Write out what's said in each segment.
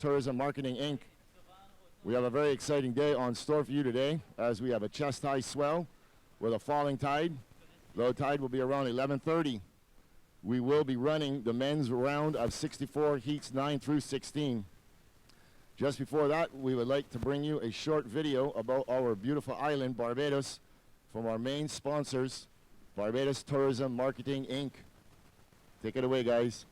Tourism Marketing Inc. We have a very exciting day on store for you today, as we have a chest-high swell with a falling tide. Low tide will be around 11:30. We will be running the men's round of 64 heats 9 through 16. Just before that, we would like to bring you a short video about our beautiful island, Barbados, from our main sponsors, Barbados Tourism Marketing Inc. Take it away, guys.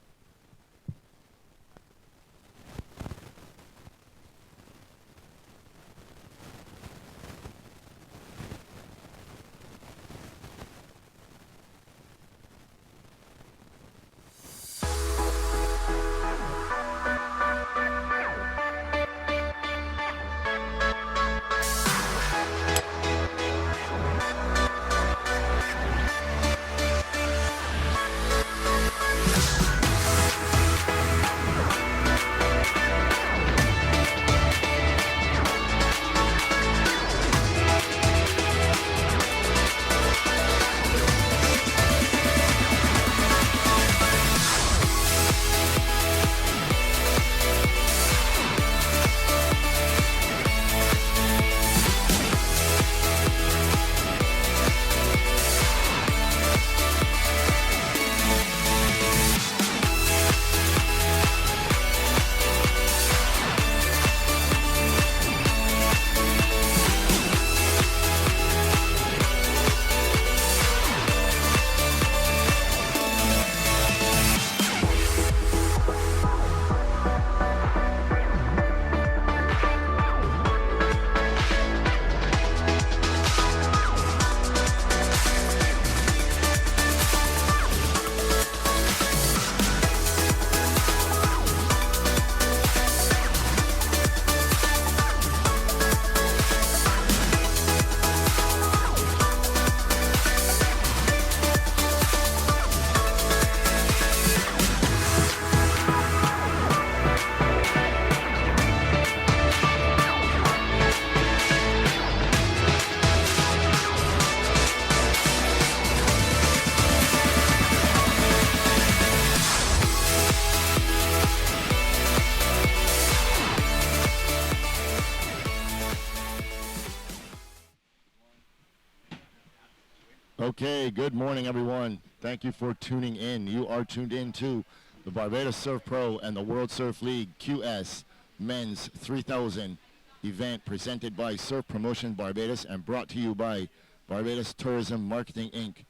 Okay, good morning, everyone. Thank you for tuning in. You are tuned in to the Barbados Surf Pro and the World Surf League QS Men's 3000 event presented by Surf Promotion Barbados and brought to you by Barbados Tourism Marketing Inc.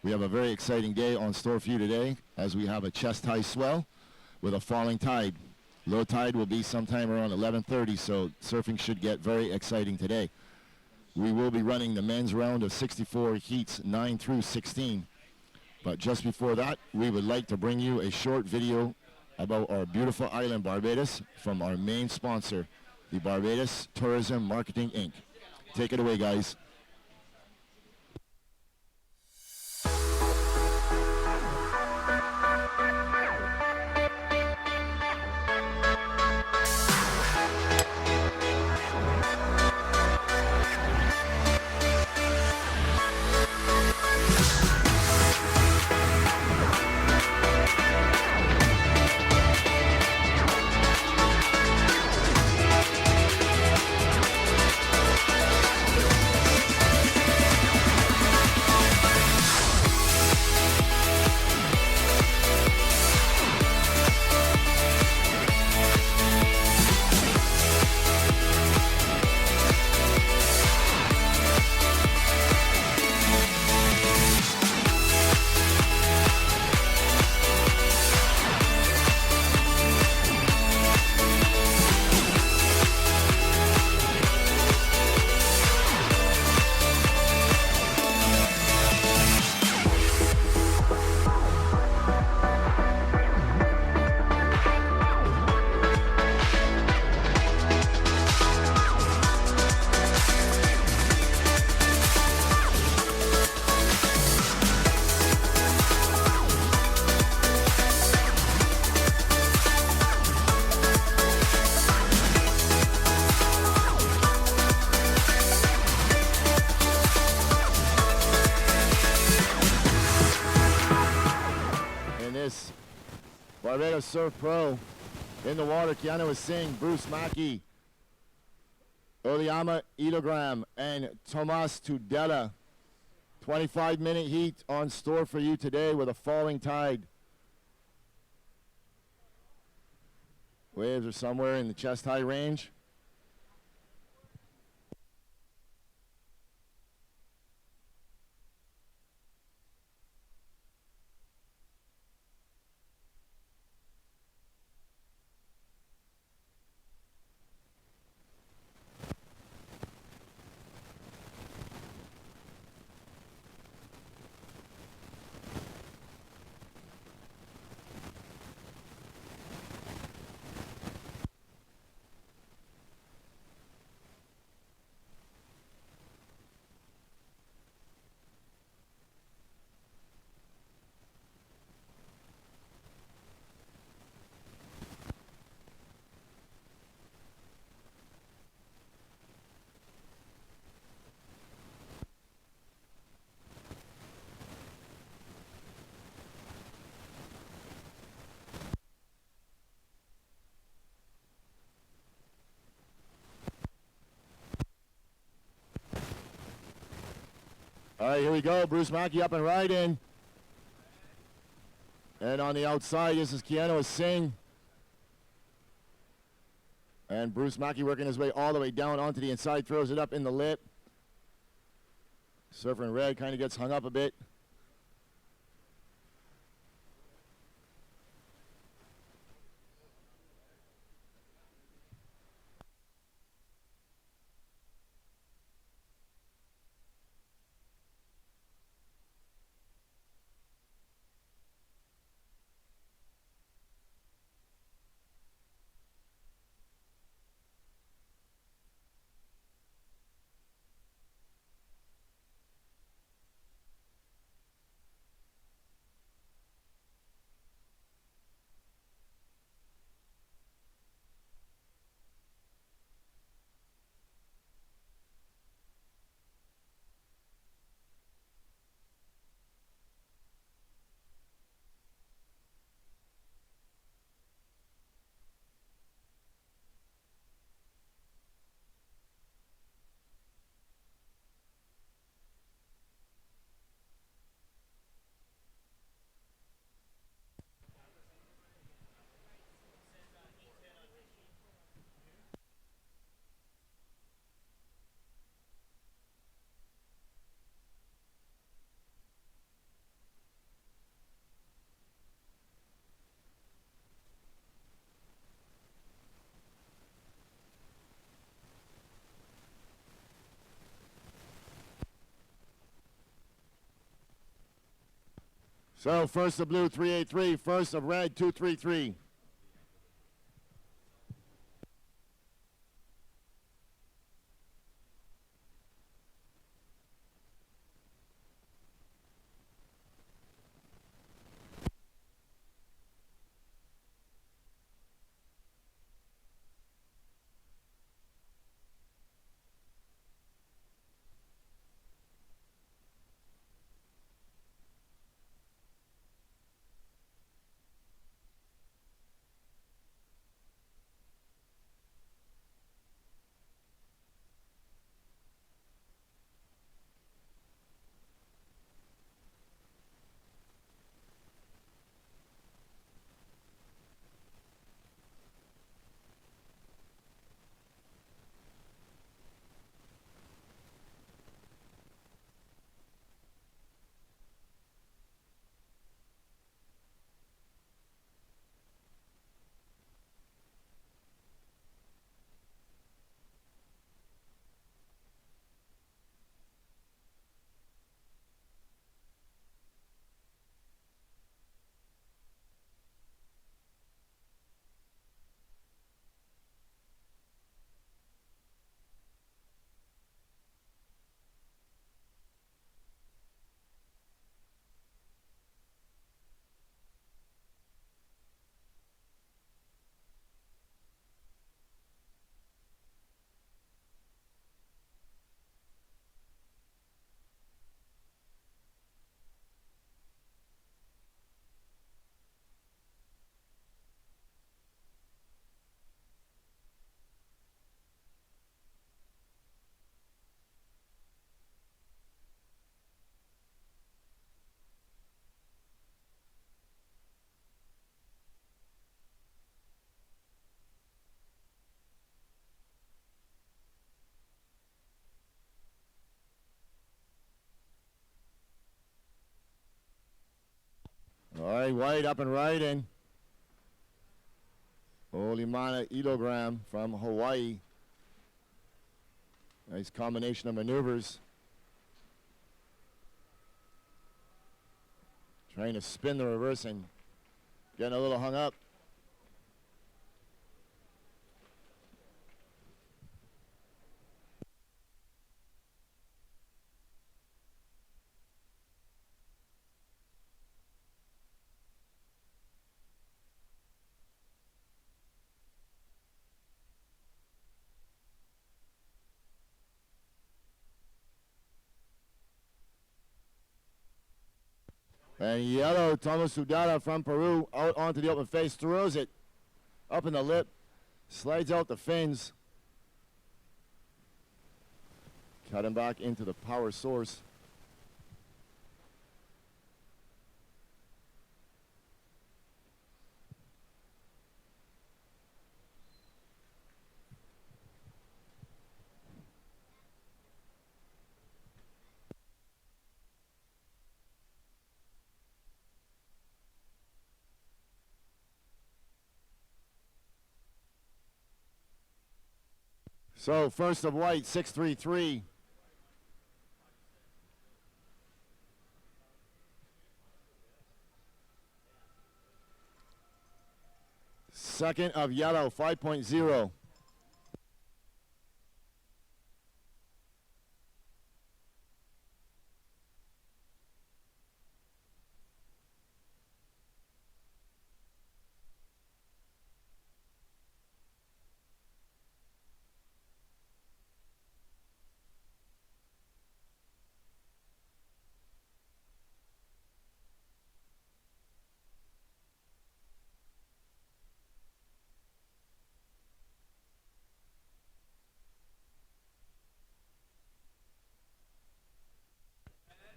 We have a very exciting day on store for you today, as we have a chest-high swell with a falling tide. Low tide will be sometime around 11:30, so surfing should get very exciting today. We will be running the men's round of 64 heats 9 through 16. But just before that, we would like to bring you a short video about our beautiful island, Barbados, from our main sponsor, the Barbados Tourism Marketing Inc. Take it away, guys. Barbados SSurf Pro In the water, Keanu is Singh, Bruce Mackey, Oliama Ilogram, and Tomas Tudela. 25-minute heat on store for you today with a falling tide. Waves are somewhere in the chest-high range. All right, here we go. Bruce Mackey up and riding. And on the outside, this is Keanu Singh. And Bruce Mackey working his way all the way down onto the inside, throws it up in the lip. Surfer in red kind of gets hung up a bit. So first of blue, 383. First of red, 233. white up and right in. Olimana Ilogram from Hawaii. Nice combination of maneuvers. Trying to spin the reverse and getting a little hung up. And yellow, Thomas Udara from Peru, out onto the open face, throws it up in the lip, slides out the fins. Cut him back into the power source. So first of white, 6-3-3. Second of yellow, 5.0.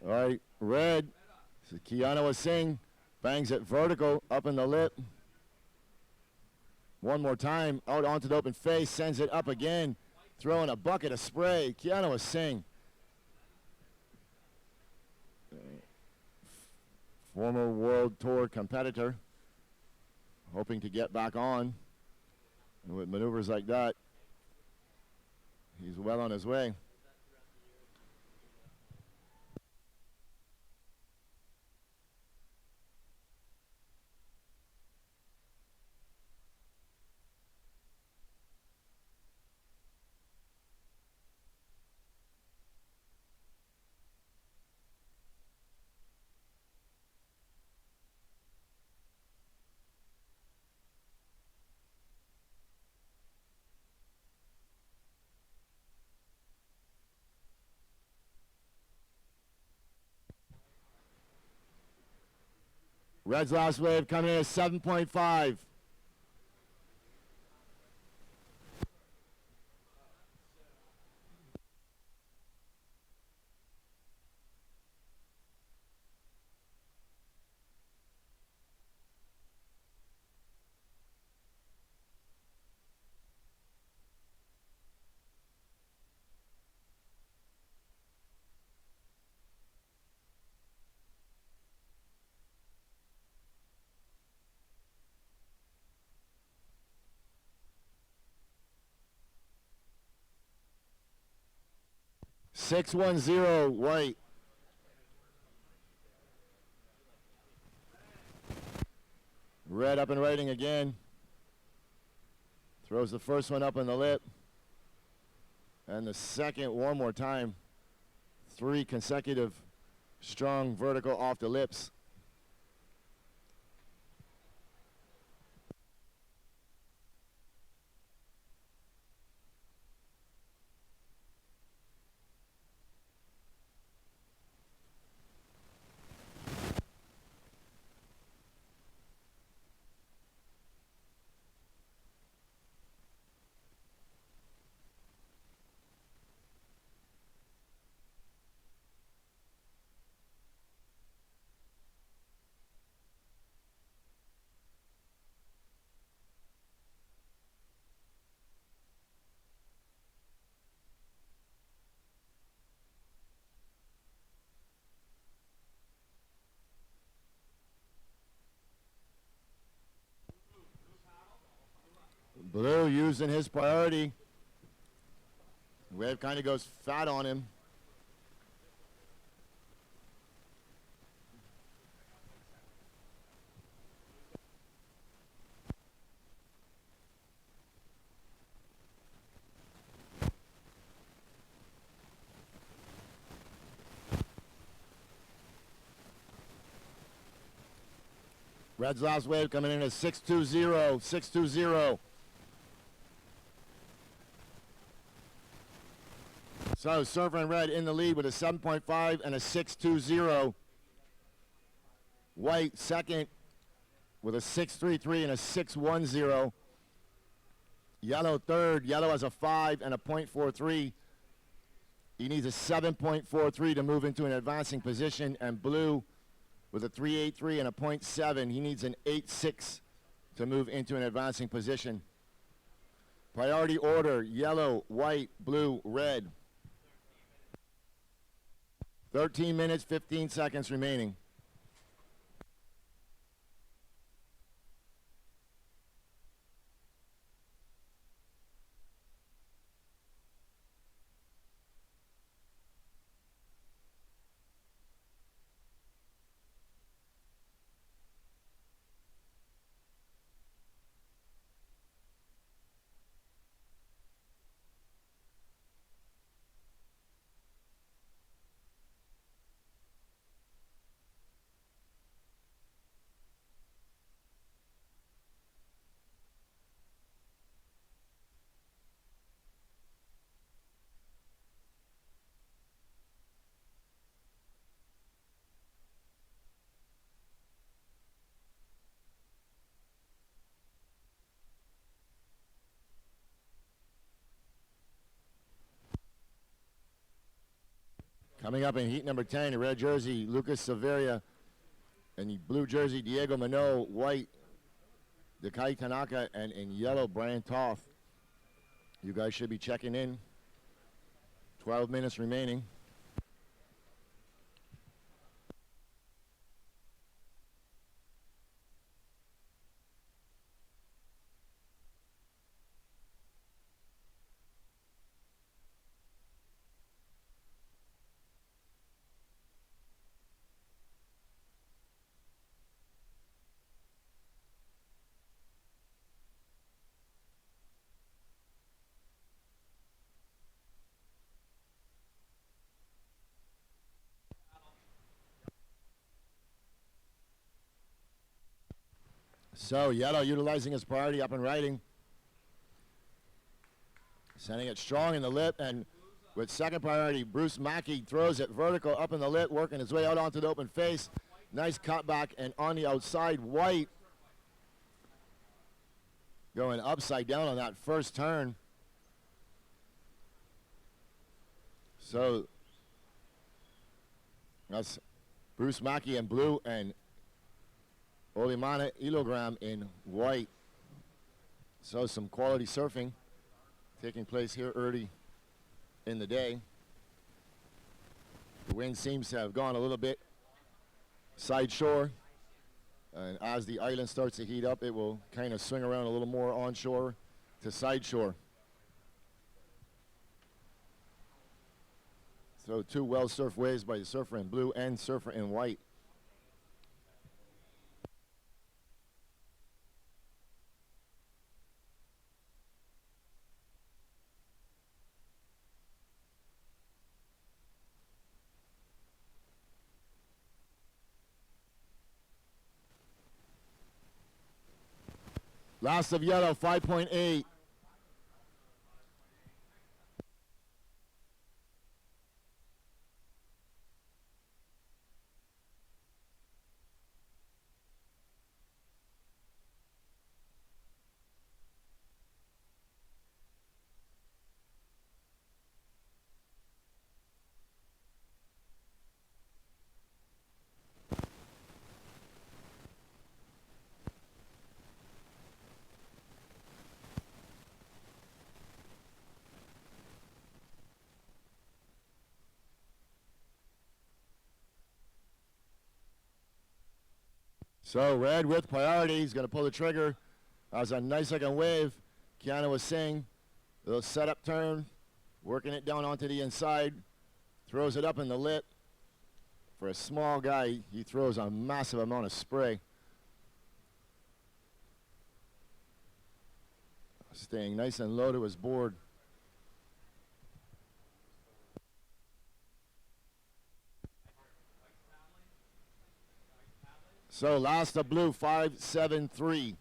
All right, red. So Kiana Singh bangs it vertical up in the lip. One more time, out onto the open face, sends it up again, throwing a bucket of spray. Kiana Singh. Former World Tour competitor, hoping to get back on. And with maneuvers like that, he's well on his way. Red's last wave coming in at 7.5. Six 1-0 white. Red up and writing again. Throws the first one up in the lip. And the second one more time. 3 consecutive strong vertical off the lips. Blue using his priority. Wave kind of goes fat on him. Red's last wave coming in at 620, 620. So Surfer and Red in the lead with a 7.5 and a 620. White second with a 633 and a 610. Yellow third. Yellow has a 5 and a .43. He needs a 7.43 to move into an advancing position. And blue with a 383 and a .7. He needs an 86 to move into an advancing position. Priority order: yellow, white, blue, red. 13 minutes, 15 seconds remaining. Coming up in heat number 10, the red jersey, Lucas Severia, and the blue jersey, Diego Minot, white, Dekai Tanaka, and in yellow, Brian Toth. You guys should be checking in. 12 minutes remaining. So yellow utilizing his priority up and riding. Sending it strong in the lip, and with second priority, Bruce Mackey throws it vertical up in the lip, working his way out onto the open face. Nice cutback, and on the outside, white going upside down on that first turn. So that's Bruce Mackey in blue and Olimana Ilogram in white. So some quality surfing taking place here early in the day. The wind seems to have gone a little bit side shore, and as the island starts to heat up, it will kind of swing around a little more onshore to side shore. So two well-surfed waves by the surfer in blue and surfer in white. Last of yellow, 5.8. So red with priority, he's going to pull the trigger. That was a nice second wave. Keanu was saying, a little setup turn, working it down onto the inside, throws it up in the lip. For a small guy, he throws a massive amount of spray. Staying nice and low to his board. So last of blue, 5-7-3.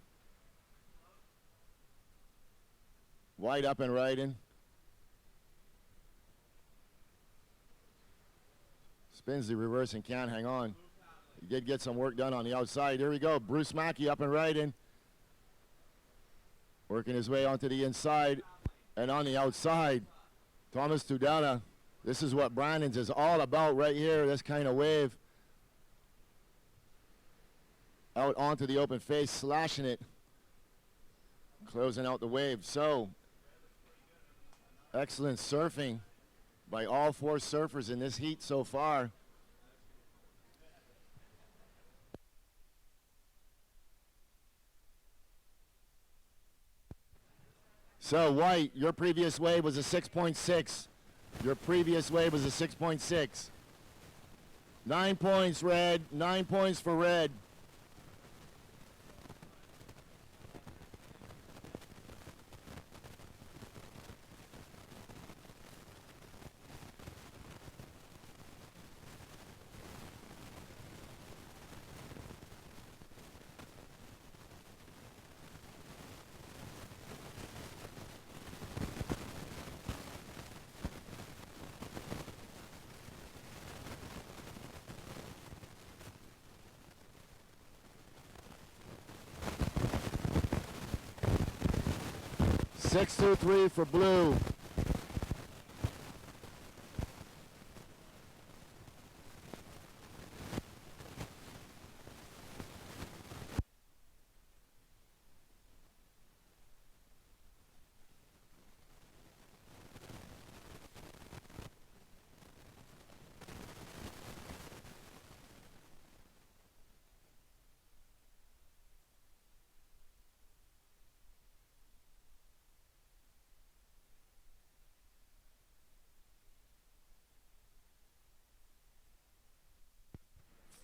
White up and right in. Spins the reverse and can't hang on. He did get some work done on the outside. Here we go. Bruce Mackey up and right in. Working his way onto the inside. And on the outside, Thomas Tudana. This is what Brandon's is all about right here, this kind of wave. Out onto the open face, slashing it. Closing out the wave. So, excellent surfing by all four surfers in this heat so far. So, White, your previous wave was a 6.6. Your previous wave was a 6.6. 9 points, Red. 9 points for Red. Six, 2, 3 for blue.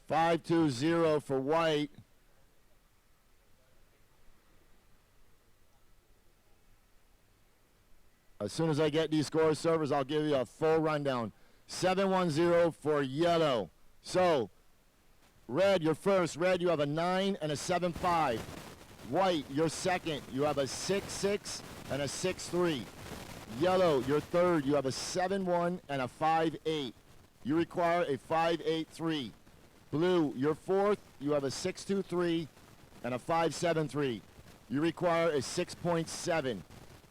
Five, 2, 0 for White. As soon as I get these scores, servers, I'll give you a full rundown. 7-1-0 for yellow. So, Red, you're first. Red, you have a 9 and a 7-5. White, you're second. You have a 6-6 and a 6-3. Yellow, you're third. You have a 7-1 and a 5-8. You require a 5-8-3. Blue, you're fourth. You have a 6-2-3 and a 5-7-3. You require a 6.7.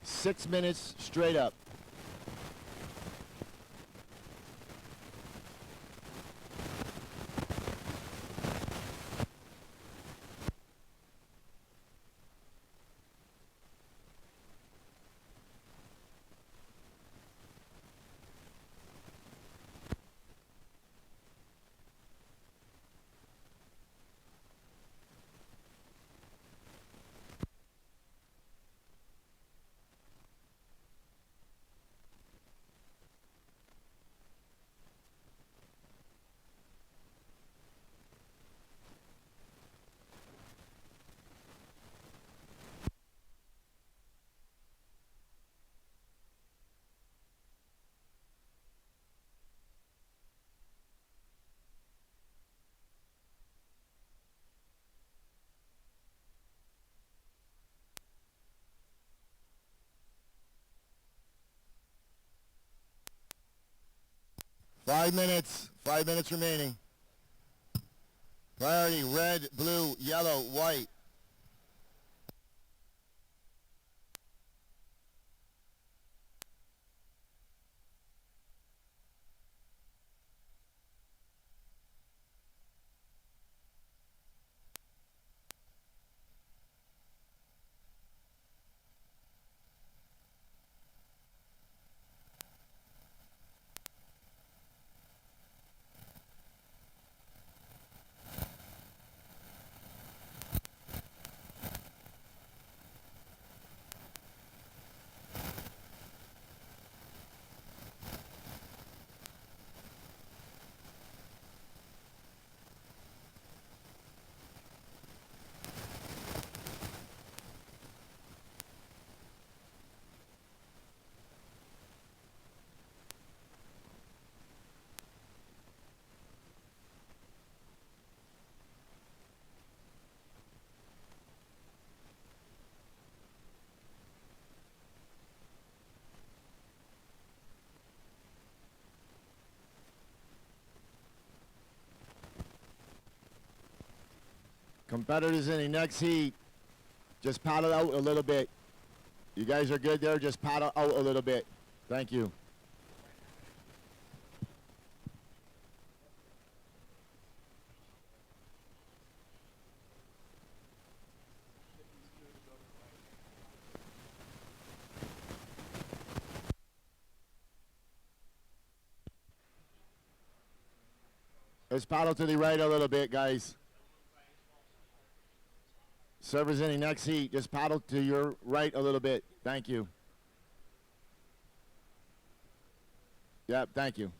6 minutes straight up. Five minutes remaining. Priority, red, blue, yellow, white. Competitors in the next heat, just paddle out a little bit. You guys are good there, just paddle out a little bit. Thank you. Let's paddle to the right a little bit, guys. Servers in the next heat, just paddle to your right a little bit. Thank you. Yep, thank you.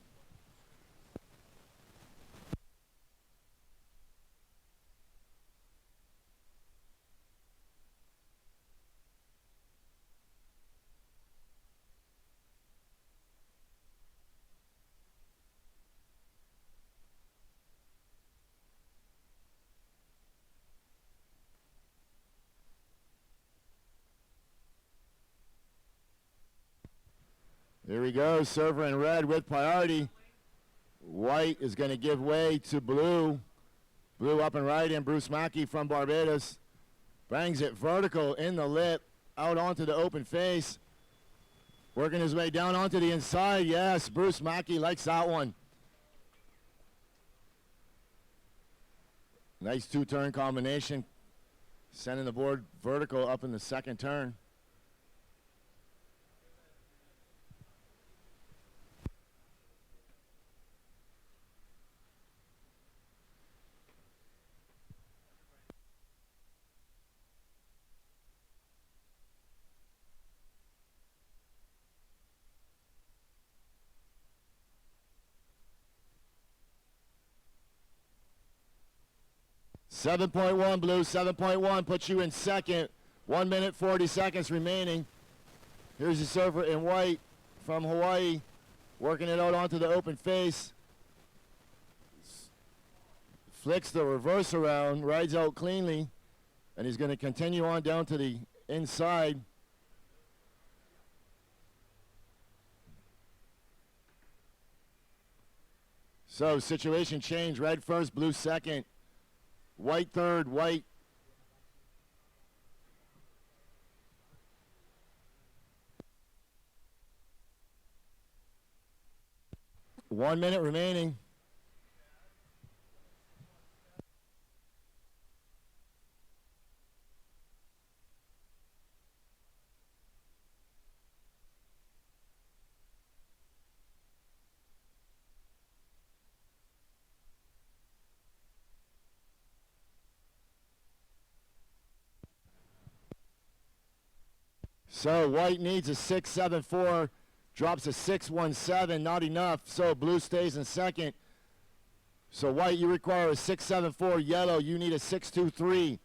Here we go, server in red with priority. White is going to give way to blue. Blue up and right, and Bruce Mackey from Barbados bangs it vertical in the lip, out onto the open face. Working his way down onto the inside. Yes, Bruce Mackey likes that one. Nice two-turn combination. Sending the board vertical up in the second turn. .1 blue, 7.1 puts you in second. 1 minute 40 seconds remaining. Here's the server in white from Hawaii, working it out onto the open face. Flicks the reverse around, rides out cleanly, and he's going to continue on down to the inside. So situation change, red first, blue second. White third, white. One minute remaining. So white needs a 6.74, drops a 6.17, not enough. So blue stays in second. So white, you require a 6.74. Yellow, you need a 6.23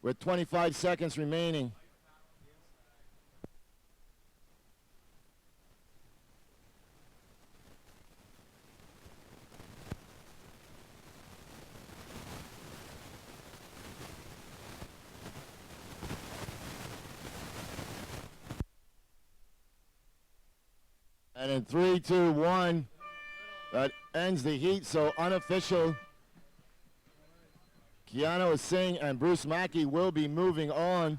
with 25 seconds remaining. And in 3, 2, 1, that ends the heat. So unofficial, Keanu Singh and Bruce Mackey will be moving on.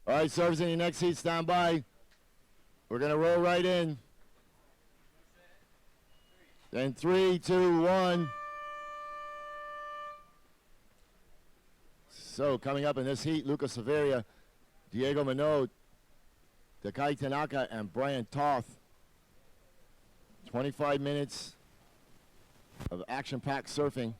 All right, servers in your next heat, stand by. We're going to roll right in. Then 3, 2, 1. So coming up in this heat, Lucas Severia, Diego Minot, Takai Tanaka, and Brian Toth. 25 minutes of action-packed surfing.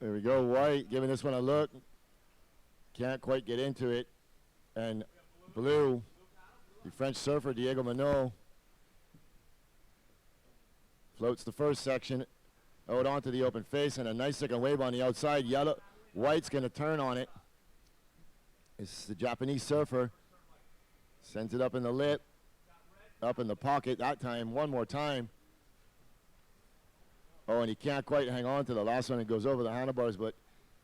There we go, White giving this one a look. Can't quite get into it. And blue, the French surfer Diego Minot, floats the first section out onto the open face, and a nice second wave on the outside. Yellow, White's going to turn on it. It's the Japanese surfer. Sends it up in the lip, up in the pocket that time, one more time. Oh, and he can't quite hang on to the last one. It goes over the handlebars, but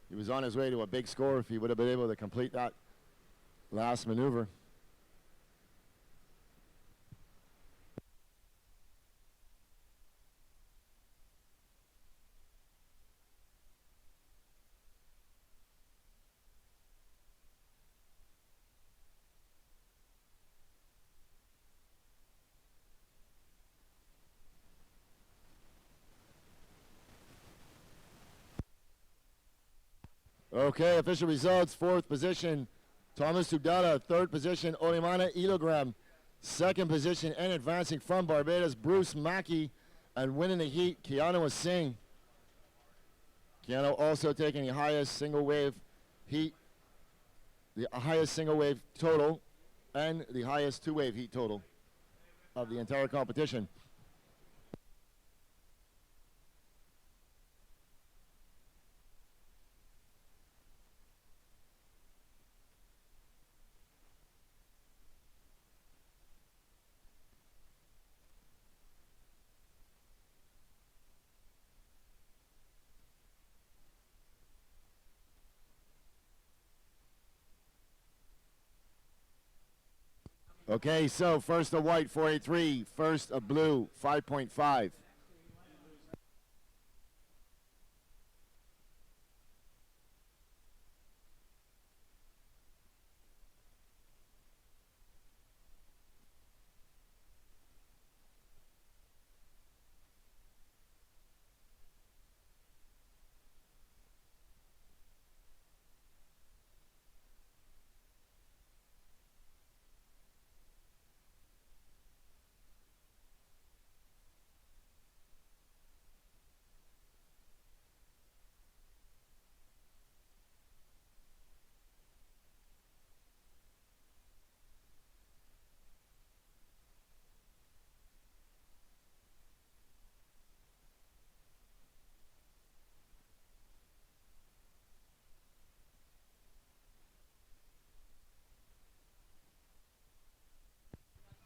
he was on his way to a big score if he would have been able to complete that last maneuver. Okay, official results. Fourth position, Thomas Sudala. Third position, Olimana Ilogram. Second position, and advancing from Barbados, Bruce Mackey. And winning the heat, Keanu Singh. Keanu also taking the highest single wave heat, the highest single wave total, and the highest two-wave heat total of the entire competition. Okay, so first of white, 483. First of blue, 5.5.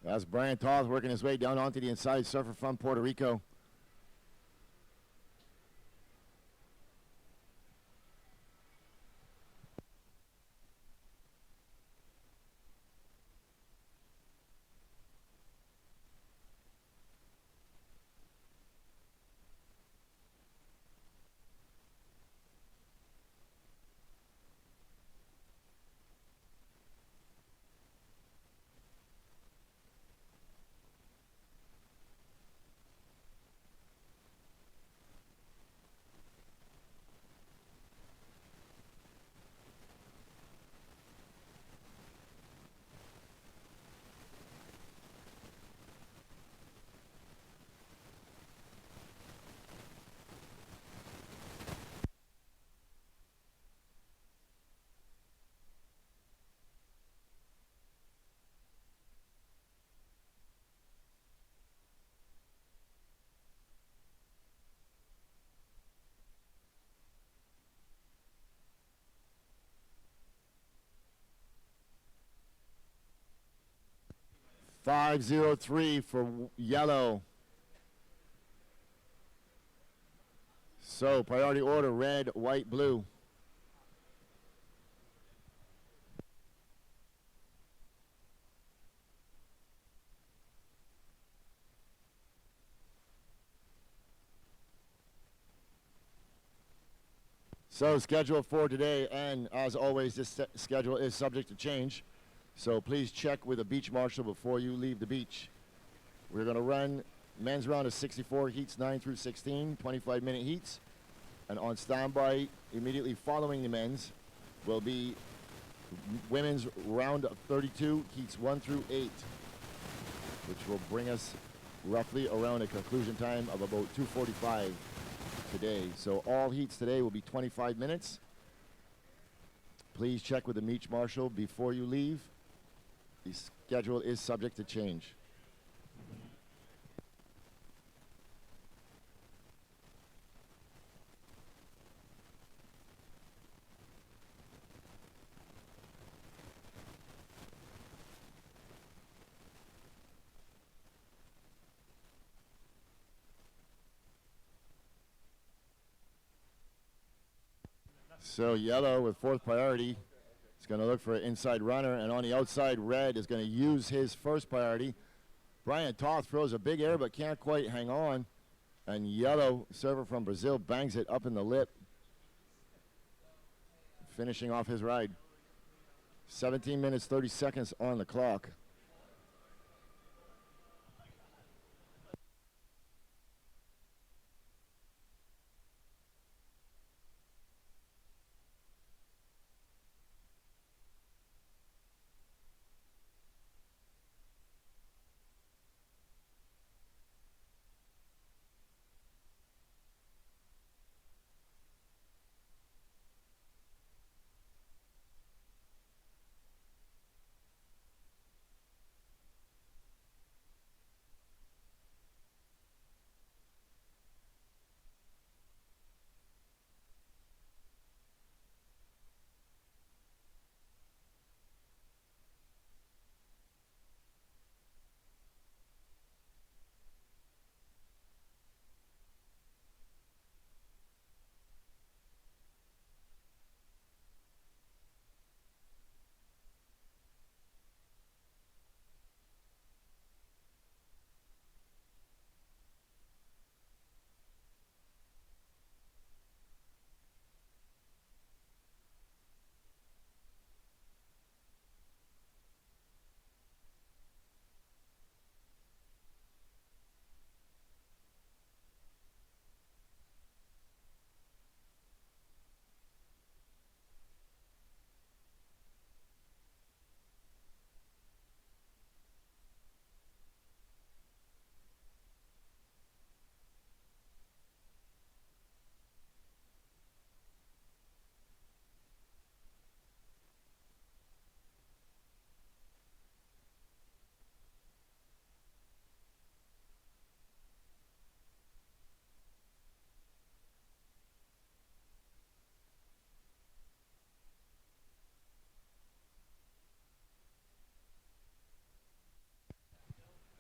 That's Brian Toth working his way down onto the inside, surfer from Puerto Rico. .503 for yellow. So priority order, red, white, blue. So schedule for today, and as always, this schedule is subject to change. So please check with a beach marshal before you leave the beach. We're going to run men's round of 64 heats 9 through 16, 25-minute heats. And on standby immediately following the men's will be women's round of 32 heats 1 through 8, which will bring us roughly around a conclusion time of about 2:45 today. So all heats today will be 25 minutes. Please check with the meet marshal before you leave. The schedule is subject to change. So yellow with fourth priority is going to look for an inside runner, and on the outside, red is going to use his first priority. Brian Toth throws a big air but can't quite hang on, and yellow, server from Brazil, bangs it up in the lip, finishing off his ride. 17 minutes, 30 seconds on the clock.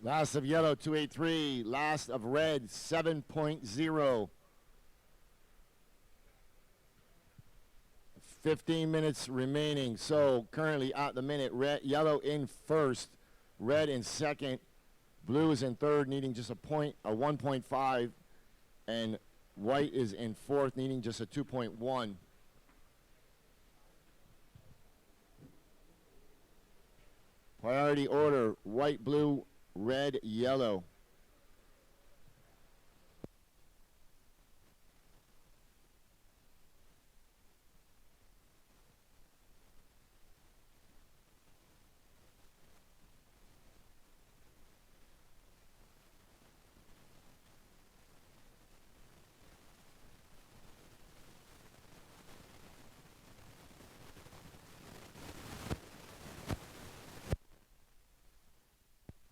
Last of yellow, 283. Last of red, 7.0. 15 minutes remaining. So currently at the minute, yellow in first, red in second, blue is in third, needing just a 1.5, and white is in fourth, needing just a 2.1. Priority order: white, blue, red, yellow.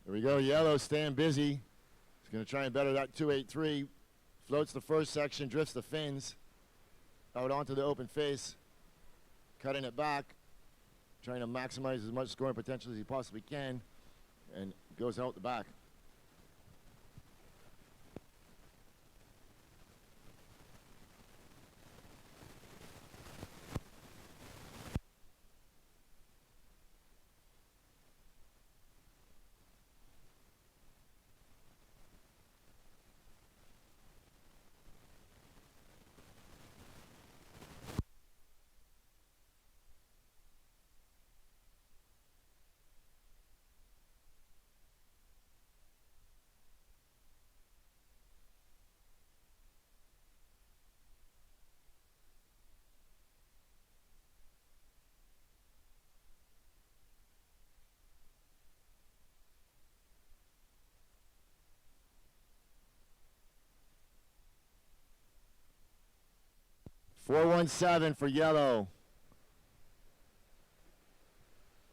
There we go, yellow staying busy. He's going to try and better that 283. Floats the first section, drifts the fins out onto the open face, cutting it back, trying to maximize as much scoring potential as he possibly can, and goes out the back. 417 for yellow.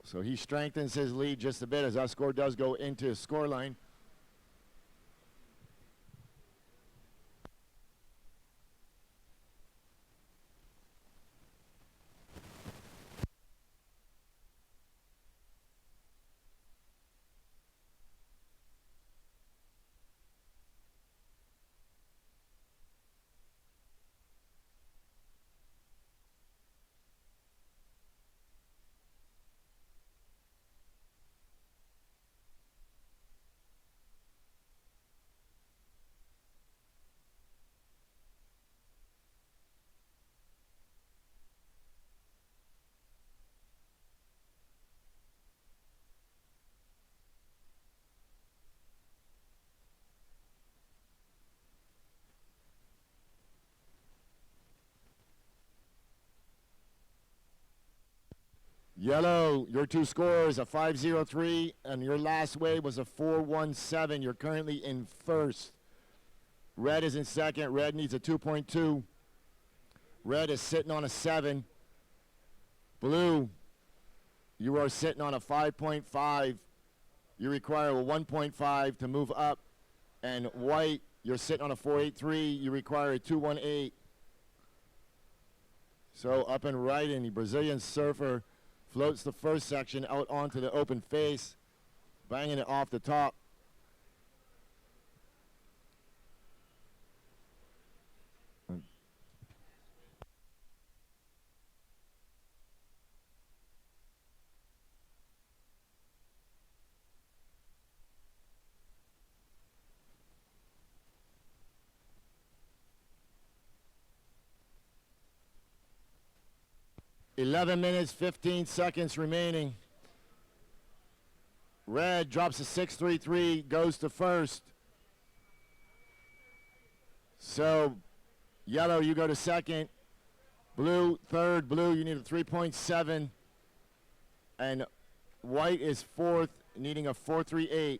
So he strengthens his lead just a bit as that score does go into his score line. Yellow, your two scores, a 503, and your last wave was a 417. You're currently in first. Red is in second. Red needs a 2.2. Red is sitting on a 7. Blue, you are sitting on a 5.5. You require a 1.5 to move up. And white, you're sitting on a 483. You require a 218. So up and right, and the Brazilian surfer floats the first section out onto the open face, banging it off the top. Eleven minutes, 15 seconds remaining. Red drops a 633, goes to first. So, yellow, you go to second. Blue, third. Blue, you need a 3.7. And white is fourth, needing a 438.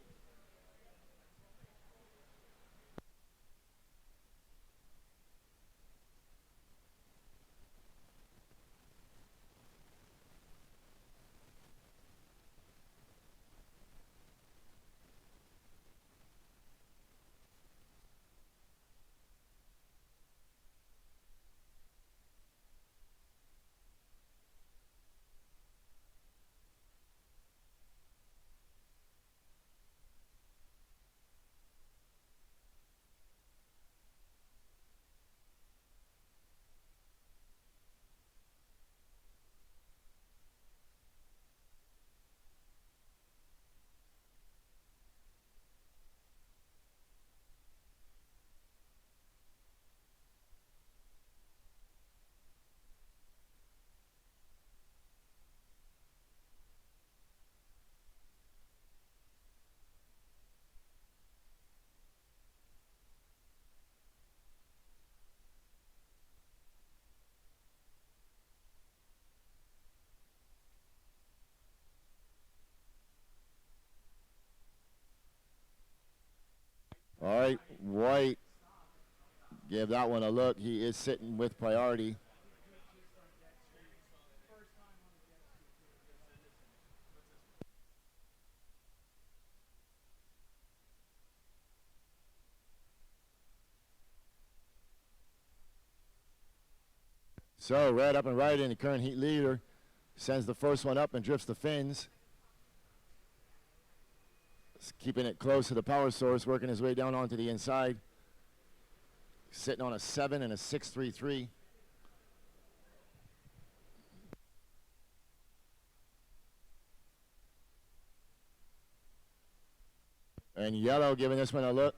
All right, white, give that one a look. He is sitting with priority. So red up and right in the current heat leader. Sends the first one up and drifts the fins. Keeping it close to the power source, working his way down onto the inside. Sitting on a 7 and a 633. And yellow giving this one a look.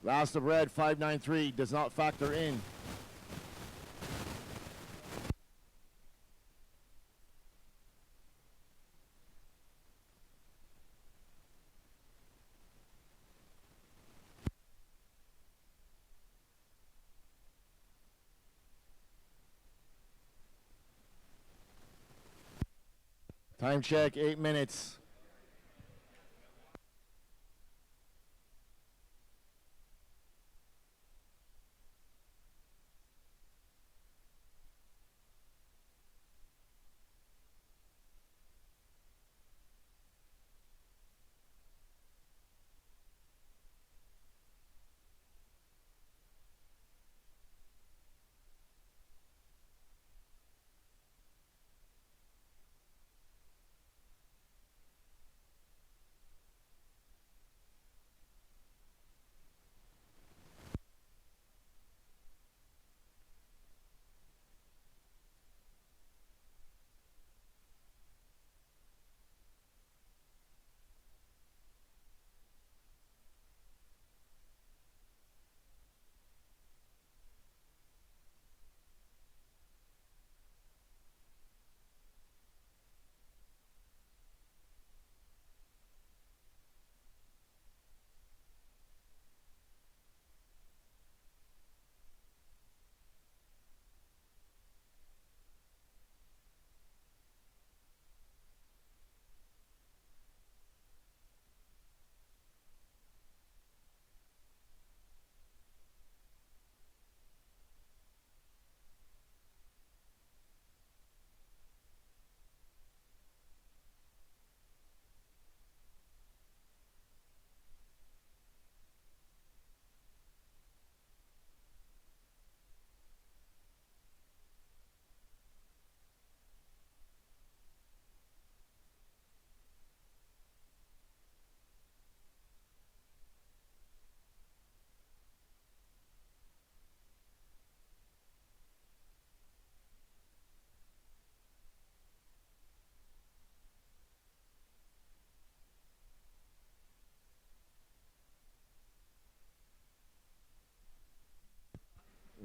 Last of red, 593, does not factor in. Time check, 8 minutes.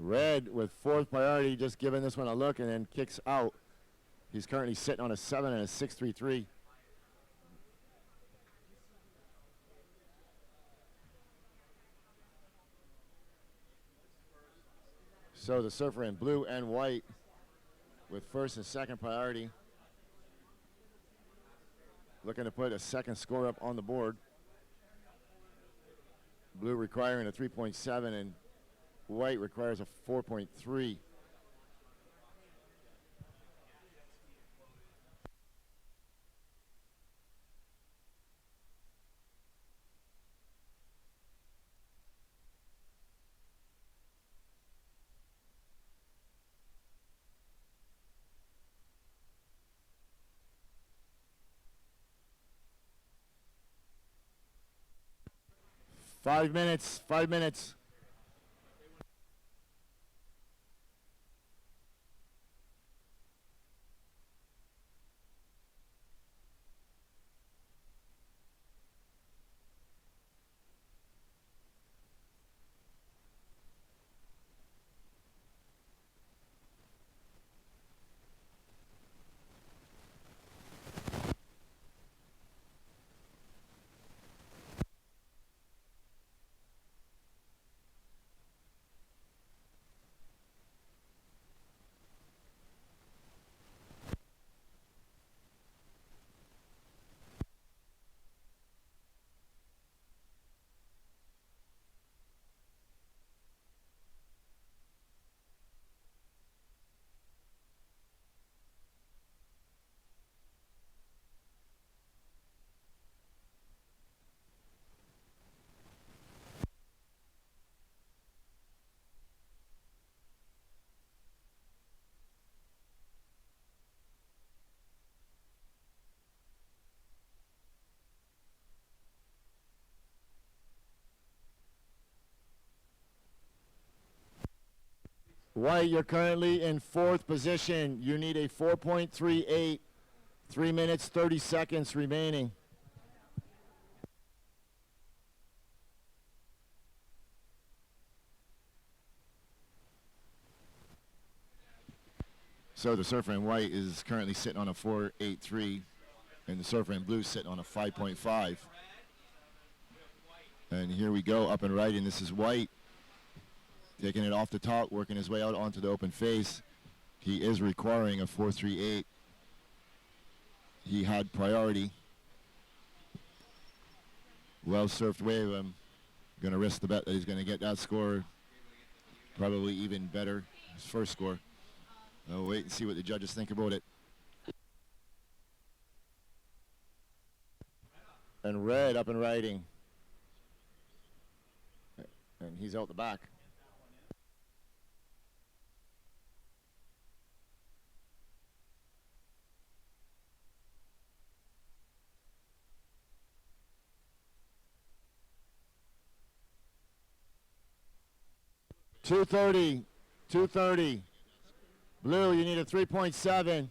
Red with fourth priority, just giving this one a look and then kicks out. He's currently sitting on a 7 and a 6.33. So the surfer in blue and white with first and second priority, looking to put a second score up on the board. Blue requiring a 3.7 and white requires a 4.3. Five minutes. White, you're currently in fourth position. You need a 4.38. 3 minutes, 30 seconds remaining. So the surfer in white is currently sitting on a 4.83, and the surfer in blue sitting on a 5.5. And here we go, up and right, and this is White. Taking it off the top, working his way out onto the open face. He is requiring a 4.38. he had priority. Well surfed wave. I'm going to risk the bet that he's going to get that score. Probably even better. His first score. I'll wait and see what the judges think about it. And red up and riding. And he's out the back. .230. 230. Blue, you need a 3.7.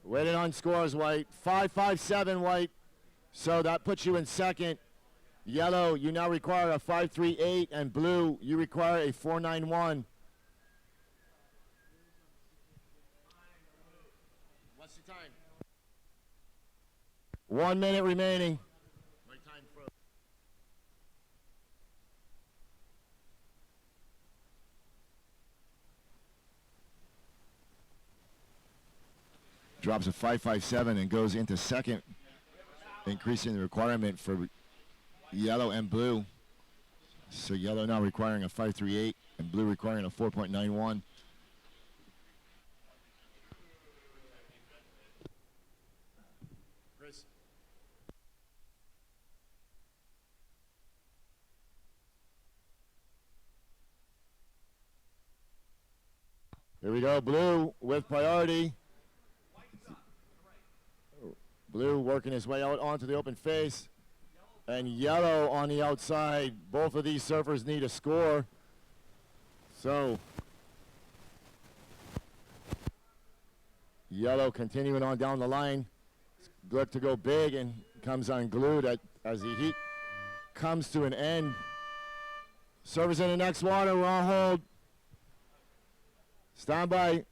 Waiting on scores, white. 5.57, white. So that puts you in second. Yellow, you now require a 5.38, and blue, you require a 4.91. What's the time? 1 minute remaining. My time froze. Drops a 5.57 and goes into second, increasing the requirement for yellow and blue. So yellow now requiring a 5.38 and blue requiring a 4.91. Chris. Here we go, blue with priority. Blue working his way out onto the open face. And yellow on the outside. Both of these surfers need a score. So, yellow continuing on down the line. Look to go big and comes unglued as the heat comes to an end. Surfers in the next water. We're on hold. Stand by.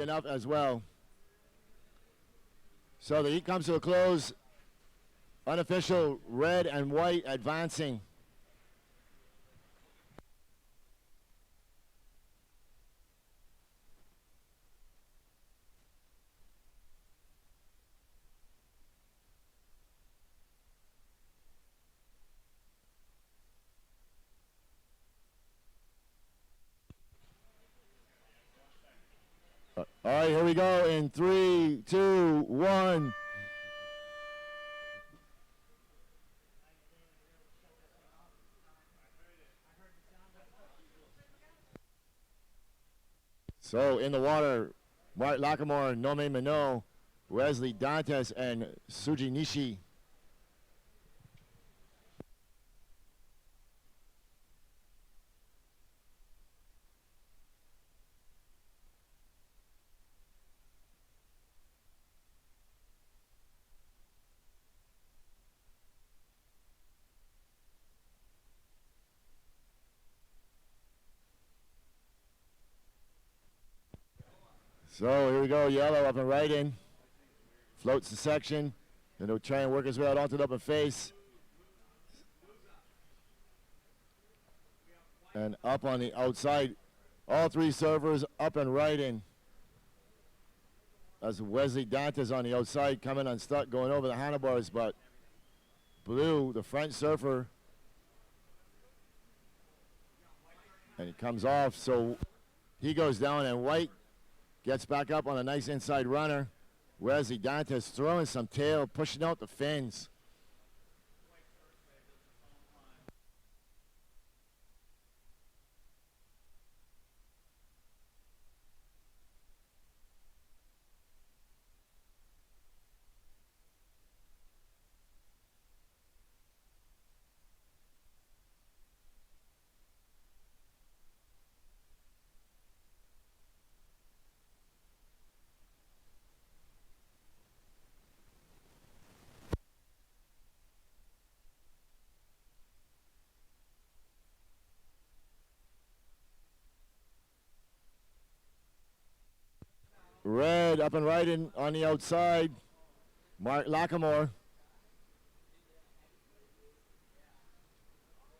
Enough as well. So the heat comes to a close. Unofficial red and white advancing. All right, here we go in 3, 2, 1. So in the water, Bart Lackamore, Nome Minot, Wesley Dantes, and Suji Nishi. So here we go, yellow up and right in. Floats the section. And he'll try and work his way out onto the open face. And up on the outside. All three servers up and right in. As Wesley Dantes on the outside coming unstuck, going over the handlebars, but blue, the French surfer, and he comes off, so he goes down, and white gets back up on a nice inside runner. Wesley Dantes throwing some tail, pushing out the fins. Red up and right in on the outside. Mark Lackamore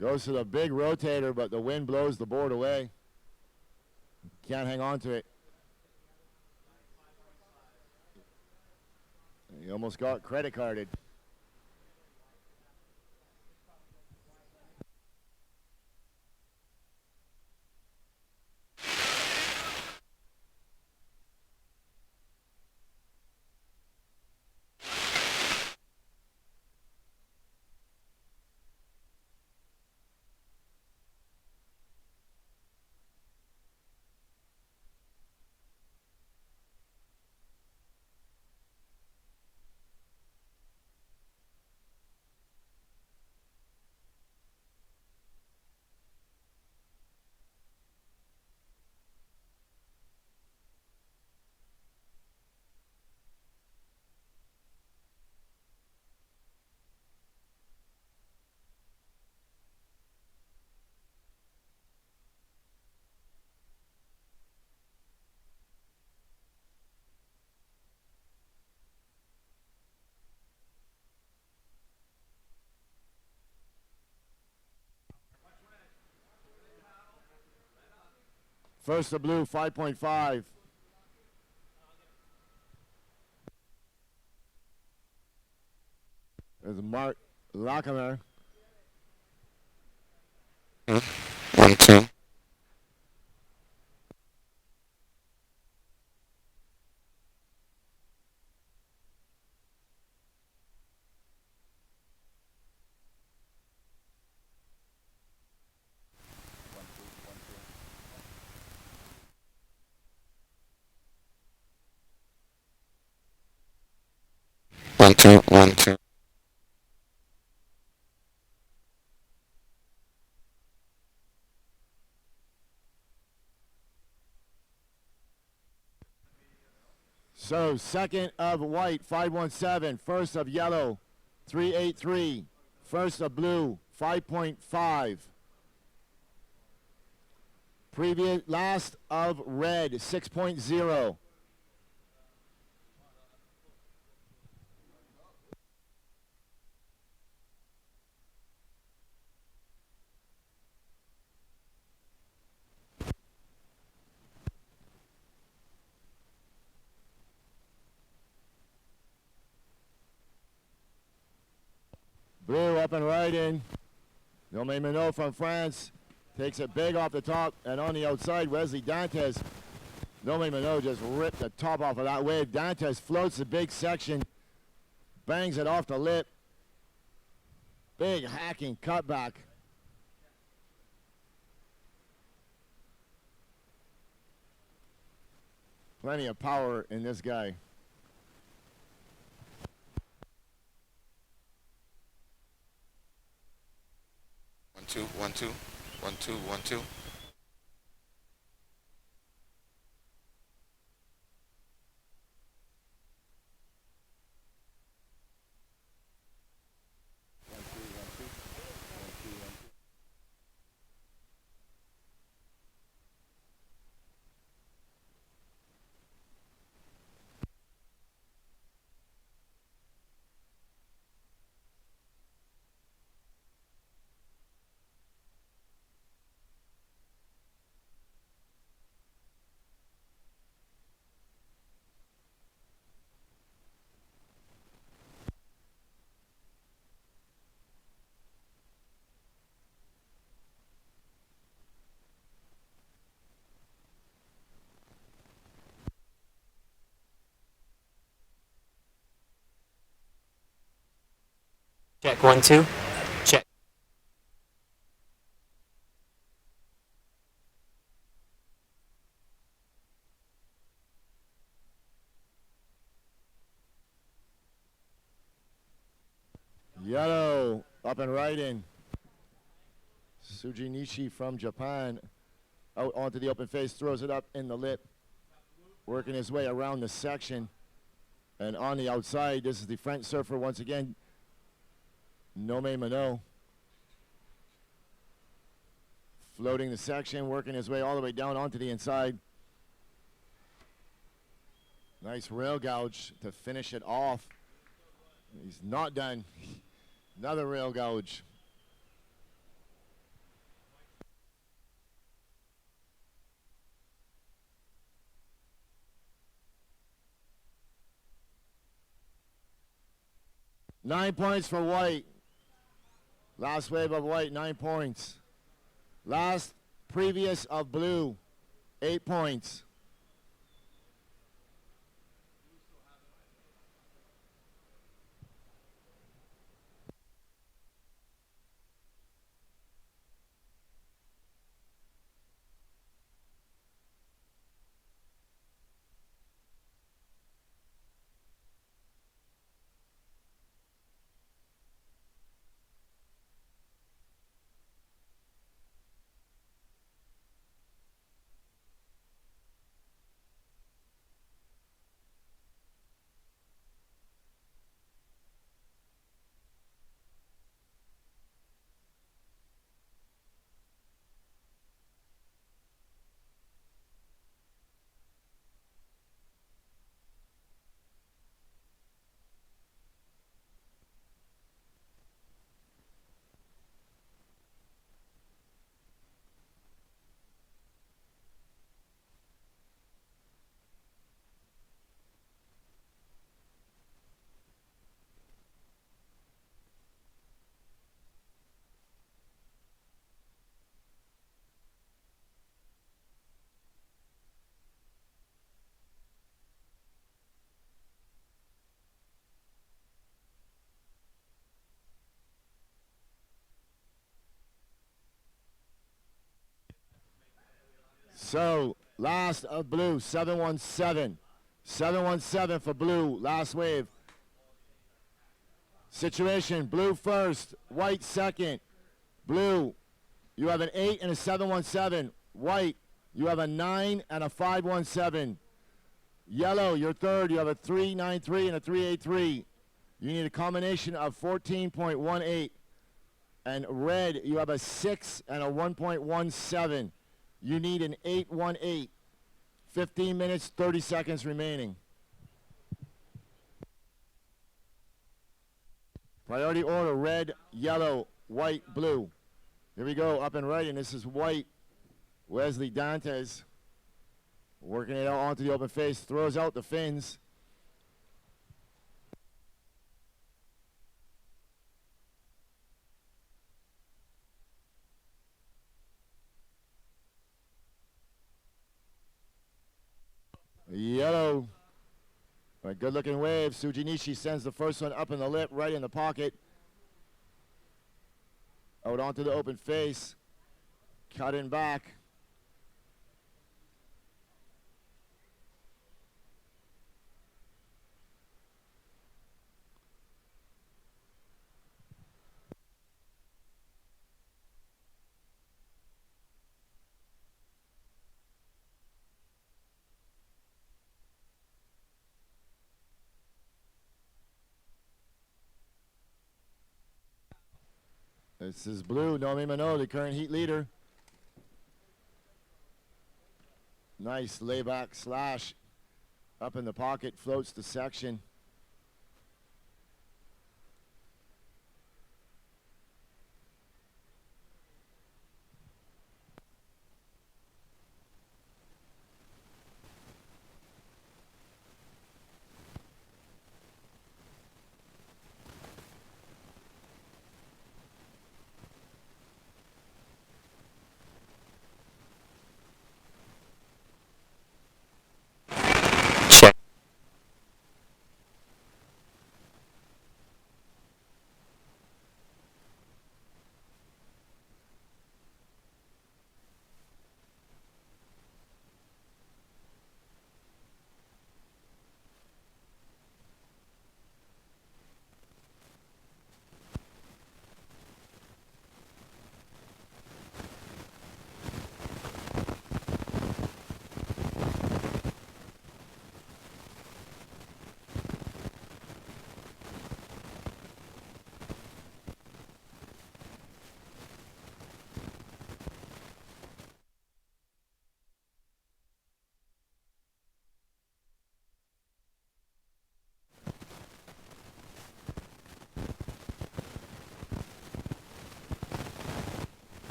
goes to the big rotator, but the wind blows the board away. Can't hang on to it. He almost got credit carded. First the blue, 5.5. There's Mark Lackamore. 1, 2. One, two, 1, 2. So second of white, 517. First of yellow, 383. First of blue, 5.5. Previous last of red, 6.0. Blue up and right in. Domain Minot from France takes it big off the top, and on the outside, Wesley Dantes. Domain Minot just ripped the top off of that wave. Dantes floats the big section, bangs it off the lip. Big hacking cutback. Plenty of power in this guy. One, two, 1, 2. 1, 2, 1, 2. Check 1 2. Check. Yellow up and right in. Suji Nishi from Japan out onto the open face, throws it up in the lip, working his way around the section. And on the outside, this is the French surfer once again, Nome Minot. Floating the section, working his way all the way down onto the inside. Nice rail gouge to finish it off. He's not done. Another rail gouge. Nine points for white. Last wave of white, 9 points. Last previous of blue, 8 points. So, last of blue, 717. 717 for blue, last wave. Situation, blue first, white second. Blue, you have an 8 and a 717. White, you have a 9 and a 517. Yellow, you're third, you have a 393 and a 383. You need a combination of 14.18. And red, you have a 6 and a 1.17. You need an 818. 15 minutes, 30 seconds remaining. Priority order, red, yellow, white, blue. Here we go, up and right, and this is white. Wesley Dantes working it out onto the open face, throws out the fins. Yellow. A good looking wave. Sujinishi sends the first one up in the lip, right in the pocket. Out onto the open face. Cut in back. This is blue, Nomi Mano, the current heat leader. Nice layback slash. Up in the pocket, floats the section. Check.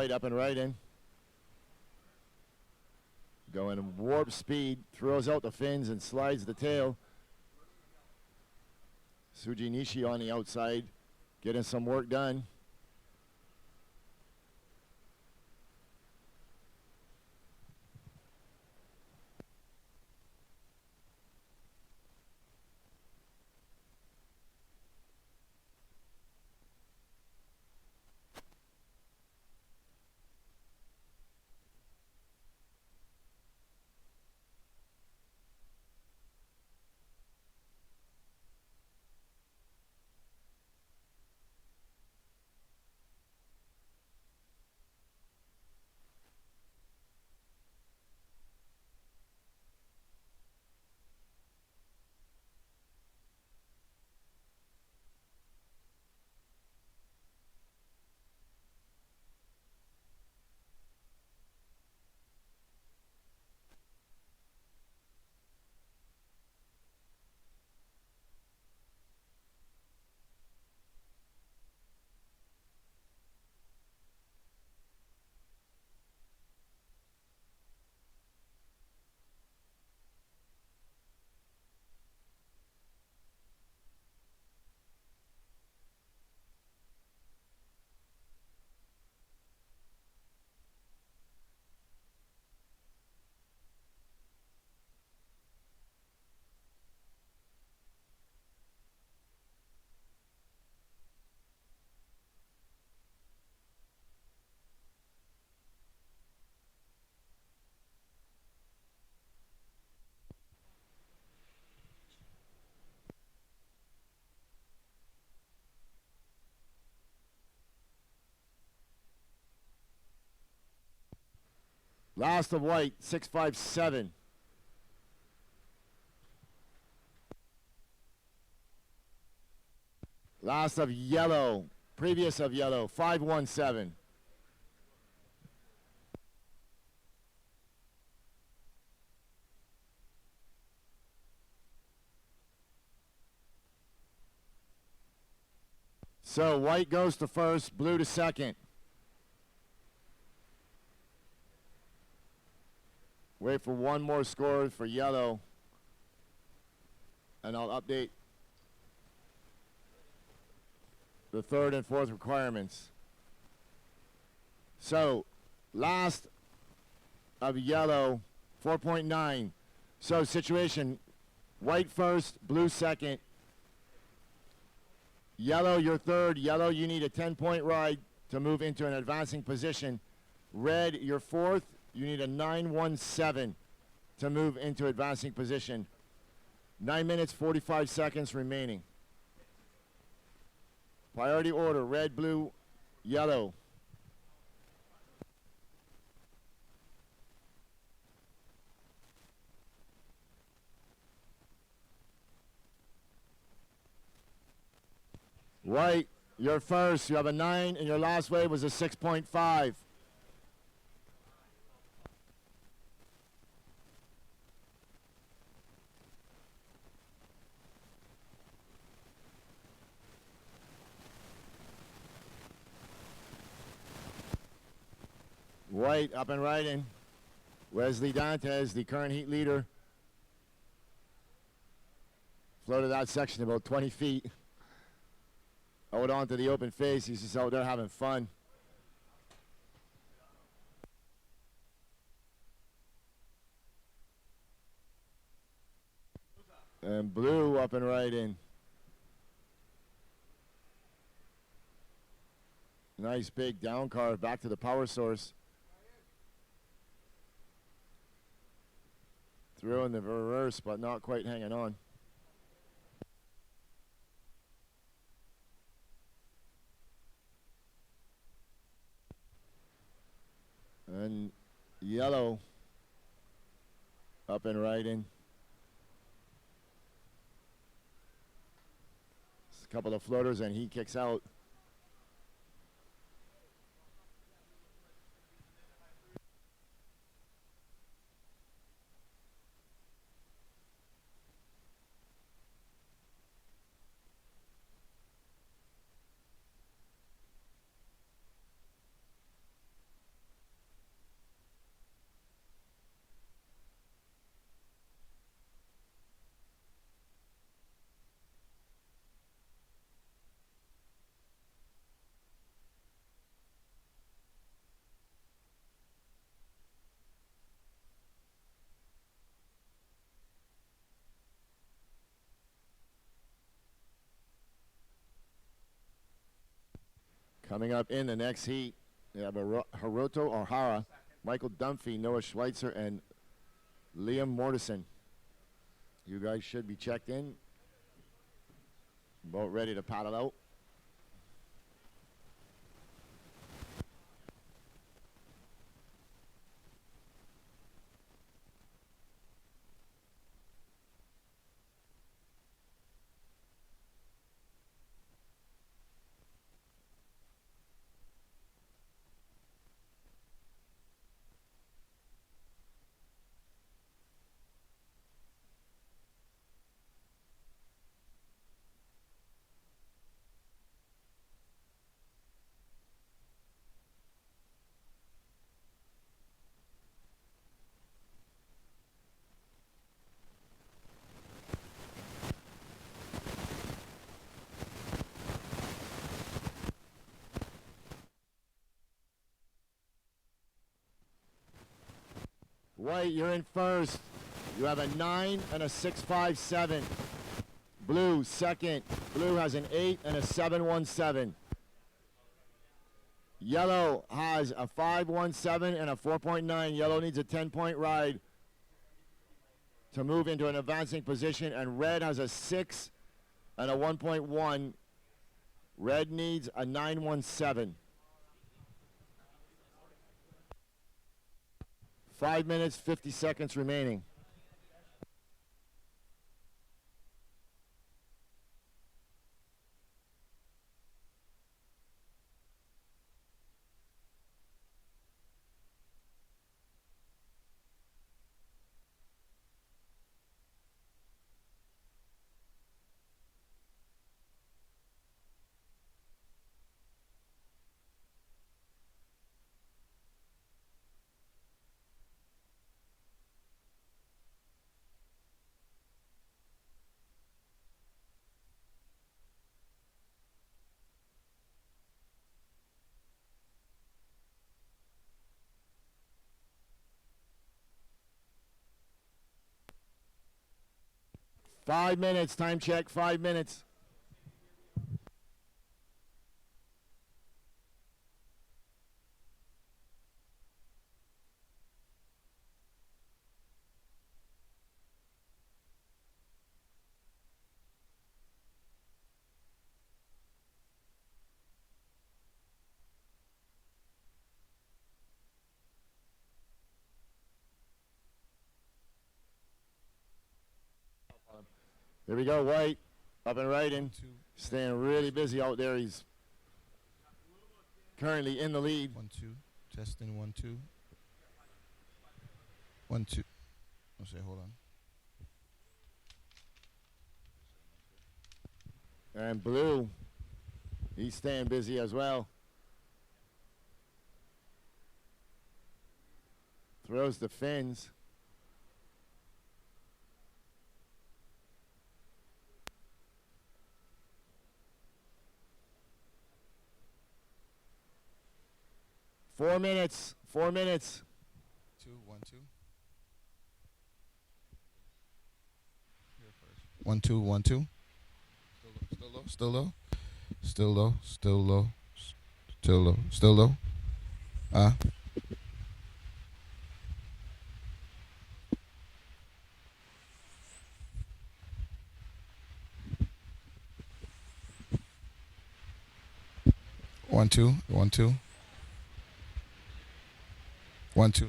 white up and right in. Going warp speed, throws out the fins and slides the tail. Suji Nishi on the outside, getting some work done. Last of white, 657. Last of yellow, previous of yellow, 517. So white goes to first, blue to second. Wait for one more score for yellow. And I'll update the third and fourth requirements. So, last of yellow, 4.9. So, situation, white first, blue second. Yellow, your third. Yellow, you need a 10-point ride to move into an advancing position. Red, your fourth. You need a 917 to move into advancing position. 9 minutes, 45 seconds remaining. Priority order, red, blue, yellow. White, you're first. You have a 9, and your last wave was a 6.5. White up and riding. Wesley Dantes, the current heat leader. Floated that section about 20 feet. Out onto the open face. He's just out there having fun. And blue up and riding. Nice big down carve back to the power source. Through in the reverse, but not quite hanging on. And yellow up and riding. Just a couple of floaters and he kicks out. Coming up in the next heat, we have Hiroto O'Hara, Michael Dunphy, Noah Schweitzer, and Liam Mortensen. You guys should be checked in. Boat ready to paddle out. White, you're in first. You have a 9 and a 6.57. Blue, second. Blue has an 8 and a 7.17. Yellow has a 5.17 and a 4.9. Yellow needs a 10-point ride to move into an advancing position, and red has a 6 and a 1.1. Red needs a 9.17. 5 minutes, 50 seconds remaining. Five minutes, time check, 5 minutes. Here we go, White, up and riding, staying really busy out there. He's currently in the lead. 1 2, testing 1 2. 1 2. I'll say, hold on. And Blue, he's staying busy as well. Throws the fins. Four minutes. 4 minutes. 2 1 2. Here first. 1 2 1 2. Still low. Still low. Still low. Still low. Still low. Still low. 1 2 1 2. 1 2.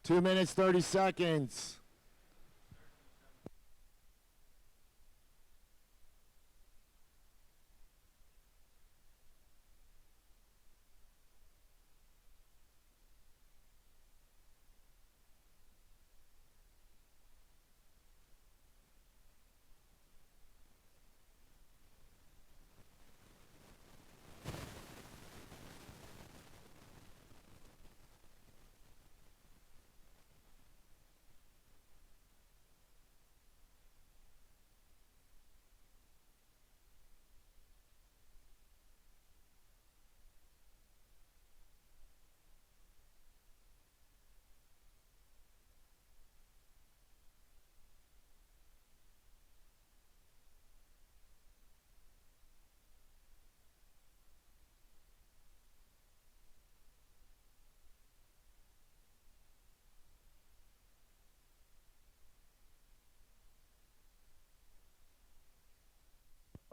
Two minutes, 30 seconds.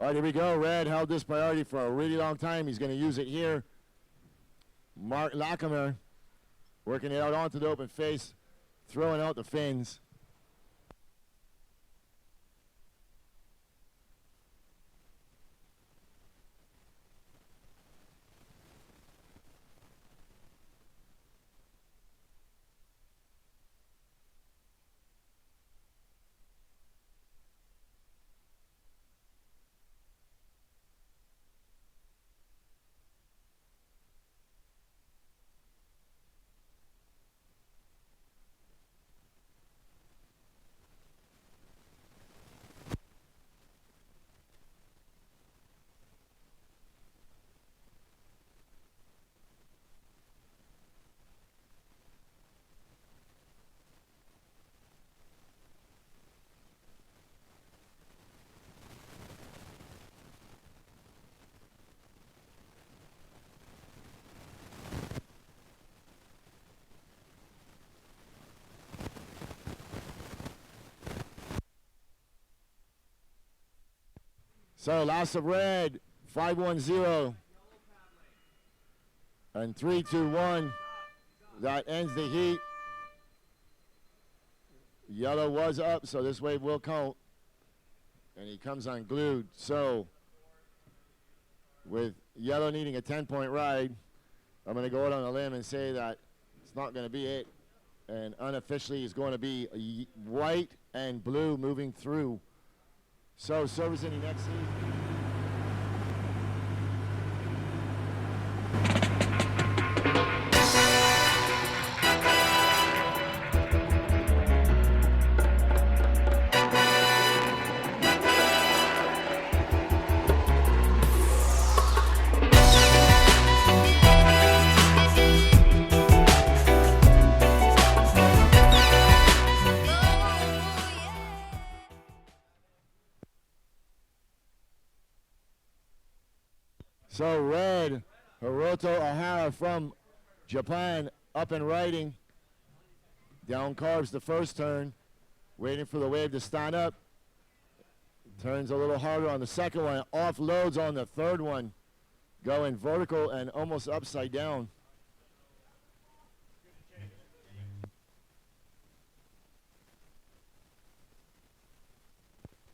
All right, here we go. Red held this priority for a really long time. He's going to use it here. Mark Lackamer working it out onto the open face, throwing out the fins. So last of red, 5-1-0. And 3-2-1. That ends the heat. Yellow was up, so this wave will count. And he comes unglued. So with yellow needing a 10-point ride, I'm going to go out on a limb and say that it's not going to be it. And unofficially it's going to be white and blue moving through. So service in the next heat. So red, Hiroto Ohara from Japan up and riding. Down carves the first turn, waiting for the wave to stand up. Turns a little harder on the second one, offloads on the third one, going vertical and almost upside down.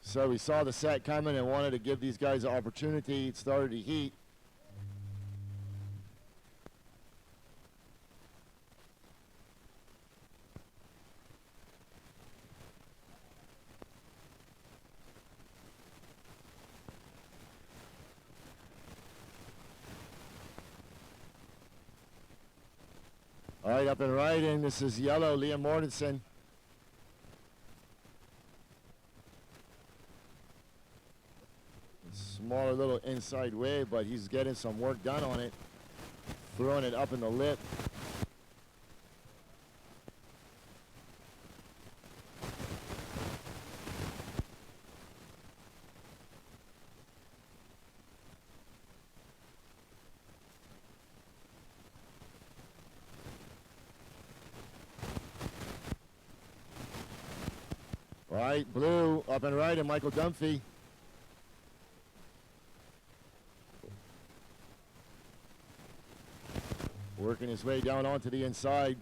So we saw the set coming and wanted to give these guys an opportunity. It started to heat. All right, up and riding. This is yellow, Liam Mortensen. Smaller little inside wave, but he's getting some work done on it. Throwing it up in the lip. All right, blue up and riding, Michael Dunphy. Working his way down onto the inside.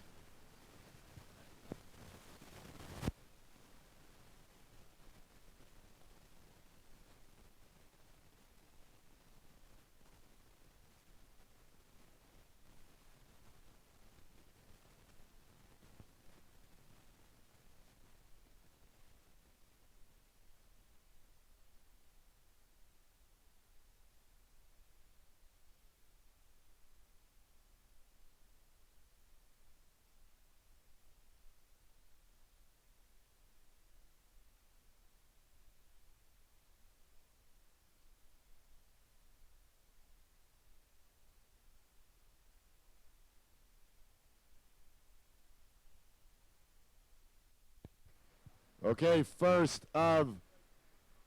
Okay, first of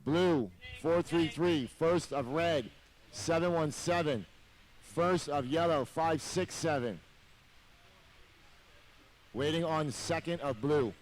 blue, 433. First of red, 717. First of yellow, 567. Waiting on second of blue.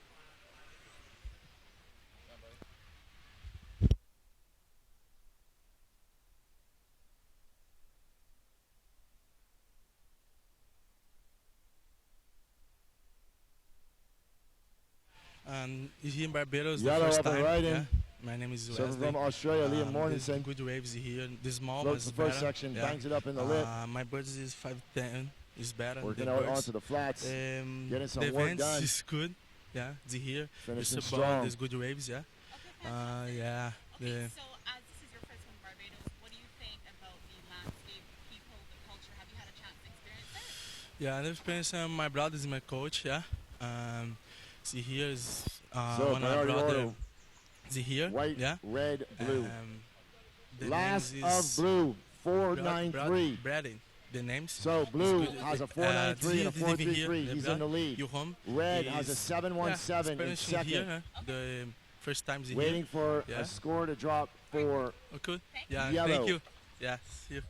Here in Barbados, the Yellow first up and time. right Yeah. in. My name is Serving Wesley. from Australia, Liam There's Mortensen. good waves here. The small Floats is the first better. section, Yeah. bangs it up in the lip. My birds is 5'10". Is better. Working the out birds. onto the flats. Getting some the work events done. is good. Yeah. The here. Finishing There's strong. There's good waves. Yeah. Yeah. Okay, so as this is your first one in Barbados, what do you think about the landscape, people, the culture? Have you had a chance to experience it? Yeah, I've experienced. My brother is my coach. Yeah. See here is So, one of my priority brother. order. See here. White, Yeah. red, blue. The Last names of is blue, 493. Brady. The names. So blue has a 493 and a this even here, 433. He's in the lead. You home. Red has a 717 in second. Here, the first time here. Waiting for a score to drop for Okay. Yeah. yellow. Thank you. Yeah. See you.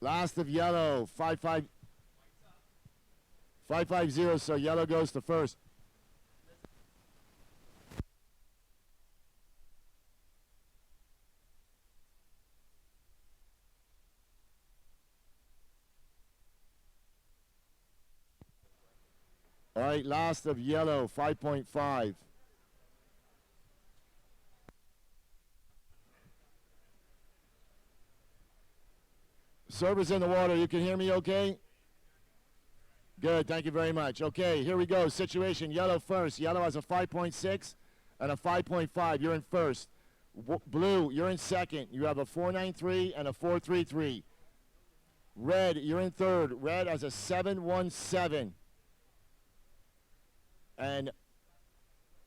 Last of yellow, 550. So yellow goes to first. All right, last of yellow, 5.5. Server's in the water. You can hear me okay? Good. Thank you very much. Okay, here we go. Situation. Yellow first. Yellow has a 5.6 and a 5.5. You're in first. Blue, you're in second. You have a 493 and a 433. Red, you're in third. Red has a 717. And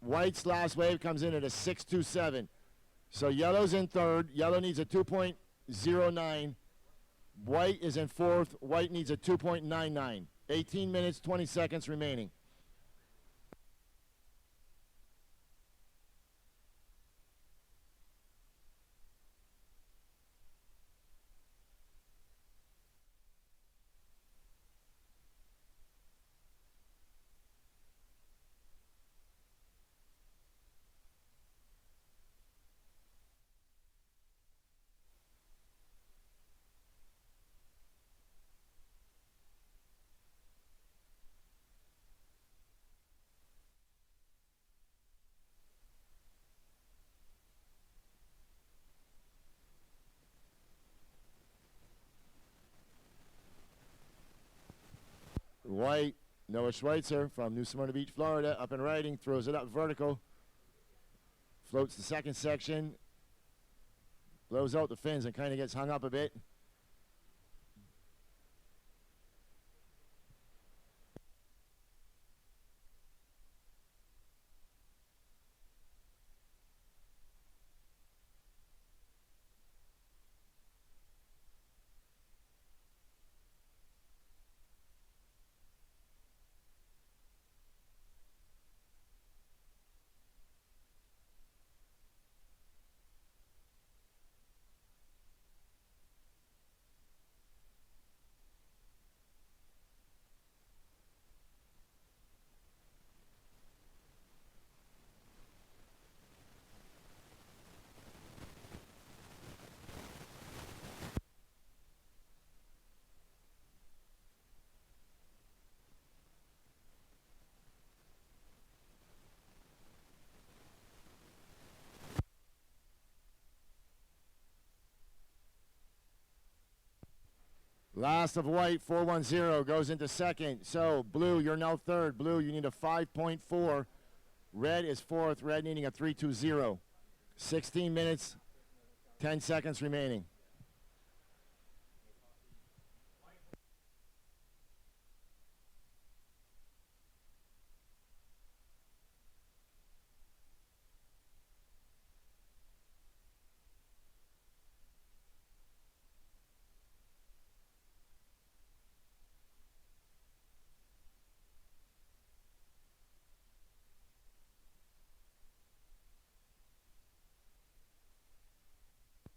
white's last wave comes in at a 627. So yellow's in third. Yellow needs a 2.09. White is in fourth. White needs a 2.99. 18 minutes, 20 seconds remaining. White, Noah Schweitzer from New Smyrna Beach, Florida, up and riding, throws it up vertical, floats the second section, blows out the fins and kind of gets hung up a bit. Last of white, 410, goes into second. So, blue, you're now third. Blue, you need a 5.4. Red is fourth. Red needing a 320. 16 minutes, 10 seconds remaining.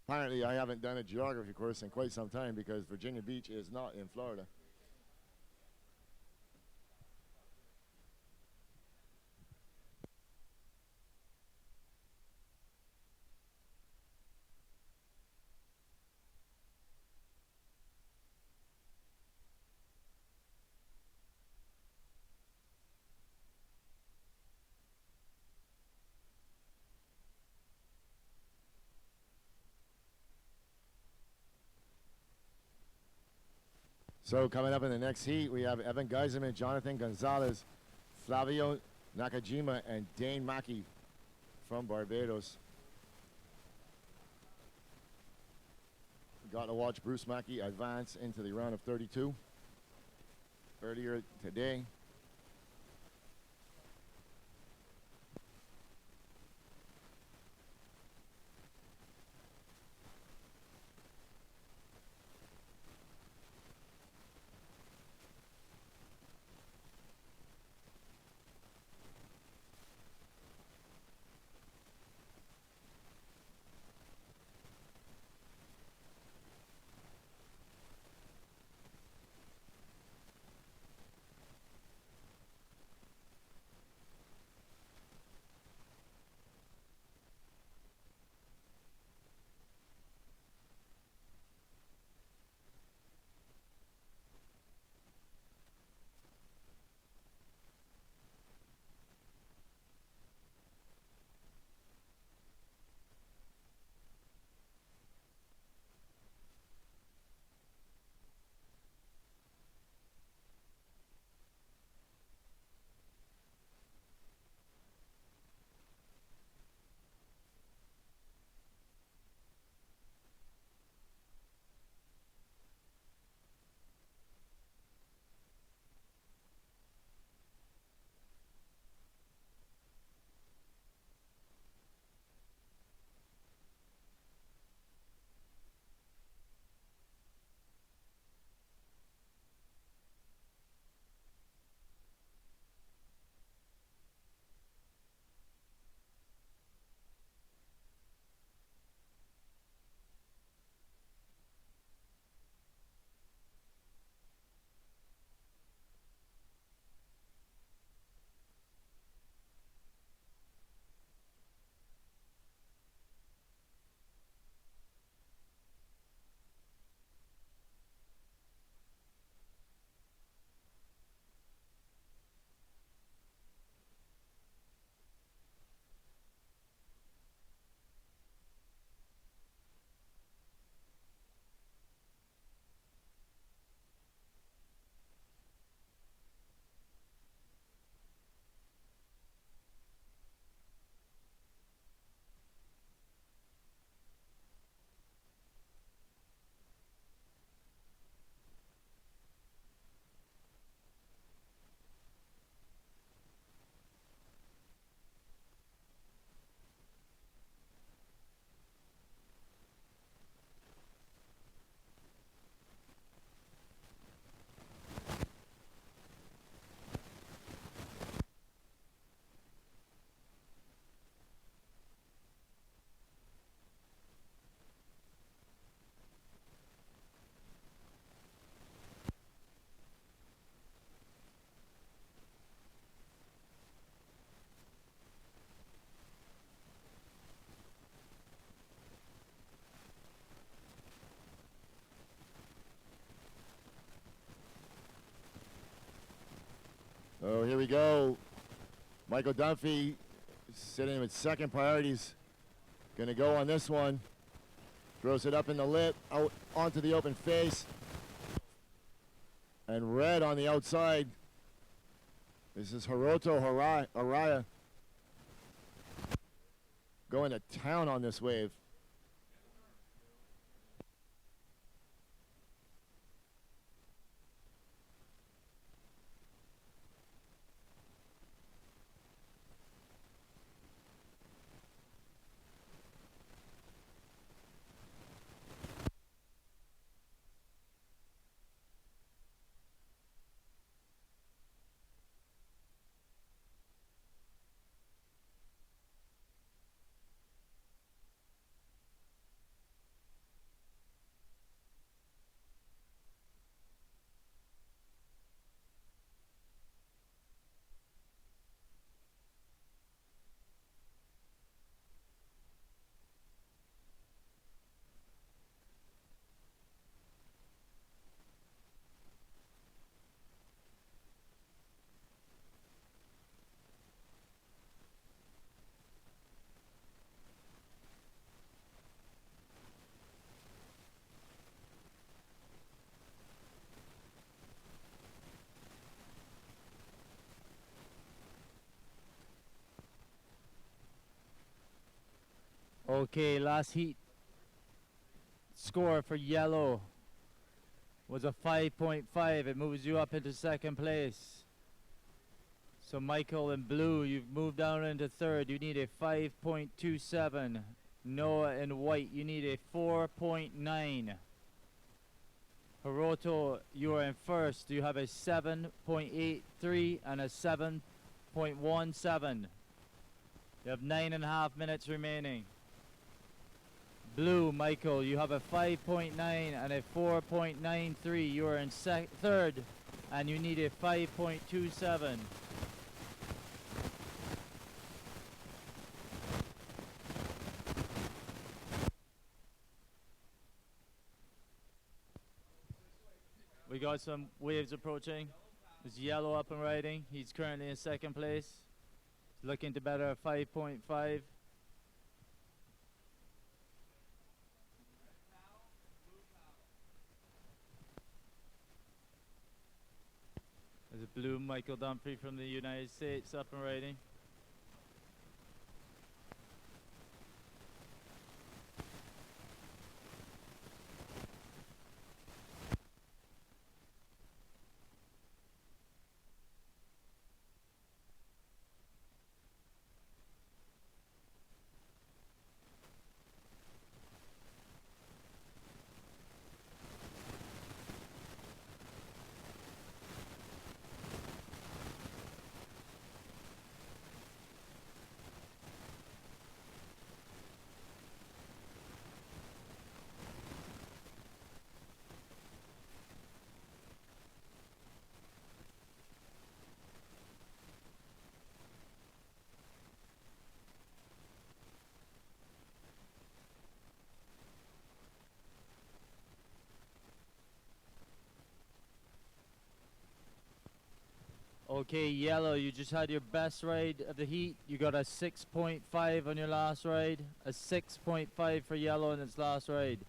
Apparently, I haven't done a geography course in quite some time because Virginia Beach is not in Florida. So coming up in the next heat, we have Evan Geiserman, Jonathan Gonzalez, Flavio Nakajima, and Dane Mackey from Barbados. Got to watch Bruce Mackey advance into the round of 32 earlier today. Oh, here we go. Michael Dunphy sitting with second priorities. Going to go on this one. Throws it up in the lip, out onto the open face. And red on the outside. This is Hiroto Araya going to town on this wave. Okay, last heat score for yellow was a 5.5. It moves you up into second place. So Michael in blue, you've moved down into third. You need a 5.27. Noah in white, you need a 4.9. Hiroto, you are in first. You have a 7.83 and a 7.17. You have 9.5 minutes remaining. Blue, Michael, you have a 5.9 and a 4.93. You are in third, and you need a 5.27. We got some waves approaching. There's yellow up and riding. He's currently in second place. He's looking to better a 5.5. There's a blue Michael Dunphy from the United States up and riding. Okay, yellow, you just had your best ride of the heat. You got a 6.5 on your last ride. A 6.5 for yellow in its last ride.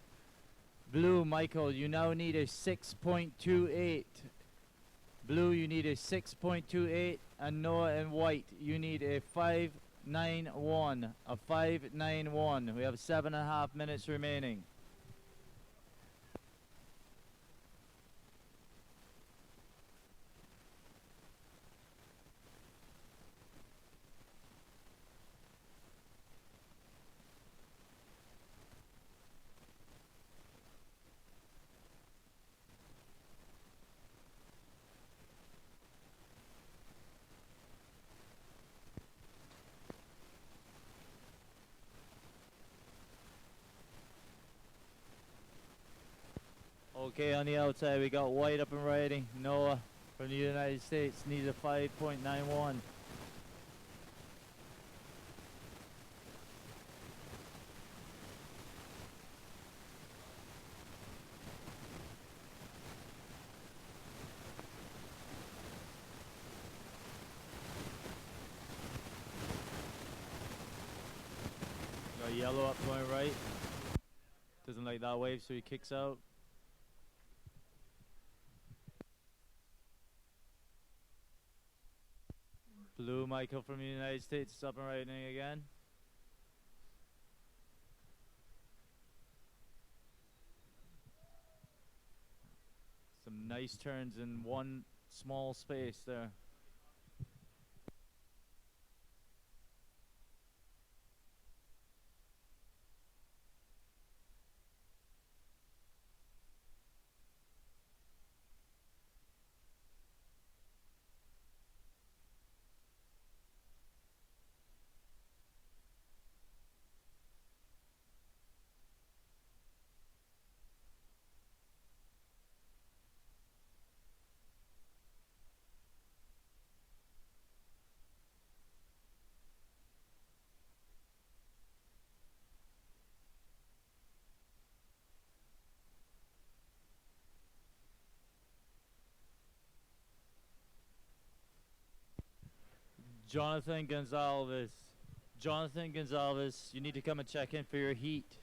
Blue, Michael, you now need a 6.28. Blue, you need a 6.28. And Noah in white, you need a 5.91. A 5.91. We have 7.5 minutes remaining. Okay, on the outside we got white up and riding. Noah from the United States needs a 5.91. Got yellow up going right. Doesn't like that wave, so he kicks out. Blue Michael from the United States is up and riding again. Some nice turns in one small space there. Jonathan Gonzalez. Jonathan Gonzalez, you need to come and check in for your heat.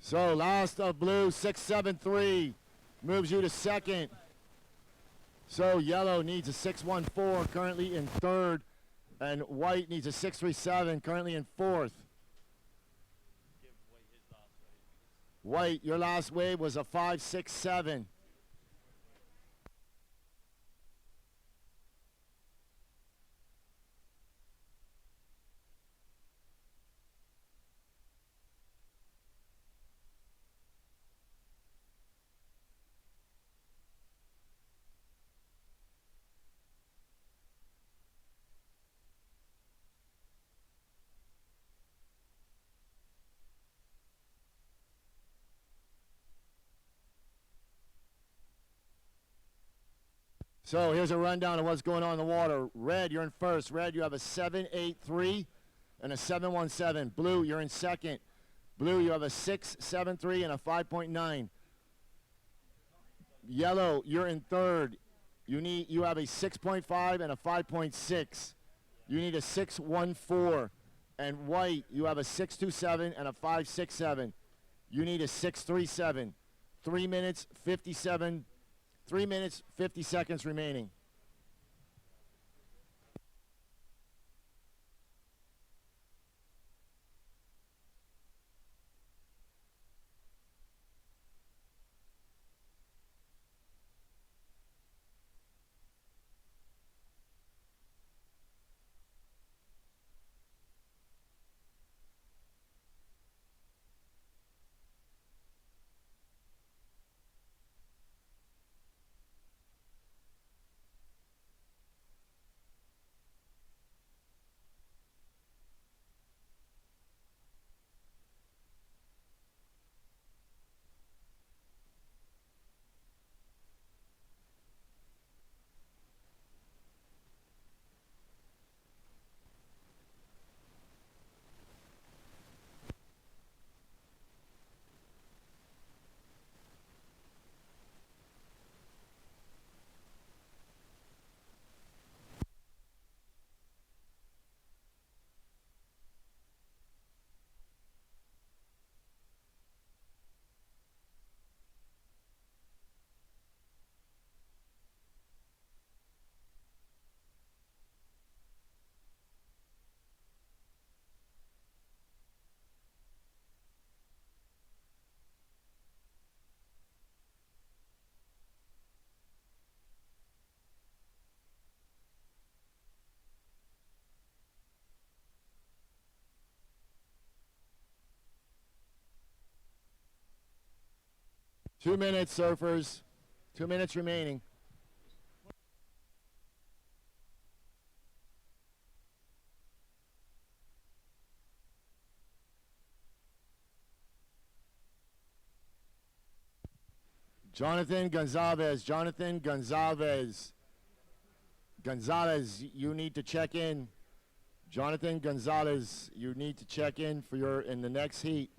So last of blue, 673, moves you to second. So yellow needs a 614, currently in third, and white needs a 637, currently in fourth. White, your last wave was a 567. So here's a rundown of what's going on in the water. Red, you're in first. Red, you have a 783 and a 717. Blue, you're in second. Blue, you have a 673 and a 5.9. Yellow, you're in third. You have a 6.5 and a 5.6. You need a 614. And white, you have a 627 and a 567. You need a 637. 3 minutes 57. 3 minutes, 50 seconds remaining. Two minutes, surfers. 2 minutes remaining. Jonathan Gonzalez. Jonathan Gonzalez. Gonzalez, you need to check in. Jonathan Gonzalez, you need to check in for your in the next heat.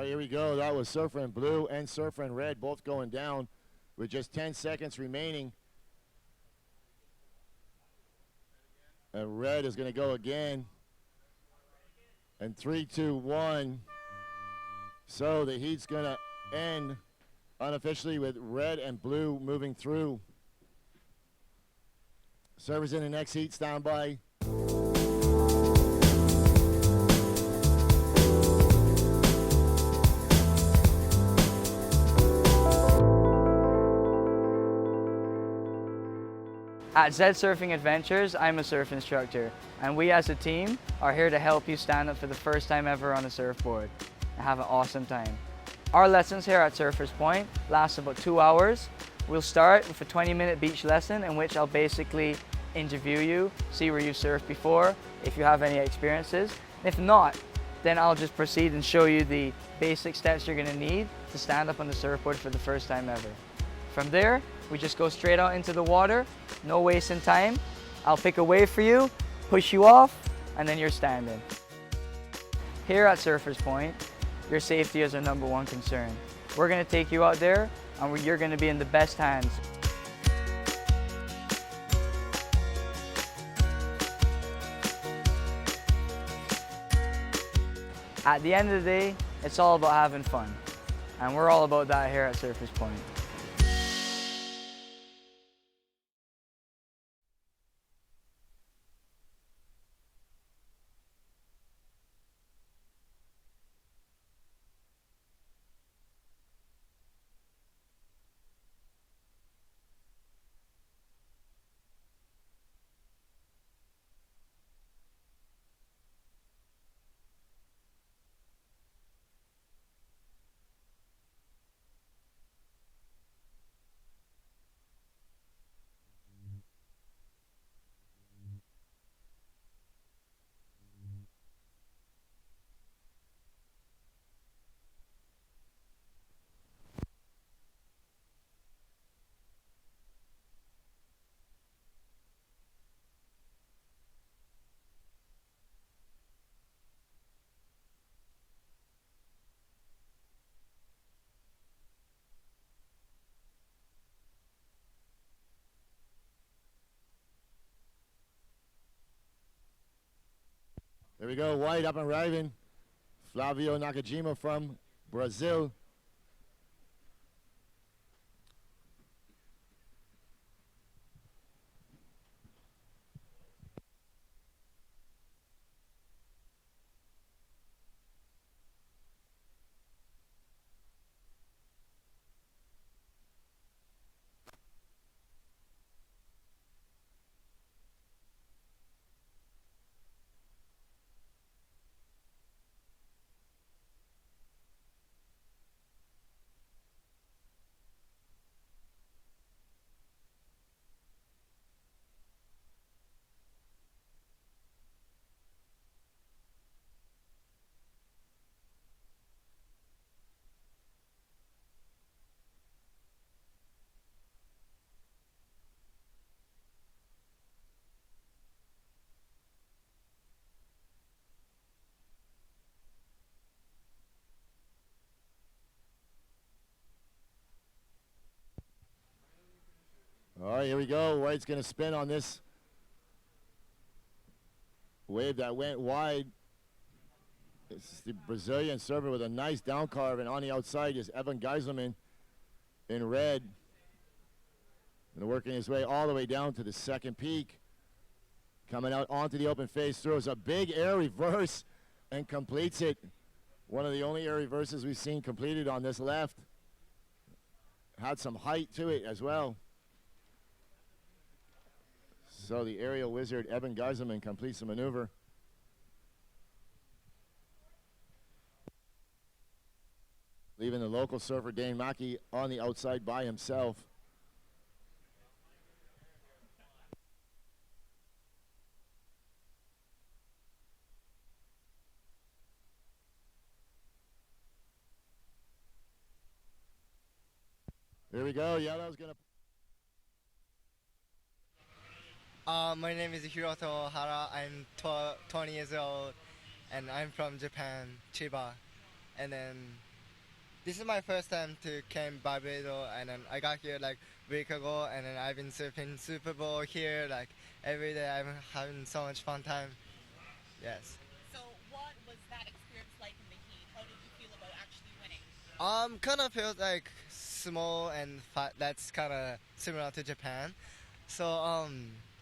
right, here we go. That was Surfer in Blue and Surfer in Red both going down with just 10 seconds remaining. And Red is going to go again. And 3, 2, 1. So the heat's going to end unofficially with Red and Blue moving through. Surfers in the next heat, stand by. At Zed Surfing Adventures, I'm a surf instructor, and we as a team are here to help you stand up for the first time ever on a surfboard and have an awesome time. Our lessons here at Surfers Point last about 2 hours. We'll start with a 20-minute beach lesson in which I'll basically interview you, see where you surfed before, if you have any experiences. If not, then I'll just proceed and show you the basic steps you're going to need to stand up on the surfboard for the first time ever. From there, we just go straight out into the water, no wasting time. I'll pick a wave for you, push you off, and then you're standing. Here at Surfers Point, your safety is our #1 concern. We're going to take you out there, and you're going to be in the best hands. At the end of the day, it's all about having fun, and we're all about that here at Surfers Point. There we go, White up and arriving. Flavio Nakajima from Brazil. All right, here we go. White's going to spin on this wave that went wide. It's the Brazilian server with a nice down carve, and on the outside is Evan Geiselman in red. And working his way all the way down to the second peak. Coming out onto the open face, throws a big air reverse and completes it. One of the only air reverses we've seen completed on this left. Had some height to it as well. So the aerial wizard, Evan Geiselman, completes the maneuver. Leaving the local surfer, Dane Mackey, on the outside by himself. Here we go, Yellow's gonna... My name is Hiroto Hara. I'm 20 years old, and I'm from Japan, Chiba. And then This is my first time to Camp Barbados, and then I got here like a week ago, and then I've been surfing Super Bowl here like every day. I'm having so much fun time. Yes. So what was that experience like in the heat? How did you feel about actually winning? Kind of feels like small and fat. That's kind of similar to Japan. So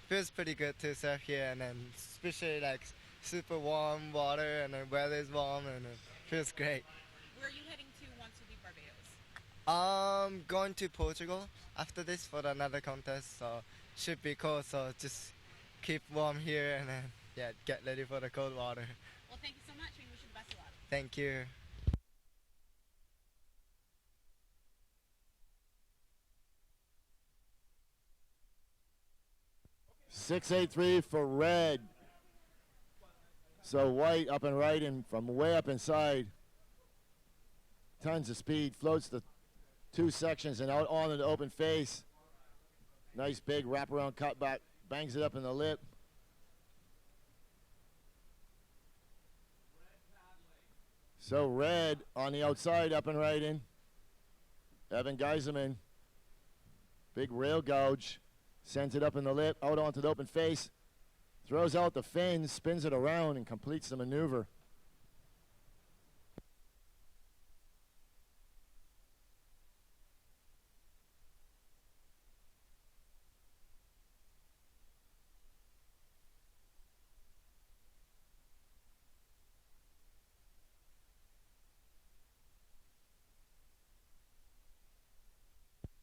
feels pretty good to surf here, and then especially like super warm water, and the weather is warm, and it feels great. Where are you heading to once you leave Barbados? Going to Portugal after this for another contest, so should be cool. So just keep warm here, and then yeah, get ready for the cold water. Well, thank you so much. We wish you the best of luck. Thank you. .683 for red. So white up and right and from way up inside. Tons of speed, floats the two sections and out on the open face. Nice big wraparound cutback, bangs it up in the lip. So red on the outside, up and right in. Evan Geiselman, big rail gouge, sends it up in the lip, out onto the open face, throws out the fins, spins it around and completes the maneuver.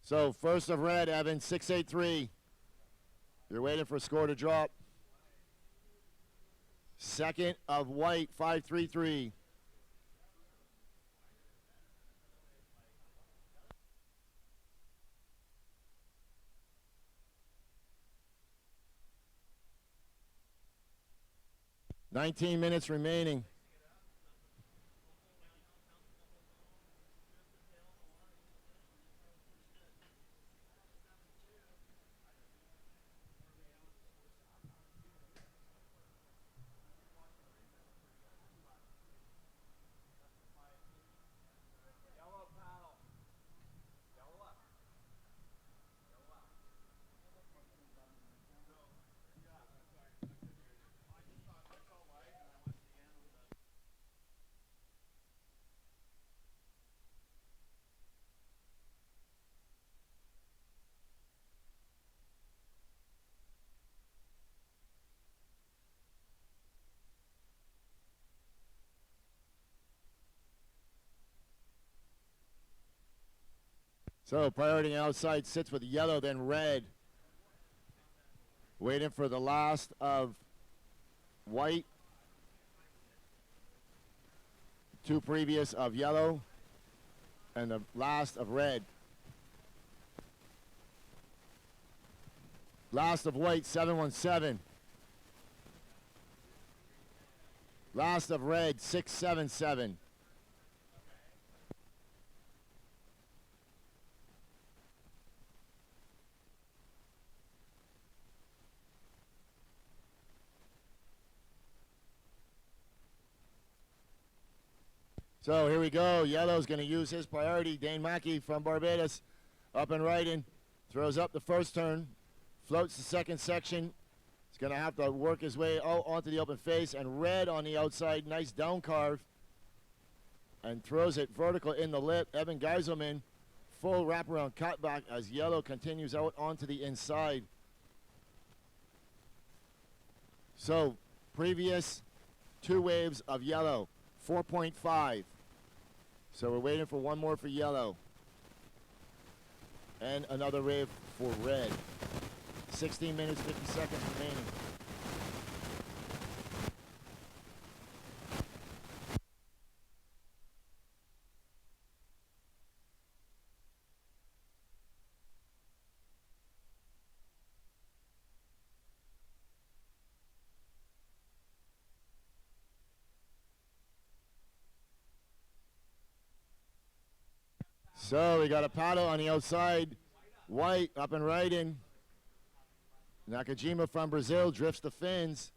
So first of red, Evan, 683. You're waiting for a score to drop. Second of white, 533. $19 minutes remaining. So priority outside sits with yellow, then red. Waiting for the last of white. Two previous of yellow. And the last of red. Last of white, 717. Last of red, 677. So here we go. Yellow's going to use his priority. Dane Mackey from Barbados up and right in. Throws up the first turn. Floats the second section. He's going to have to work his way out onto the open face. And red on the outside. Nice down carve. And throws it vertical in the lip. Evan Geiselman, full wraparound cutback as yellow continues out onto the inside. So previous two waves of yellow. 4.5. So we're waiting for one more for yellow. And another wave for red. 16 minutes, 50 seconds remaining. So we got a paddle on the outside. White up and right in. Nakajima from Brazil drifts the fins.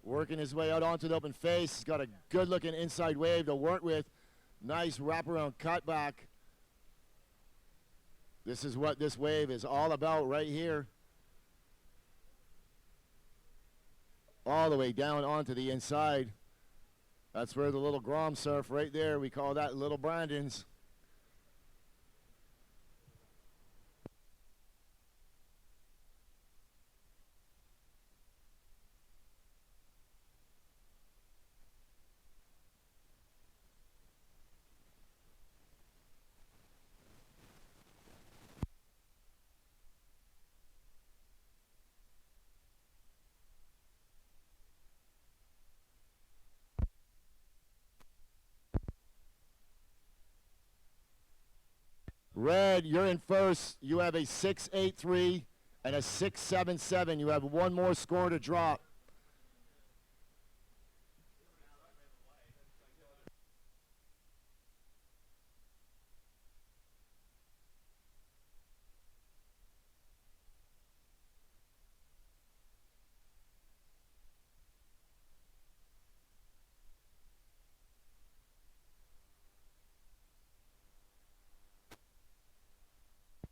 Working his way out onto the open face. He's got a good looking inside wave to work with. Nice wraparound cutback. This is what this wave is all about right here. All the way down onto the inside. That's where the little Grom surf right there. We call that Little Brandon's. Red, you're in first. You have a 6.83 and a 6.77. You have one more score to drop.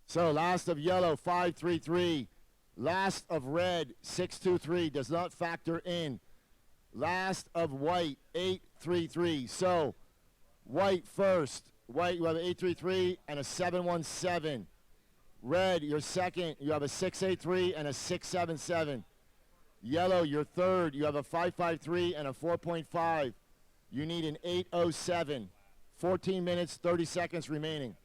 So last of yellow, 5.33. Last of red, 6.23. Does not factor in. Last of white, 8.33. So white first. White, you have an 8.33 and a 7.17. Red, you're second. You have a 6.83 and a 6.77. Yellow, you're third. You have a 5.53 and a 4.5. You need an 8.07. 14 minutes, 30 seconds remaining.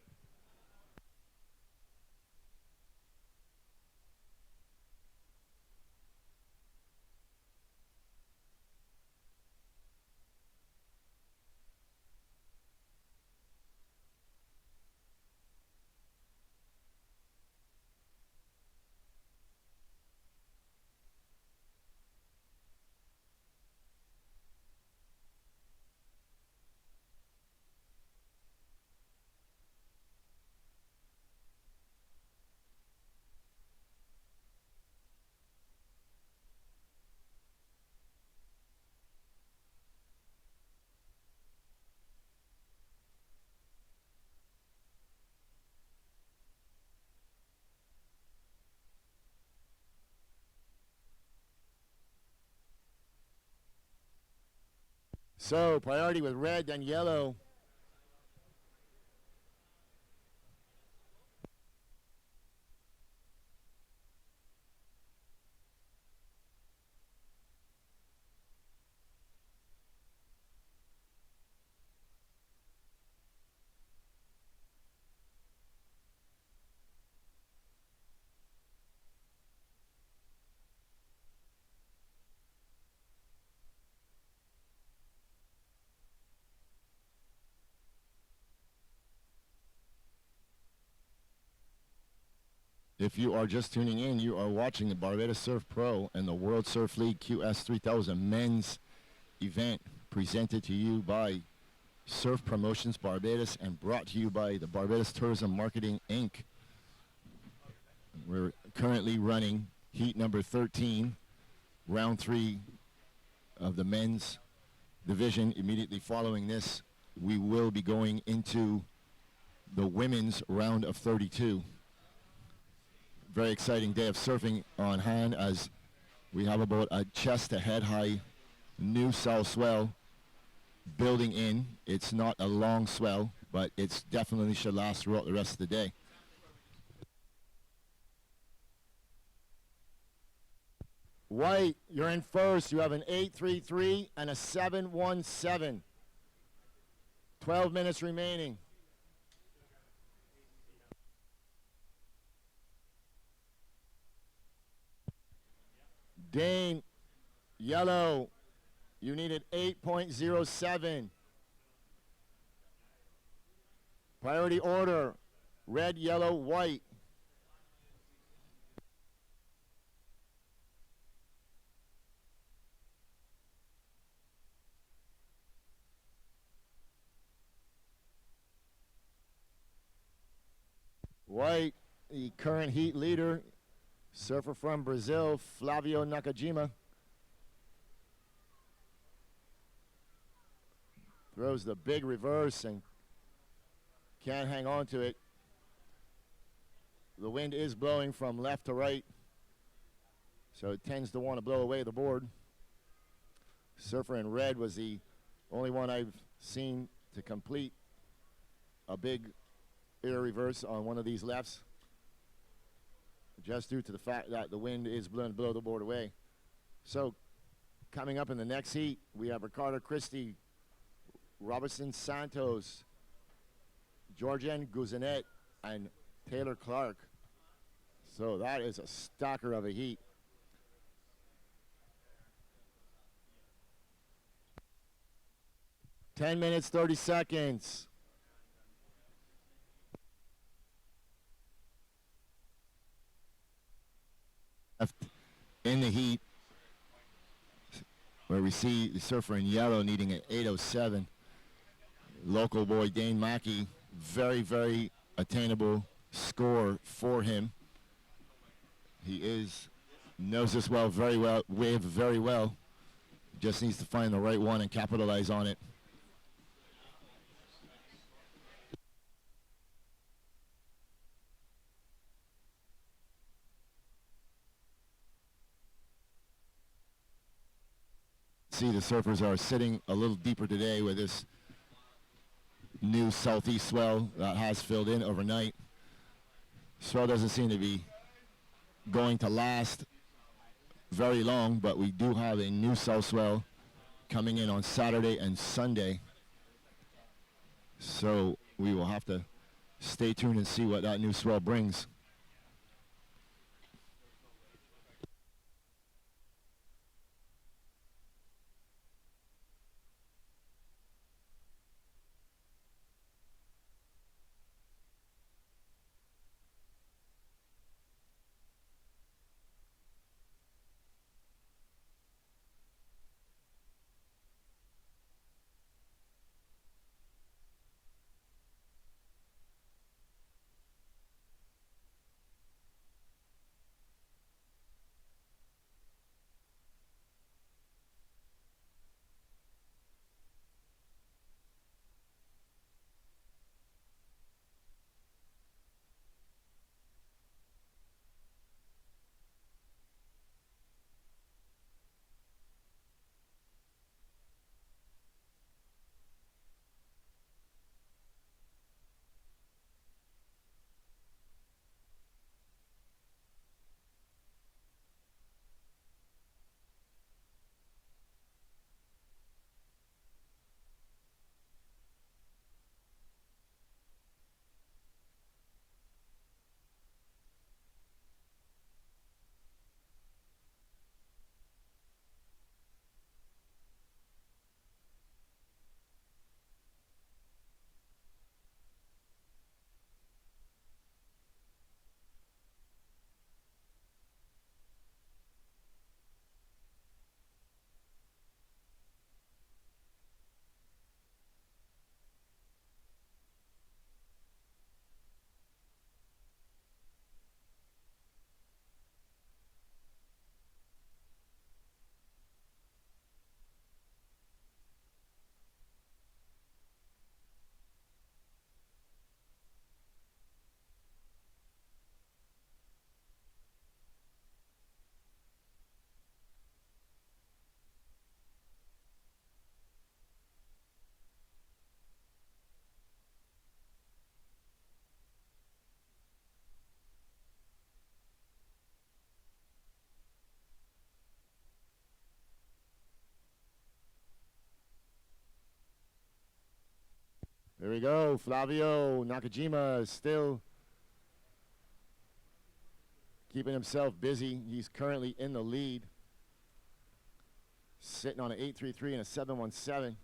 So priority with red, then yellow. If you are just tuning in, you are watching the Barbados Surf Pro and the World Surf League QS 3000 men's event presented to you by Surf Promotions Barbados and brought to you by the Barbados Tourism Marketing Inc. We're currently running heat number 13, round 3 of the men's division. Immediately following this, we will be going into the women's round of 32. Very exciting day of surfing on hand as we have about a chest to head high new south swell building in. It's not a long swell, but it's definitely should last throughout the rest of the day. White, you're in first. You have an 8.33 and a 7.17. 12 minutes remaining. Dane, yellow, you needed 8.07. Priority order, red, yellow, white. White, the current heat leader, surfer from Brazil, Flavio Nakajima. Throws the big reverse and Can't hang on to it. The wind is blowing from left to right, so it tends to want to blow away the board. Surfer in red was the only one I've seen to complete a big air reverse on one of these lefts, just due to the fact that the wind is blowing to blow the board away. So coming up in the next heat, we have Ricardo Christie, Robertson Santos, Georgian Gouzenet, and Taylor Clark. So that is a stalker of a heat. Ten minutes, 30 seconds. Left in the heat, where we see the surfer in yellow needing an 807. Local boy Dane Mackey, very, very attainable score for him. He knows this wave very well. Just needs to find the right one and capitalize on it. See, the surfers are sitting a little deeper today with this new southeast swell that has filled in overnight. Swell doesn't seem to be going to last very long, but we do have a new south swell coming in on Saturday and Sunday. So we will have to stay tuned and see what that new swell brings. There we go. Flavio Nakajima is still keeping himself busy. He's currently in the lead, sitting on an 833 and a 717.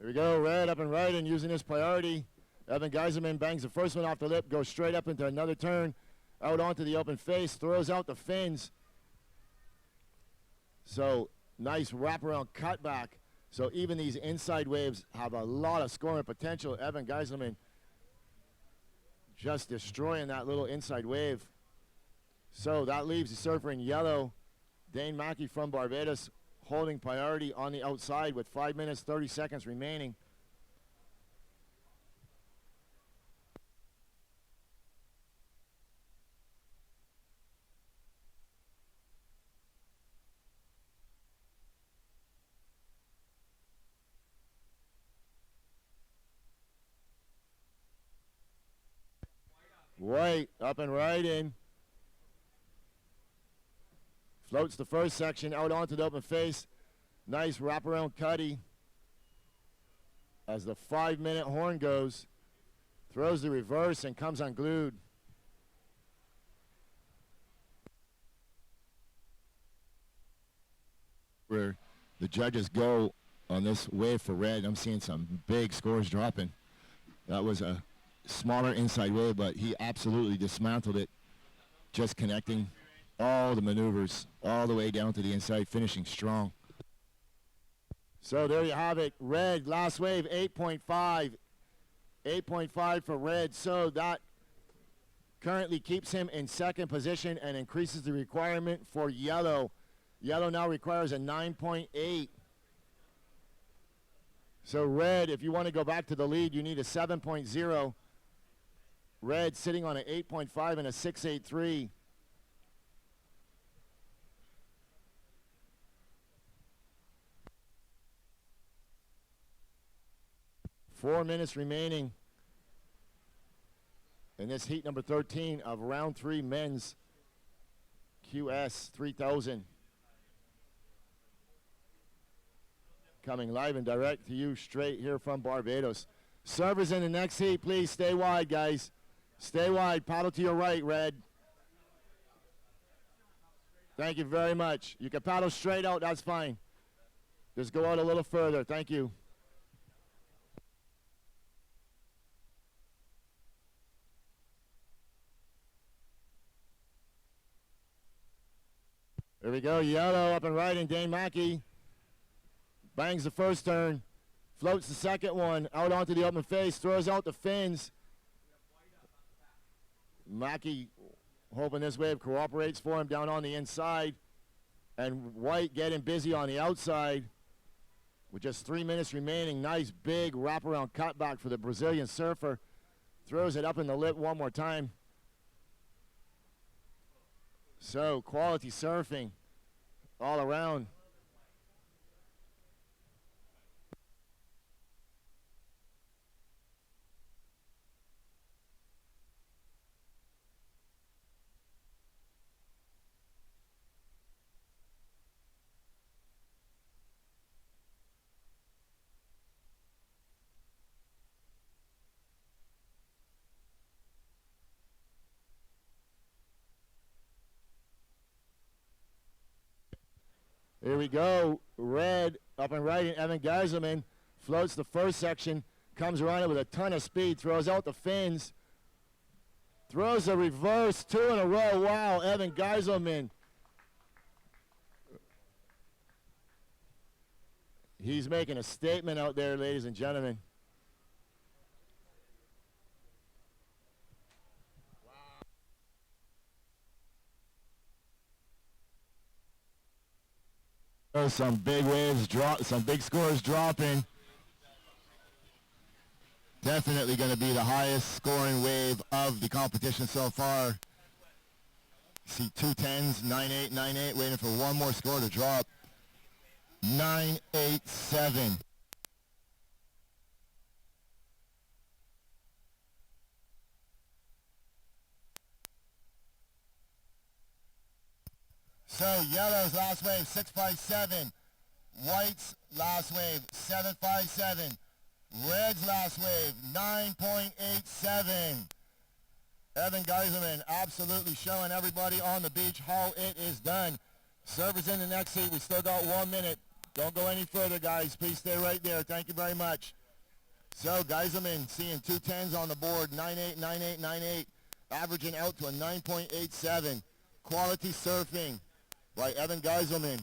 Here we go, red up and right and using his priority. Evan Geiselman bangs the first one off the lip, goes straight up into another turn, out onto the open face, throws out the fins. So nice wraparound cutback. So even these inside waves have a lot of scoring potential. Evan Geiselman just destroying that little inside wave. So that leaves the surfer in yellow, Dane Mackey from Barbados, holding priority on the outside with 5 minutes, 30 seconds remaining. White up and right in. Floats the first section out onto the open face. Nice wraparound cutty. As the 5-minute horn goes, throws the reverse and comes unglued. Where the judges go on this wave for red, I'm seeing some big scores dropping. That was a smaller inside wave, but he absolutely dismantled it, just connecting all the maneuvers all the way down to the inside, finishing strong. So there you have it. Red, last wave, 8.5. 8.5 for red. So that currently keeps him in second position and increases the requirement for yellow. Yellow now requires a 9.8. So red, if you want to go back to the lead, you need a 7.0. Red sitting on an 8.5 and a 6.83. Four minutes remaining in this heat number 13 of round 3 men's QS 3000. Coming live and direct to you straight here from Barbados. Servers in the next heat, please stay wide, guys. Stay wide, paddle to your right, red. Thank you very much. You can paddle straight out, that's fine. Just go out a little further, thank you. There we go, yellow up and right, and Dane Mackey bangs the first turn, floats the second one, out onto the open face, throws out the fins. Mackey hoping this wave cooperates for him down on the inside, and White getting busy on the outside with just 3 minutes remaining. Nice big wraparound cutback for the Brazilian surfer. Throws it up in the lip one more time. So quality surfing all around. Here we go. Red up and right, and Evan Geiselman floats the first section, comes around it with a ton of speed, throws out the fins, throws a reverse, 2 in a row. Wow, Evan Geiselman. He's making a statement out there, ladies and gentlemen. Oh, some big waves drop, some big scores dropping. Definitely going to be the highest scoring wave of the competition so far. See 2 10s, 9-8, 9-8, waiting for one more score to drop. 9-8-7. So yellow's last wave 657, white's last wave 757, red's last wave 9.87. Evan Geiselman absolutely showing everybody on the beach how it is done. Servers in the next heat. We still got 1 minute. Don't go any further, guys. Please stay right there. Thank you very much. So, Geiselman seeing 210s on the board, 9.8, 9.8, 9.8, averaging out to a 9.87. Quality surfing by Evan Geiselman.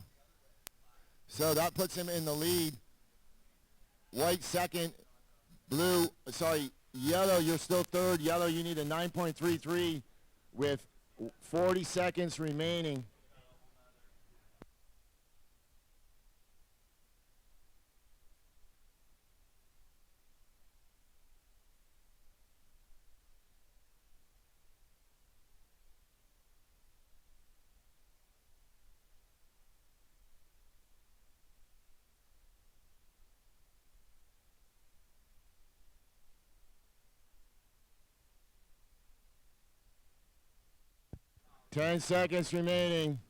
So that puts him in the lead. White second, yellow, you're still third. Yellow, you need a 9.33 with 40 seconds remaining. Ten seconds remaining.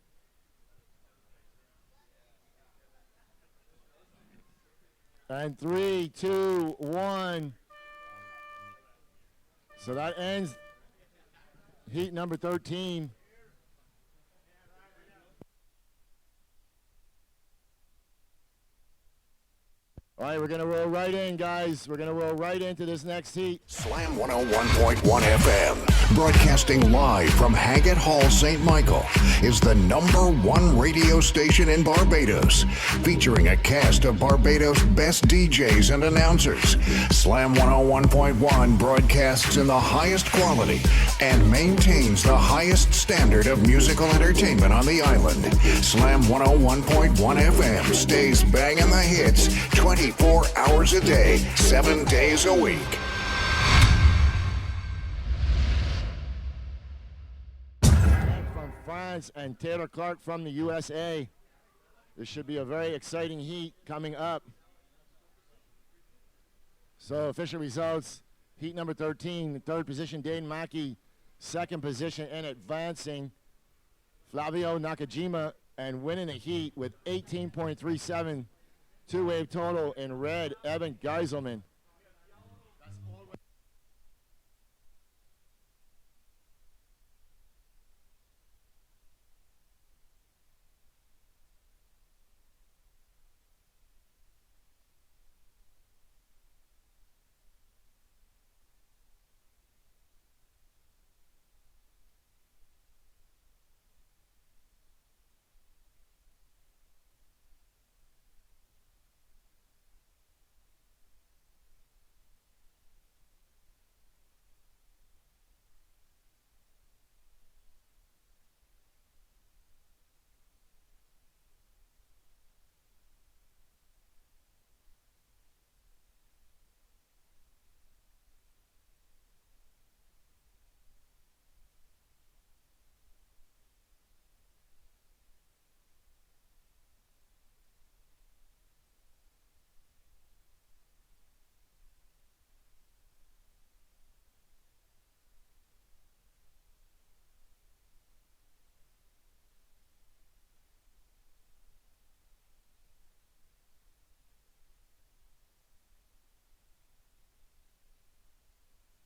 And 3, 2, 1. So that ends heat number 13. All right, we're going to roll right in, guys. We're going to roll right into this next heat. Slam 101.1 FM, broadcasting live from Haggett Hall, St. Michael, is the #1 radio station in Barbados, featuring a cast of Barbados' best DJs and announcers. Slam 101.1 broadcasts in the highest quality and maintains the highest standard of musical entertainment on the island. Slam 101.1 FM stays banging the hits 24 hours a day, 7 days a week. From France and Taylor Clark from the USA. This should be a very exciting heat coming up. So official results, heat number 13, third position, Dane Mackey, second position and advancing, Flavio Nakajima, and winning the heat with 18.37 two-wave total in red, Evan Geiselman.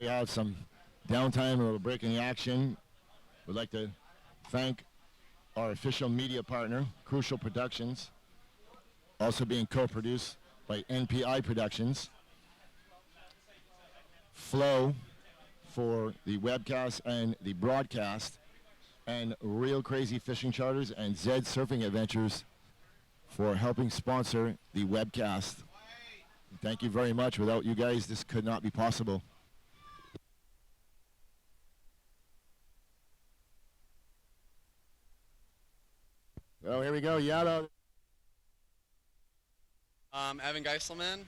We have some downtime, a little break in the action. We'd like to thank our official media partner, Crucial Productions, also being co-produced by NPI Productions. Flow for the webcast and the broadcast, and Real Crazy Fishing Charters and Zed Surfing Adventures for helping sponsor the webcast. Thank you very much. Without you guys, this could not be possible. Oh, here we go, yellow. Evan Geiselman,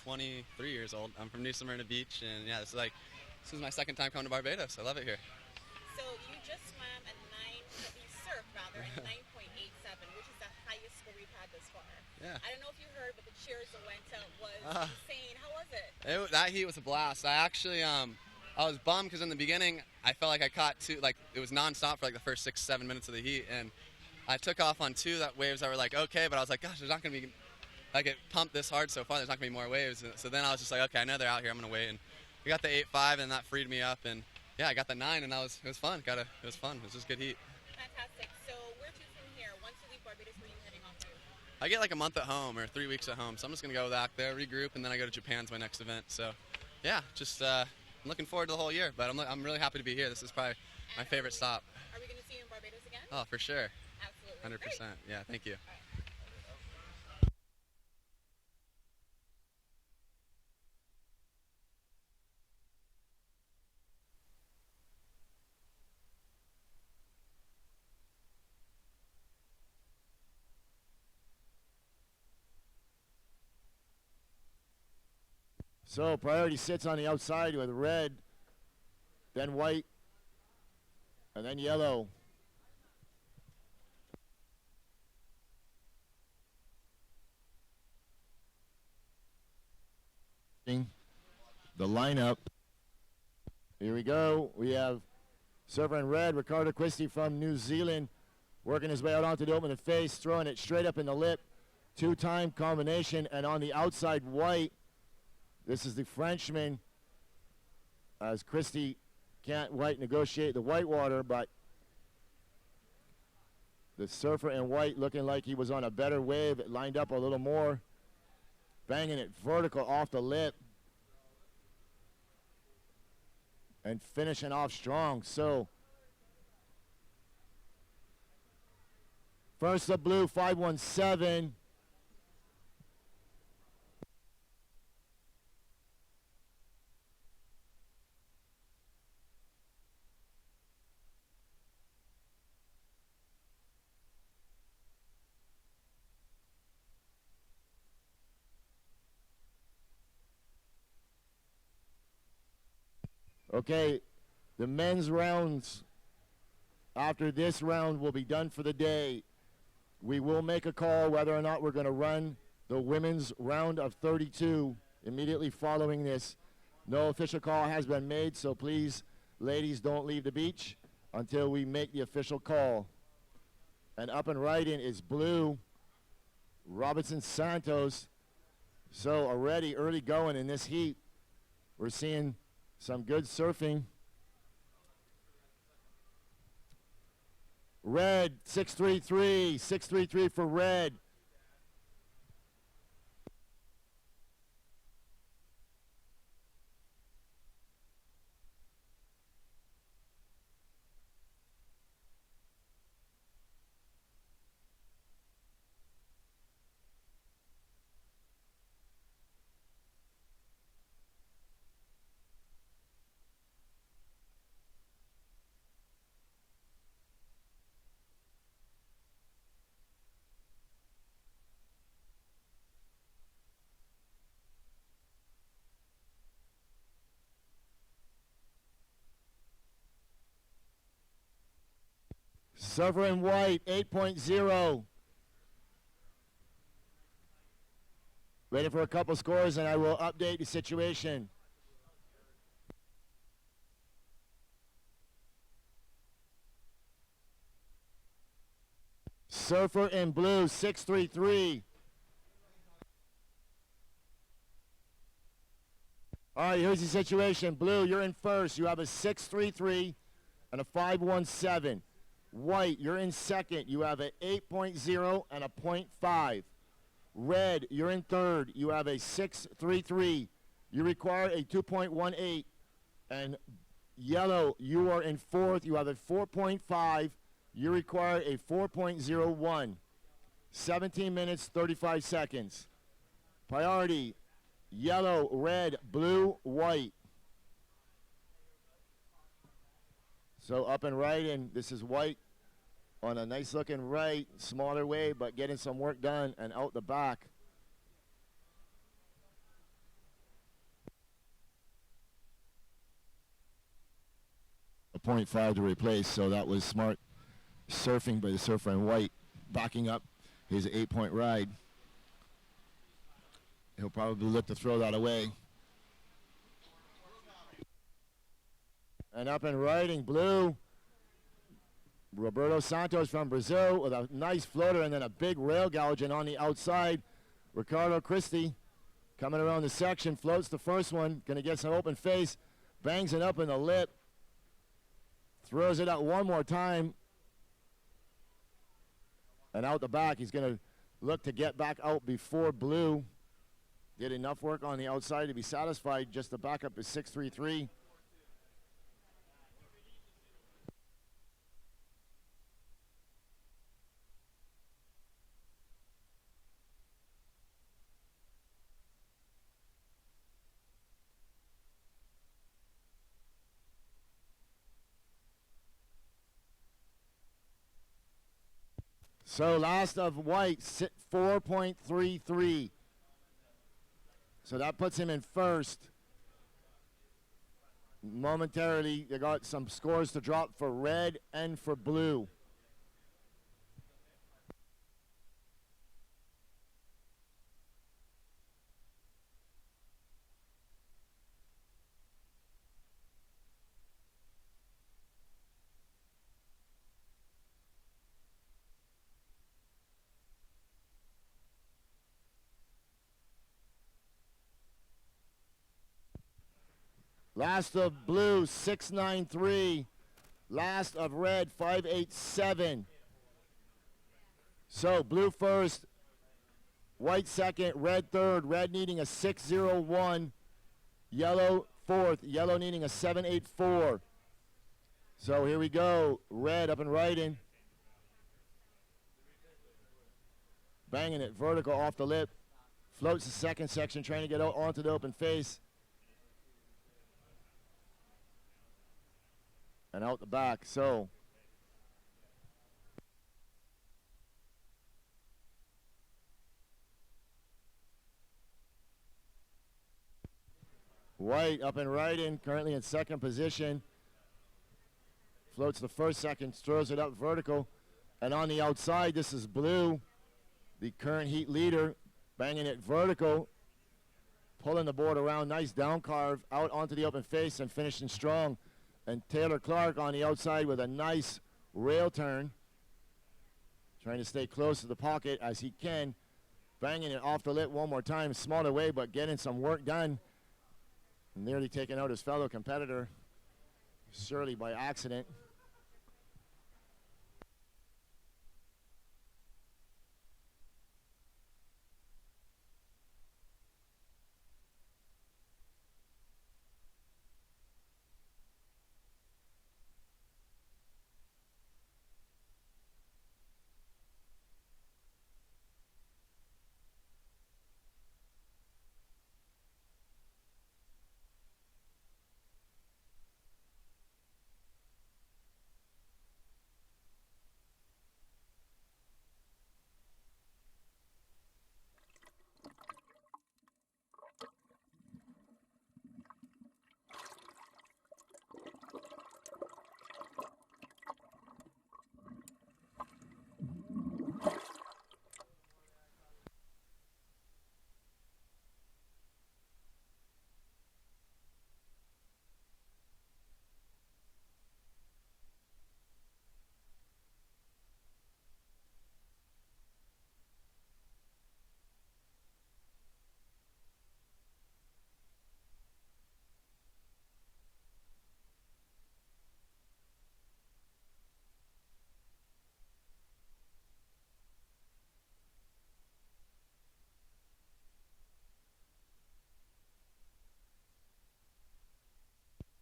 23 years old. I'm from New Smyrna Beach, and yeah, this is my second time coming to Barbados. I love it here. So you just swam a you surfed rather at 9.87, which is the highest score we've had this far. Yeah. I don't know if you heard, but the cheers that went out was insane. How was it? That heat was a blast. I actually, I was bummed because in the beginning, I felt like I caught two, like it was nonstop for like the first 6-7 minutes of the heat, and I took off on two waves that were like okay, but I was like, gosh, there's not gonna be, like it pumped this hard so far, there's not gonna be more waves. So then I was just like, okay, I know they're out here, I'm gonna wait. And we got the 8.5, and that freed me up, and yeah, I got the 9, and it was fun. It was fun. It was just good heat. Fantastic. So where to from here? Once you leave Barbados, where are you heading off to? I get like a month at home or 3 weeks at home, so I'm just gonna go back there, regroup, and then I go to Japan's my next event. So, yeah, just I'm looking forward to the whole year. But I'm really happy to be here. This is probably my favorite stop. Are we going to see you in Barbados again? Oh, for sure. Absolutely. 100%. Great. Yeah, thank you. So priority sits on the outside with red, then white, and then yellow. The lineup. Here we go. We have server in red, Ricardo Christie from New Zealand, working his way out onto the open of the face, throwing it straight up in the lip. Two-time combination, and on the outside, white. This is the Frenchman, as Christie can't white negotiate the white water, but the surfer in white looking like he was on a better wave. It lined up a little more, banging it vertical off the lip and finishing off strong. So first the blue 517. Okay, the men's rounds after this round will be done for the day. We will make a call whether or not we're going to run the women's round of 32 immediately following this. No official call has been made, so please, ladies, don't leave the beach until we make the official call. And up and right in is blue, Robinson Santos. So already early going in this heat, we're seeing some good surfing. Red, 633, 633 for red. Surfer in white, 8.0. Waiting for a couple scores, and I will update the situation. Surfer in blue, 633. All right, here's the situation. Blue, you're in first. You have a 633 and a 517. White, you're in second. You have an 8.0 and a 0.5. Red, you're in third. You have a 633. You require a 2.18. And yellow, you are in fourth. You have a 4.5. You require a 4.01. 17 minutes, 35 seconds. Priority, yellow, red, blue, white. So up and right, and this is white on a nice looking right, smaller wave, but getting some work done, and out the back. A 0.5 to replace, so that was smart surfing by the surfer in white, backing up his 8-point ride. He'll probably look to throw that away. And up and riding blue, Roberto Santos from Brazil with a nice floater and then a big rail gouging on the outside. Ricardo Christie coming around the section, floats the first one, going to get some open face, bangs it up in the lip, throws it out one more time, and out the back. He's going to look to get back out before blue. Did enough work on the outside to be satisfied. Just the backup is 6.33. So last of white, 4.33. So that puts him in first. Momentarily, they got some scores to drop for red and for blue. Last of blue, 6.93. Last of red, 5.87. So blue first, white second, red third, red needing a 6.01. Yellow fourth, yellow needing a 7.84. So here we go, red up and right in. Banging it vertical off the lip. Floats the second section, trying to get out onto the open face. And out the back, so. White up and right in, currently in second position. Floats the first second, throws it up vertical. And on the outside, this is blue, the current heat leader, banging it vertical, pulling the board around, nice down carve, out onto the open face and finishing strong. And Taylor Clark on the outside with a nice rail turn, trying to stay close to the pocket as he can, banging it off the lip one more time, smaller way, but getting some work done. Nearly taking out his fellow competitor, surely by accident.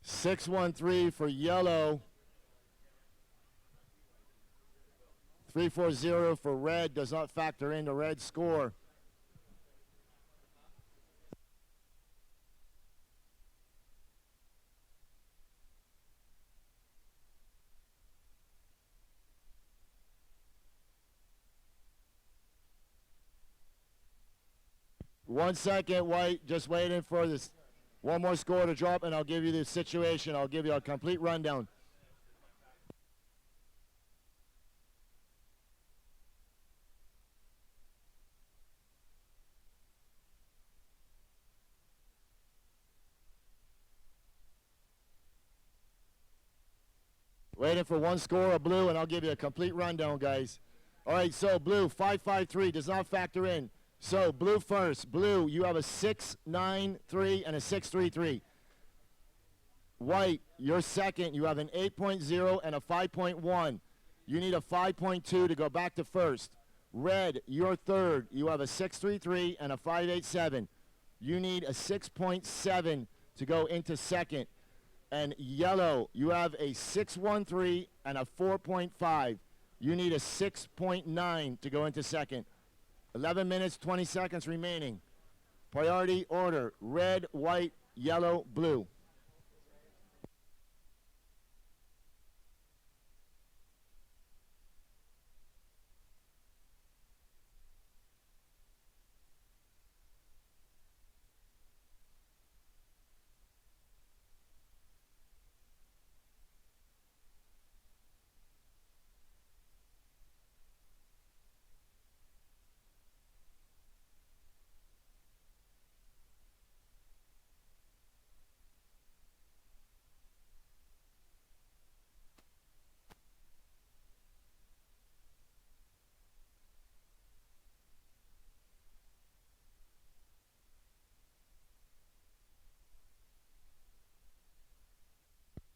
.613 for yellow. 340 for red, does not factor into red score. One second, white, just waiting for this. One more score to drop, and I'll give you the situation. I'll give you a complete rundown. Waiting for one score of blue, and I'll give you a complete rundown, guys. All right, so blue, 553, does not factor in. So blue first. Blue, you have a 693 and a 633. White, you're second. You have an 8.0 and a 5.1. You need a 5.2 to go back to first. Red, you're third. You have a 6.33 and a 5.87. You need a 6.7 to go into second. And yellow, you have a 6.13 and a 4.5. You need a 6.9 to go into second. 11 minutes, 20 seconds remaining. Priority order, red, white, yellow, blue.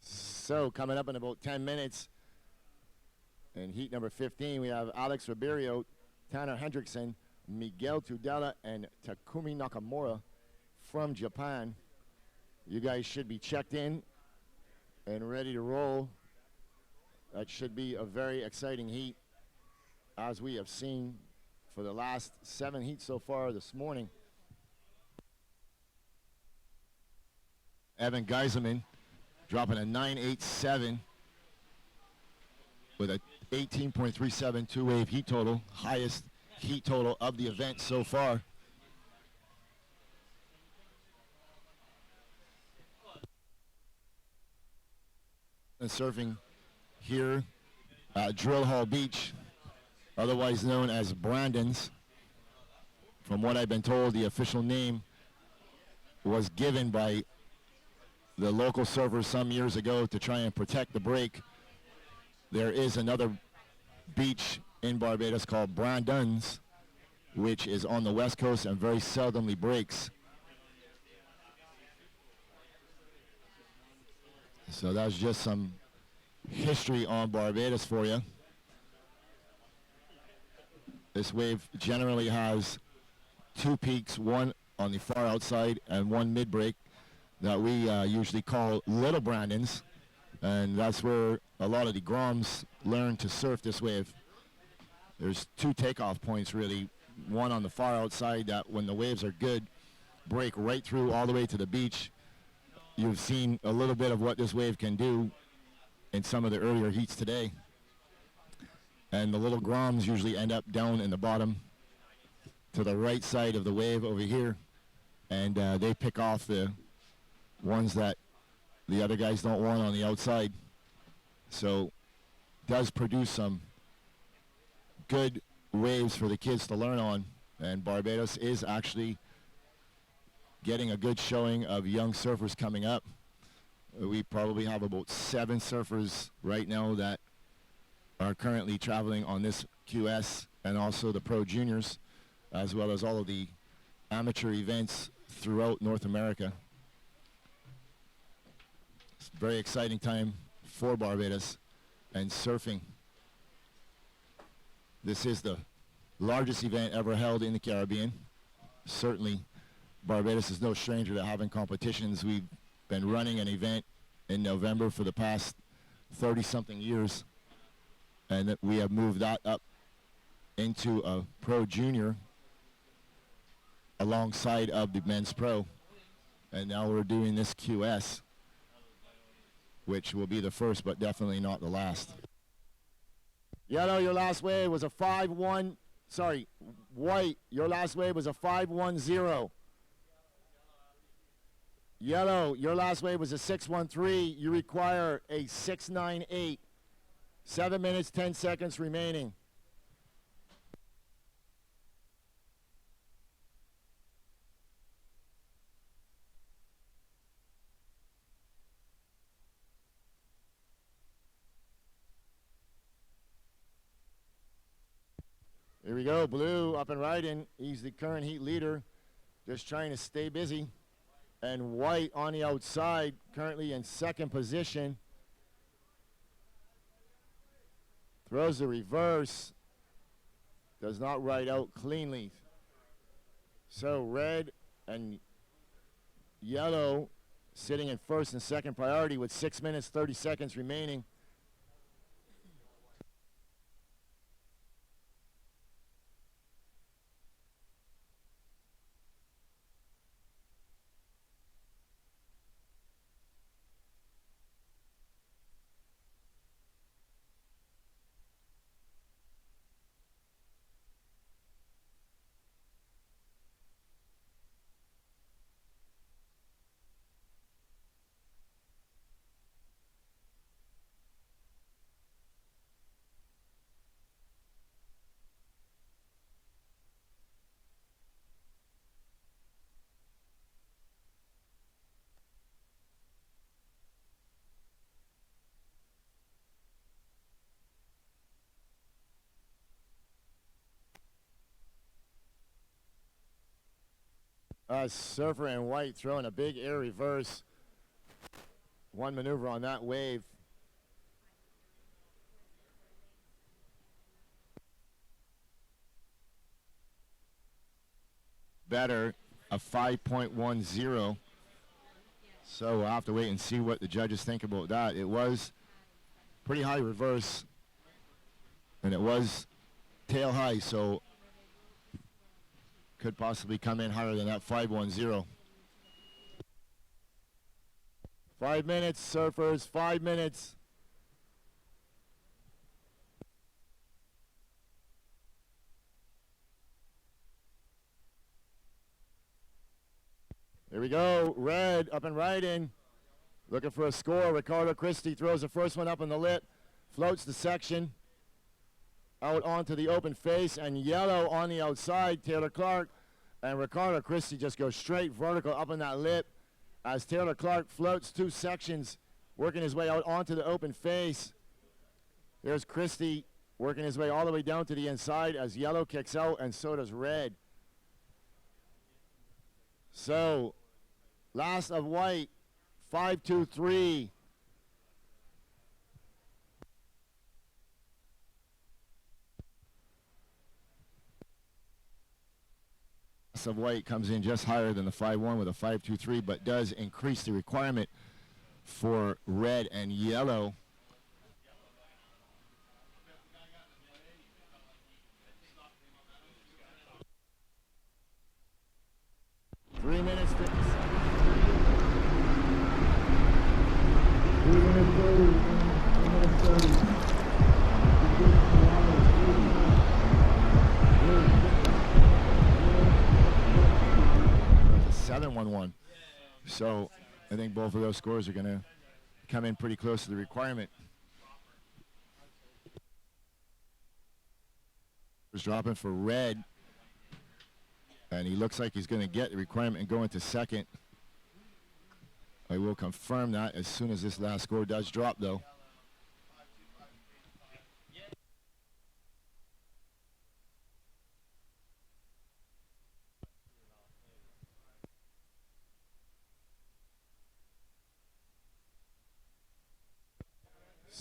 So coming up in about 10 minutes, in heat number 15, we have Alex Ribeiro, Tanner Hendrickson, Miguel Tudela, and Takumi Nakamura from Japan. You guys should be checked in and ready to roll. That should be a very exciting heat, as we have seen for the last 7 heats so far this morning. Evan Geiselman dropping a 9.87 with a 18.37 two-wave heat total, highest heat total of the event so far. And surfing here at Drill Hall Beach, otherwise known as Brandon's. From what I've been told, the official name was given by the local surfers some years ago to try and protect the break. There is another beach in Barbados called Brandon's, which is on the west coast and very seldomly breaks. So that's just some history on Barbados for you. This wave generally has 2 peaks, one on the far outside and one mid-break, that we usually call Little Brandon's, and that's where a lot of the Groms learn to surf this wave. There's 2 takeoff points really, one on the far outside that when the waves are good, break right through all the way to the beach. You've seen a little bit of what this wave can do in some of the earlier heats today. And the little Groms usually end up down in the bottom to the right side of the wave over here, and they pick off the ones that the other guys don't want on the outside. So does produce some good waves for the kids to learn on, and Barbados is actually getting a good showing of young surfers coming up. We probably have about 7 surfers right now that are currently traveling on this QS, and also the Pro Juniors, as well as all of the amateur events throughout North America. It's a very exciting time for Barbados and surfing. This is the largest event ever held in the Caribbean. Certainly, Barbados is no stranger to having competitions. We've been running an event in November for the past 30-something years, and that we have moved that up into a Pro Junior alongside of the Men's Pro. And now we're doing this QS, which will be the first, but definitely not the last. Yellow, your last wave was a 5-1, sorry, white, your last wave was a 5-1-0. Yellow, your last wave was a 6-1-3. You require a 6-9-8. 7 minutes, 10 seconds remaining. Here we go, blue up and riding. He's the current heat leader, just trying to stay busy. And white on the outside, currently in second position. Throws the reverse. does not ride out cleanly. So red and yellow sitting in first and second priority with 6 minutes, 30 seconds remaining. Surfer in white throwing a big air reverse. One maneuver on that wave. Better, a 5.10. So we'll have to wait and see what the judges think about that. It was pretty high reverse, and it was tail high, so could possibly come in higher than that 5.10. 5 minutes, surfers, 5 minutes. Here we go, red up and riding. Looking for a score. Ricardo Christie throws the first one up in the lip, floats the section out onto the open face, and yellow on the outside. Taylor Clark and Ricardo Christie just go straight vertical up in that lip as Taylor Clark floats 2 sections, working his way out onto the open face. There's Christie working his way all the way down to the inside as yellow kicks out, and so does red. So, last of white, 5-2-3. Last of white comes in just higher than the 5-1 with a 5-2-3, but does increase the requirement for red and yellow. Three minutes, 50 seconds. 3 minutes 30. 3 minutes 30. 7-1-1. So I think both of those scores are going to come in pretty close to the requirement. Was dropping for red, and he looks like he's going to get the requirement and go into second. I will confirm that as soon as this last score does drop, though.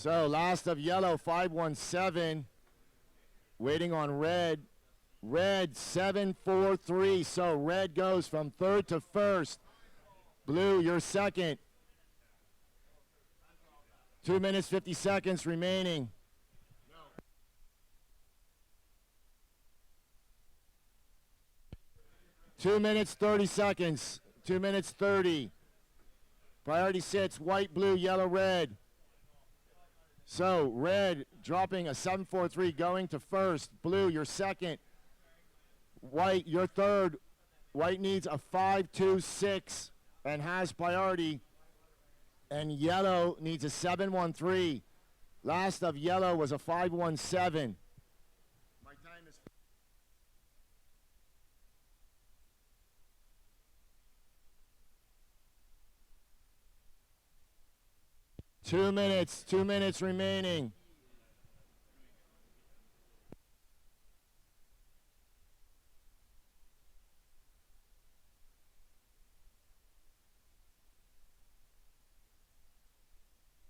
So last of yellow, 5-1-7. Waiting on red. Red, 7-4-3. So red goes from third to first. Blue, you're second. 2 minutes, 50 seconds remaining. 2 minutes, 30 seconds. 2 minutes, 30. Priority sits, white, blue, yellow, red. So red dropping a 7-4-3 going to first. Blue, you're second. White, you're third. White needs a 5-2-6 and has priority. And yellow needs a 7-1-3. Last of yellow was a 5-1-7. My time is 2 minutes, 2 minutes remaining.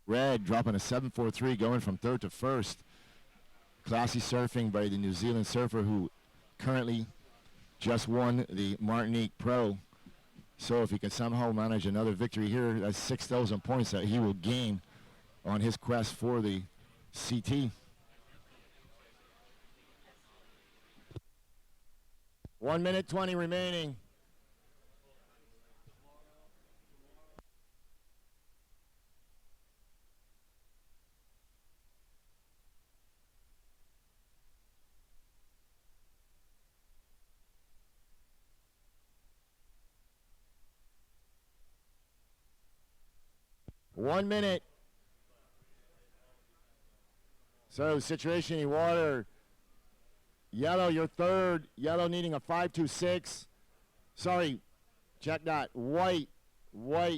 Red dropping a 7-4-3 going from third to first. Classy surfing by the New Zealand surfer who currently just won the Martinique Pro. So if he can somehow manage another victory here, that's 6,000 points that he will gain on his quest for the CT. 1 minute 20 remaining. One minute. So situation in water. Yellow, you're third. Yellow needing a 5.26. Sorry, check that. White,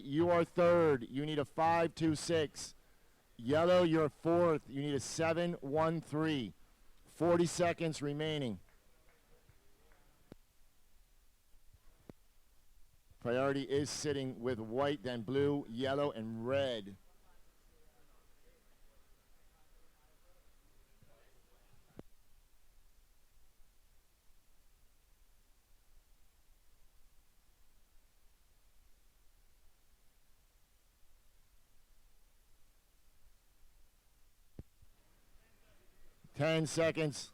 you are third. You need a 5.26. Yellow, you're fourth. You need a 7.13. 40 seconds remaining. Priority is sitting with white, then blue, yellow, and red. Ten seconds.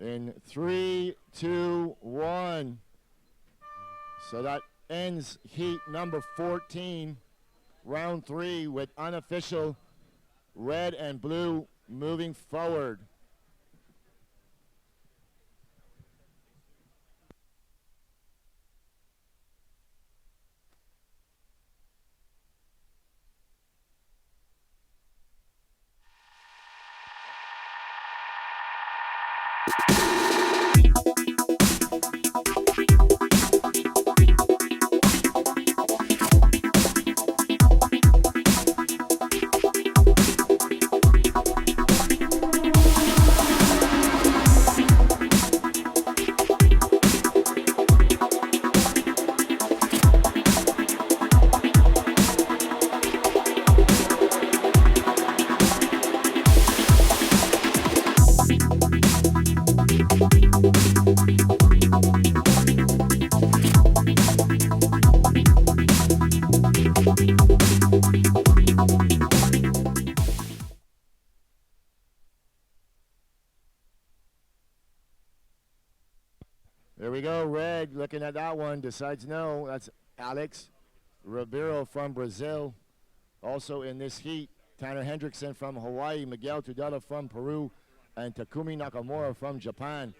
In 3, 2, 1. So that ends heat number 14, round 3, with unofficial red and blue moving forward. There we go, red, looking at that one, decides no. That's Alex Ribeiro from Brazil. Also in this heat, Tanner Hendrickson from Hawaii, Miguel Tudela from Peru, and Takumi Nakamura from Japan.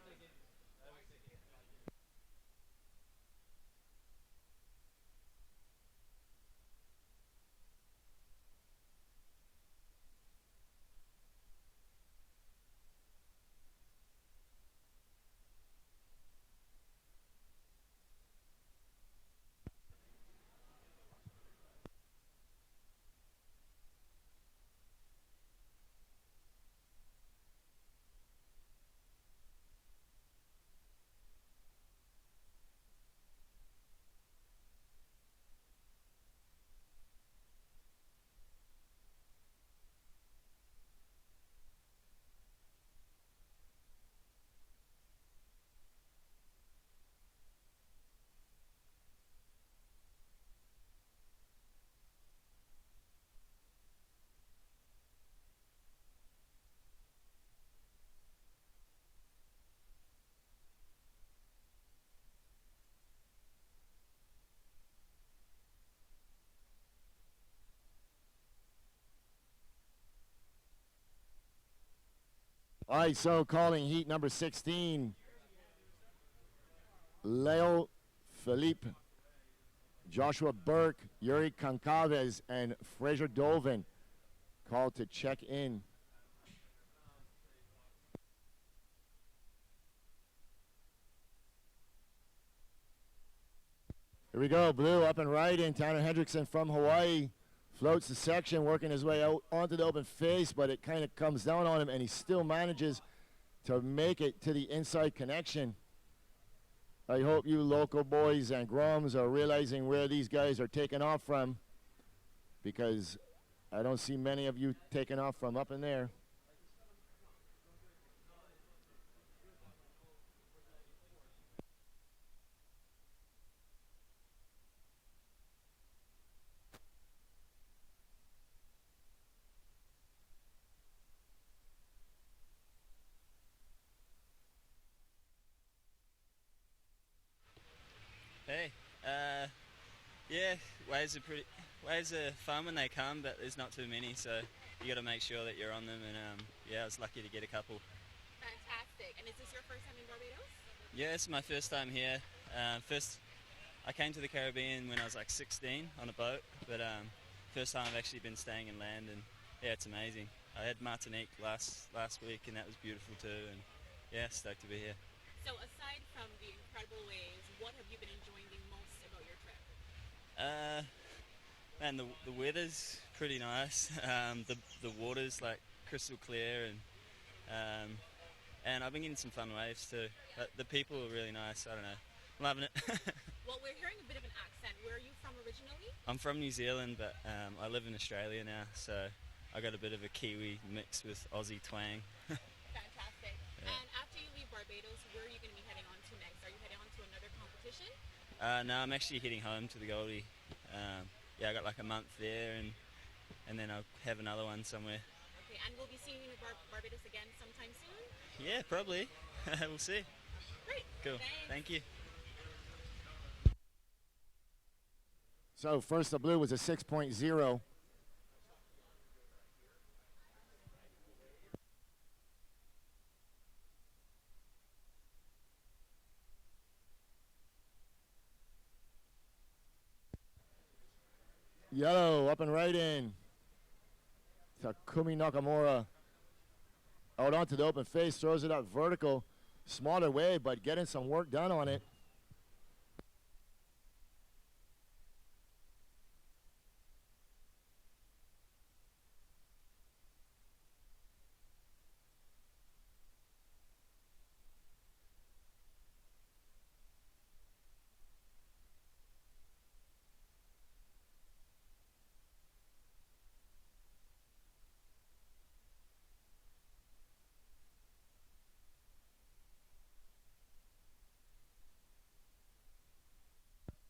All right, so calling heat number 16, Leo Philippe, Joshua Burke, Yuri Kankaves, and Fraser Dolvin called to check in. Here we go, blue up and right in. Tanner Hendrickson from Hawaii floats the section, working his way out onto the open face, but it kind of comes down on him, and he still manages to make it to the inside connection. I hope you local boys and groms are realizing where these guys are taking off from, because I don't see many of you taking off from up in there. Hey, yeah, waves are fun when they come, but there's not too many, so you got to make sure that you're on them. And yeah, I was lucky to get a couple. Fantastic. And is this your first time in Barbados? Yeah, it's my first time here. I came to the Caribbean when I was like 16 on a boat, but first time I've actually been staying in land, and yeah, it's amazing. I had Martinique last week, and that was beautiful too, and yeah, stoked to be here. So aside from the incredible waves, what have you been enjoying the most about your trip? Man, the weather's pretty nice. The water's like crystal clear, and I've been getting some fun waves too. But the people are really nice. I don't know, I'm loving it. Well, we're hearing a bit of an accent. Where are you from originally? I'm from New Zealand, but I live in Australia now, so I got a bit of a Kiwi mixed with Aussie twang. Fantastic. Yeah. And after you leave Barbados, where are you going to be heading on to next? Are you heading on to another competition? No, I'm actually heading home to the Goldie. Yeah, I got like a month there, and then I'll have another one somewhere. Okay, and we'll be seeing you in Barbados again sometime soon? Yeah, probably. We'll see. Great. Cool. Thanks. Thank you. So first the blue was a 6.0. Yellow up and right in. Takumi Nakamura out onto the open face, throws it up vertical. Smaller wave, but getting some work done on it.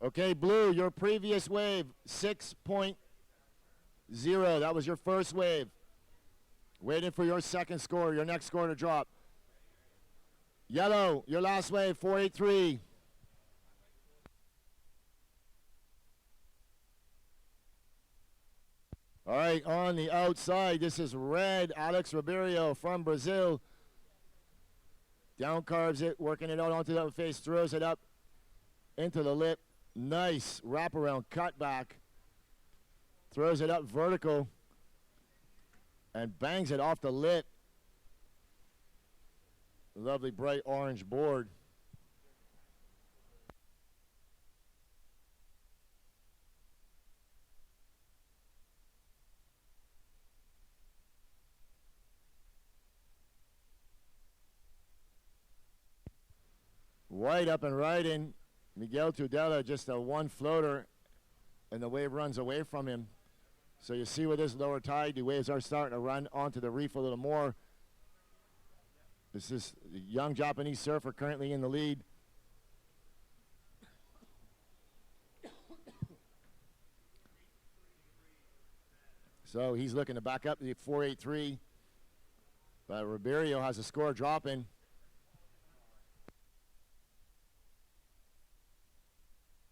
Okay, blue, your previous wave, 6.0. That was your first wave. Waiting for your second score, your next score to drop. Yellow, your last wave, 483. All right, on the outside, this is red, Alex Ribeiro from Brazil. Down carves it, working it out onto the face, throws it up into the lip. Nice wraparound cutback. Throws it up vertical and bangs it off the lip. Lovely bright orange board. White up and right in. Miguel Tudela, just a one floater, and the wave runs away from him. So you see with this lower tide, the waves are starting to run onto the reef a little more. This is a young Japanese surfer currently in the lead. So he's looking to back up the 483. But Ribeiro has a score dropping.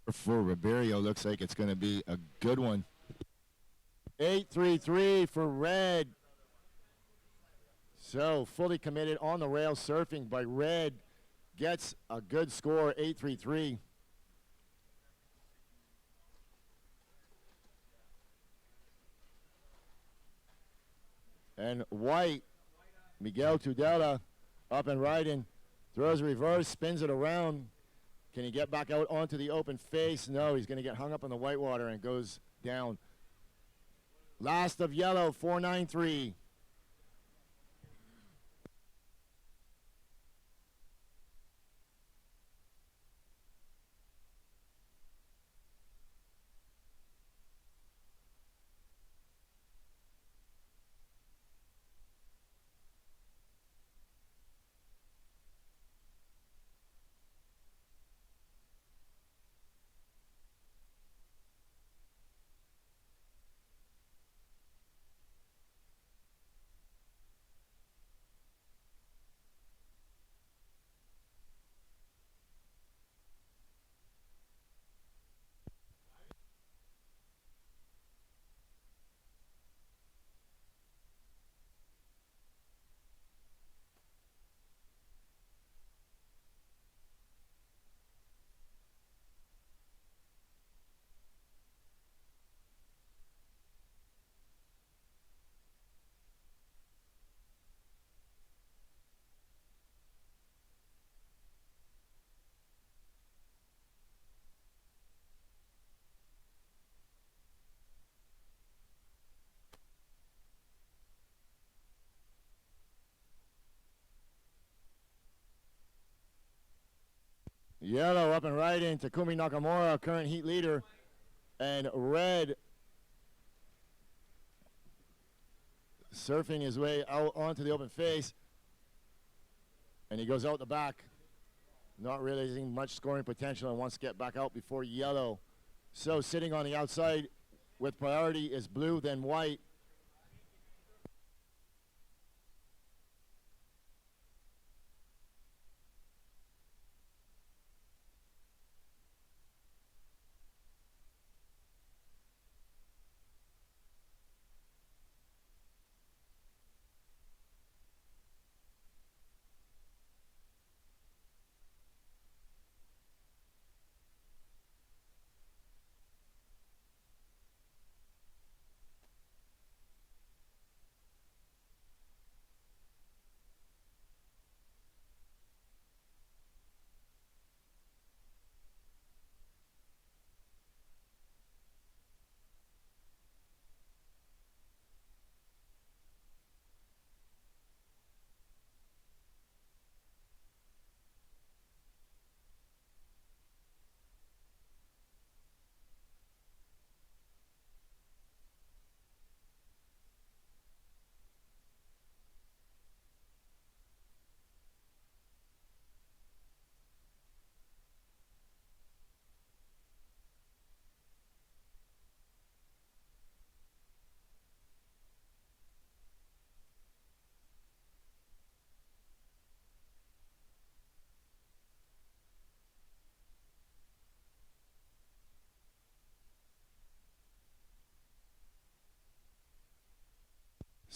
For Ribeiro, looks like it's going to be a good one. 833 for Red. So fully committed on the rail surfing by Red. Gets a good score, 833. And White, Miguel Tudela, up and riding. Throws reverse, spins it around. Can he get back out onto the open face? No, he's going to get hung up on the whitewater and goes down. Last of yellow, 493. Yellow up and right in Takumi Nakamura, current heat leader. And red surfing his way out onto the open face. And he goes out the back, not realizing much scoring potential and wants to get back out before yellow. So sitting on the outside with priority is blue, then white.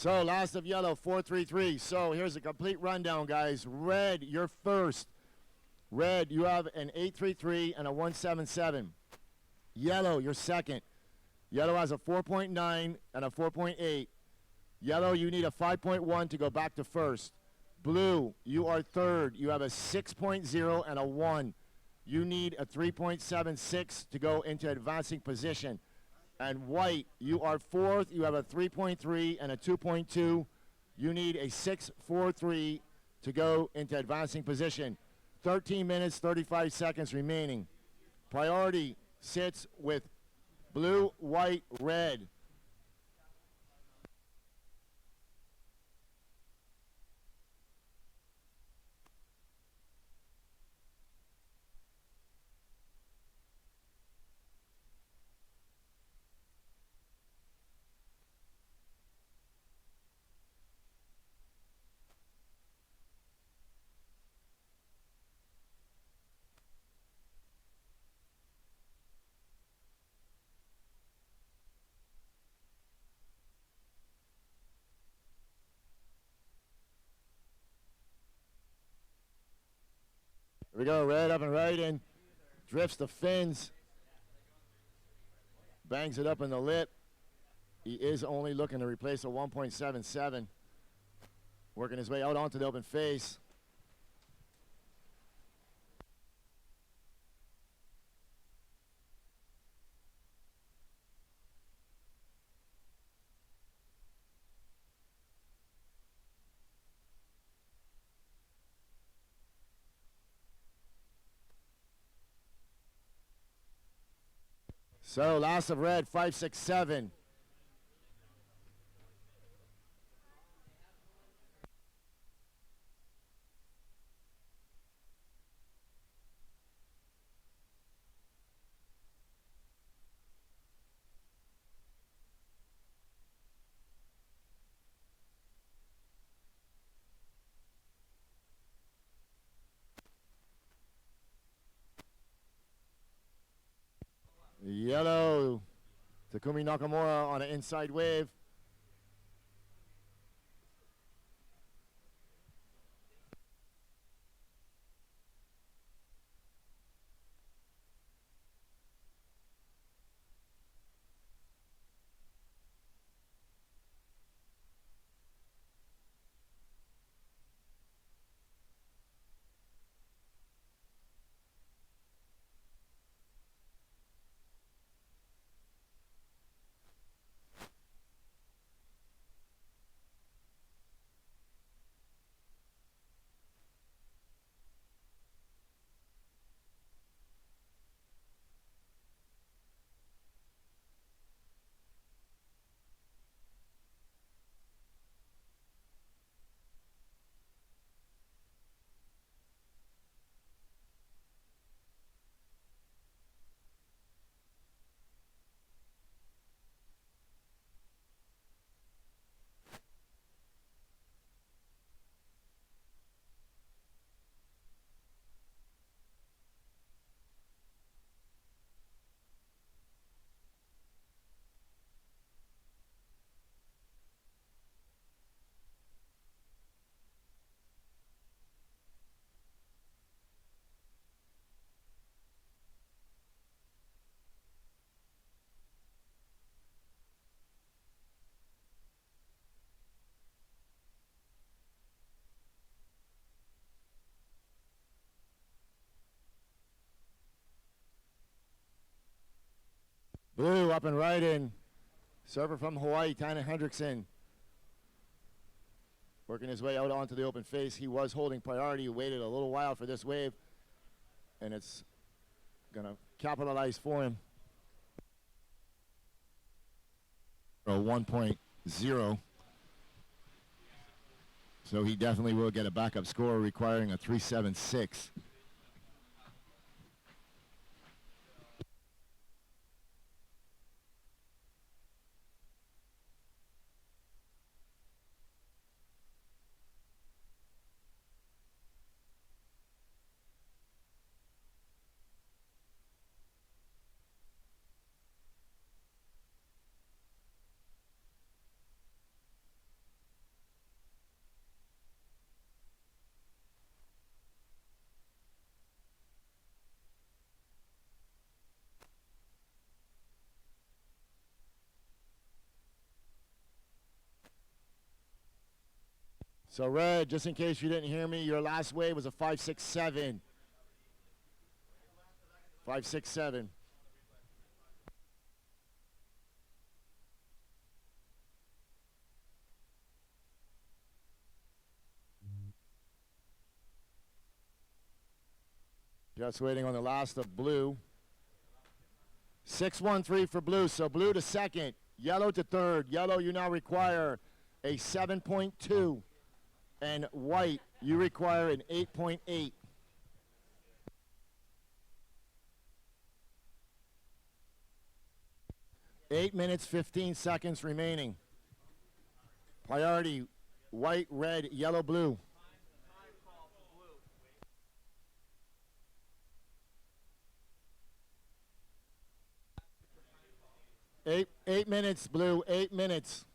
So last of yellow, 4-3-3. So here's a complete rundown, guys. Red, you're first. Red, you have an 8-3-3 and a 1-7-7. Yellow, you're second. Yellow has a 4.9 and a 4.8. Yellow, you need a 5.1 to go back to first. Blue, you are third. You have a 6.0 and a 1. You need a 3.76 to go into advancing position. And white, you are fourth. You have a 3.3 and a 2.2. You need a 6.43 to go into advancing position. 13 minutes, 35 seconds remaining. Priority sits with blue, white, red. Here we go, red up and right in. Drifts the fins. Bangs it up in the lip. He is only looking to replace a 1.77. Working his way out onto the open face. So last of red, 5-6-7. Yellow, Takumi Nakamura on an inside wave. Blue up and right in. Server from Hawaii, Tanner Hendrickson. Working his way out onto the open face. He was holding priority. He waited a little while for this wave. And it's going to capitalize for him. 1.0. So he definitely will get a backup score requiring a 3.76. So Red, just in case you didn't hear me, your last wave was a 5.67. 5.67. Just waiting on the last of blue. 6.13 for blue, so blue to second, yellow to third. Yellow, you now require a 7.2. And white, you require an 8.8. Eight minutes, 15 seconds remaining. Priority, white, red, yellow, blue. Eight minutes, blue, 8 minutes.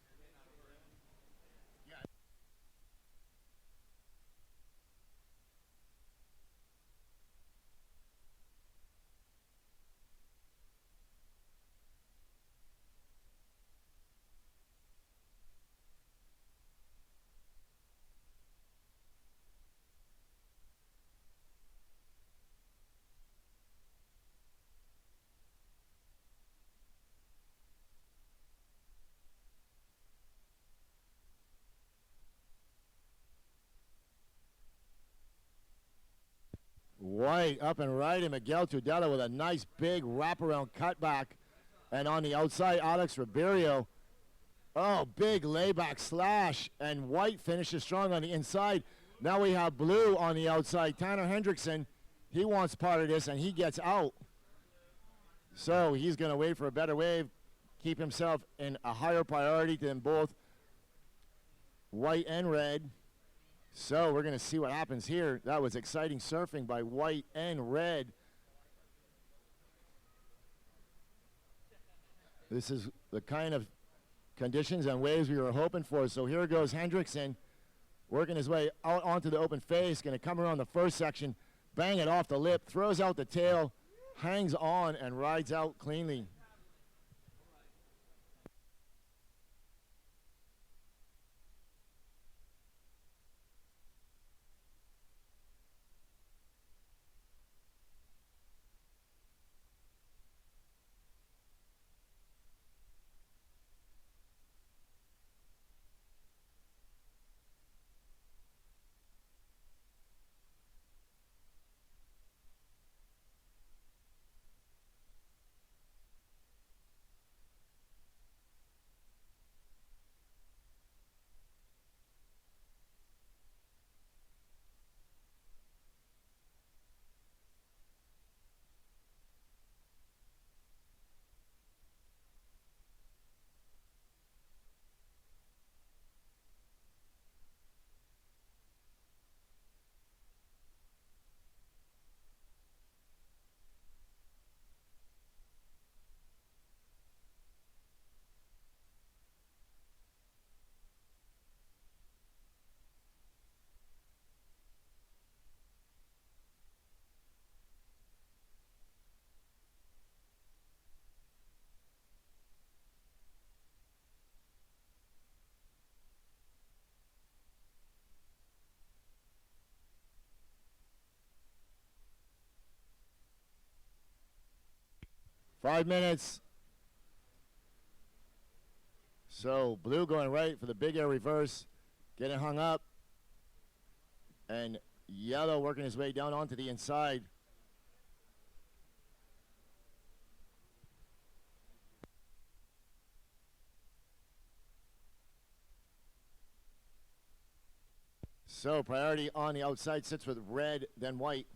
White up and right, and Miguel Tudela with a nice big wraparound cutback. And on the outside, Alex Ribeiro. Oh, big layback slash. And white finishes strong on the inside. Now we have blue on the outside. Tanner Hendrickson, he wants part of this, and he gets out. So he's going to wait for a better wave, keep himself in a higher priority than both white and red. So we're going to see what happens here. That was exciting surfing by white and red. This is the kind of conditions and waves we were hoping for. So here goes Hendrickson, working his way out onto the open face, going to come around the first section, bang it off the lip, throws out the tail, hangs on, and rides out cleanly. Five minutes, So blue going right for the big air reverse, getting hung up. And yellow working his way down onto the inside. So priority on the outside sits with red, then white.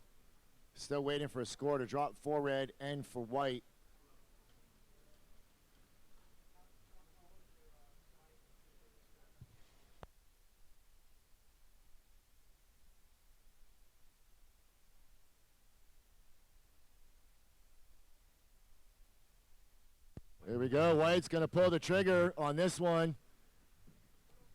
Still waiting for a score to drop for red and for white. Here we go. White's going to pull the trigger on this one.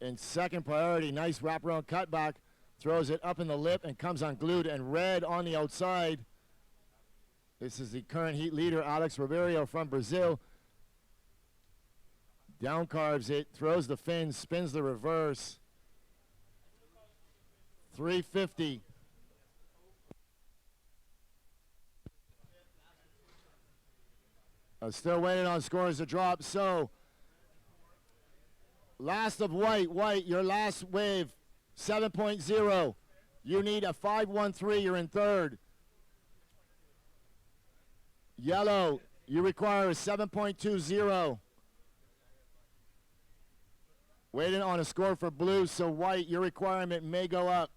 In second priority, nice wraparound cutback. Throws it up in the lip and comes unglued, and red on the outside. This is the current heat leader, Alex Ribeiro from Brazil. Down carves it, throws the fin, spins the reverse. 350. Still waiting on scores to drop. So, last of white, your last wave, 7.0. You need a 5.13, you're in third. Yellow, you require a 7.20. Waiting on a score for blue, so white, your requirement may go up.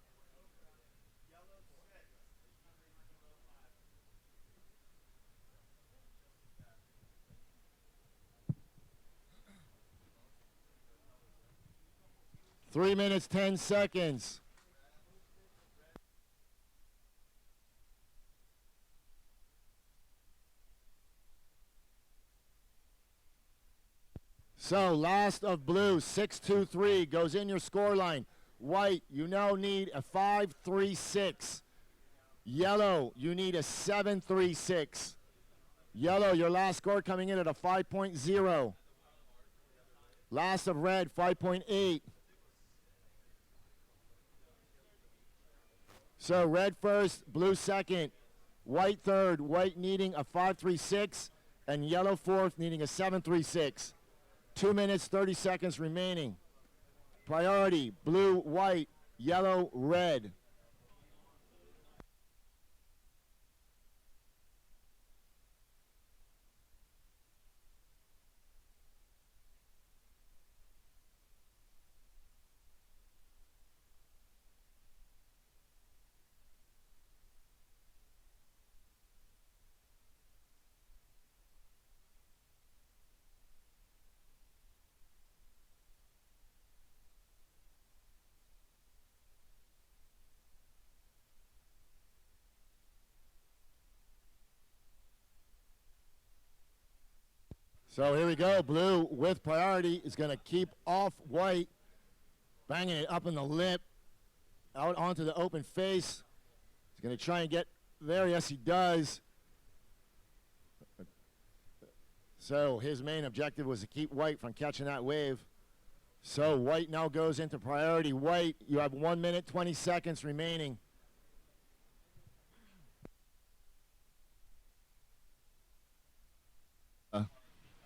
Three minutes, 10 seconds. So last of blue, 623 goes in your score line. White, you now need a 5.36. Yellow, you need a 7.36. Yellow, your last score coming in at a 5.0. Last of red, 5.8. So red first, blue second, white third, white needing a 5.36, and yellow fourth needing a 7.36. 2 minutes, 30 seconds remaining. Priority, blue, white, yellow, red. So here we go. Blue with priority is going to keep off white, banging it up in the lip, out onto the open face. He's going to try and get there. Yes, he does. So his main objective was to keep white from catching that wave. So white now goes into priority. White, you have 1 minute, 20 seconds remaining.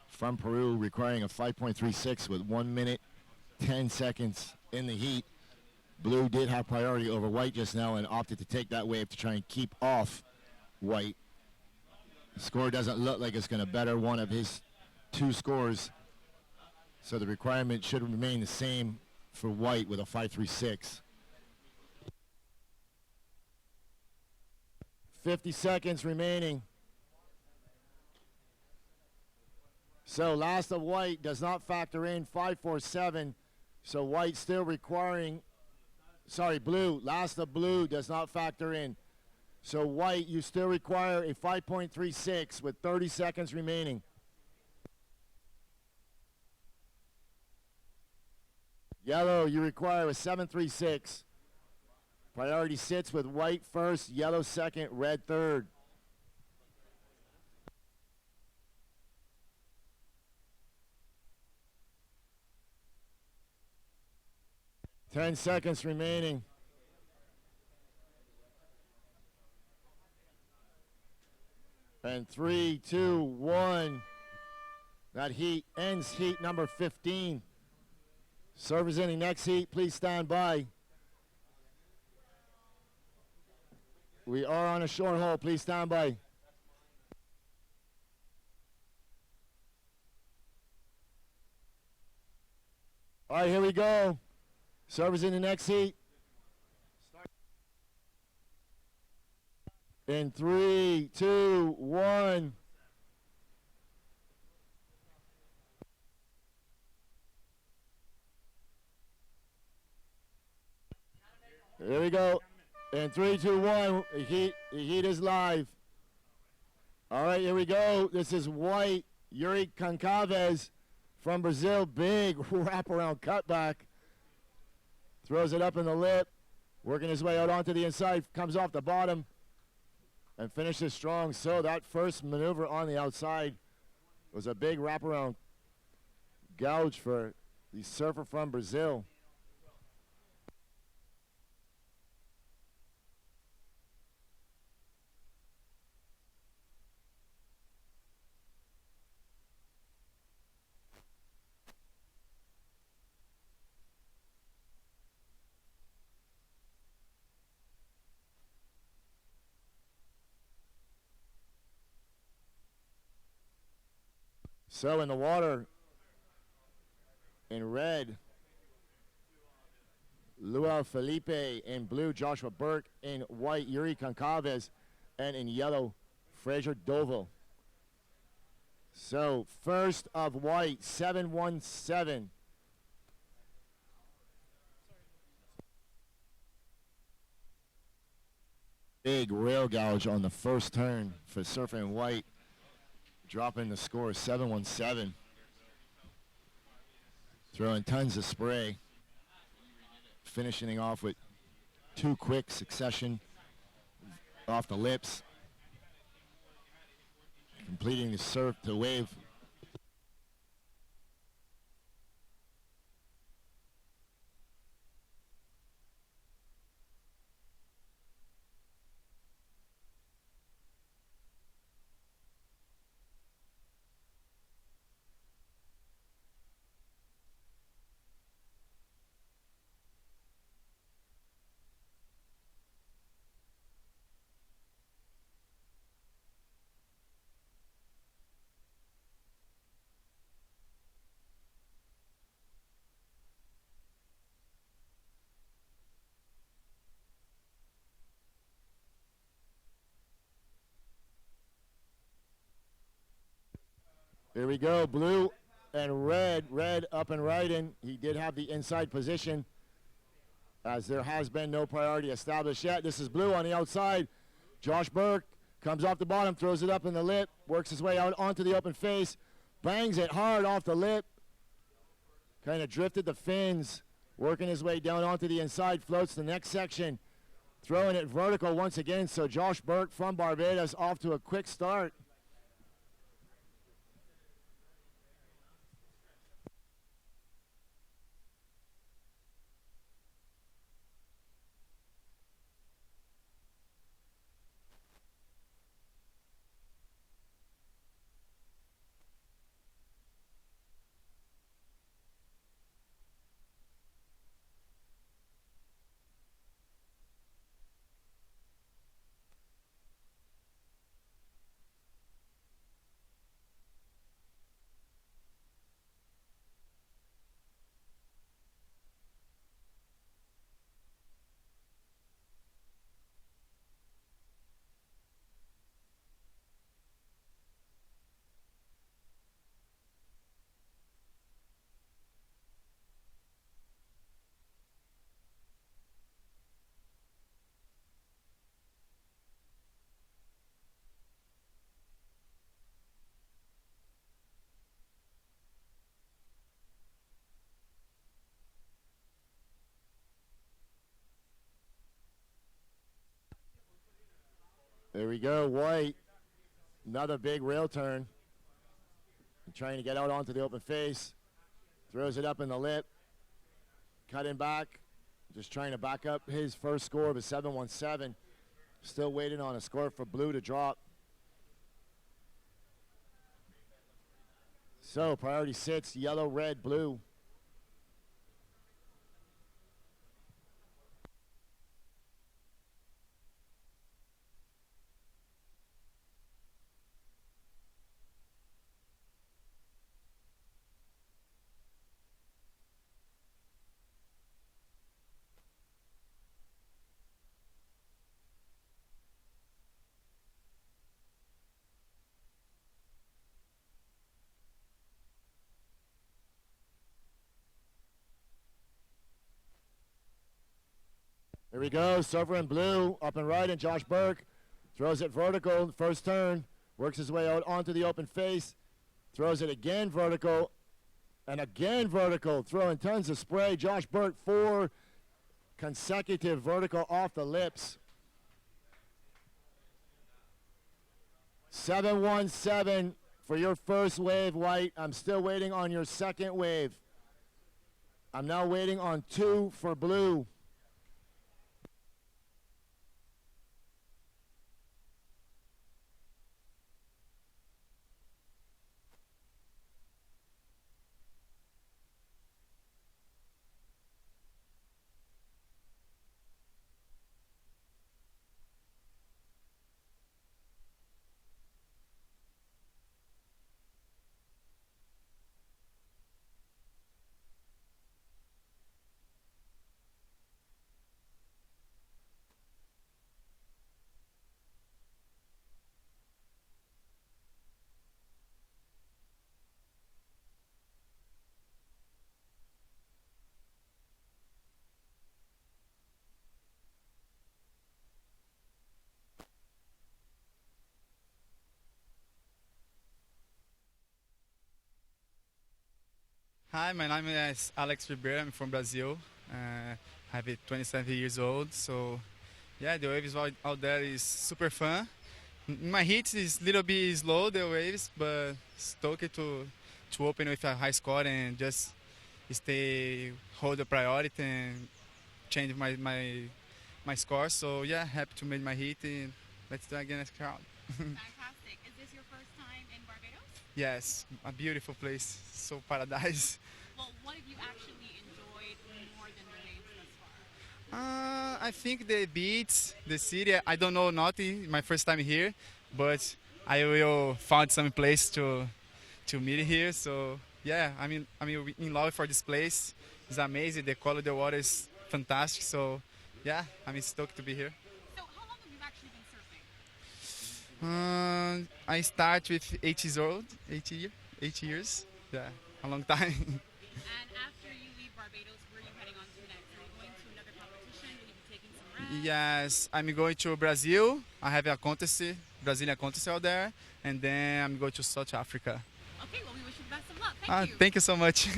From Peru, requiring a 5.36 with 1 minute, 10 seconds in the heat. Blue did have priority over white just now and opted to take that wave to try and keep off white. The score doesn't look like it's going to better one of his two scores. So the requirement should remain the same for white with a 5.36. 50 seconds remaining. So last of white does not factor in 5.47. So white still requiring, blue, last of blue does not factor in. So white, you still require a 5.36 with 30 seconds remaining. Yellow, you require a 7.36. Priority sits with white first, yellow second, red third. Ten seconds remaining. And 3, 2, 1. That heat ends heat number 15. Servers in the next heat, please stand by. We are on a short hold, please stand by. All right, here we go. Servers in the next heat. In 3, 2, 1. Here we go. In 3, 2, 1. The heat is live. All right, here we go. This is white Yuri Concalves from Brazil. Big wraparound cutback. Throws it up in the lip. Working his way out onto the inside. Comes off the bottom. And finishes strong. So that first maneuver on the outside was a big wraparound gouge for the surfer from Brazil. So in the water, in red, Luau Felipe; in blue, Joshua Burke; in white, Yuri Concalves; and in yellow, Fraser Doval. So first of white, 717. Big rail gouge on the first turn for surfing white. Dropping the score 717. Throwing tons of spray. Finishing off with 2 quick succession off the lips. Completing the surf to wave. Here we go, blue and red. Red up and riding. He did have the inside position, as there has been no priority established yet. This is blue on the outside. Josh Burke comes off the bottom, throws it up in the lip, works his way out onto the open face, bangs it hard off the lip, kind of drifted the fins, working his way down onto the inside, floats the next section, throwing it vertical once again. So Josh Burke from Barbados off to a quick start. There we go, white. Another big rail turn. Trying to get out onto the open face. Throws it up in the lip. Cutting back. Just trying to back up his first score of a 717. Still waiting on a score for blue to drop. So priority sits, yellow, red, blue. Here we go, surfer in blue, up and right, and Josh Burke throws it vertical, first turn, works his way out onto the open face, throws it again vertical, and again vertical, throwing tons of spray. Josh Burke, 4 consecutive vertical off the lips. 717 for your first wave, White. I'm still waiting on your second wave. I'm now waiting on 2 for blue. Hi, my name is Alex Ribeiro. I'm from Brazil. I'm 27 years old. So, yeah, the waves out there is super fun. My hit is a little bit slow, the waves, but stoked to open with a high score and just hold the priority and change my score. So, yeah, happy to make my hit and let's do it again next crowd. Fantastic. Is this your first time in Barbados? Yes, a beautiful place, so paradise. Well, what have you actually enjoyed more than the waves thus far? I think the beach, the city. I don't know nothing. My first time here, but I will find some place to meet here. So yeah, I'm in love for this place. It's amazing. The quality of the water is fantastic. So yeah, I'm stoked to be here. So how long have you actually been surfing? I start with 8 years old. 8 years. Yeah, a long time. And after you leave Barbados, where are you heading on to next? Are you going to another competition? Will you be taking some rest? Yes, I'm going to Brazil. I have a contest, Brazilian contest out there, and then I'm going to South Africa. Okay, well, we wish you the best of luck. Thank you. Thank you so much.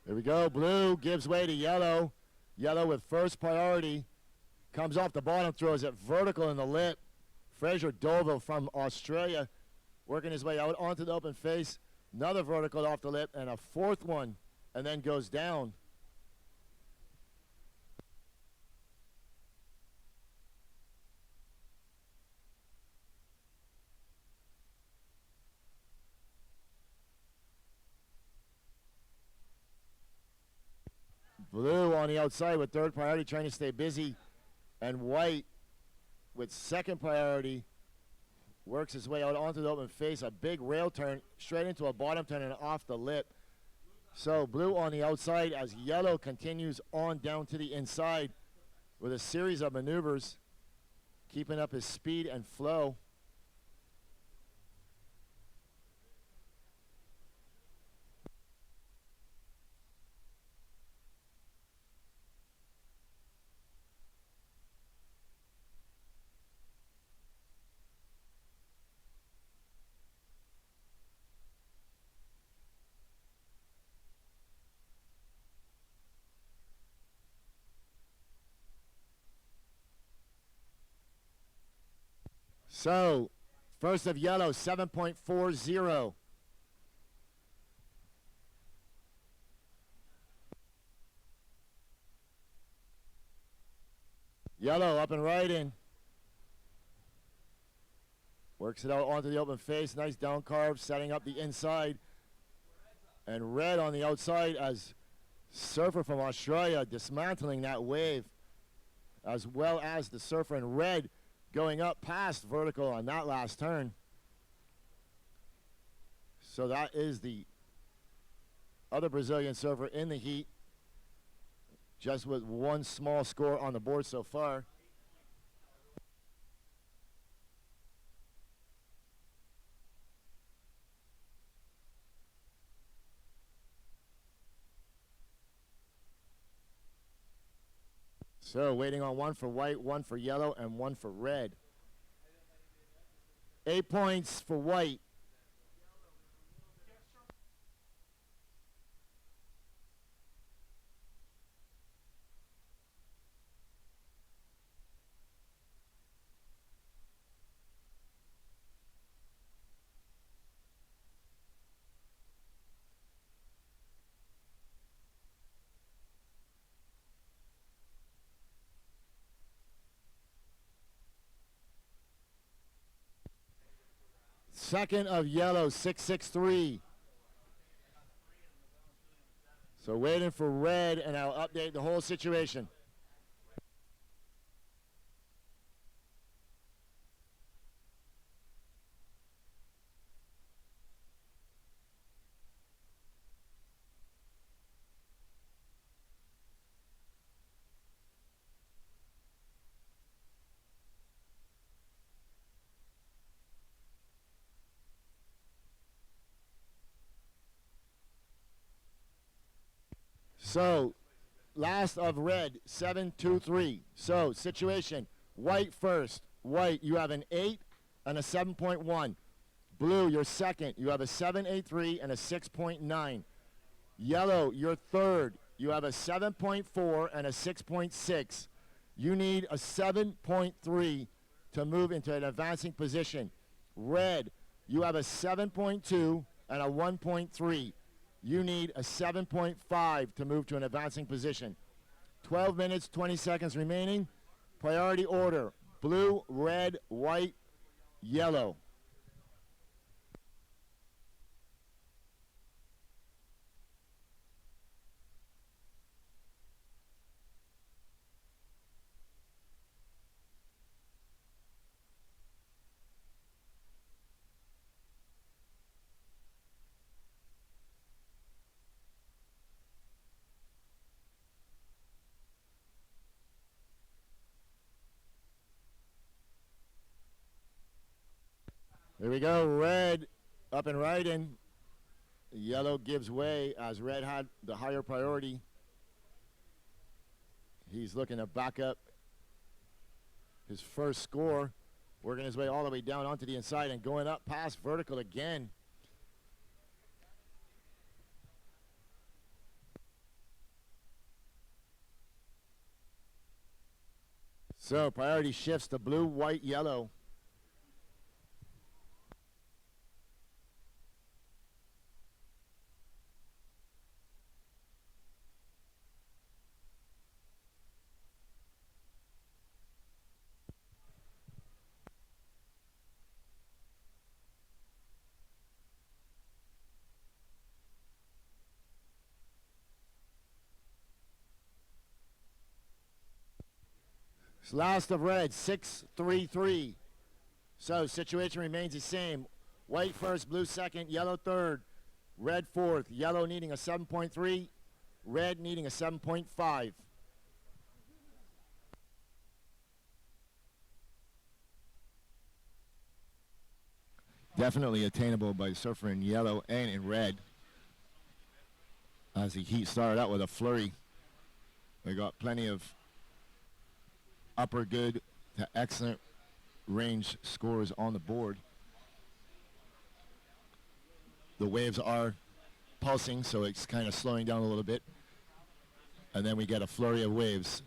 Here we go. Blue gives way to yellow. Yellow with first priority. Comes off the bottom, throws it vertical in the lip. Fraser Doville from Australia working his way out onto the open face. Another vertical off the lip and a fourth one, and then goes down. Blue on the outside with third priority, trying to stay busy. And White with second priority works his way out onto the open face. A big rail turn straight into a bottom turn and off the lip. So blue on the outside as yellow continues on down to the inside with a series of maneuvers, keeping up his speed and flow. So First of yellow, 7.40. Yellow up and right in. Works it out onto the open face. Nice down carve, setting up the inside. And red on the outside as surfer from Australia dismantling that wave, as well as the surfer in red going up past vertical on that last turn. So that is the other Brazilian surfer in the heat, just with one small score on the board so far. So waiting on one for white, one for yellow, and one for red. 8 points for white. Second of yellow, 663. So waiting for red, and I'll update the whole situation. So, last of red, 723. So, situation, white first. White, you have an 8 and a 7.1. Blue, you're second. You have a 7.83 and a 6.9. Yellow, you're third. You have a 7.4 and a 6.6. You need a 7.3 to move into an advancing position. Red, you have a 7.2 and a 1.3. You need a 7.5 to move to an advancing position. 12 minutes, 20 seconds remaining. Priority order, blue, red, white, yellow. Here we go, red up and right in. Yellow gives way as red had the higher priority. He's looking to back up his first score, working his way all the way down onto the inside and going up past vertical again. So priority shifts to blue, white, yellow. Last of red, 6-3-3. So situation remains the same. White first, blue second, yellow third, red fourth. Yellow needing a 7.3, red needing a 7.5. Definitely attainable by the surfer in yellow and in red. As the heat started out with a flurry, they got plenty of upper good to excellent range scores on the board. The waves are pulsing, so it's kind of slowing down a little bit. And then we get a flurry of waves.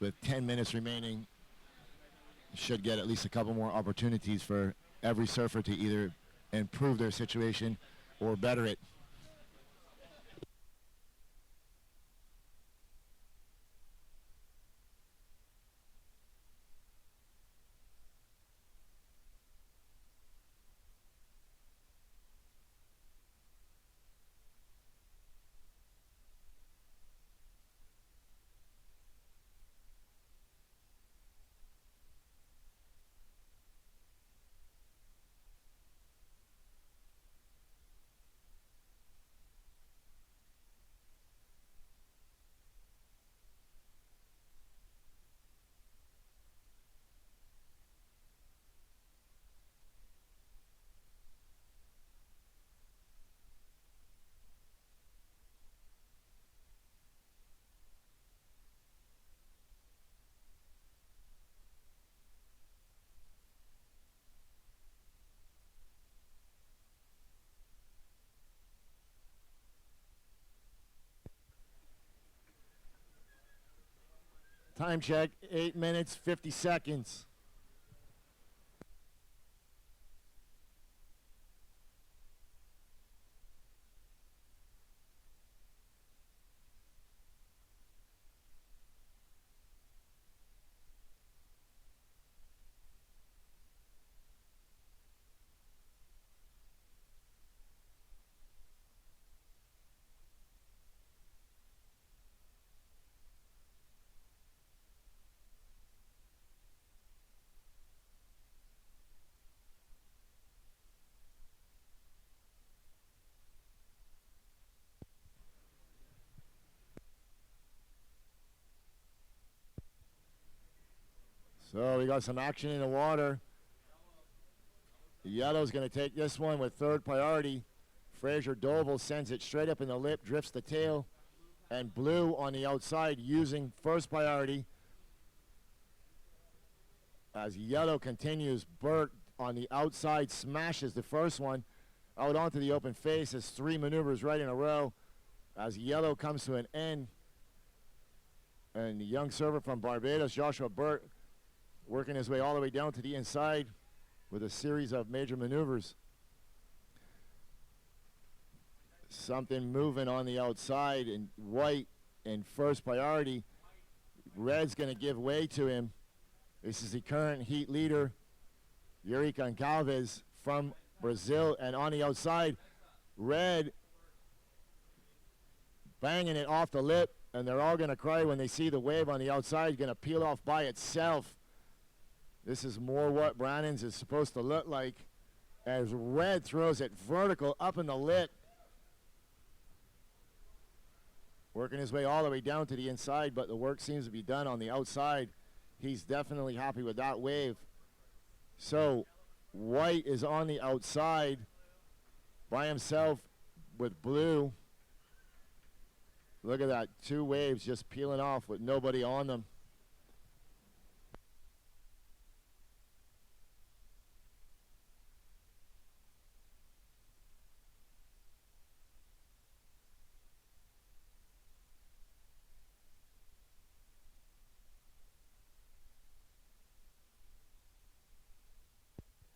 With 10 minutes remaining, should get at least a couple more opportunities for every surfer to either improve their situation or better it. Time check, 8 minutes, 50 seconds. So we got some action in the water. Yellow's going to take this one with third priority. Fraser Doval sends it straight up in the lip, drifts the tail, and Blue on the outside using first priority. As Yellow continues, Burt on the outside smashes the first one out onto the open face as 3 maneuvers right in a row. As Yellow comes to an end, and the young server from Barbados, Joshua Burt, working his way all the way down to the inside with a series of major maneuvers. Something moving on the outside, and White in first priority. Red's going to give way to him. This is the current heat leader, Yuri Goncalves from Brazil, and on the outside, Red banging it off the lip, and they're all going to cry when they see the wave on the outside going to peel off by itself. This is more what Brannan's is supposed to look like, as Red throws it vertical up in the lip, working his way all the way down to the inside, but the work seems to be done on the outside. He's definitely happy with that wave. So White is on the outside by himself with Blue. Look at that, 2 waves just peeling off with nobody on them.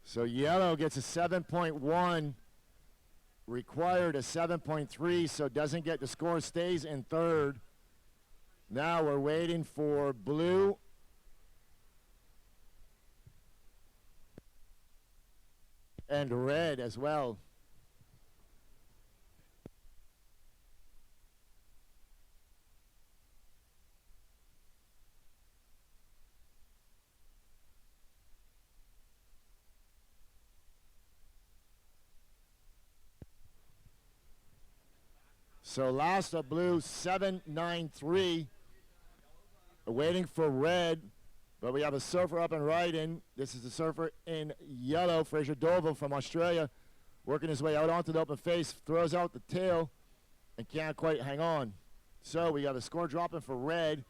So Yellow gets a 7.1, required a 7.3, so doesn't get the score, stays in third. Now we're waiting for Blue and Red as well. So last of Blue, 7.93. Waiting for Red, but we have a surfer up and riding. This is the surfer in Yellow, Fraser Doval from Australia, working his way out onto the open face, throws out the tail, and can't quite hang on. So we got a score dropping for Red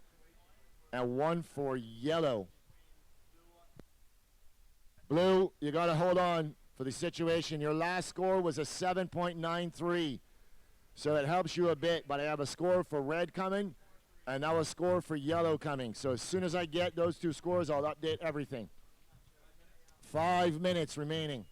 and 1 for Yellow. Blue, you got to hold on for the situation. Your last score was a 7.93. So it helps you a bit, but I have a score for Red coming, and now a score for Yellow coming. So as soon as I get those 2 scores, I'll update everything. 5 minutes remaining.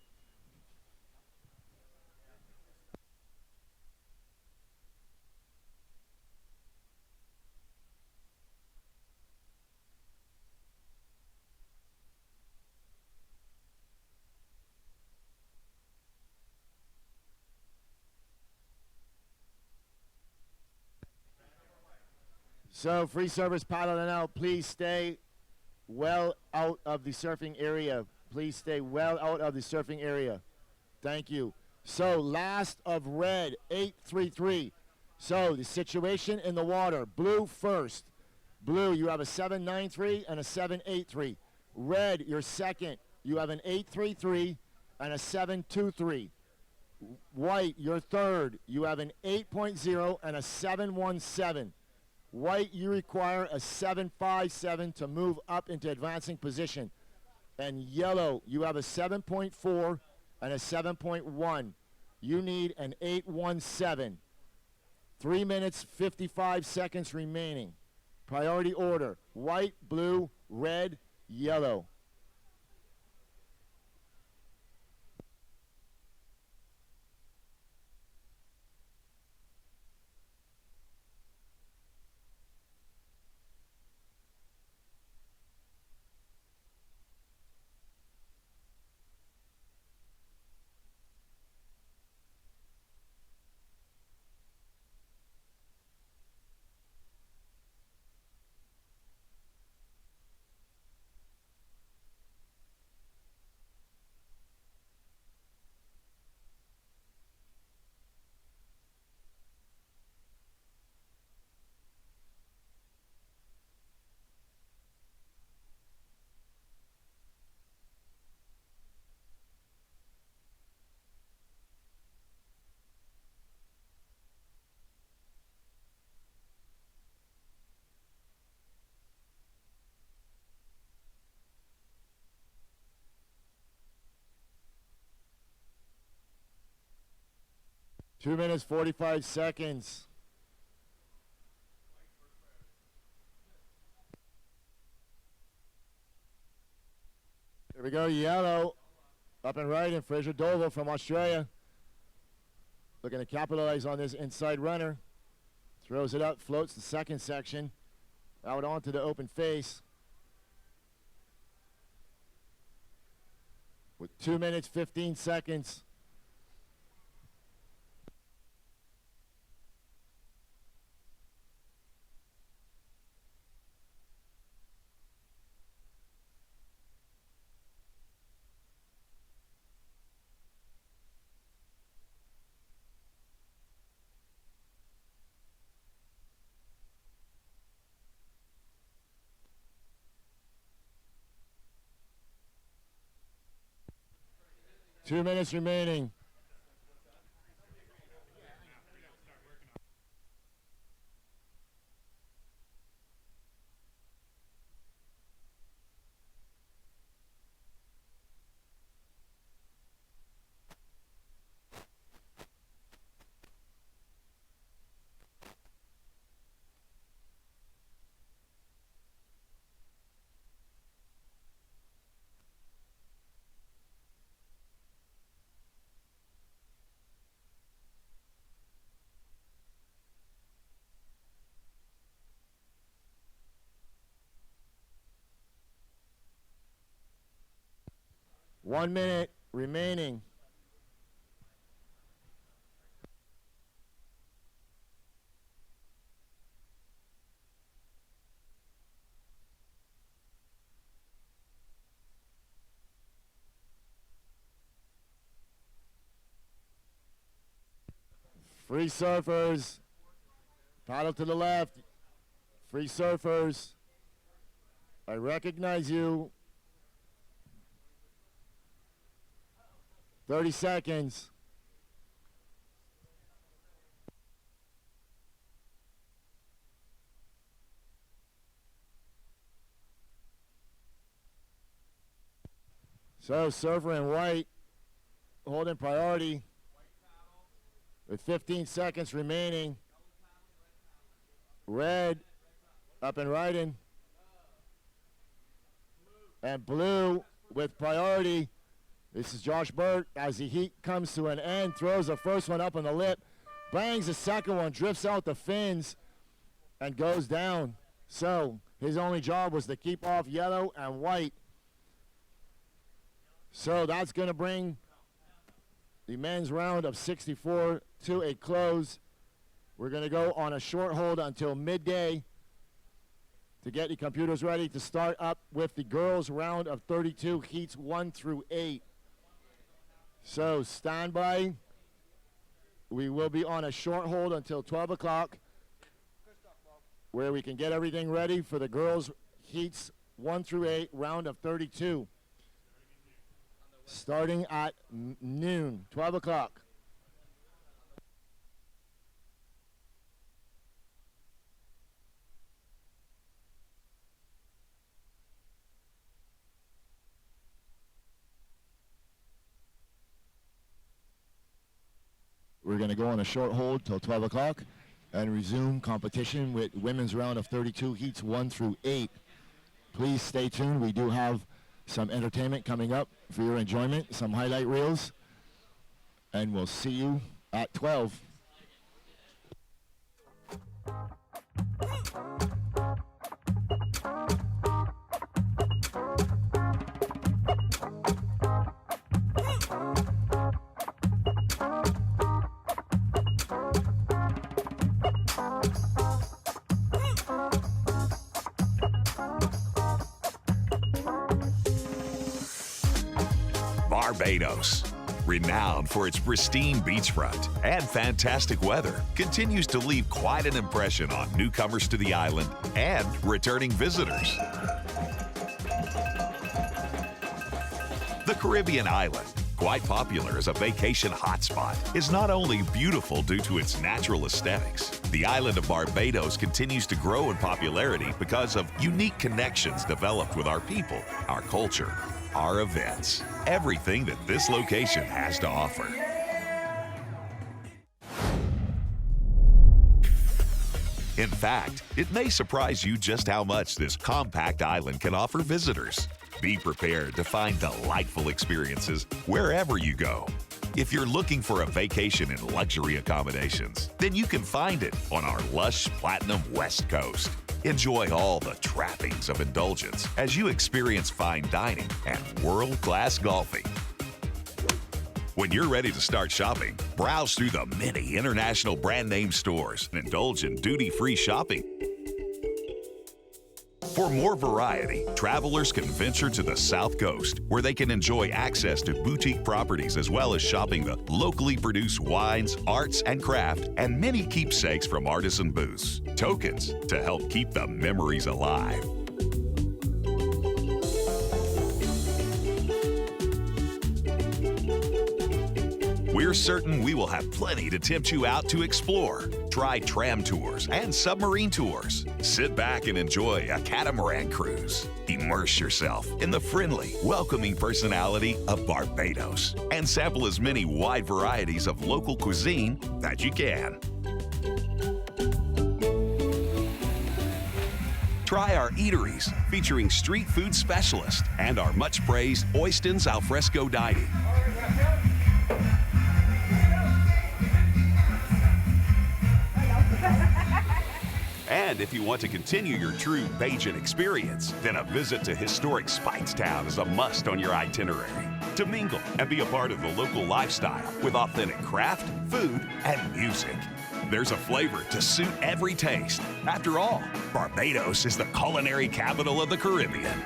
So free surfers paddling out, please stay well out of the surfing area. Please stay well out of the surfing area. Thank you. So last of red, 833. So the situation in the water, blue first. Blue, you have a 793 and a 783. Red, you're second. You have an 833 and a 723. White, you're third. You have an 8.0 and a 717. White, you require a 757 to move up into advancing position. And yellow, you have a 7.4 and a 7.1. You need an 817. 3 minutes, 55 seconds remaining. Priority order, white, blue, red, yellow. Two minutes, 45 seconds. Here we go, yellow. Up and right, and Fraser Doval from Australia. Looking to capitalize on this inside runner. Throws it up, floats the second section. Out onto the open face. With 2 minutes, 15 seconds. Two minutes remaining. One minute remaining. Free surfers, paddle to the left. Free surfers, I recognize you. 30 seconds. So surfer in white holding priority with 15 seconds remaining. Red up and riding. And blue with priority. This is Josh Burt as the heat comes to an end, throws the first one up on the lip, bangs the second one, drifts out the fins, and goes down. So his only job was to keep off yellow and white. So that's going to bring the men's round of 64 to a close. We're going to go on a short hold until midday to get the computers ready to start up with the girls' round of 32, heats 1 through 8. So stand by. We will be on a short hold until 12 o'clock where we can get everything ready for the girls' heats 1 through 8, round of 32. Starting at noon, 12 o'clock. We're going to go on a short hold till 12 o'clock and resume competition with women's round of 32, heats 1 through 8. Please stay tuned. We do have some entertainment coming up for your enjoyment, some highlight reels, and we'll see you at 12. Barbados, renowned for its pristine beachfront and fantastic weather, continues to leave quite an impression on newcomers to the island and returning visitors. The Caribbean island, quite popular as a vacation hotspot, is not only beautiful due to its natural aesthetics. The island of Barbados continues to grow in popularity because of unique connections developed with our people, our culture, our events, everything that this location has to offer. In fact, it may surprise you just how much this compact island can offer visitors. Be prepared to find delightful experiences wherever you go. If you're looking for a vacation in luxury accommodations, then you can find it on our lush Platinum West Coast. Enjoy all the trappings of indulgence as you experience fine dining and world-class golfing. When you're ready to start shopping, browse through the many international brand name stores and indulge in duty-free shopping. For more variety, travelers can venture to the South Coast, where they can enjoy access to boutique properties as well as shopping the locally produced wines, arts, and craft, and many keepsakes from artisan booths, tokens to help keep the memories alive. We're certain we will have plenty to tempt you out to explore. Try tram tours and submarine tours. Sit back and enjoy a catamaran cruise. Immerse yourself in the friendly, welcoming personality of Barbados and sample as many wide varieties of local cuisine that you can. Try our eateries featuring street food specialists and our much-praised Oyston's Alfresco dining. And if you want to continue your true Bajan experience, then a visit to historic Speightstown is a must on your itinerary. To mingle and be a part of the local lifestyle with authentic craft, food, and music. There's a flavor to suit every taste. After all, Barbados is the culinary capital of the Caribbean.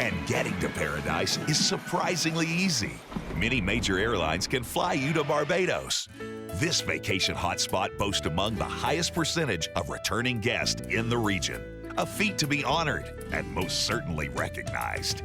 And getting to paradise is surprisingly easy. Many major airlines can fly you to Barbados. This vacation hotspot boasts among the highest percentage of returning guests in the region. A feat to be honored and most certainly recognized.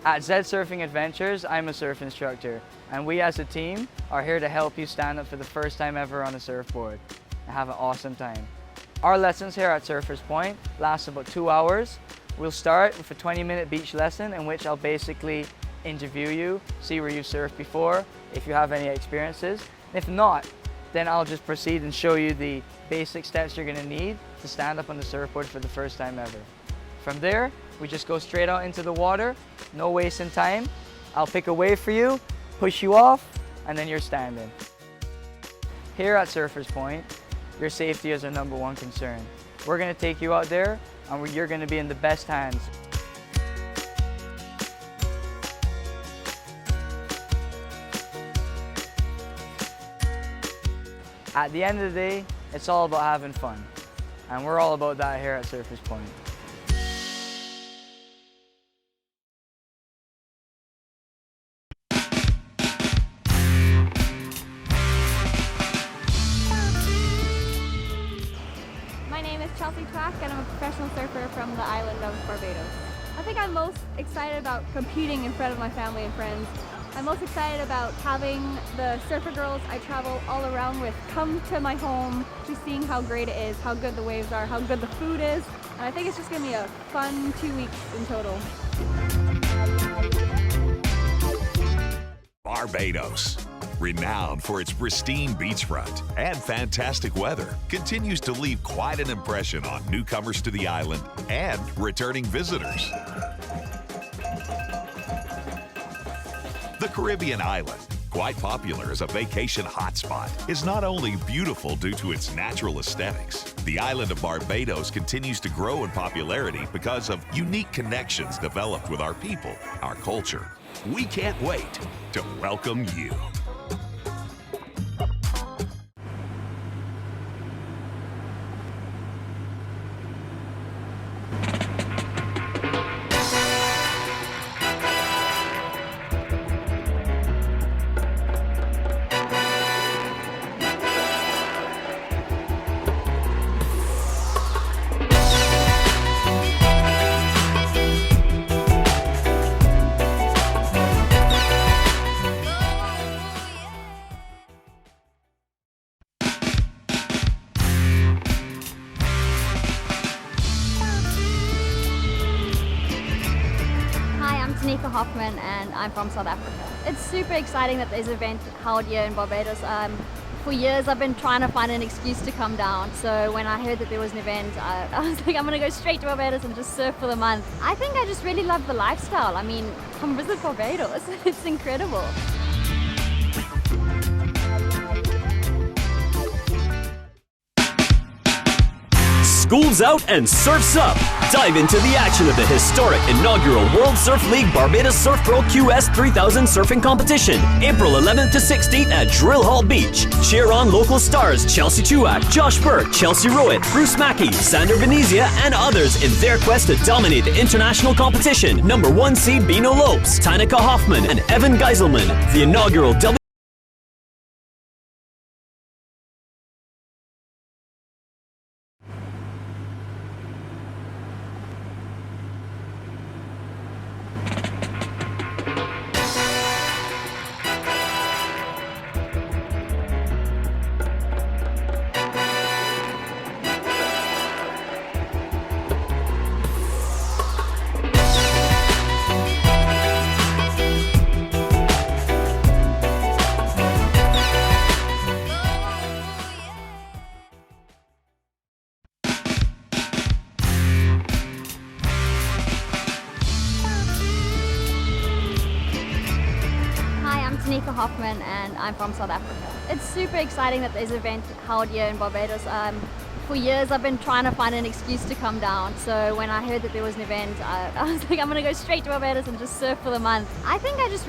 At Zed Surfing Adventures, I'm a surf instructor, and we as a team are here to help you stand up for the first time ever on a surfboard and have an awesome time. Our lessons here at Surfers Point last about 2 hours. We'll start with a 20-minute beach lesson in which I'll basically interview you, see where you've surfed before, if you have any experiences. If not, then I'll just proceed and show you the basic steps you're gonna need to stand up on the surfboard for the first time ever. From there, we just go straight out into the water, no wasting time. I'll pick a wave for you, push you off, and then you're standing. Here at Surfers Point, your safety is our #1 concern. We're gonna take you out there, and you're gonna be in the best hands. At the end of the day, it's all about having fun. And we're all about that here at Surfers Point. My name is Chelsea Twack and I'm a professional surfer from the island of Barbados. I think I'm most excited about competing in front of my family and friends. I'm most excited about having the surfer girls I travel all around with come to my home, just seeing how great it is, how good the waves are, how good the food is. And I think it's just going to be a fun 2 weeks in total. Barbados, renowned for its pristine beachfront and fantastic weather, continues to leave quite an impression on newcomers to the island and returning visitors. The Caribbean island, quite popular as a vacation hotspot, is not only beautiful due to its natural aesthetics. The island of Barbados continues to grow in popularity because of unique connections developed with our people, our culture. We can't wait to welcome you. Hoffman and I'm from South Africa. It's super exciting that there's an event held here in Barbados. For years I've been trying to find an excuse to come down, so when I heard that there was an event, I was like, I'm gonna go straight to Barbados and just surf for the month. I think I just really love the lifestyle. I mean, come visit Barbados, it's incredible. School's out and surf's up. Dive into the action of the historic inaugural World Surf League Barbados SSurf Pro QS 3000 surfing competition, April 11th to 16th at Drill Hall Beach. Cheer on local stars Chelsea Twack, Josh Burke, Chelsea Rowett, Bruce Mackey, Sander Venezia, and others in their quest to dominate the international competition. #1 seed Bino Lopes, Tynika Hoffman, and Evan Geiselman. The inaugural Hoffman and I'm from South Africa. It's super exciting that there's an event held here in Barbados. For years I've been trying to find an excuse to come down, so when I heard that there was an event, I was like, I'm gonna go straight to Barbados and just surf for the month. I think I just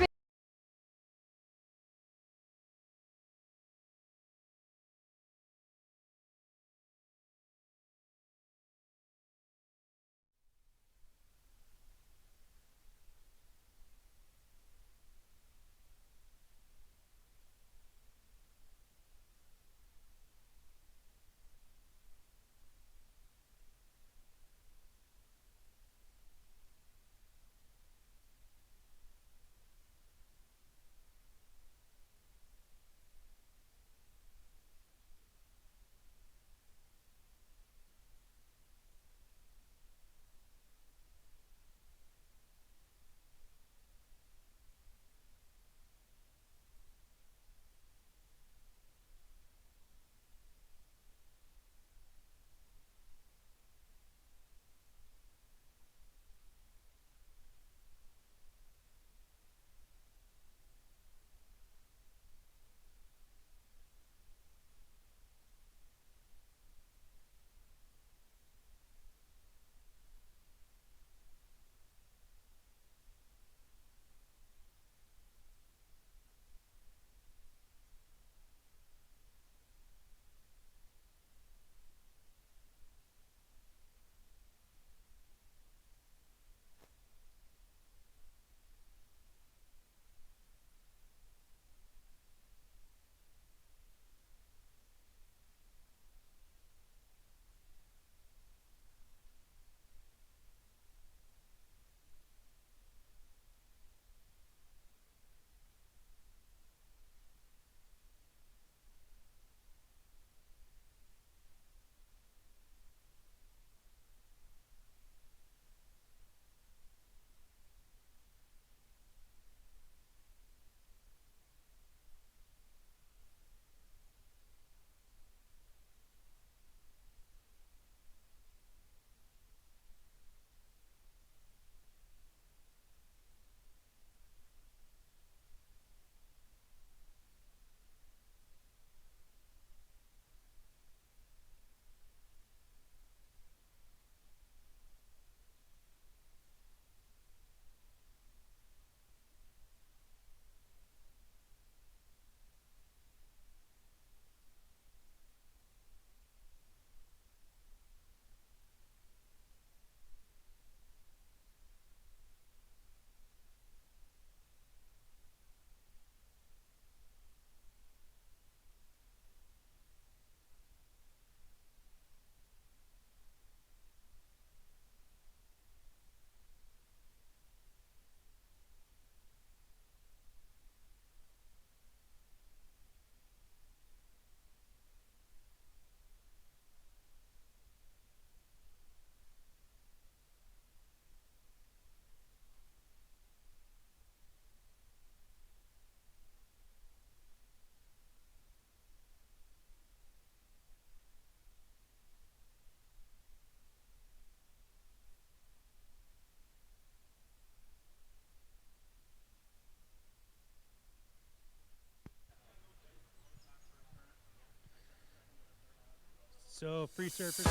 So free surfers.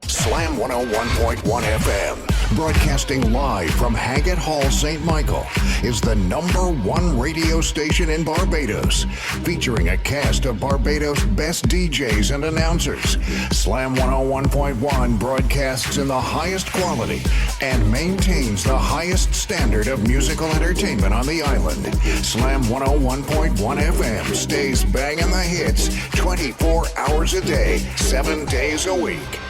Slam 101.1 FM, broadcasting live from Haggett Hall, St. Michael, is the #1 radio station in Barbados, featuring a cast of Barbados' best DJs and announcers. Slam 101.1 broadcasts in the highest quality and maintains the highest standard of musical entertainment on the island. Slam 101.1 FM stays banging the hits 24 hours a day, 7 days a week.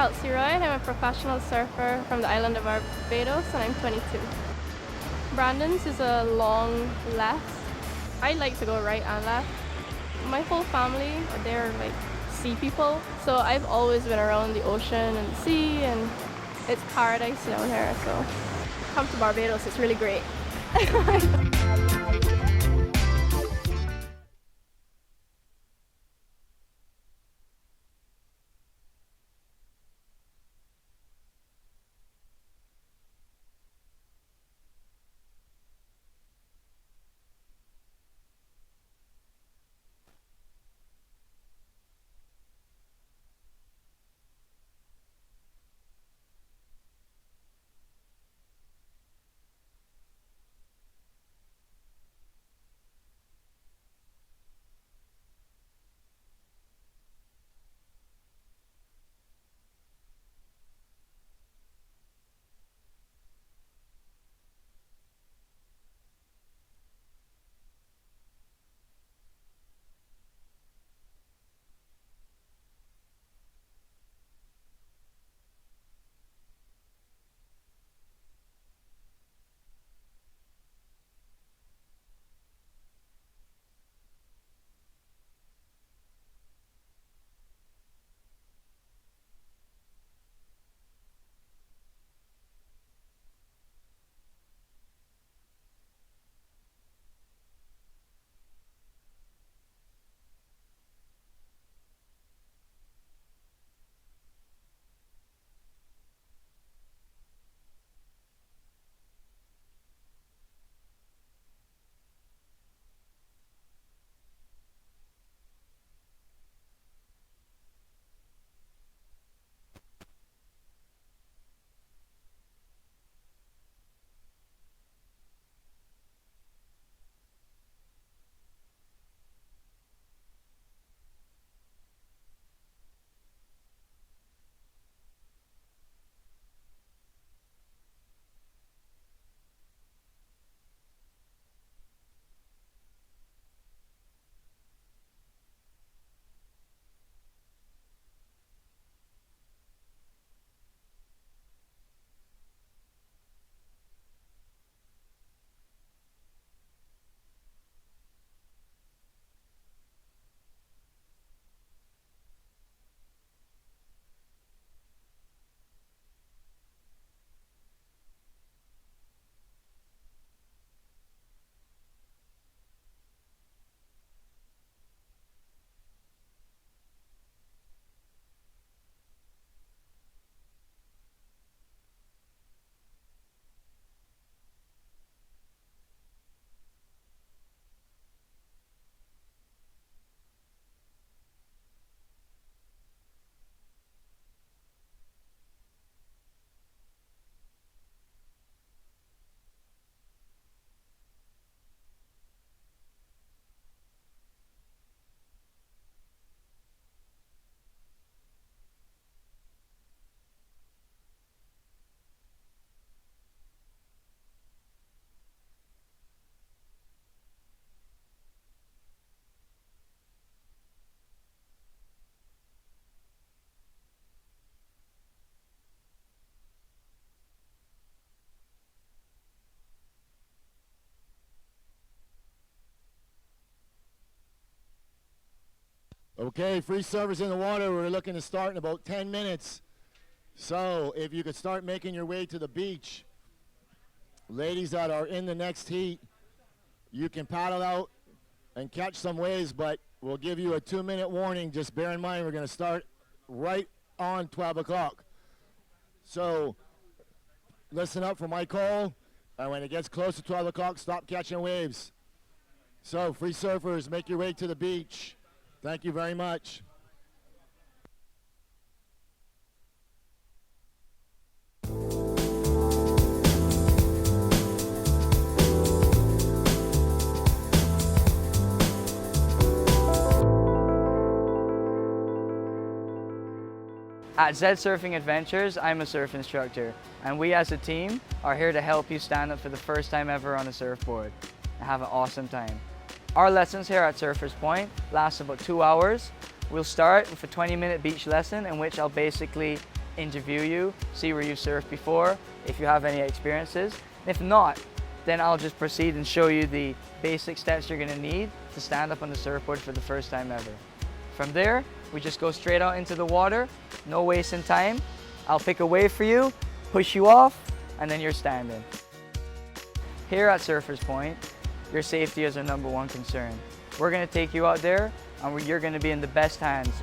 Chelsea Roy. I'm a professional surfer from the island of Barbados and I'm 22. Brandon's is a long left. I like to go right and left. My whole family, they're like sea people, so I've always been around the ocean and the sea, and it's paradise down here, so come to Barbados, it's really great. Okay, free servers in the water. We're looking to start in about 10 minutes. So if you could start making your way to the beach. Ladies that are in the next heat, you can paddle out and catch some waves, but we'll give you a 2-minute warning. Just bear in mind we're going to start right on 12 o'clock. So listen up for my call, and when it gets close to 12 o'clock, stop catching waves. So free surfers, make your way to the beach. Thank you very much. At Zed Surfing Adventures, I'm a surf instructor, and we as a team are here to help you stand up for the first time ever on a surfboard and have an awesome time. Our lessons here at Surfers Point last about 2 hours. We'll start with a 20-minute beach lesson in which I'll basically interview you, see where you surfed before, if you have any experiences. If not, then I'll just proceed and show you the basic steps you're gonna need to stand up on the surfboard for the first time ever. From there, we just go straight out into the water, no wasting time. I'll pick a wave for you, push you off, and then you're standing. Here at Surfers Point, your safety is our #1 concern. We're gonna take you out there, and you're gonna be in the best hands.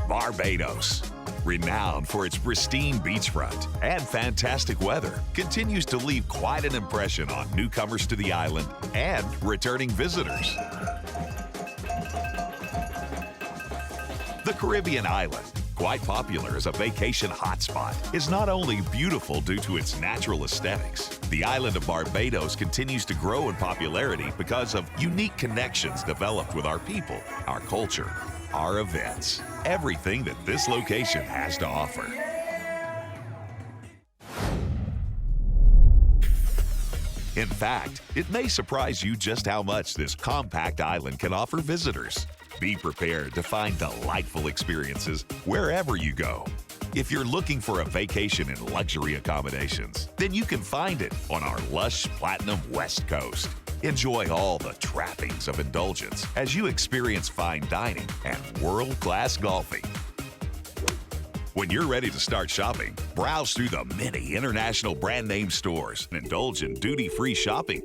Barbados, renowned for its pristine beachfront and fantastic weather, continues to leave quite an impression on newcomers to the island and returning visitors. The Caribbean island, quite popular as a vacation hotspot, is not only beautiful due to its natural aesthetics. The island of Barbados continues to grow in popularity because of unique connections developed with our people, our culture, our events, everything that this location has to offer. In fact, it may surprise you just how much this compact island can offer visitors. Be prepared to find delightful experiences wherever you go. If you're looking for a vacation in luxury accommodations, then you can find it on our lush Platinum West Coast. Enjoy all the trappings of indulgence as you experience fine dining and world-class golfing. When you're ready to start shopping, browse through the many international brand name stores and indulge in duty-free shopping.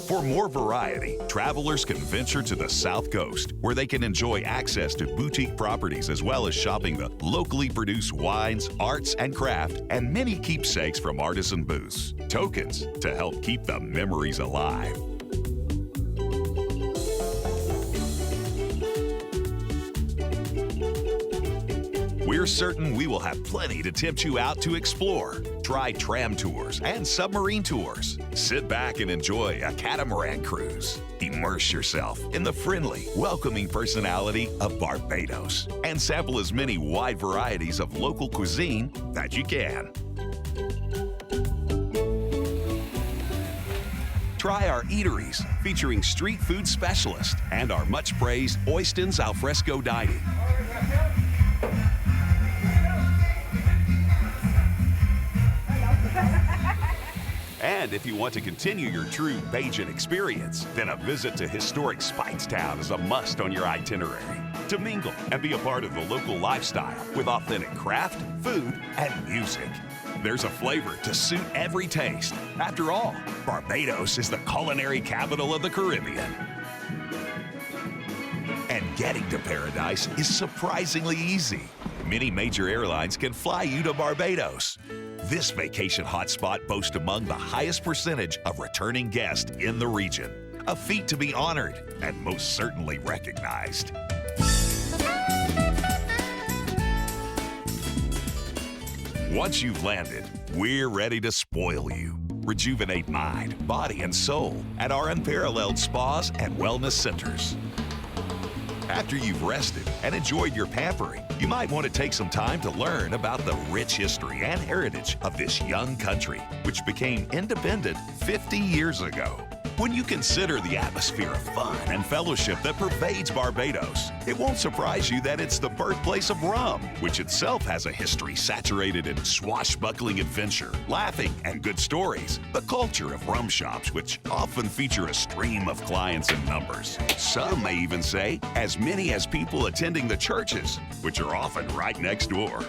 For more variety, travelers can venture to the South Coast, where they can enjoy access to boutique properties as well as shopping the locally produced wines, arts, and craft, and many keepsakes from artisan booths. Tokens to help keep the memories alive. We're certain we will have plenty to tempt you out to explore. Try tram tours and submarine tours. Sit back and enjoy a catamaran cruise. Immerse yourself in the friendly, welcoming personality of Barbados and sample as many wide varieties of local cuisine that you can. Try our eateries featuring street food specialists and our much-praised Oyston's Alfresco dining. And if you want to continue your true Bajan experience, then a visit to historic Speightstown is a must on your itinerary. To mingle and be a part of the local lifestyle with authentic craft, food, and music. There's a flavor to suit every taste. After all, Barbados is the culinary capital of the Caribbean. And getting to paradise is surprisingly easy. Many major airlines can fly you to Barbados. This vacation hotspot boasts among the highest percentage of returning guests in the region. A feat to be honored and most certainly recognized. Once you've landed, we're ready to spoil you. Rejuvenate mind, body, and soul at our unparalleled spas and wellness centers. After you've rested and enjoyed your pampering, you might want to take some time to learn about the rich history and heritage of this young country, which became independent 50 years ago. When you consider the atmosphere of fun and fellowship that pervades Barbados, it won't surprise you that it's the birthplace of rum, which itself has a history saturated in swashbuckling adventure, laughing, and good stories. The culture of rum shops, which often feature a stream of clients in numbers. Some may even say as many as people attending the churches, which are often right next door.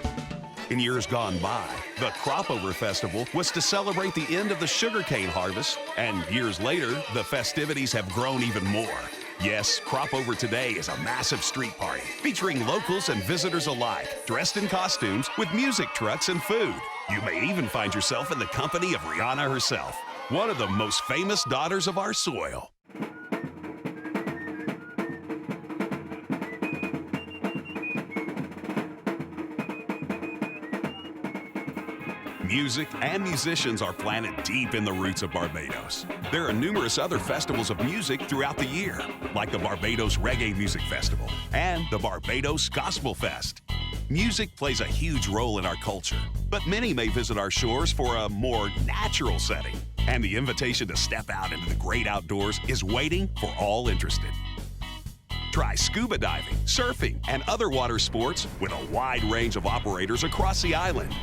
In years gone by, the Cropover Festival was to celebrate the end of the sugarcane harvest, and years later, the festivities have grown even more. Yes, Cropover today is a massive street party featuring locals and visitors alike, dressed in costumes with music trucks and food. You may even find yourself in the company of Rihanna herself, one of the most famous daughters of our soil. Music and musicians are planted deep in the roots of Barbados. There are numerous other festivals of music throughout the year, like the Barbados Reggae Music Festival and the Barbados Gospel Fest. Music plays a huge role in our culture, but many may visit our shores for a more natural setting. And the invitation to step out into the great outdoors is waiting for all interested. Try scuba diving, surfing, and other water sports with a wide range of operators across the island.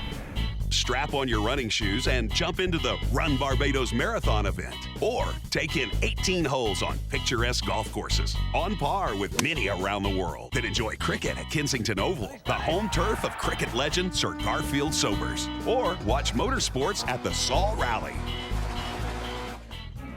Strap on your running shoes and jump into the Run Barbados Marathon event. Or take in 18 holes on picturesque golf courses, on par with many around the world that enjoy cricket at Kensington Oval, the home turf of cricket legend Sir Garfield Sobers. Or watch motorsports at the Saul Rally.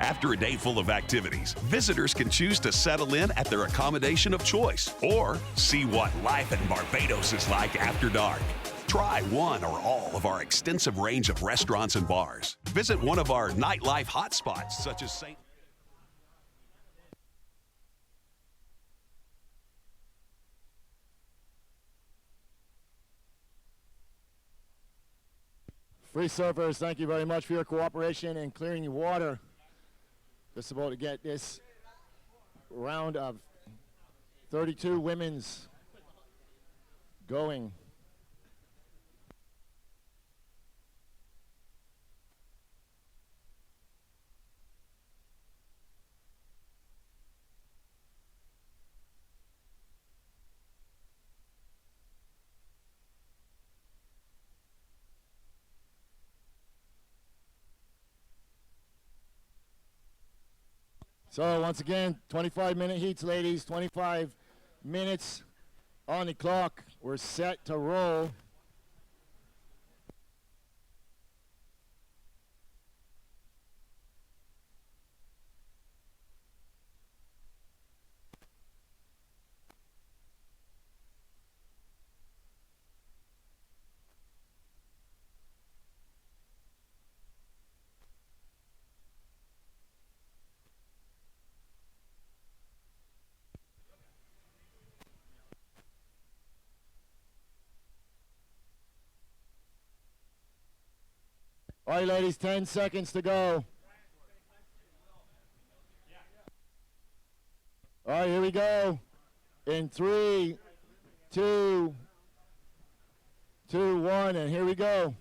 After a day full of activities, visitors can choose to settle in at their accommodation of choice or see what life in Barbados is like after dark. Try one or all of our extensive range of restaurants and bars. Visit one of our nightlife hotspots such as St. Free surfers, thank you very much for your cooperation in clearing your water. Just about to get this round of 32 women's going. So once again, 25-minute heats, ladies. 25 minutes on the clock. We're set to roll. All right, ladies, 10 seconds to go. All right, here we go. In 3, 2, 1, and here we go.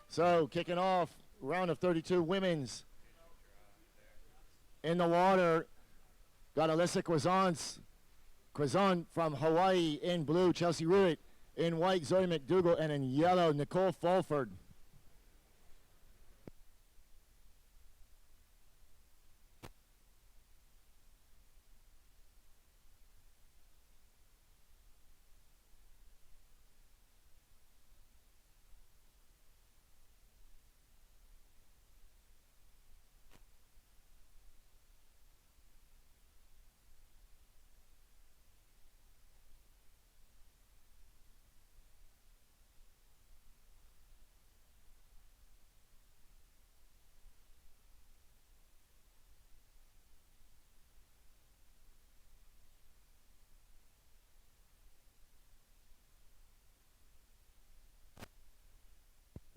So, kicking off, round of 32 women's. In the water, got Alyssa Quizon from Hawaii in blue, Chelsea Ruitt. In white, Zoe McDougall, and in yellow, Nicole Fulford.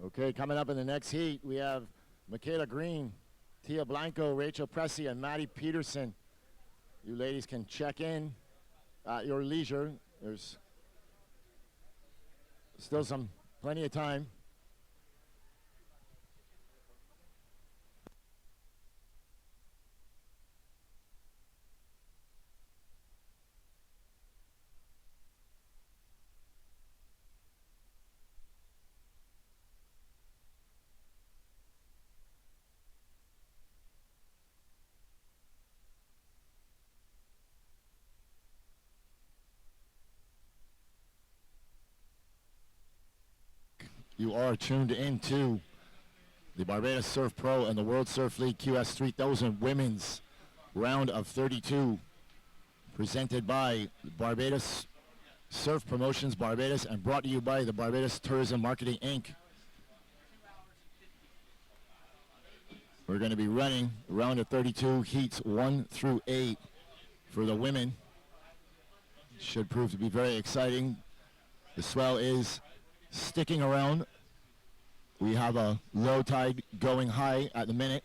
Okay, coming up in the next heat, we have Michaela Green, Tia Blanco, Rachel Pressey, and Maddie Peterson. You ladies can check in at your leisure. There's still plenty of time. You are tuned into the Barbados Surf Pro and the World Surf League QS 3000 Women's Round of 32, presented by Barbados Surf Promotions Barbados and brought to you by the Barbados Tourism Marketing Inc. We're going to be running round of 32 heats 1 through 8 for the women. Should prove to be very exciting. The swell is sticking around. We have a low tide going high at the minute.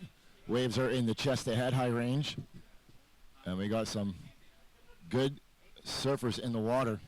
Waves are in the chest to head high range. And we got some good surfers in the water.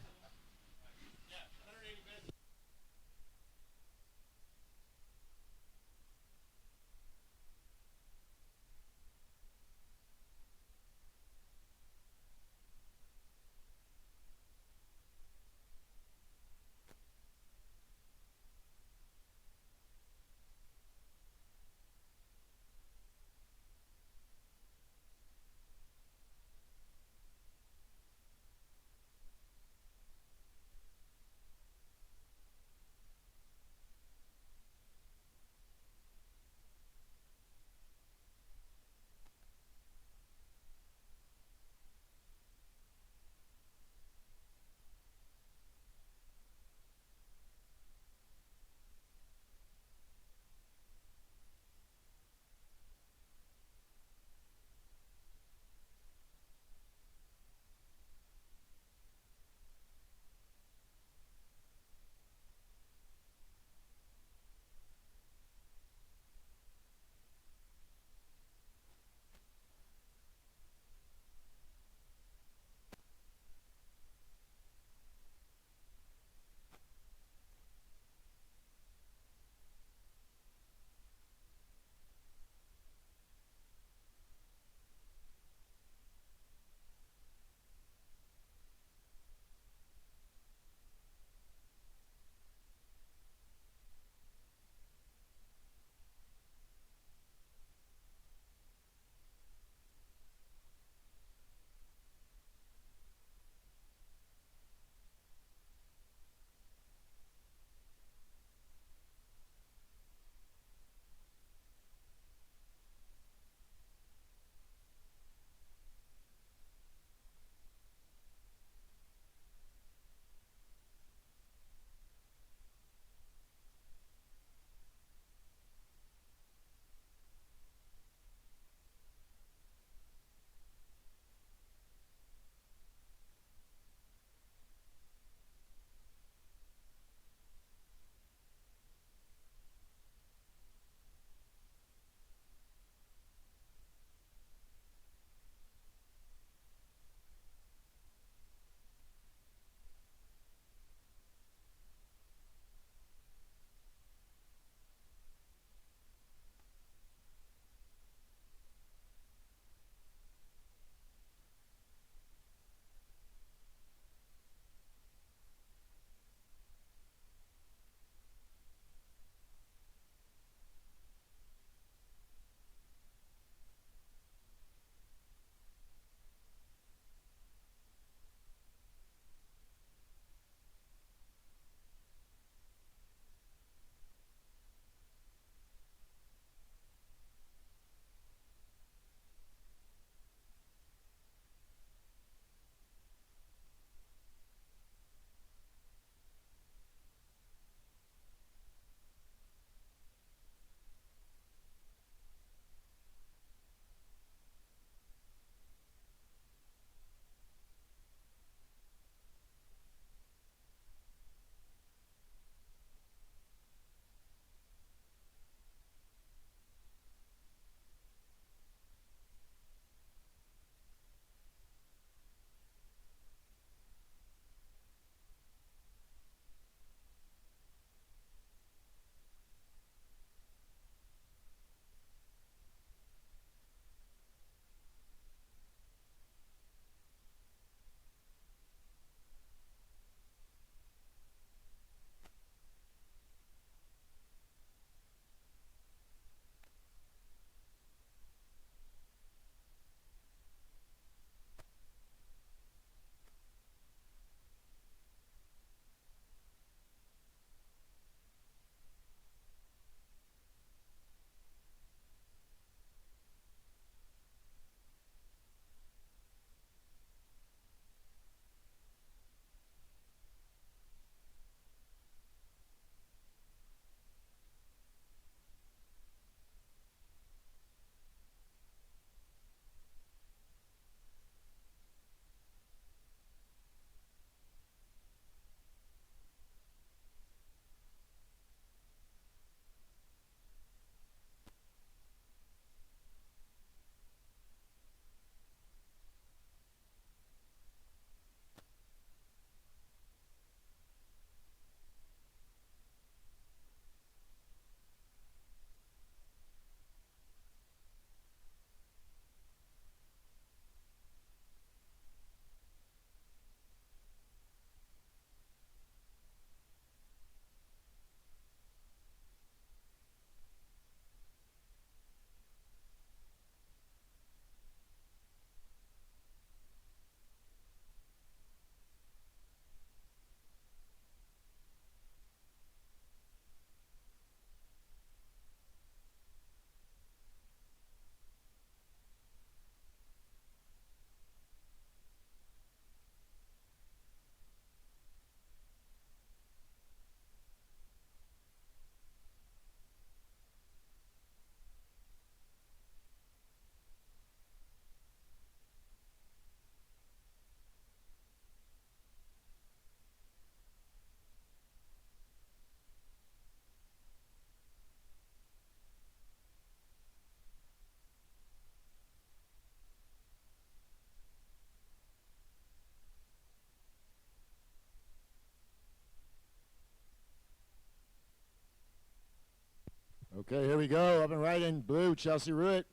Okay, here we go. Up and right in blue, Chelsea Ruitt.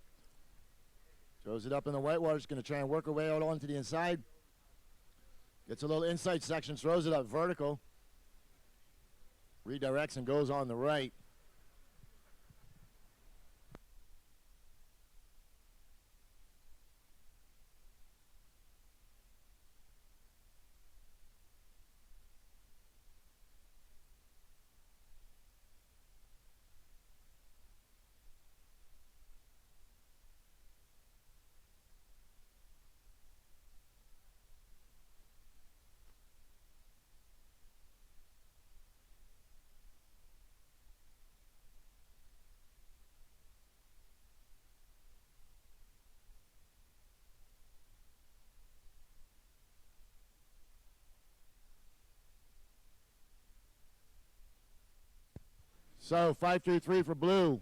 Throws it up in the whitewater. She's going to try and work her way out onto the inside. Gets a little inside section, throws it up vertical. Redirects and goes on the right. So 5-3-3 for blue.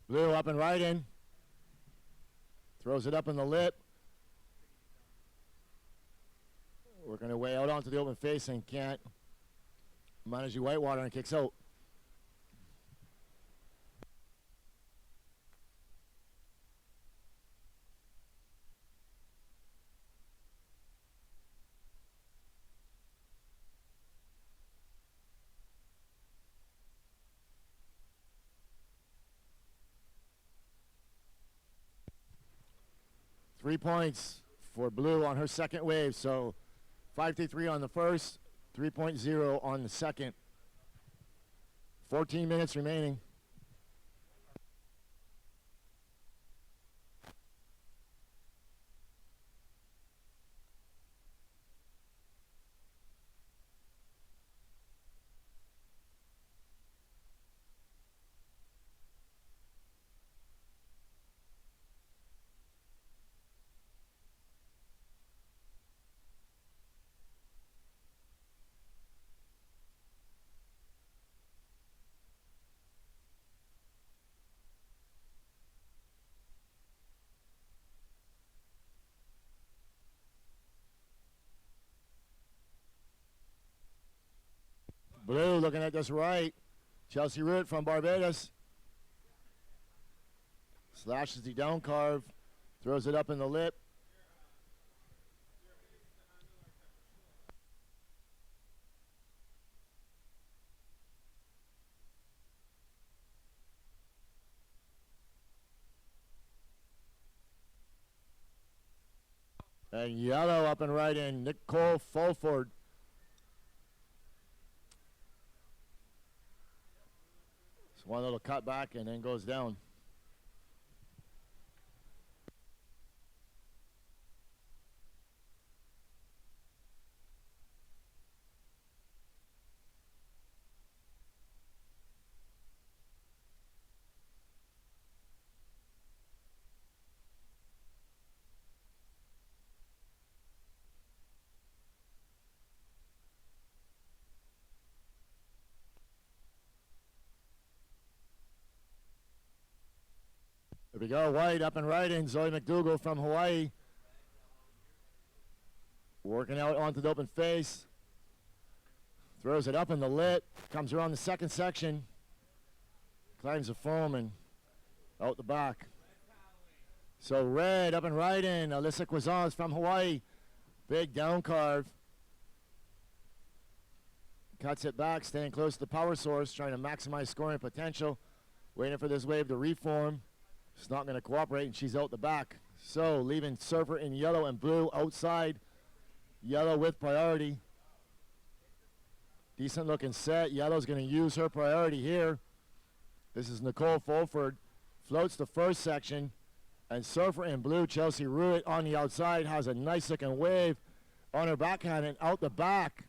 Blue up and right in. Throws it up in the lip. Working her way out onto the open face and can't manage the whitewater and kicks out. Three points for blue on her second wave. So 5-3 on the first, 3.0 on the second. 14 minutes remaining. Blue looking at this right. Chelsea Ruitt from Barbados. Slashes the down carve. Throws it up in the lip. And yellow up and right in. Nicole Fulford. One little cut back and then goes down. There we go, white up and right in. Zoe McDougall from Hawaii. Working out onto the open face. Throws it up in the lit. Comes around the second section. Climbs the foam and out the back. So red up and right in. Alyssa Quizans from Hawaii. Big down carve. Cuts it back, staying close to the power source, trying to maximize scoring potential. Waiting for this wave to reform. It's not going to cooperate, and she's out the back. So leaving Surfer in yellow and blue outside. Yellow with priority. Decent looking set. Yellow's going to use her priority here. This is Nicole Fulford. Floats the first section. And Surfer in blue, Chelsea Ruitt on the outside, has a nice looking wave on her backhand and out the back.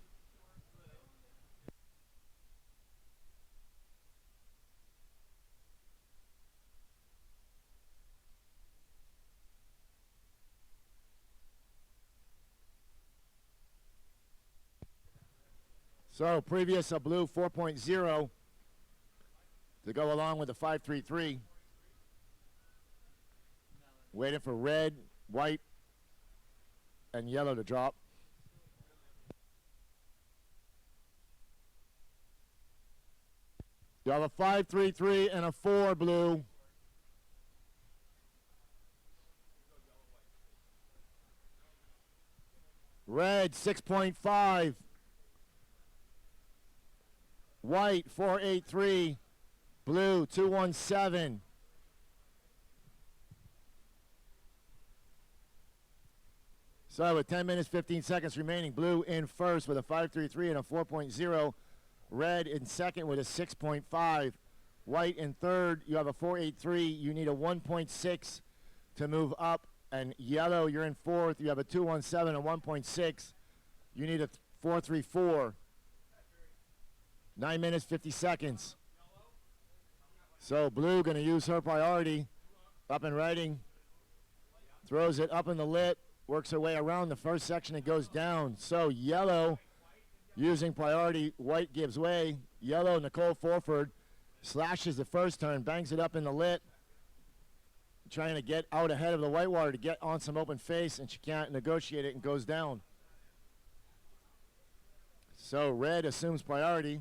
So previous a blue 4.0 to go along with the 5.33. Waiting for red, white, and yellow to drop. You have a 5.33 and a 4 blue. Red 6.5. White 4.83. Blue 2.17. So with 10 minutes, 15 seconds remaining, blue in first with a 5.33 and a 4.0. Red in second with a 6.5. White in third, you have a 4.83. You need a 1.6 to move up. And yellow, you're in fourth. You have a 2.17 and 1.6. You need a 4.34. 9 minutes, 50 seconds. So blue going to use her priority. Up and riding. Throws it up in the lip. Works her way around the first section and goes down. So yellow using priority. White gives way. Yellow, Nicole Forford, slashes the first turn, bangs it up in the lit. Trying to get out ahead of the whitewater to get on some open face, and she can't negotiate it and goes down. So red assumes priority.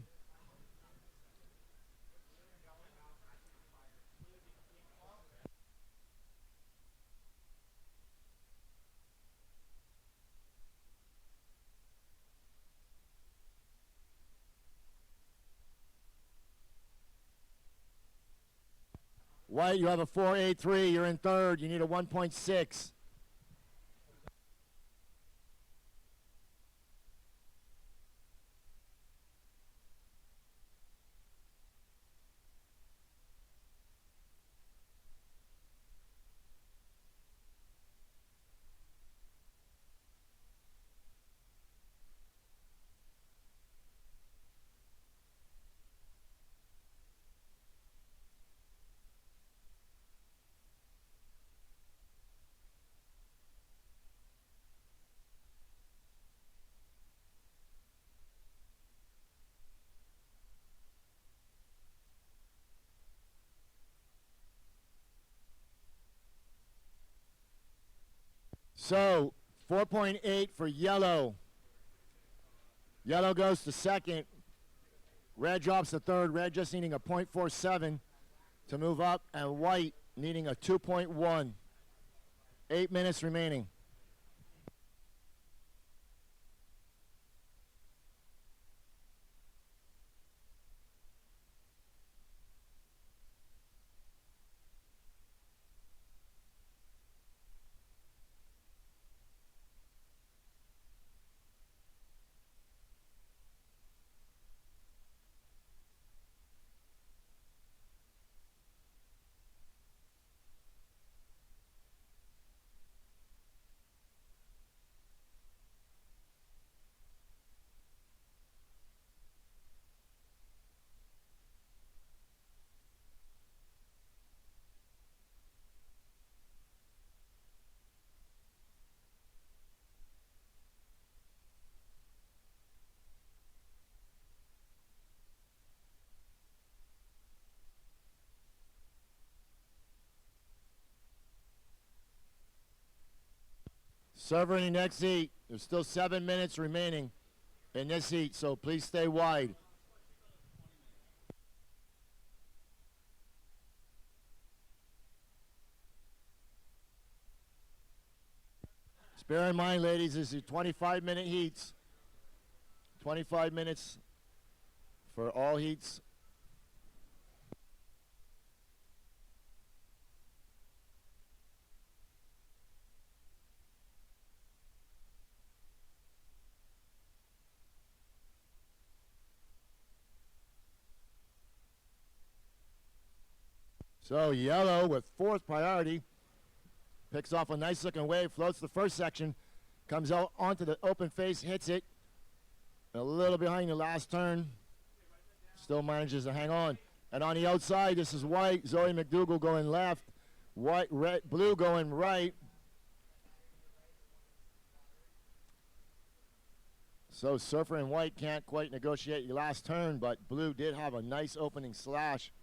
White, you have a 4.83. You're in third. You need a 1.6. So 4.8 for yellow. Yellow goes to second. Red drops to third. Red just needing a 0.47 to move up, and white needing a 2.1. 8 minutes remaining. Server in the next heat. There's still 7 minutes remaining in this heat, so please stay wide. Just bear in mind, ladies, this is 25-minute heats. 25 minutes for all heats. So yellow with fourth priority picks off a nice looking wave, floats the first section, comes out onto the open face, hits it a little behind the last turn, still manages to hang on. And on the outside, this is white, Zoe McDougall going left, white, red, blue going right. So Surfer and White can't quite negotiate your last turn, but Blue did have a nice opening slash.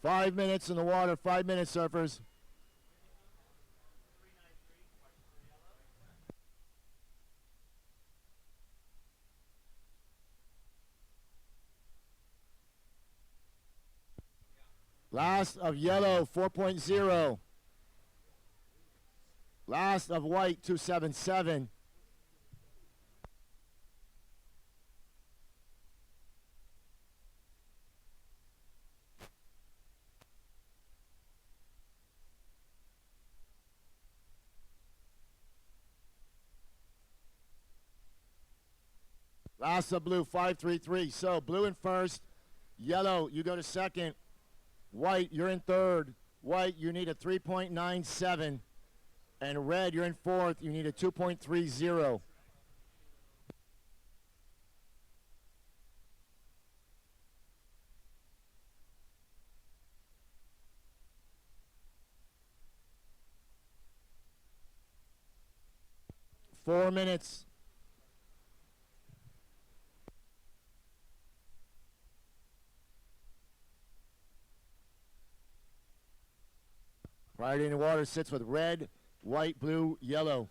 Five minutes in the water, 5 minutes, surfers. Last of yellow, 4.0. Last of white, 277. Last of blue, 533. So blue in first. Yellow, you go to second. White, you're in third. White, you need a 3.97. And red, you're in fourth. You need a 2.30. Four minutes. Priority in the water sits with red, white, blue, yellow.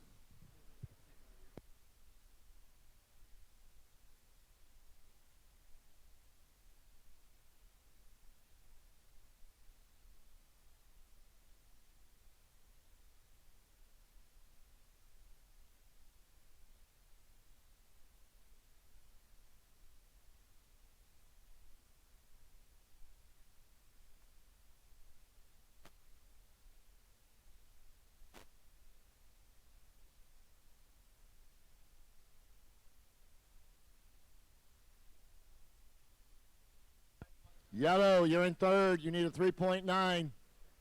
Yellow, you're in third. You need a 3.9.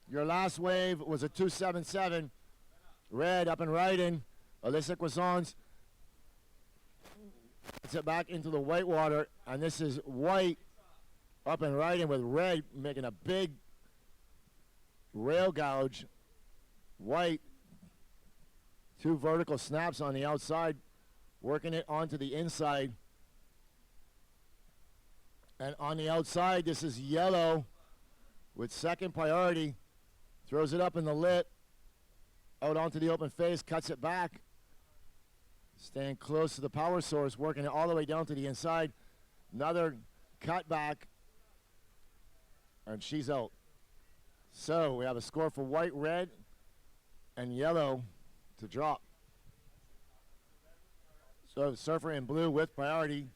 Your last wave was a 277. Red up and riding. Alyssa Croissants gets it back into the white water. And this is white up and riding with red making a big rail gouge. White, two vertical snaps on the outside, working it onto the inside. And on the outside, this is yellow with second priority. Throws it up in the lip, out onto the open face, cuts it back. Staying close to the power source, working it all the way down to the inside. Another cut back, and she's out. So we have a score for white, red, and yellow to drop. So Surfer in blue with priority.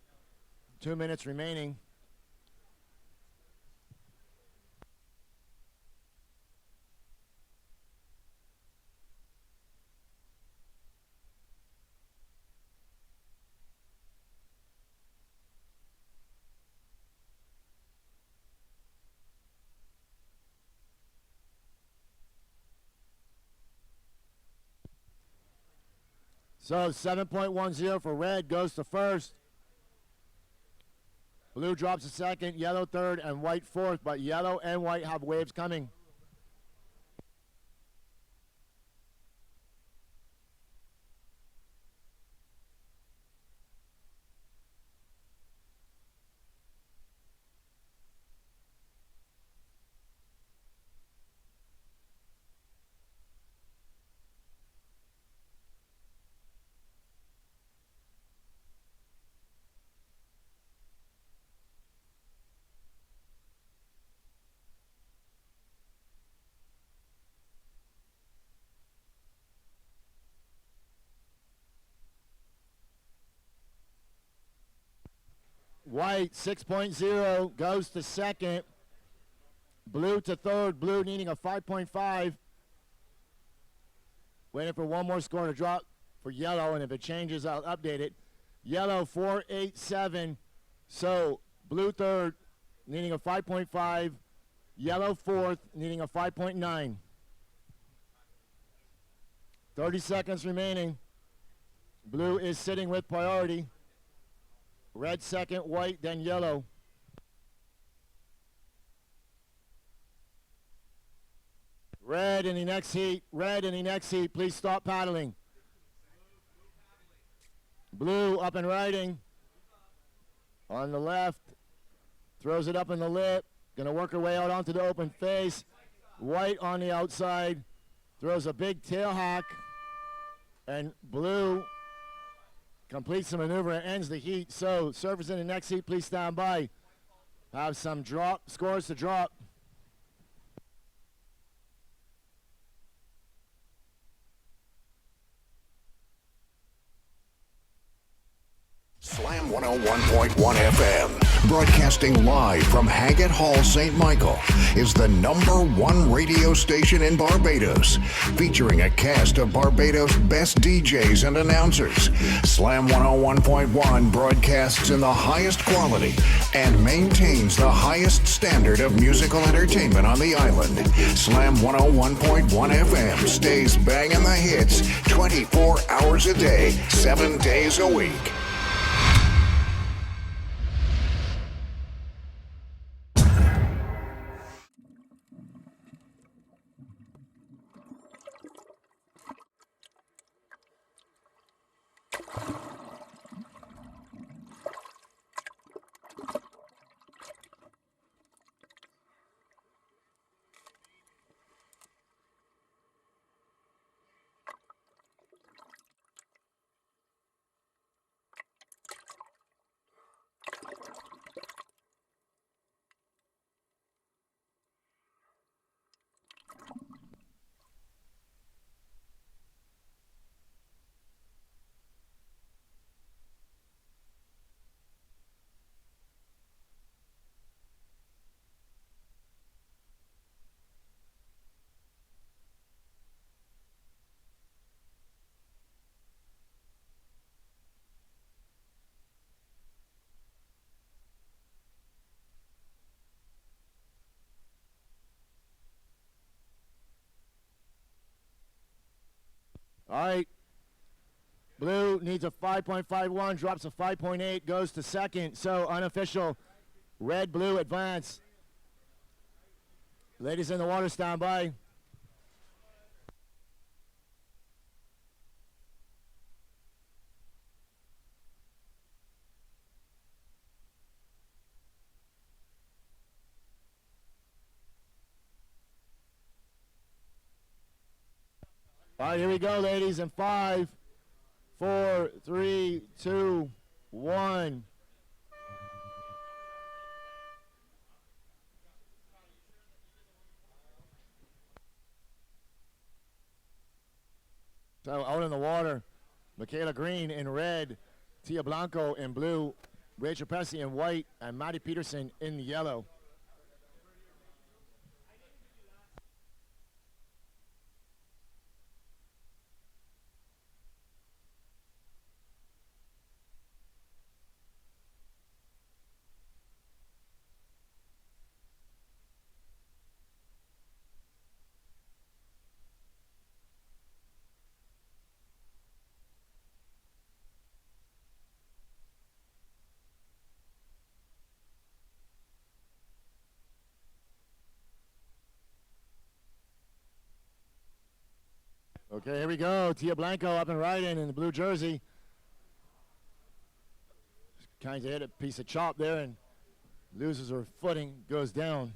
2 minutes remaining. So 7.10 for red, goes to first. Blue drops to second, yellow third, and white fourth, but yellow and white have waves coming. White 6.0 goes to second. Blue to third. Blue needing a 5.5. Waiting for one more score to drop for yellow, and if it changes, I'll update it. Yellow 4.87. So blue third needing a 5.5. Yellow fourth needing a 5.9. 30 seconds remaining. Blue is sitting with priority. Red second, white, then yellow. Red in the next heat. Red in the next heat. Please stop paddling. Blue up and riding. On the left. Throws it up in the lip. Gonna work her way out onto the open face. White on the outside. Throws a big tail hack. And blue completes the maneuver and ends the heat. So surfers in the next heat, please stand by. Have some scores to drop. Slam 101.1 FM, broadcasting live from Haggett Hall, St. Michael, is the #1 radio station in Barbados, featuring a cast of Barbados' best DJs and announcers. Slam 101.1 broadcasts in the highest quality and maintains the highest standard of musical entertainment on the island. Slam 101.1 FM stays banging the hits 24 hours a day, 7 days a week. All right. Blue needs a 5.51, drops a 5.8, goes to second. So unofficial, red, blue advance. Ladies in the water, stand by. All right, here we go, ladies. In 5, 4, 3, 2, 1. So out in the water, Michaela Green in red, Tia Blanco in blue, Rachel Pesci in white, and Maddie Peterson in yellow. Okay, here we go. Tia Blanco up and riding in the blue jersey. Kind of hit a piece of chop there and loses her footing, goes down.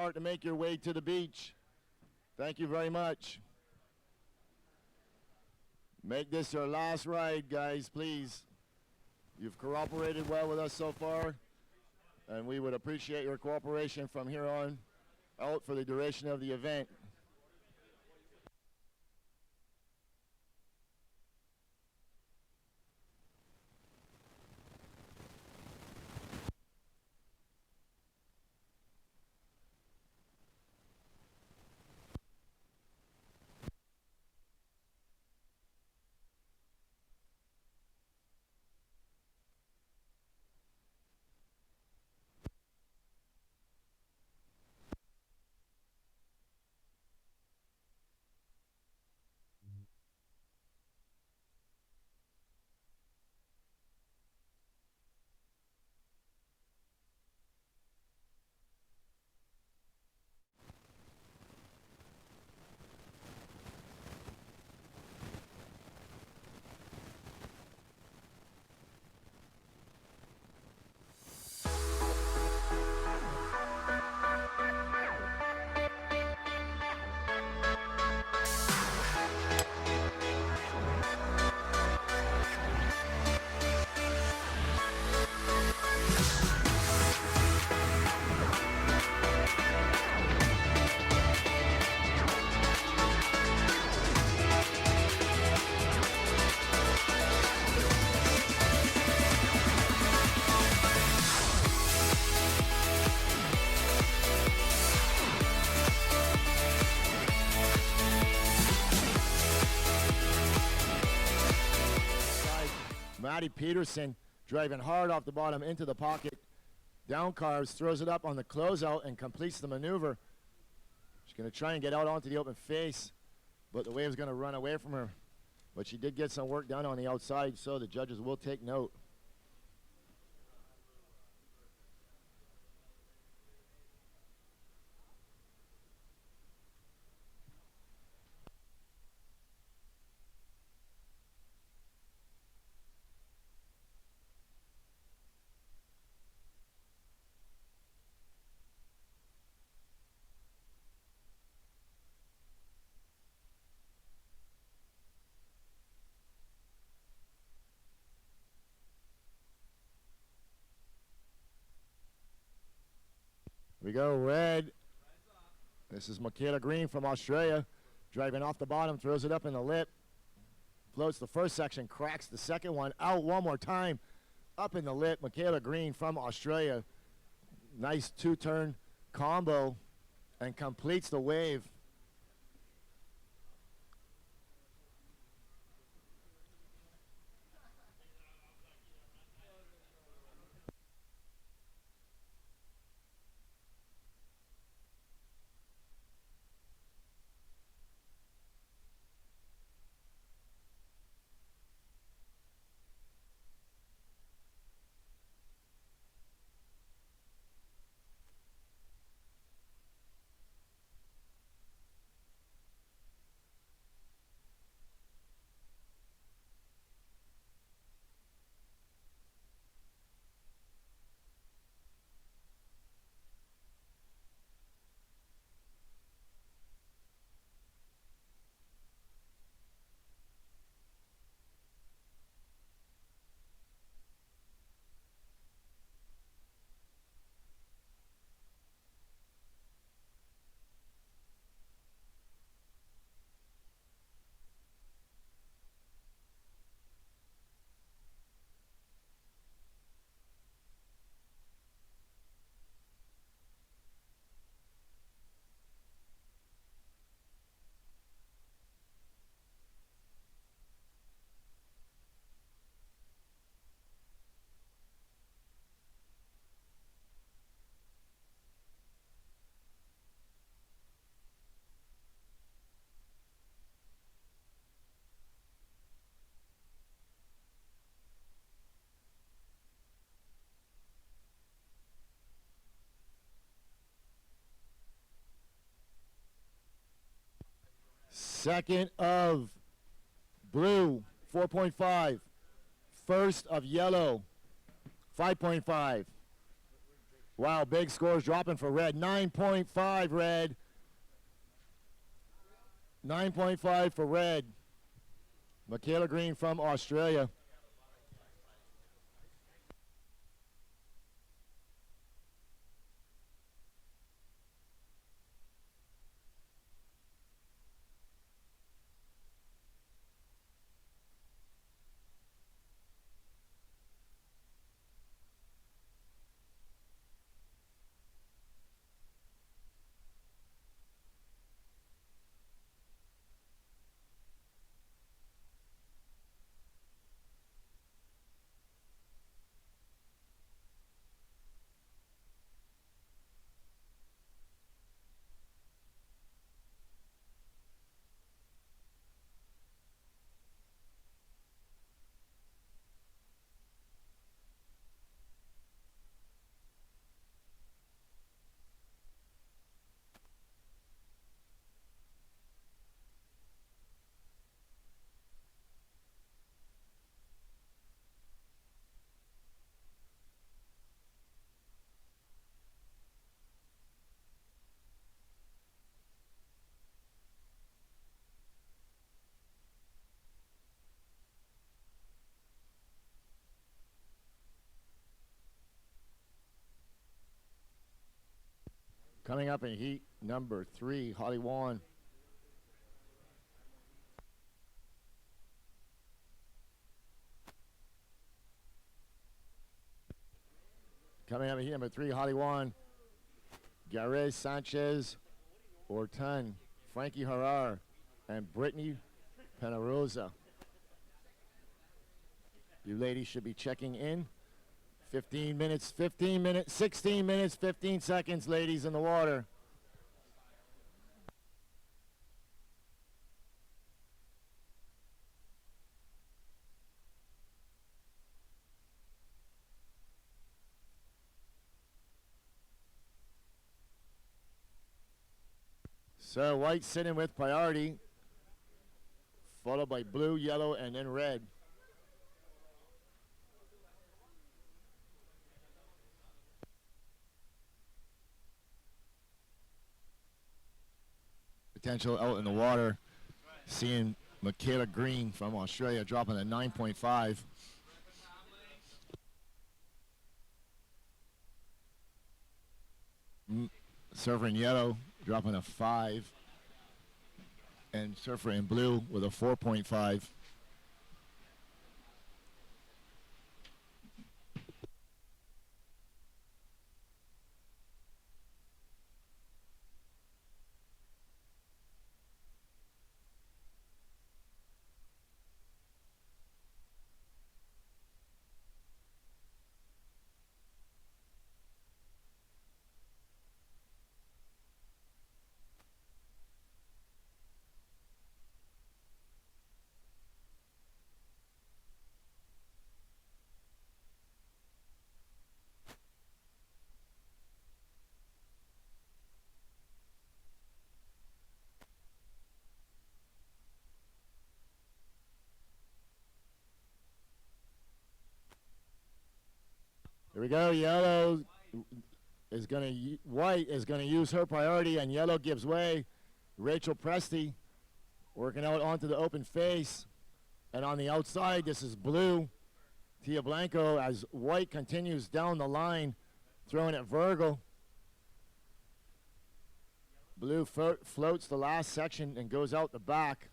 start to make your way to the beach. Thank you very much. Make this your last ride, guys, please. You've cooperated well with us so far, and we would appreciate your cooperation from here on out for the duration of the event. Matty Peterson driving hard off the bottom into the pocket. Down cars, throws it up on the closeout and completes the maneuver. She's going to try and get out onto the open face, but the wave's going to run away from her. But she did get some work done on the outside, so the judges will take note. We go red. This is Michaela Green from Australia. Driving off the bottom, throws it up in the lip. Floats the first section, cracks the second one. Out one more time. Up in the lip, Michaela Green from Australia. Nice two-turn combo and completes the wave. Second of blue, 4.5. First of yellow, 5.5. Wow, big scores dropping for red. 9.5 red. 9.5 for red. Michaela Green from Australia. Coming up in heat number 3, Holly Wan. Coming up in heat number 3, Holly Wan. Garez Sanchez Orton, Frankie Harar, and Brittany Penarosa. You ladies should be checking in. 16 minutes, 15 seconds, ladies, in the water. So white sitting with priority, followed by blue, yellow, and then red. Potential out in the water, seeing Michaela Green from Australia dropping a 9.5. Surfer in yellow dropping a 5, and surfer in blue with a 4.5. Here we go. Yellow is going to, white is going to use her priority, and yellow gives way. Rachel Presti working out onto the open face. And on the outside, this is blue. Tia Blanco, as white continues down the line, throwing at Virgil. Blue floats the last section and goes out the back.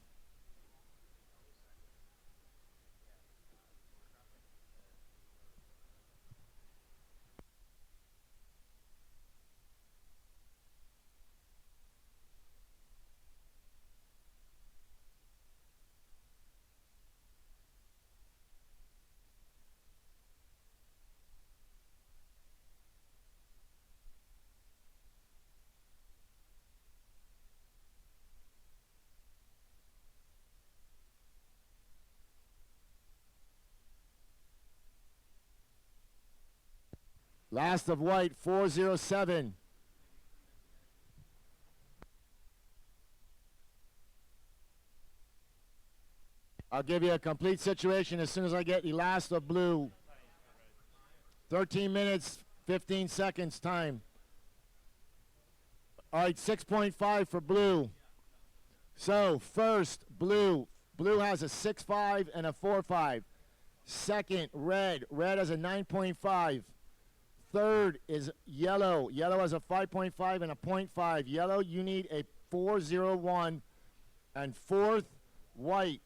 Last of white, 407. I'll give you a complete situation as soon as I get the last of blue. 13 minutes, 15 seconds time. All right, 6.5 for blue. So first, blue. Blue has a 6.5 and a 4.5. Second, red. Red has a 9.5. Third is yellow. Yellow has a 5.5 and a 0.5. Yellow, you need a 4.01. And fourth, white.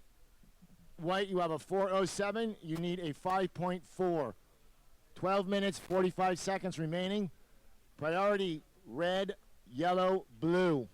White, you have a 4.07. You need a 5.4. 12 minutes, 45 seconds remaining. Priority, red, yellow, blue.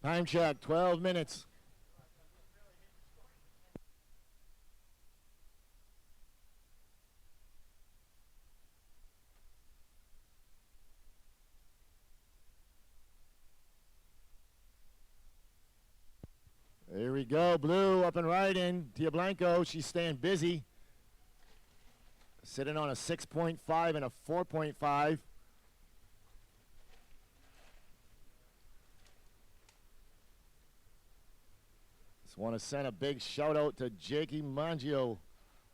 Time check, 12 minutes. Here we go, blue up and right in. Tia Blanco, she's staying busy. Sitting on a 6.5 and a 4.5. Just want to send a big shout out to Jakey Mangio,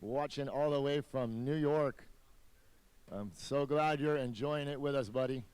watching all the way from New York. I'm so glad you're enjoying it with us, buddy.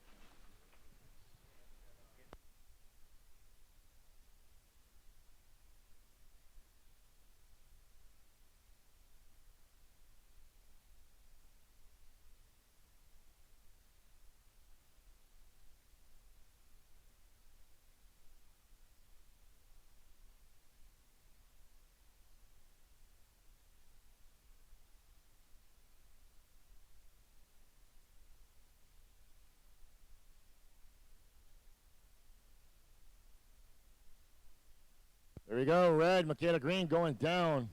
There we go, red, Michaela Green going down.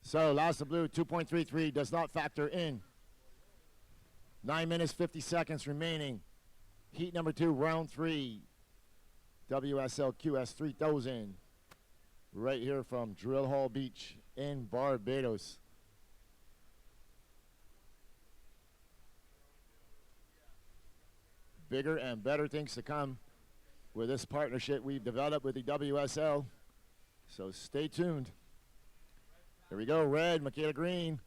So, last of blue, 2.33 does not factor in. 9 minutes, 50 seconds remaining. Heat number 2, round 3. WSL QS 3000. Right here from Drill Hall Beach in Barbados. Bigger and better things to come with this partnership we've developed with the WSL. So stay tuned. Here we go, red, Michaela Green.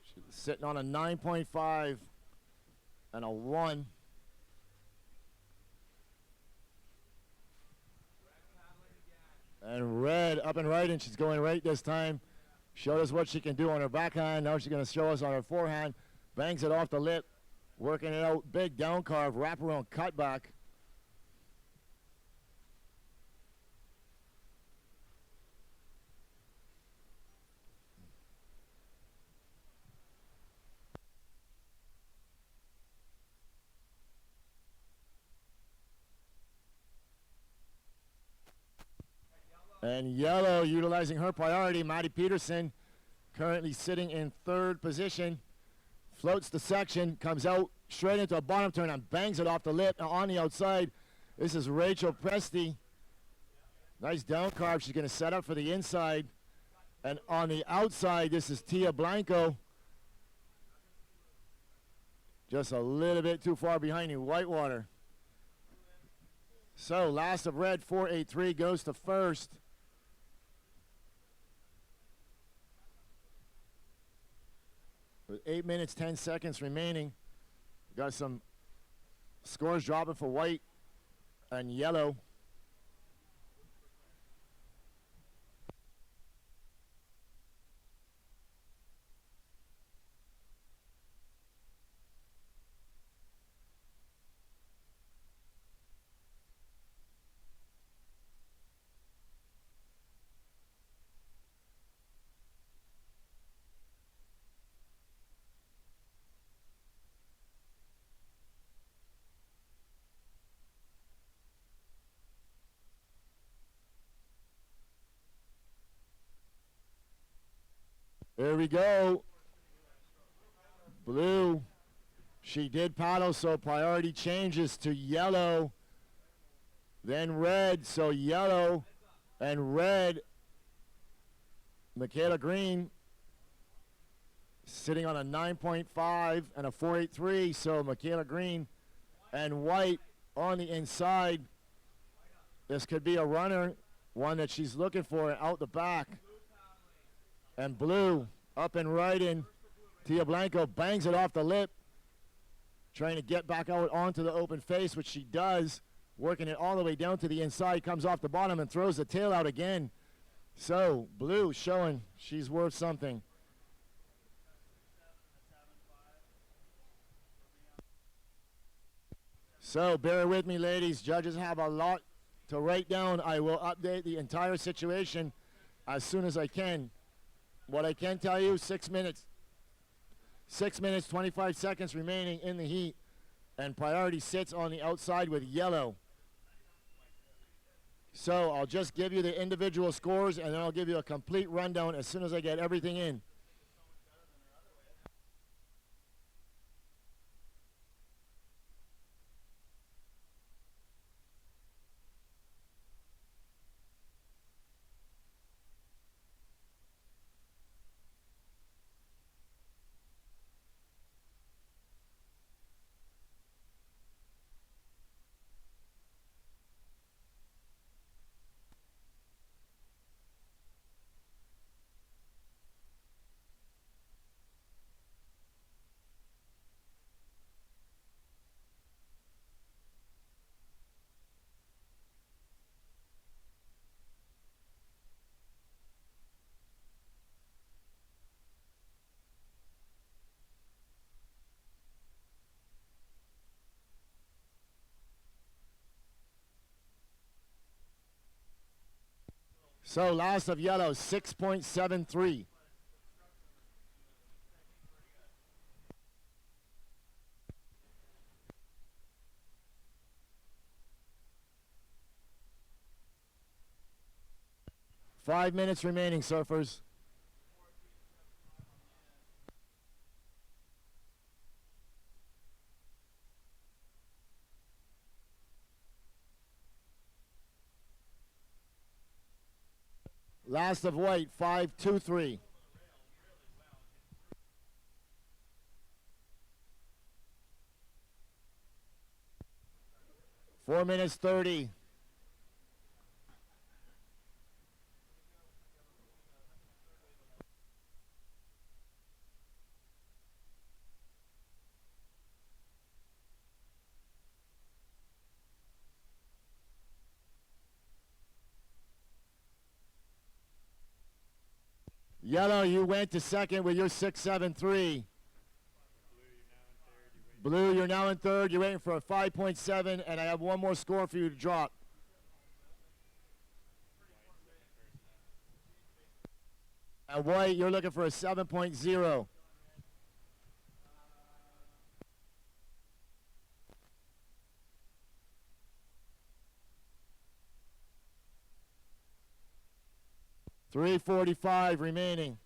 She's sitting on a 9.5 and a 1. And red up and right, and she's going right this time. Showed us what she can do on her backhand. Now she's going to show us on her forehand. Bangs it off the lip, working it out. Big down carve, wraparound cutback. And yellow, utilizing her priority, Maddie Peterson, currently sitting in 3rd position. Floats the section, comes out straight into a bottom turn and bangs it off the lip on the outside. This is Rachel Presti. Nice down carve. She's going to set up for the inside. And on the outside, this is Tia Blanco. Just a little bit too far behind you, Whitewater. So, last of red, 4.83 goes to first. with 8 minutes, 10 seconds remaining. Got some scores dropping for white and yellow. There we go. Blue. She did paddle, so priority changes to yellow. Then red, so yellow and red. Michaela Green sitting on a 9.5 and a 4.83, so Michaela Green and white on the inside. This could be a runner, one that she's looking for out the back. And blue up and right in. Tia Blanco bangs it off the lip, trying to get back out onto the open face, which she does, working it all the way down to the inside, comes off the bottom and throws the tail out again. So blue showing she's worth something. So bear with me, ladies. Judges have a lot to write down. I will update the entire situation as soon as I can. What I can tell you, 6 minutes. 6 minutes, 25 seconds remaining in the heat. And priority sits on the outside with yellow. So I'll just give you the individual scores, and then I'll give you a complete rundown as soon as I get everything in. So last of yellow, 6.73. Five minutes remaining, surfers. Last of white, 5.23. Four minutes 30. Yellow, you went to second with your 6.73. Blue, you're now in third. You're waiting for a 5.7, and I have one more score for you to drop. And white, you're looking for a 7.0. $3.45 remaining.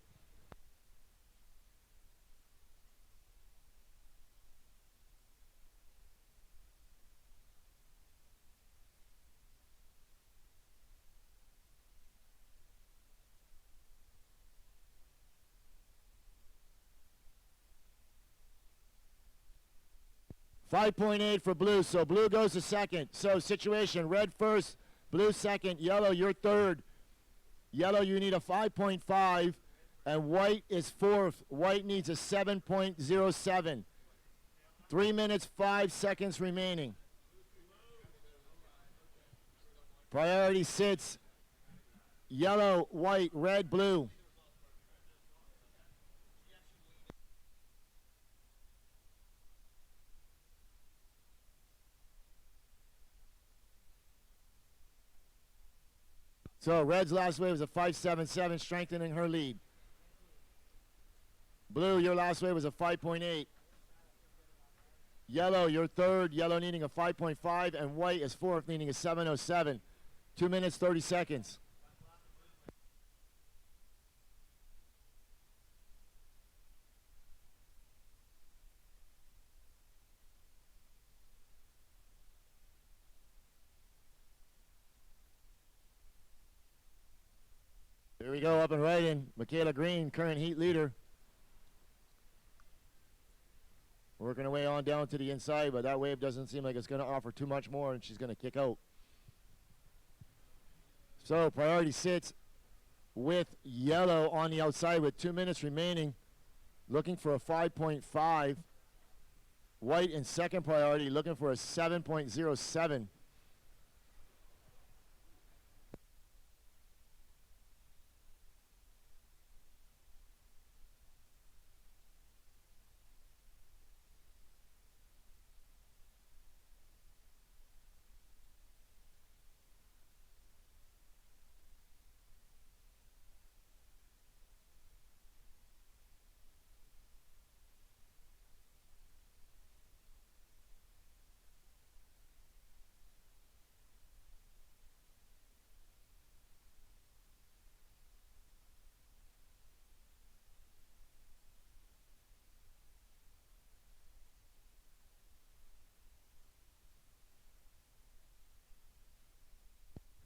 $5.8 for blue, so blue goes to second. So situation, red first, blue second, yellow, you're third. Yellow, you need a 5.5, and white is fourth. White needs a 7.07. 3 minutes, 5 seconds remaining. Priority sits yellow, white, red, blue. So red's last wave was a 5.77, strengthening her lead. Blue, your last wave was a 5.8. Yellow, your third. Yellow needing a 5.5, and white is fourth, needing a 7.07. 2 minutes, 30 seconds. Here we go, up and right in. Michaela Green, current heat leader. Working her way on down to the inside, but that wave doesn't seem like it's going to offer too much more, and she's going to kick out. So priority sits with yellow on the outside with 2 minutes remaining, looking for a 5.5. White in second priority, looking for a 7.07.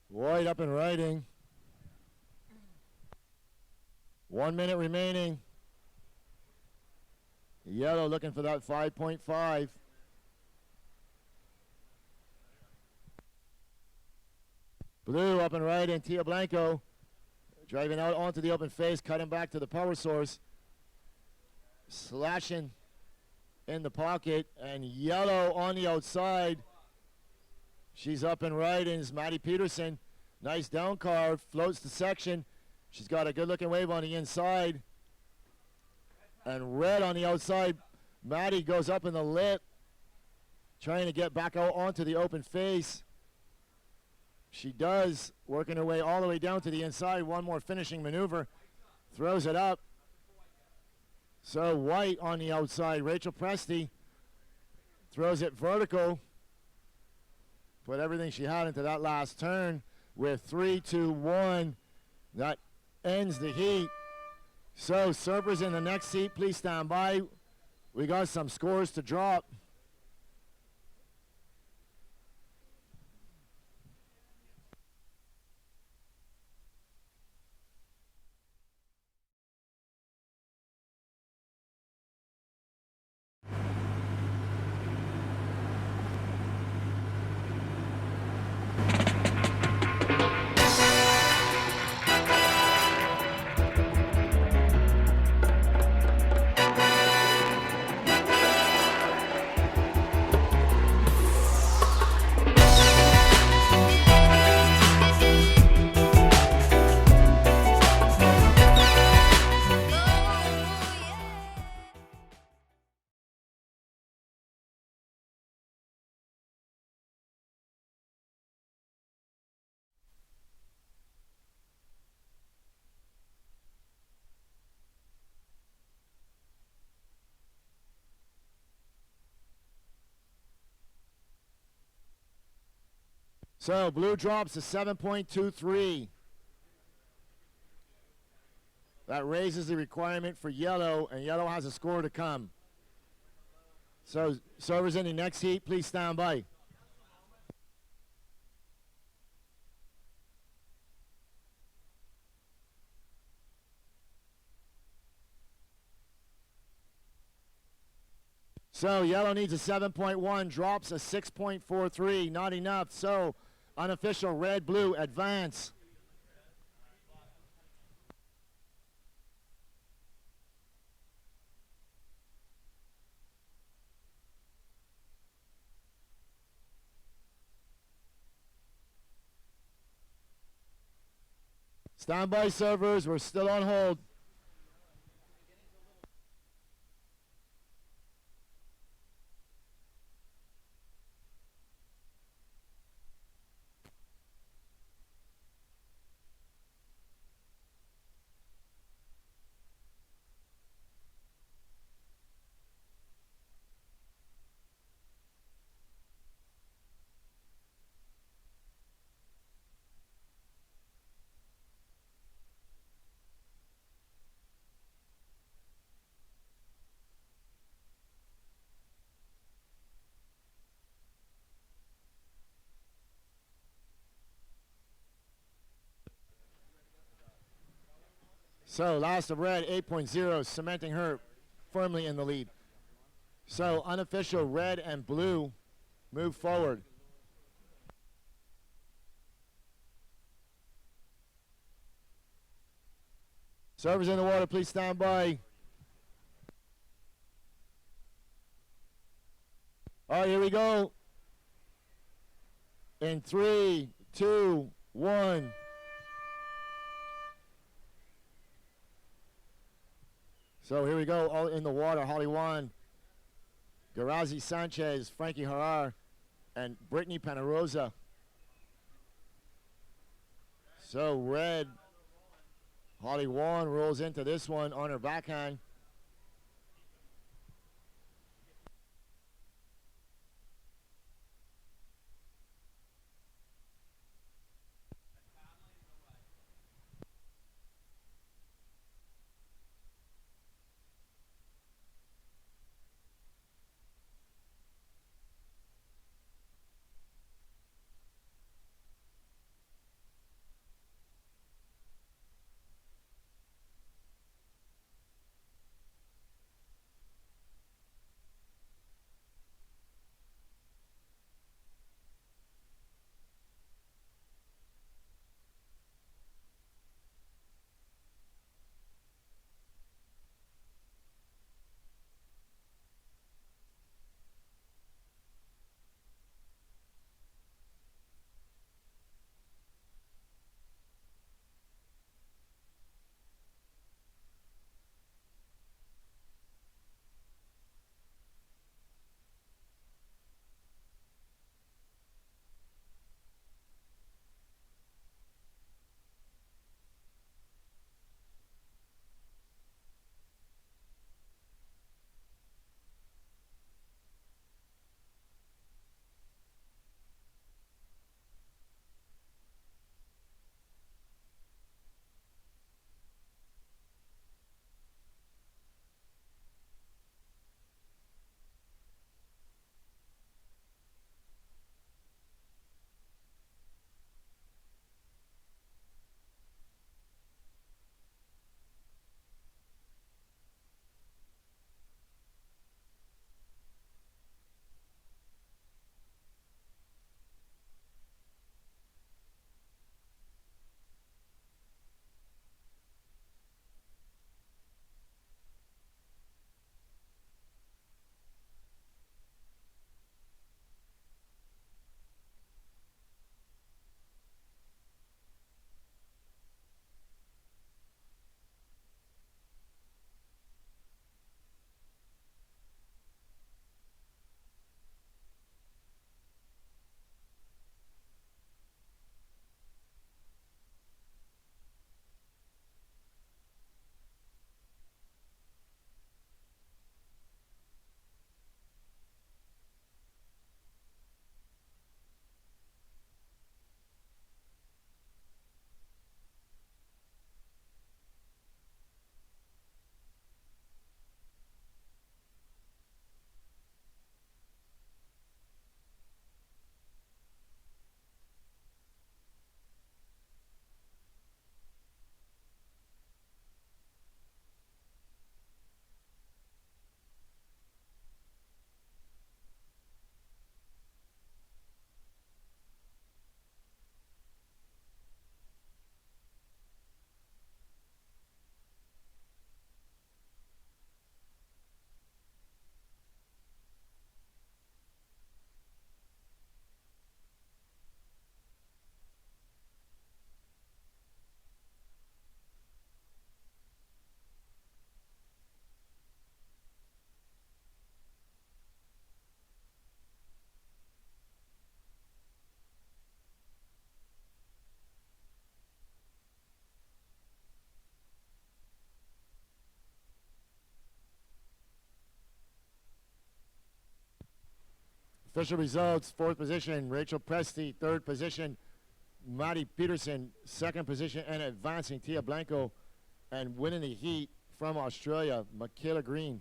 White up and riding. 1 minute remaining. Yellow looking for that 5.5. Blue up and riding. Tia Blanco driving out onto the open face, cutting back to the power source. Slashing in the pocket, and yellow on the outside. She's up and riding. Is Maddie Peterson. Nice down carve, floats the section. She's got a good looking wave on the inside. And red on the outside. Maddie goes up in the lip, trying to get back out onto the open face. She does, working her way all the way down to the inside. One more finishing maneuver. Throws it up. So white on the outside. Rachel Presti throws it vertical. Put everything she had into that last turn with 3, 2, 1. That ends the heat. So surfers in the next heat, please stand by. We got some scores to drop. So blue drops to 7.23. That raises the requirement for yellow, and yellow has a score to come. So servers in the next heat, please stand by. So yellow needs a 7.1, drops a 6.43, not enough. So unofficial red, blue, advance. Stand by, servers. We're still on hold. So last of red, 8.0, cementing her firmly in the lead. So unofficial red and blue move forward. Servers in the water, please stand by. All right, here we go. In 3, 2, 1. So here we go, all in the water. Holly Wan, Garazi Sanchez, Frankie Harar, and Brittany Panarosa. So red, Holly Wan rolls into this one on her backhand. Official results, 4th position, Rachel Presti. 3rd position, Maddie Peterson. 2nd position, and advancing, Tia Blanco. And winning the heat from Australia, Michaela Green.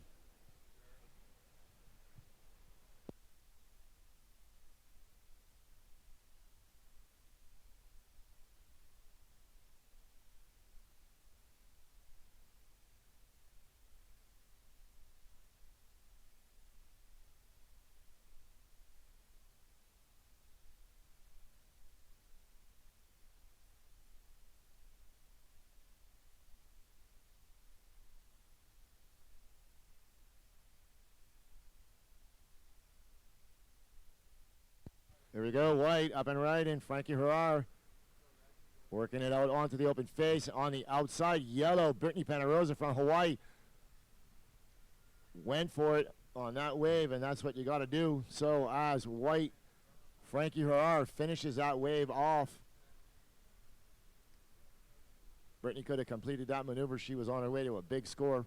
Here we go, White up and right, and Frankie Herrar working it out onto the open face. On the outside, yellow, Brittany Panarosa from Hawaii went for it on that wave, and that's what you got to do. So as White, Frankie Herrar finishes that wave off. Brittany could have completed that maneuver. She was on her way to a big score.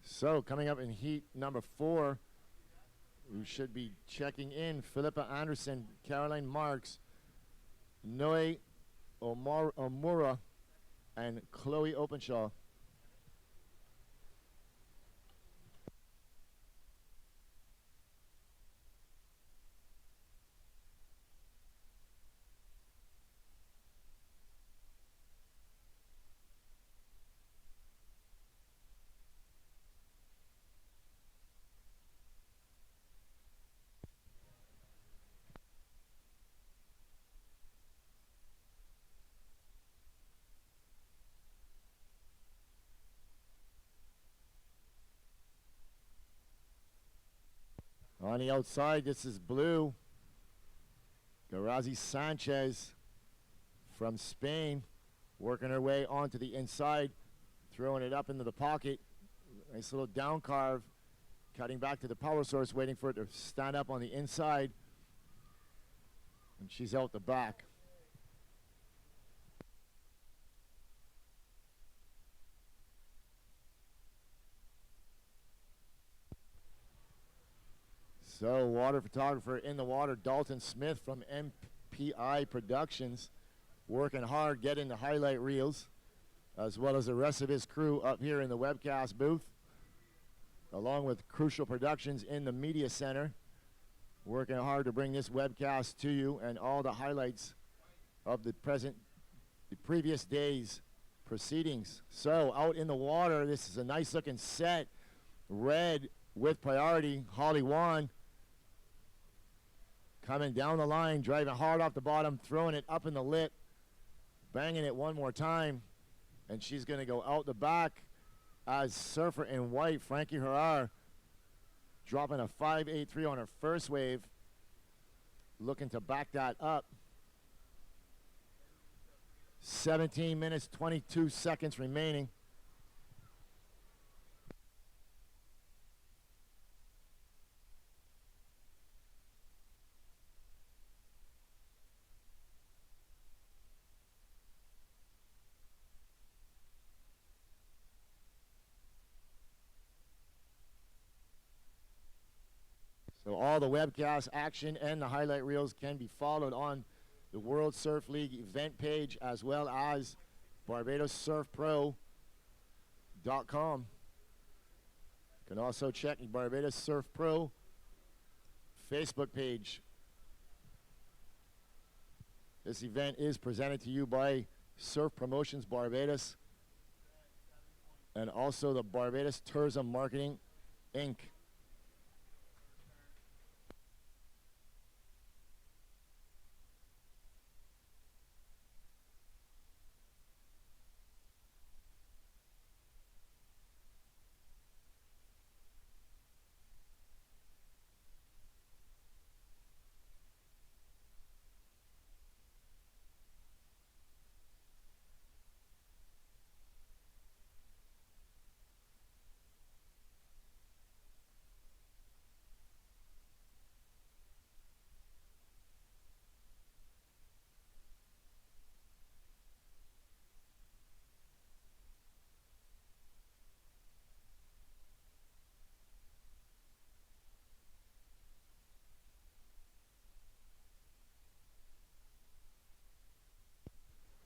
So coming up in heat number 4, we should be checking in Philippa Anderson, Caroline Marks, Noe Omura, and Chloe Openshaw. On the outside, this is blue. Garazi Sanchez from Spain, working her way onto the inside, throwing it up into the pocket. Nice little down carve, cutting back to the power source, waiting for it to stand up on the inside. And she's out the back. So, water photographer in the water, Dalton Smith from MPI Productions, working hard, getting the highlight reels, as well as the rest of his crew up here in the webcast booth, along with Crucial Productions in the media center, working hard to bring this webcast to you and all the highlights of the previous day's proceedings. So, out in the water, this is a nice looking set. Red with priority, Holly Wan. Coming down the line, driving hard off the bottom, throwing it up in the lip, banging it one more time, and she's going to go out the back as surfer in white, Frankie Herrar, dropping a 5.83 on her first wave, looking to back that up. 17 minutes, 22 seconds remaining. So all the webcast action and the highlight reels can be followed on the World Surf League event page, as well as BarbadosSurfPro.com. You can also check the Barbados Surf Pro Facebook page. This event is presented to you by Surf Promotions Barbados and also the Barbados Tourism Marketing, Inc.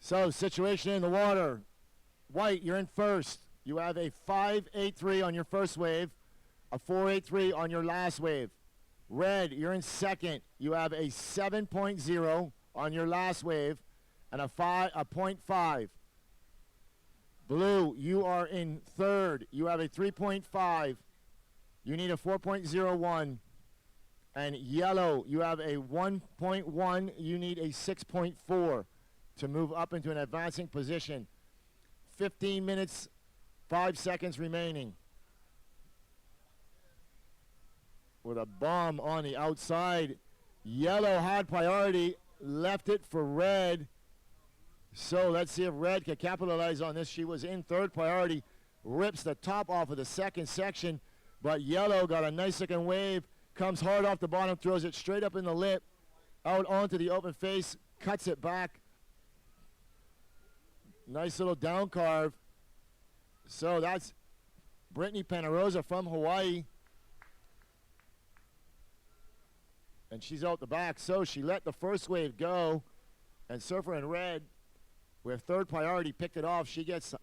So, situation in the water. White, you're in first. You have a 5.83 on your first wave, a 4.83 on your last wave. Red, you're in second. You have a 7.0 on your last wave and a 0.5. Blue, you are in third. You have a 3.5. You need a 4.01. And yellow, you have a 1.1. You need a 6.4 to move up into an advancing position. 15 minutes, 5 seconds remaining. With a bomb on the outside. Yellow had priority, left it for red. So let's see if red can capitalize on this. She was in third priority, rips the top off of the second section, but yellow got a nice looking wave, comes hard off the bottom, throws it straight up in the lip, out onto the open face, cuts it back. Nice little down carve. So that's Brittany Panarosa from Hawaii. And she's out the back, so she let the first wave go, and surfer in red with third priority picked it off. She gets a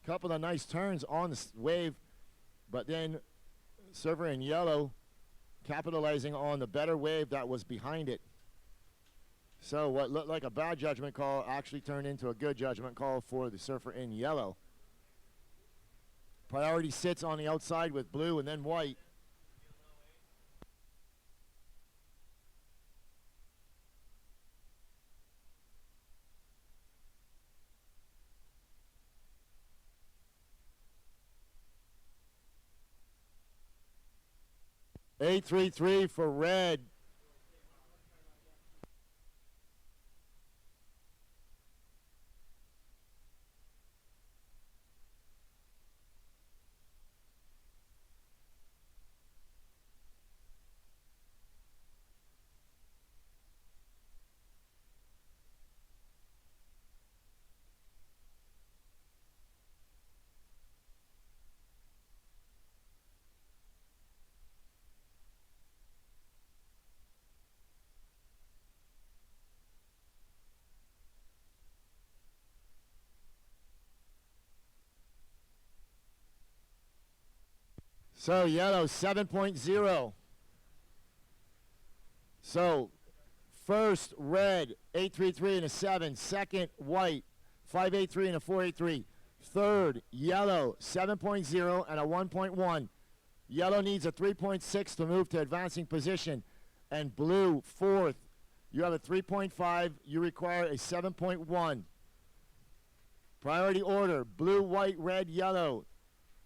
couple of nice turns on the wave, but then surfer in yellow capitalizing on the better wave that was behind it. So what looked like a bad judgment call actually turned into a good judgment call for the surfer in yellow. Priority sits on the outside with blue and then white. $8.33 for red. So yellow 7.0. So first red 8.33 and a 7. Second white 5.83 and a 4.83. Third yellow 7.0 and a 1.1. Yellow needs a 3.6 to move to advancing position. And blue fourth. You have a 3.5. You require a 7.1. Priority order: blue, white, red, yellow.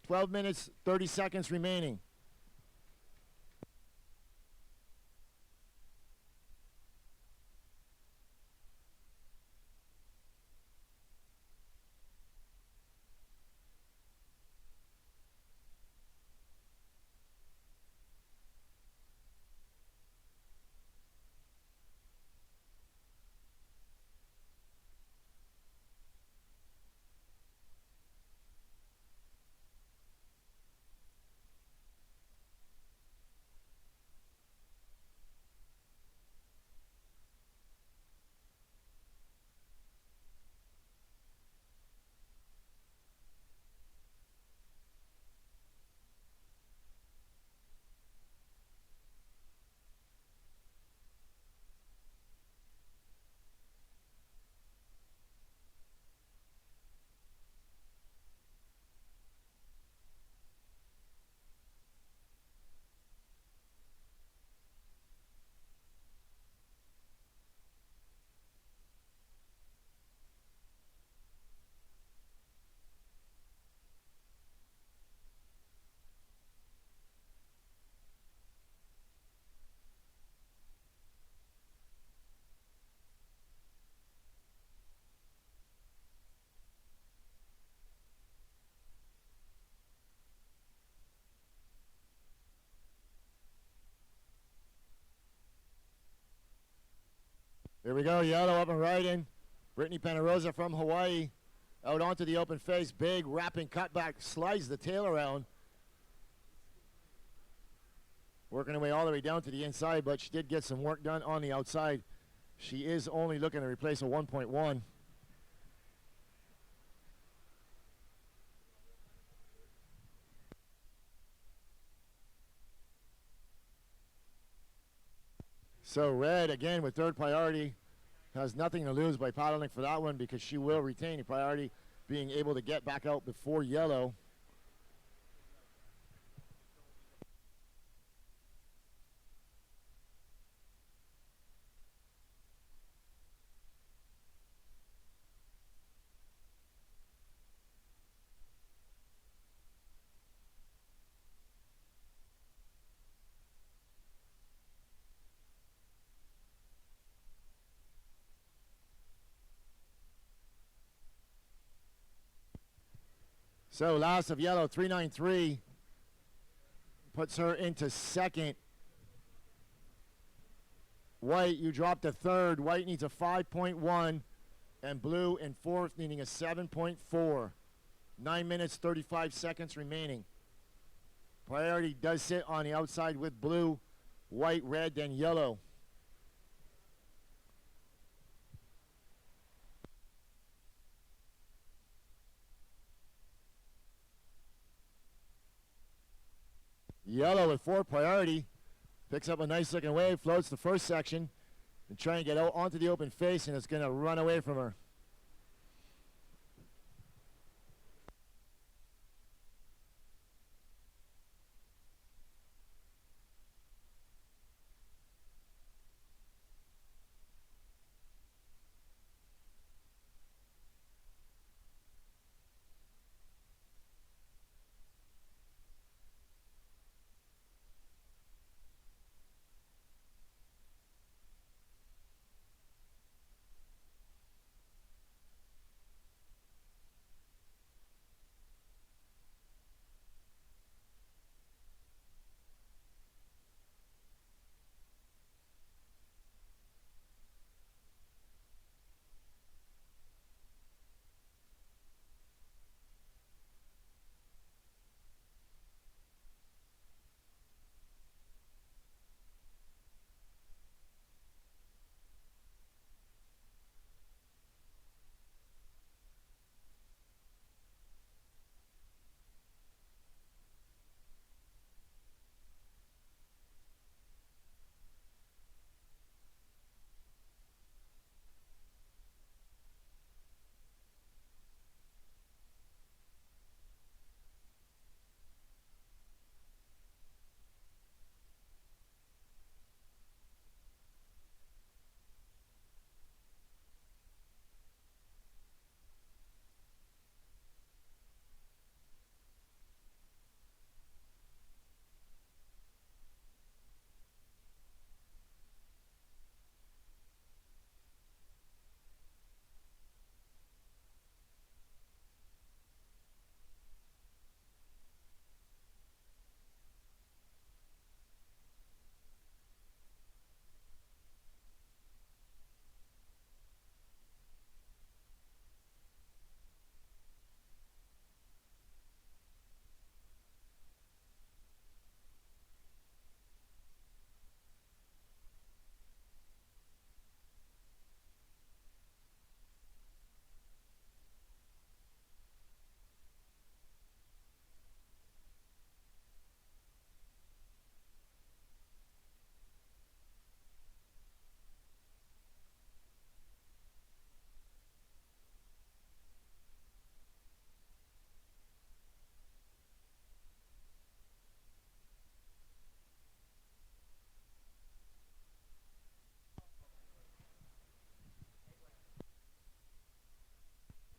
12 minutes, 30 seconds remaining. Here we go, yellow up and riding. Brittany Panarosa from Hawaii out onto the open face. Big wrapping cutback, slides the tail around. Working her way all the way down to the inside, but she did get some work done on the outside. She is only looking to replace a 1.1. So red, again, with third priority, has nothing to lose by paddling for that one because she will retain the priority, being able to get back out before yellow. So last of yellow, 393, puts her into second. White, you dropped to third. White needs a 5.1, and blue in fourth needing a 7.4. 9 minutes, 35 seconds remaining. Priority does sit on the outside with blue, white, red, then yellow. Yellow with fourth priority, picks up a nice looking wave, floats the first section, and try and get out onto the open face, and it's going to run away from her.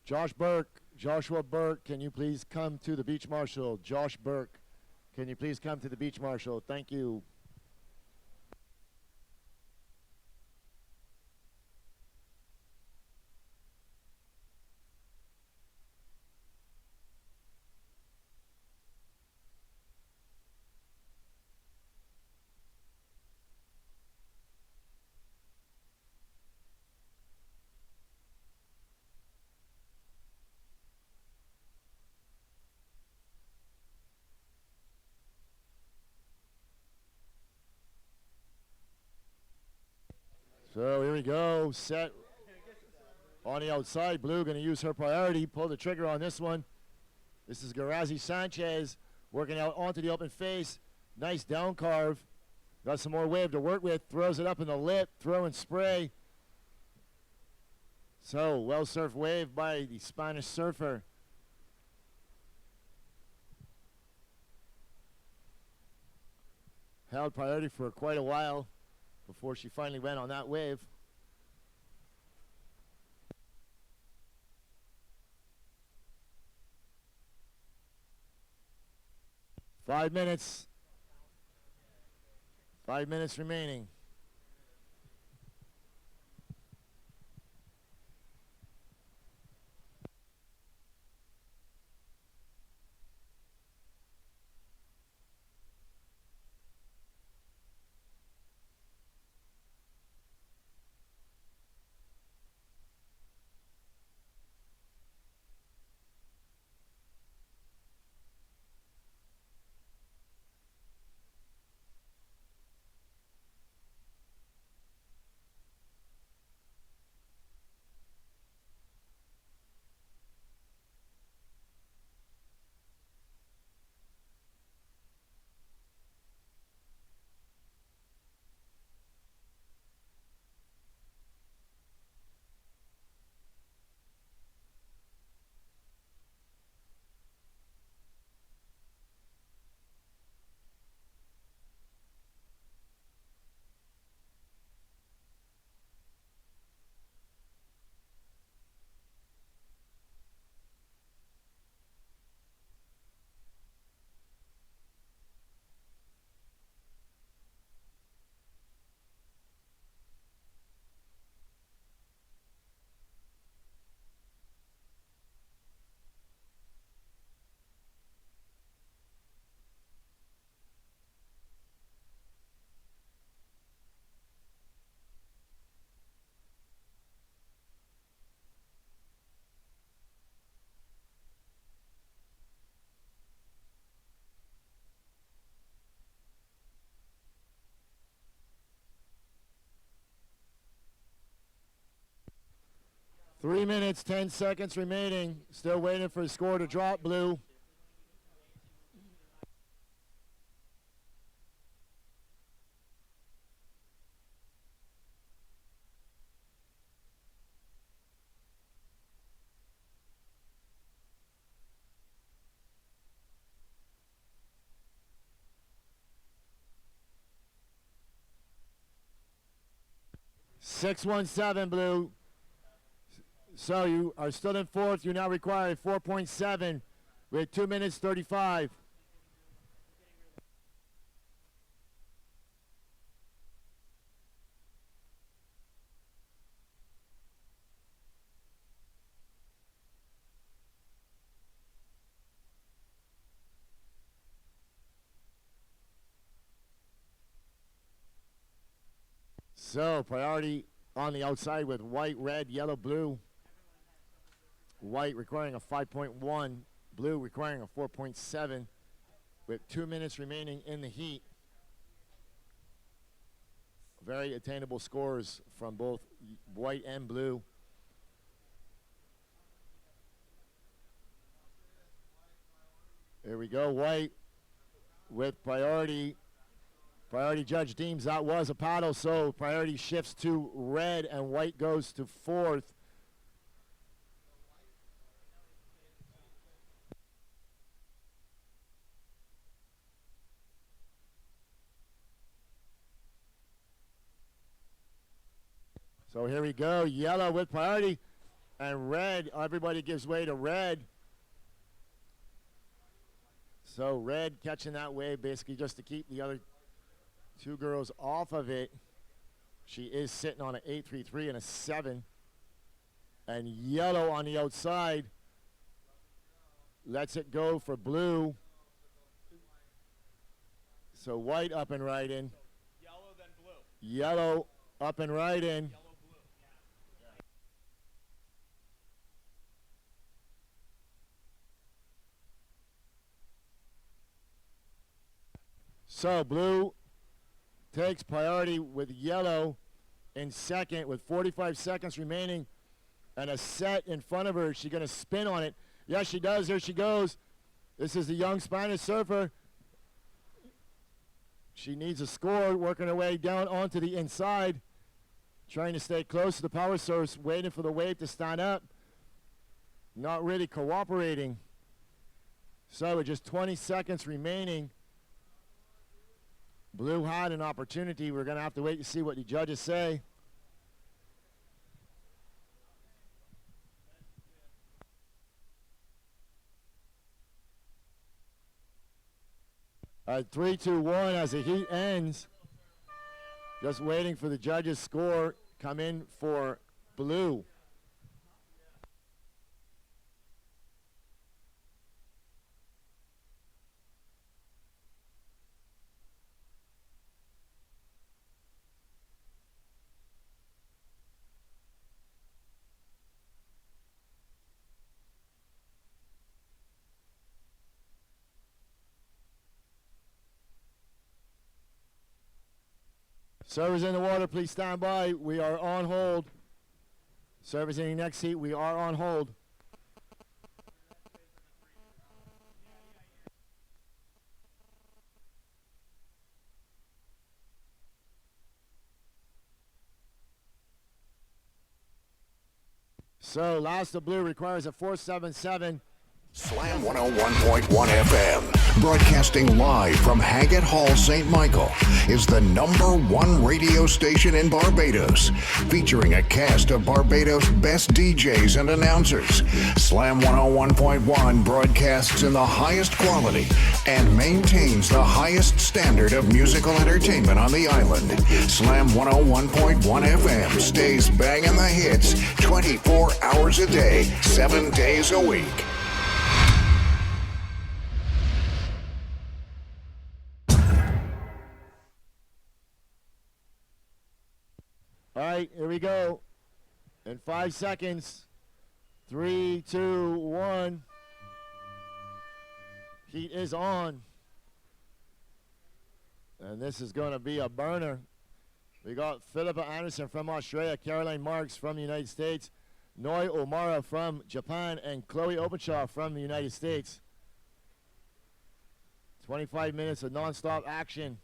Joshua Burke, can you please come to the beach marshal? Josh Burke, can you please come to the beach marshal? Thank you. So here we go, set on the outside. Blue going to use her priority, pull the trigger on this one. This is Garazi Sanchez working out onto the open face. Nice down carve. Got some more wave to work with. Throws it up in the lip. Throw and spray. So, well-surfed wave by the Spanish surfer. Held priority for quite a while before she finally went on that wave. Five minutes remaining. Three minutes, 10 seconds remaining. Still waiting for the score to drop, Blue. .617, Blue. So you are still in fourth. You now require a 4.7 with 2 minutes 35. So priority on the outside with white, red, yellow, blue. White requiring a 5.1, blue requiring a 4.7 with 2 minutes remaining in the heat. Very attainable scores from both white and blue. Here we go, white with priority. Priority judge deems that was a paddle, so priority shifts to red and white goes to fourth. So here we go, yellow with priority, and red, everybody gives way to red. So red catching that wave basically just to keep the other two girls off of it. She is sitting on an 8.33 and a 7. And yellow on the outside lets it go for blue. So white up and right in. Yellow, then blue. Yellow up and right in. So blue takes priority with yellow in second with 45 seconds remaining and a set in front of her. Is she going to spin on it? Yes, she does. Here she goes. This is the young Spanish surfer. She needs a score, working her way down onto the inside, trying to stay close to the power source, waiting for the wave to stand up. Not really cooperating. So with just 20 seconds remaining, Blue had an opportunity. We're going to have to wait to see what the judges say. At 3-2-1 as the heat ends. Just waiting for the judges' score come in for Blue. Servers in the water, please stand by. We are on hold. Servers in the next seat, we are on hold. So, last of Blue requires a 477. Slam 101.1 FM, broadcasting live from Haggett Hall, St. Michael, is the #1 radio station in Barbados, featuring a cast of Barbados' best DJs and announcers. Slam 101.1 broadcasts in the highest quality and maintains the highest standard of musical entertainment on the island. Slam 101.1 FM stays banging the hits 24 hours a day, 7 days a week. All right, here we go. In 5 seconds. 3, 2, 1. Heat is on. And this is going to be a burner. We got Philippa Anderson from Australia, Caroline Marks from the United States, Noi O'Mara from Japan, and Chloe Openshaw from the United States. 25 minutes of non-stop action.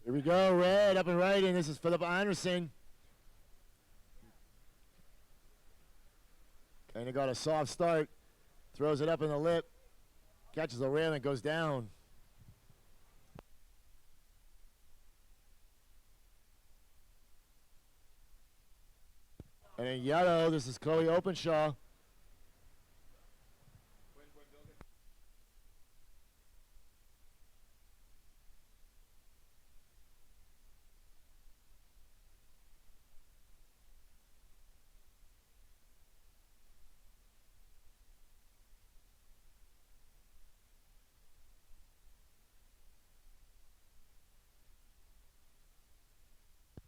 Here we go, red up and right, and this is Philippa Anderson. Kind of got a soft start, throws it up in the lip, catches the rail and goes down. And in yellow, this is Chloe Openshaw.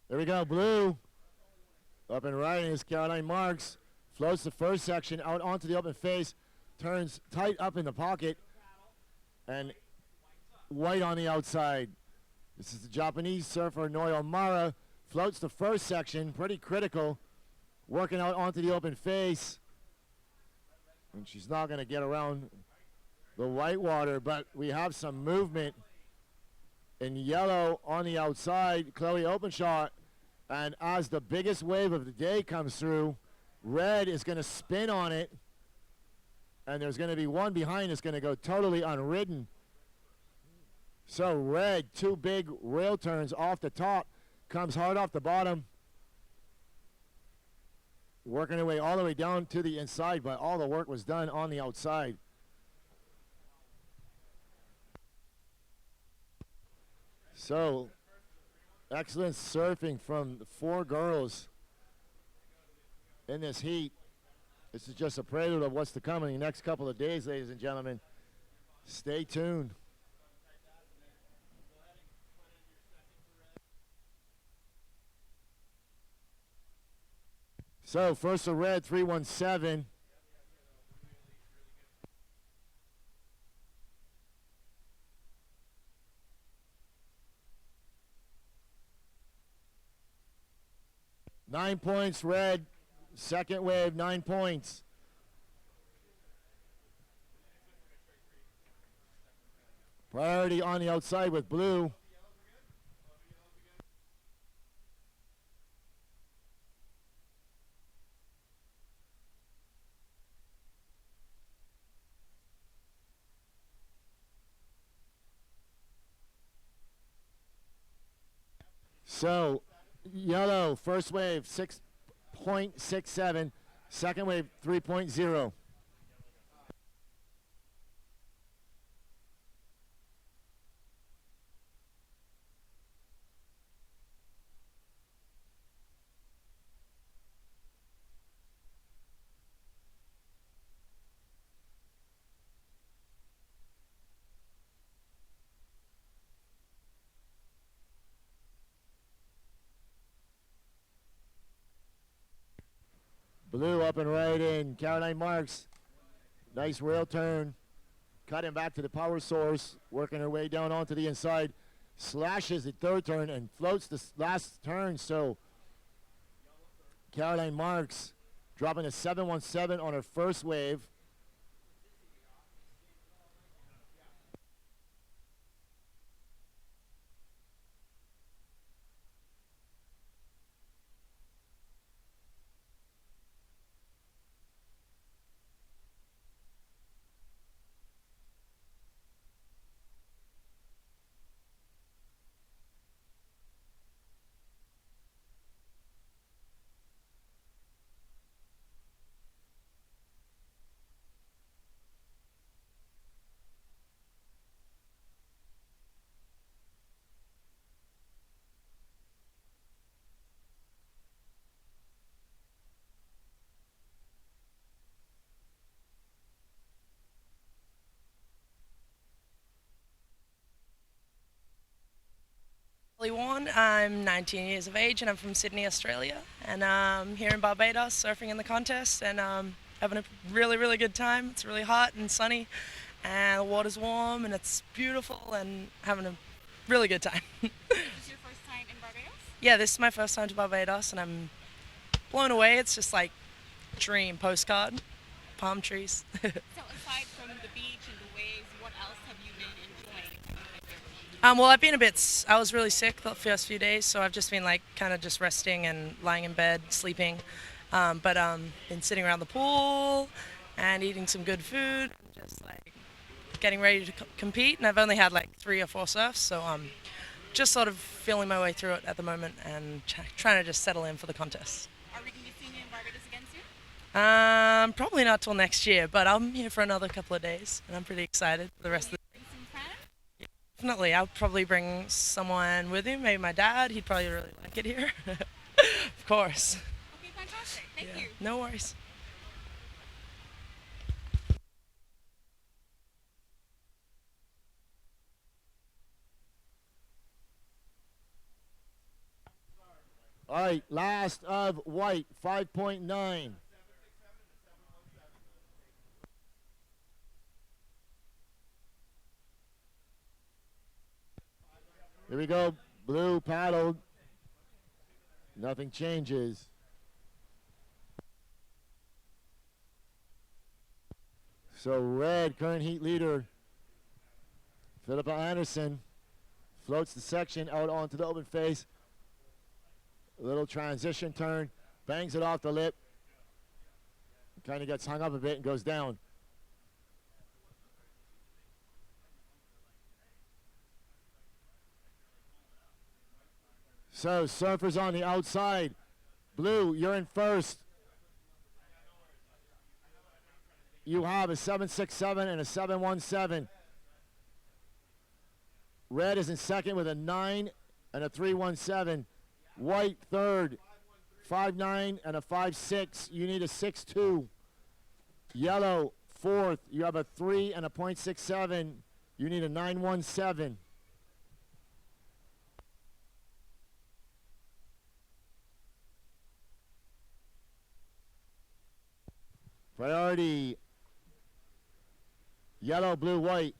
There we go, blue. Up and right is Caroline Marks. Floats the first section out onto the open face. Turns tight up in the pocket. And white on the outside. This is the Japanese surfer Noi O'Mara. Floats the first section, pretty critical. Working out onto the open face. And she's not going to get around the white water, but we have some movement. In yellow on the outside, Chloe Openshaw. And as the biggest wave of the day comes through, red is going to spin on it. And there's going to be one behind that's going to go totally unridden. So red, two big rail turns off the top, comes hard off the bottom. Working her way all the way down to the inside, but all the work was done on the outside. So, excellent surfing from the 4 girls in this heat. This is just a prelude of what's to come in the next couple of days, ladies and gentlemen. Stay tuned. So, first a red, 317. Nine points, red. Second wave, 9 points. Priority on the outside with blue. So, yellow, first wave, 6.67. Second wave, 3.0. Blue up and right in. Caroline Marks. Nice rail turn. Cutting back to the power source. Working her way down onto the inside. Slashes the third turn and floats the last turn. So Caroline Marks dropping a 717 on her first wave. I'm 19 years of age and I'm from Sydney, Australia, and I'm here in Barbados surfing in the contest and having a really good time. It's really hot and sunny and the water's warm and it's beautiful and having a really good time. Is this your first time in Barbados? Yeah, this is my first time to Barbados and I'm blown away. It's just like dream postcard, palm trees. So aside from the beach and the waves, what else have you been enjoying? Well, I was really sick the first few days, so I've just been like kind of just resting and lying in bed, sleeping. But been sitting around the pool and eating some good food, just like getting ready to compete. And I've only had like 3 or 4 surfs, so just sort of feeling my way through it at the moment and trying to just settle in for the contest. Are we going to be seeing you in Barbados again soon? Probably not till next year, but I'm here for another couple of days, and I'm pretty excited for the rest of the Bring some friends? Definitely. I'll probably bring someone with me, maybe my dad. He'd probably really like it here. Of course. Okay, fantastic. Thank you. No worries. All right, last of white, 5.9. Here we go. Blue paddled. Nothing changes. So red, current heat leader, Philippa Anderson, floats the section out onto the open face. A little transition turn, bangs it off the lip. Kind of gets hung up a bit and goes down. So surfers on the outside. Blue, you're in first. You have a 767 and a 717. Red is in second with a 9 and a 3.17. White third, 5.9 and a 5.6. You need a 6.2. Yellow fourth. You have a 3 and a .67. You need a 9.17. Priority, yellow, blue, white.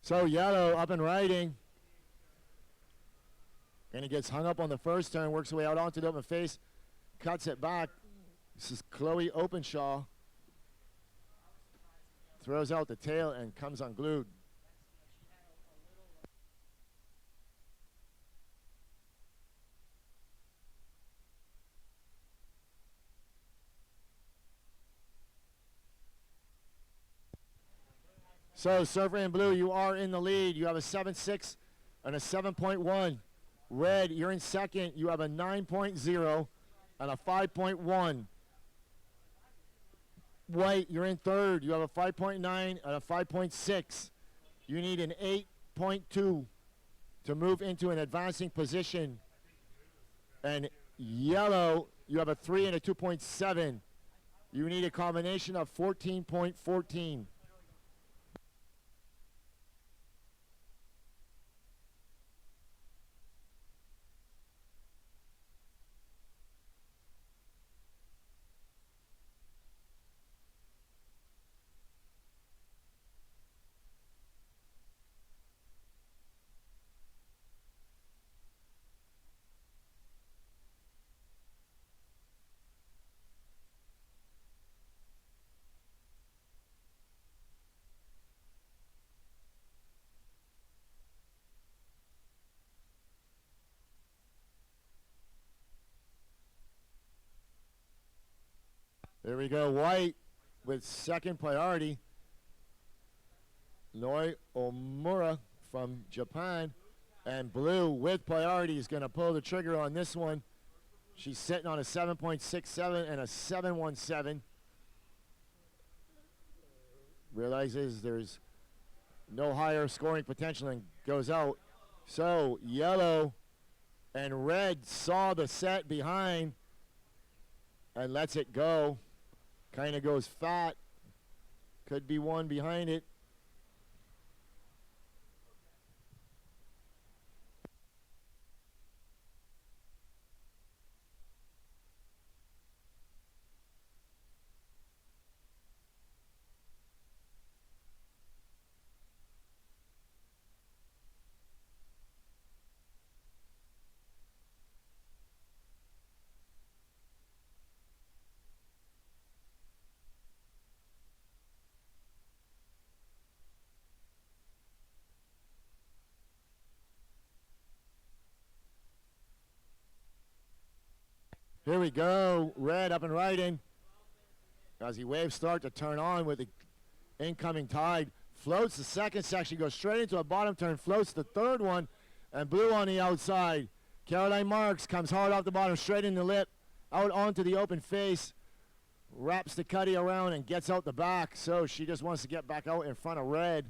So yellow up and riding. And he gets hung up on the first turn, works his way out onto the open face, cuts it back. This is Chloe Openshaw. Throws out the tail and comes unglued. So, Surfer in blue, you are in the lead. You have a 7.6 and a 7.1. Red, you're in second. You have a 9.0 and a 5.1. White, you're in third. You have a 5.9 and a 5.6. You need an 8.2 to move into an advancing position. And yellow, you have a 3 and a 2.7. You need a combination of 14.14. There we go, white with second priority. Noi Omura from Japan. And blue with priority is going to pull the trigger on this one. She's sitting on a 7.67 and a 7.17. Realizes there's no higher scoring potential and goes out. So yellow and red saw the set behind and lets it go. Kind of goes fat. Could be one behind it. Here we go, red up and riding. As he waves start to turn on with the incoming tide. Floats the second section, goes straight into a bottom turn, floats the third one, and blue on the outside. Caroline Marks comes hard off the bottom, straight in the lip, out onto the open face, wraps the cutty around and gets out the back. So she just wants to get back out in front of red.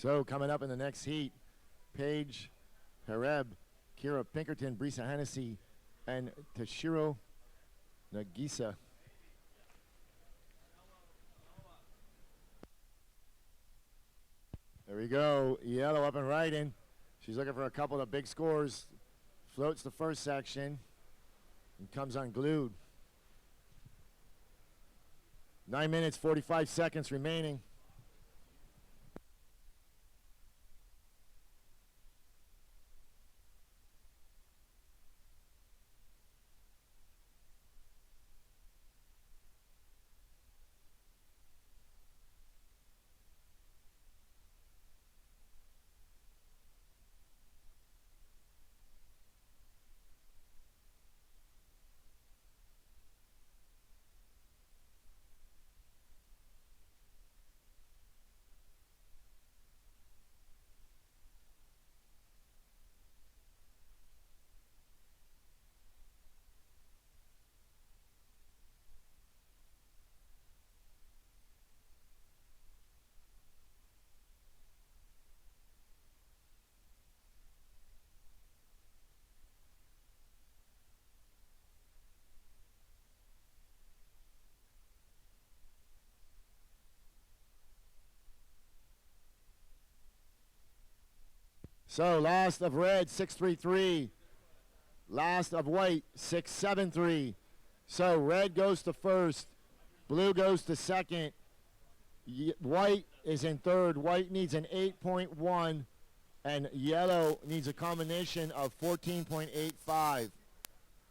So coming up in the next heat, Paige Hareb, Kira Pinkerton, Brisa Hennessy, and Tashiro Nagisa. There we go. Yellow up and riding. She's looking for a couple of big scores. Floats the first section and comes unglued. 9 minutes, 45 seconds remaining. So last of red, 6-3-3. Last of white, 6-7-3. So red goes to first. Blue goes to second. White is in third. White needs an 8.1. And yellow needs a combination of 14.85.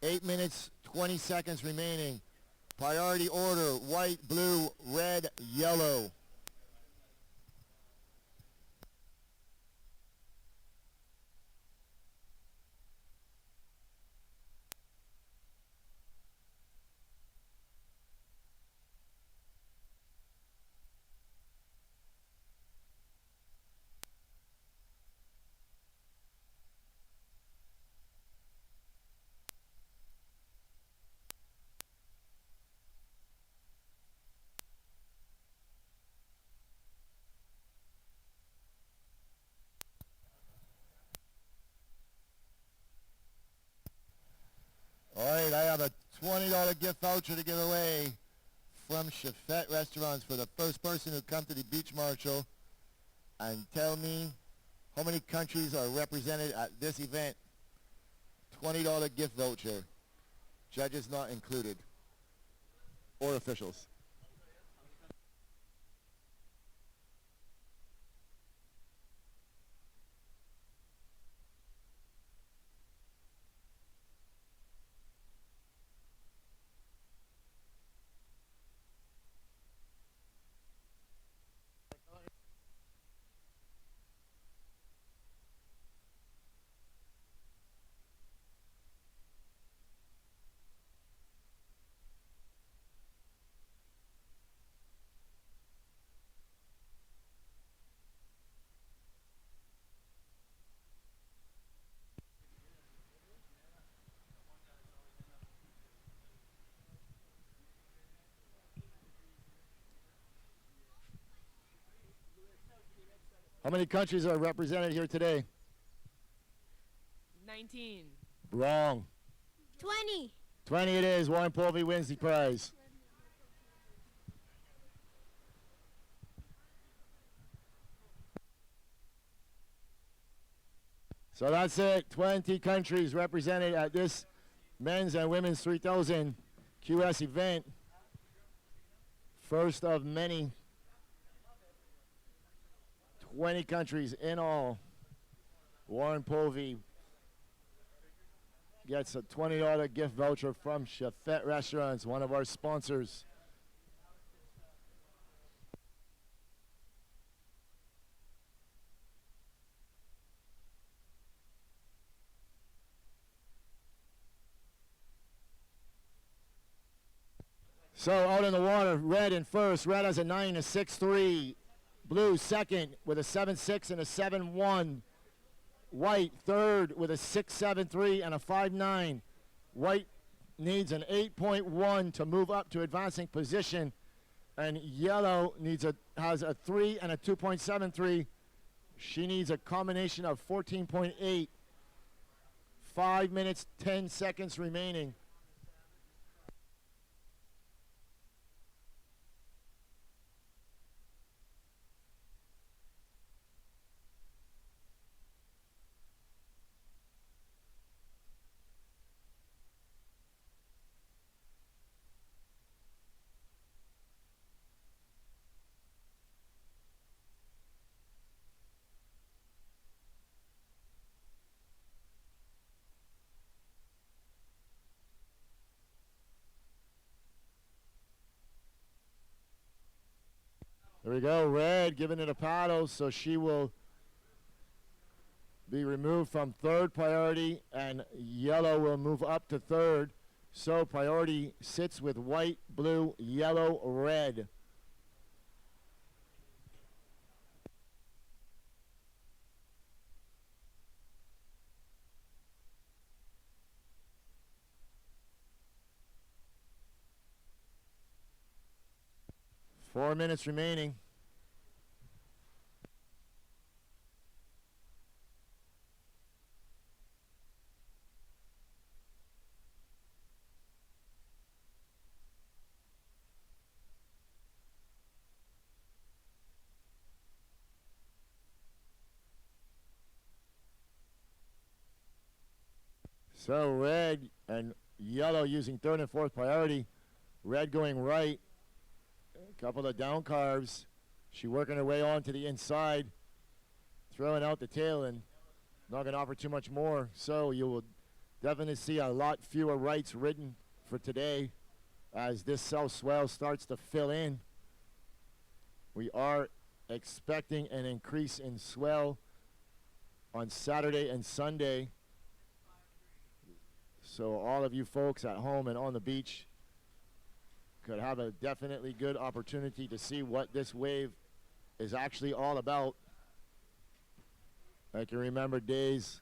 8 minutes, 20 seconds remaining. Priority order, white, blue, red, yellow. All right, I have a $20 gift voucher to give away from Chefette Restaurants for the first person who come to the Beach Marshal and tell me how many countries are represented at this event. $20 gift voucher. Judges not included. Or officials. How many countries are represented here today? 19. Wrong. 20. 20 it is. Warren Povey wins the prize. So that's it. 20 countries represented at this men's and women's 3000 QS event. First of many. 20 countries in all. Warren Povey gets a $20 gift voucher from Chefette Restaurants, one of our sponsors. So out in the water, red in first. Red has a 9, a 6-3. Blue second with a 7-6 and a 7-1. White third with a 6-7-3 and a 5-9. White needs an 8.1 to move up to advancing position. And yellow has a 3 and a 2.73 She needs a combination of 14.8. 5 minutes, 10 seconds remaining. There we go, red giving it a paddle, so she will be removed from third priority, and yellow will move up to third. So priority sits with white, blue, yellow, red. Four minutes remaining. So red and yellow using third and fourth priority. Red going right. A couple of down carves. She working her way on to the inside, throwing out the tail and not going to offer too much more. So you will definitely see a lot fewer rights ridden for today as this south swell starts to fill in. We are expecting an increase in swell on Saturday and Sunday. So all of you folks at home and on the beach could have a definitely good opportunity to see what this wave is actually all about. I can remember days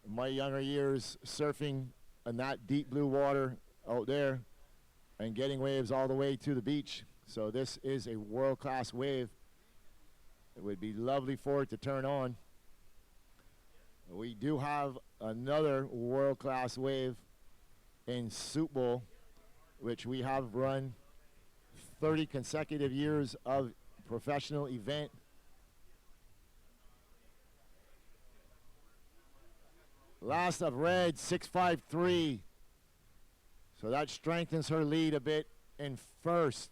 in my younger years surfing in that deep blue water out there and getting waves all the way to the beach. So this is a world-class wave. It would be lovely for it to turn on. We do have another world-class wave in Soup Bowl, which we have run 30 consecutive years of professional event. Last of red, 6.53. So that strengthens her lead a bit in first.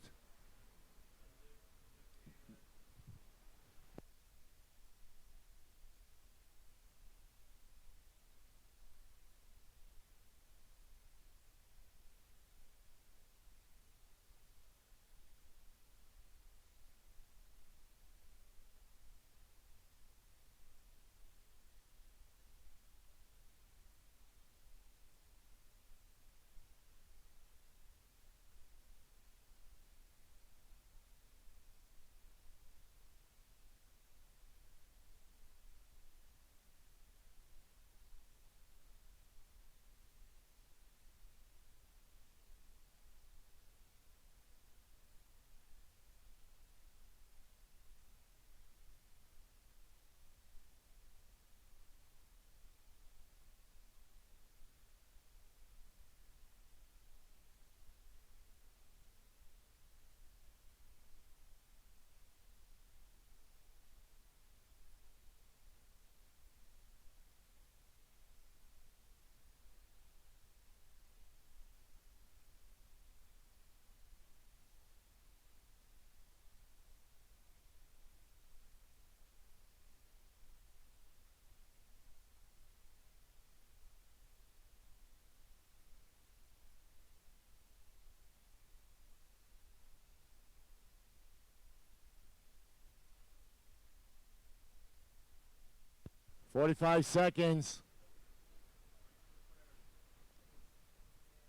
.45 seconds.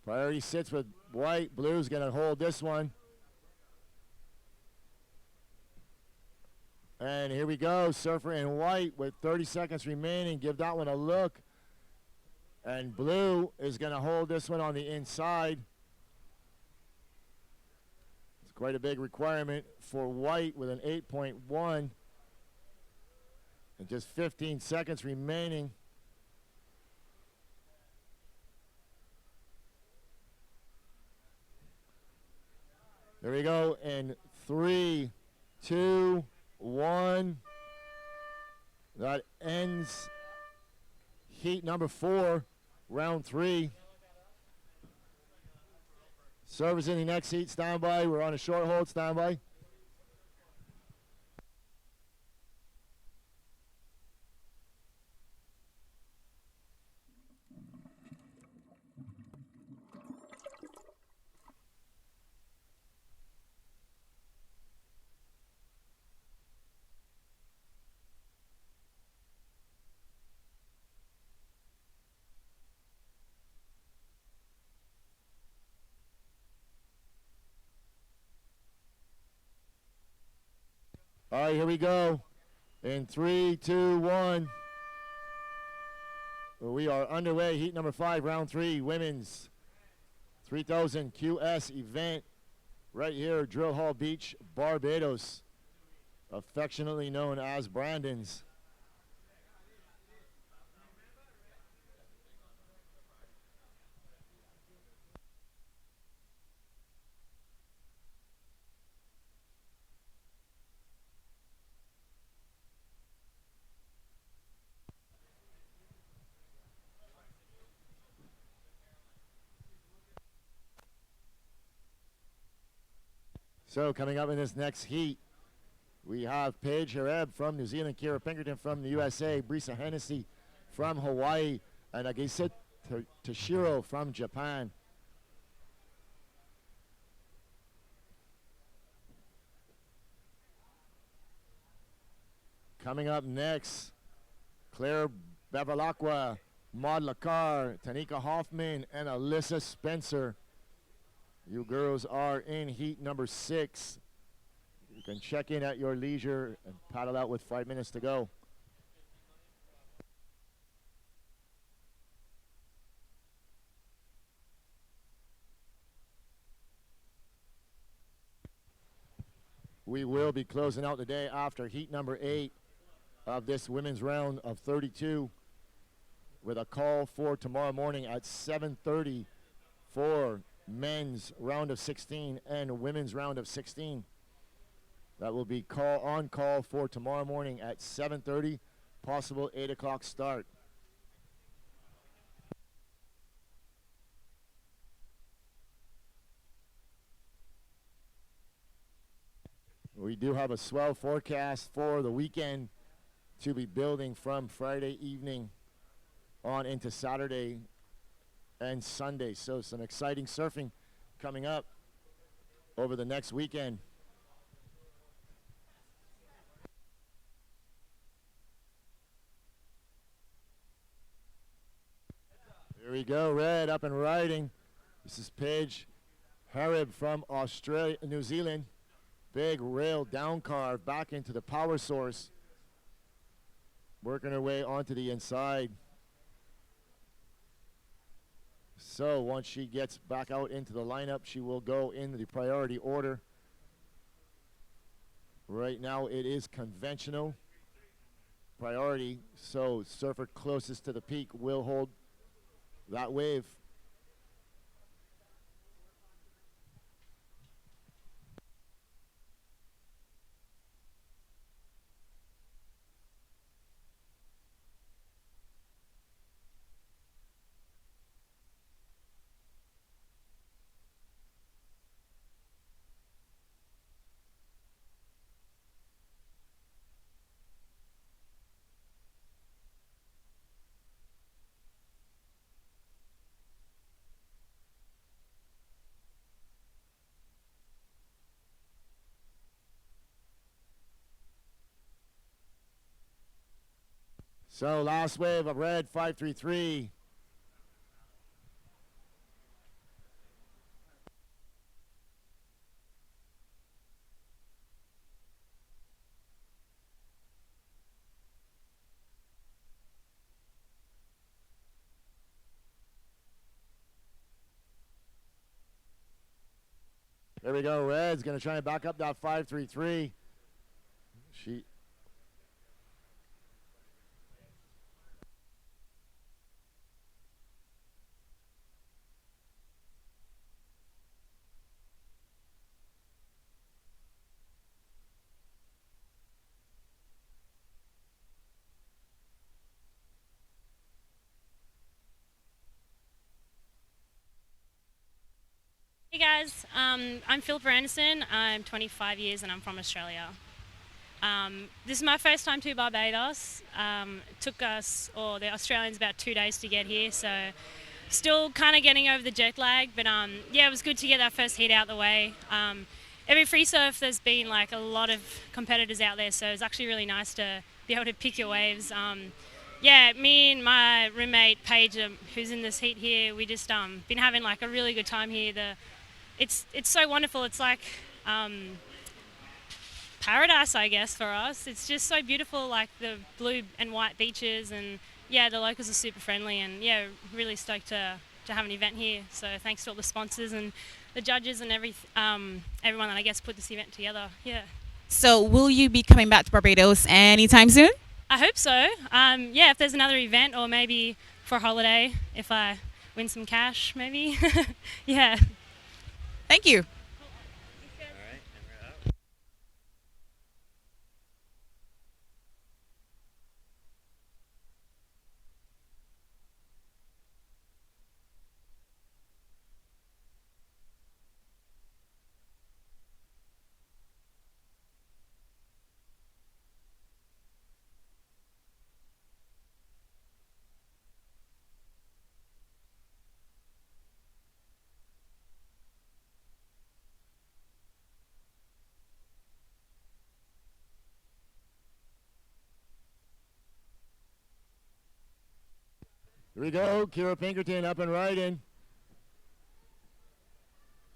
Priority sits with white. Blue's going to hold this one. And here we go. Surfer in white with 30 seconds remaining. Give that one a look. And blue is going to hold this one on the inside. It's quite a big requirement for white with an 8.1. And just 15 seconds remaining. There we go. In 3, 2, 1. That ends heat number 4, round 3. Servers in the next heat, stand by. We're on a short hold, stand by. All right, here we go. In 3, 2, 1. We are underway. Heat number 5, round 3, women's 3000 QS event right here, Drill Hall Beach, Barbados, affectionately known as Brandon's. So coming up in this next heat, we have Paige Hareb from New Zealand, Kira Pinkerton from the USA, Brisa Hennessy from Hawaii, and Agise Toshiro from Japan. Coming up next, Claire Bevilacqua, Maud Lacar, Tanika Hoffman, and Alyssa Spencer. You girls are in heat number 6. You can check in at your leisure and paddle out with 5 minutes to go. We will be closing out the day after heat number 8 of this women's round of 32 with a call for tomorrow morning at 7:30 for men's round of 16 and women's round of 16. That will be on call for tomorrow morning at 7:30, possible 8 o'clock start. We do have a swell forecast for the weekend to be building from Friday evening on into Saturday and Sunday. So some exciting surfing coming up over the next weekend. Here we go, red up and riding. This is Paige Hareb from Australia, New Zealand. Big rail down carve back into the power source. Working her way onto the inside. So once she gets back out into the lineup, she will go in the priority order. Right now it is conventional priority, so surfer closest to the peak will hold that wave. So last wave of red, 533. There we go, red's gonna try and back up that 533. She Hey guys, I'm Philippa Anderson. I'm 25 years and I'm from Australia. This is my first time to Barbados. It took us, or the Australians, about 2 days to get here, so still kind of getting over the jet lag, but yeah, it was good to get that first heat out the way. Every free surf, there's been like a lot of competitors out there, so it's actually really nice to be able to pick your waves. Yeah, me and my roommate Paige, who's in this heat here, we just been having like a really good time here. It's so wonderful. It's like paradise, I guess, for us. It's just so beautiful, like the blue and white beaches, and yeah, the locals are super friendly, and yeah, really stoked to have an event here. So thanks to all the sponsors and the judges and everyone that I guess put this event together. Yeah. So, will you be coming back to Barbados anytime soon? I hope so. Yeah, if there's another event, or maybe for a holiday, if I win some cash, maybe. Yeah. Thank you. Here we go, Kira Pinkerton up and riding.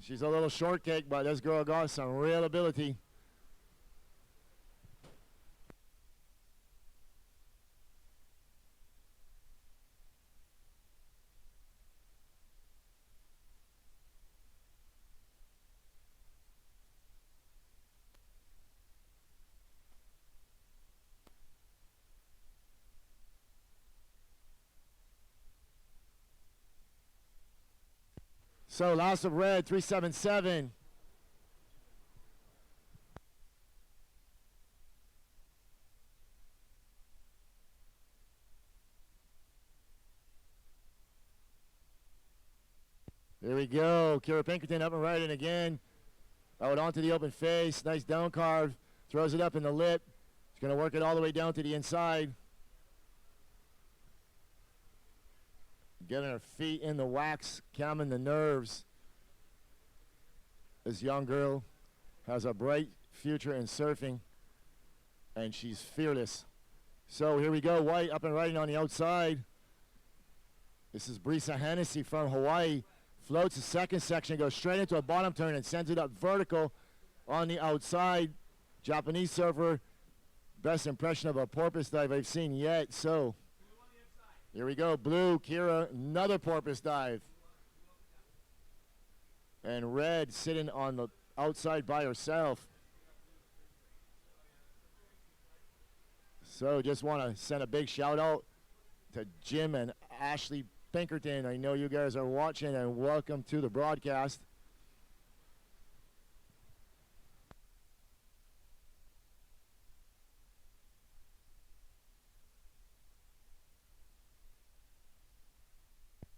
She's a little shortcake, but this girl got some real ability. So last of red, 377. Here we go. Kira Pinkerton up and riding again. Out onto the open face. Nice down carve. Throws it up in the lip. She's going to work it all the way down to the inside. Getting her feet in the wax, calming the nerves. This young girl has a bright future in surfing, and she's fearless. So here we go, White up and riding on the outside. This is Brisa Hennessy from Hawaii. Floats the second section, goes straight into a bottom turn and sends it up vertical on the outside. Japanese surfer, best impression of a porpoise dive I've seen yet. So here we go, blue, Kira, another porpoise dive. And red sitting on the outside by herself. So just want to send a big shout out to Jim and Ashley Pinkerton. I know you guys are watching, and welcome to the broadcast.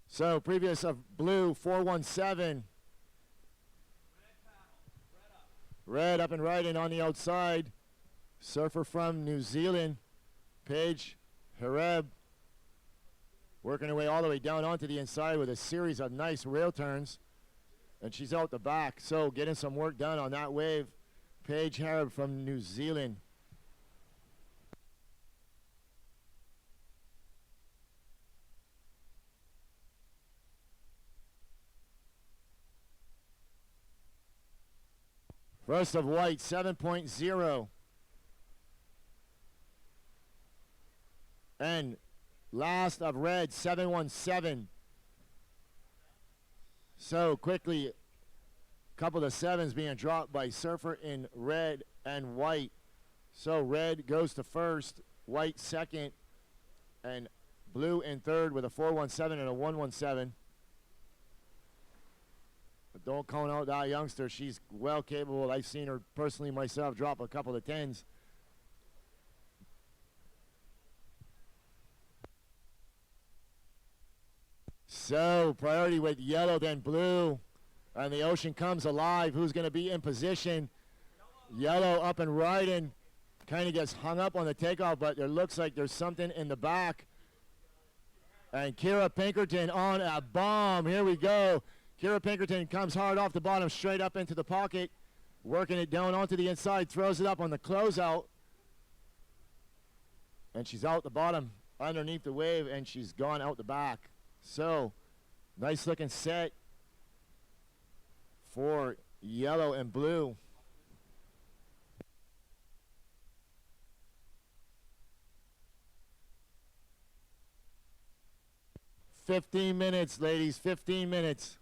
So previous of blue, 417. Red up and riding on the outside. Surfer from New Zealand, Paige Hareb. Working her way all the way down onto the inside with a series of nice rail turns. And she's out the back. So getting some work done on that wave. Paige Hareb from New Zealand. First of white, 7.0. And last of red, 717. So quickly, a couple of sevens being dropped by surfer in red and white. So red goes to first, white second, and blue in third with a 417 and a 117. Don't count out that youngster. She's well capable. I've seen her personally myself drop a couple of tens. So priority with yellow, then blue. And the ocean comes alive. Who's going to be in position? Yellow up and riding. Kind of gets hung up on the takeoff, but it looks like there's something in the back. And Kira Pinkerton on a bomb. Here we go. Kira Pinkerton comes hard off the bottom, straight up into the pocket, working it down onto the inside, throws it up on the closeout. And she's out the bottom underneath the wave, and she's gone out the back. So, nice looking set for yellow and blue. "15 minutes, ladies, 15 minutes.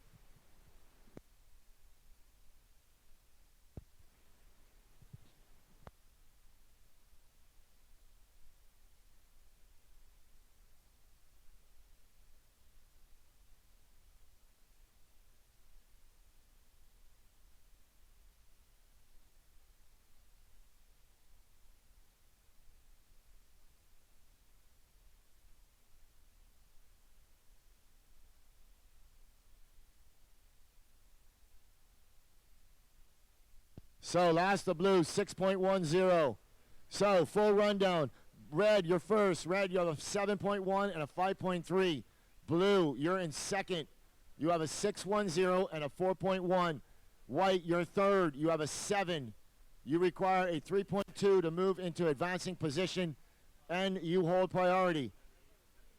So last the blue, 6.10. So full rundown. Red, you're first. Red, you have a 7.1 and a 5.3. Blue, you're in second. You have a 6.10 and a 4.1. White, you're third. You have a 7. You require a 3.2 to move into advancing position, and you hold priority.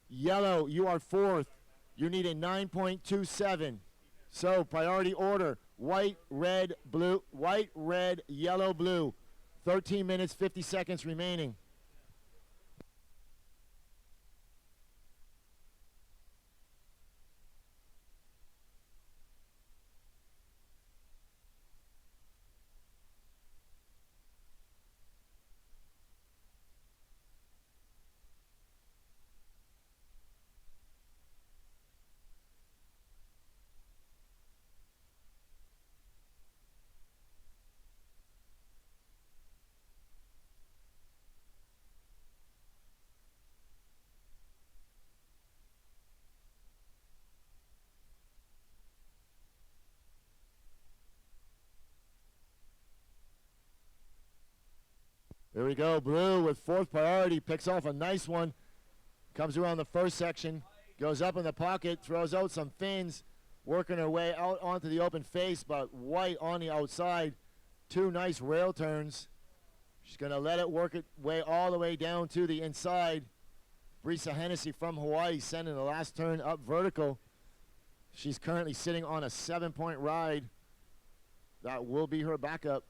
Yellow, you are fourth. You need a 9.27. So priority order. White, red, blue, white, red, yellow, blue. 13 minutes, 50 seconds remaining. There we go. Blue with fourth priority picks off a nice one. Comes around the first section, goes up in the pocket, throws out some fins, working her way out onto the open face, but white on the outside. 2 nice rail turns. She's going to let it work its way all the way down to the inside. Brisa Hennessy from Hawaii sending the last turn up vertical. She's currently sitting on a 7-point ride. That will be her backup.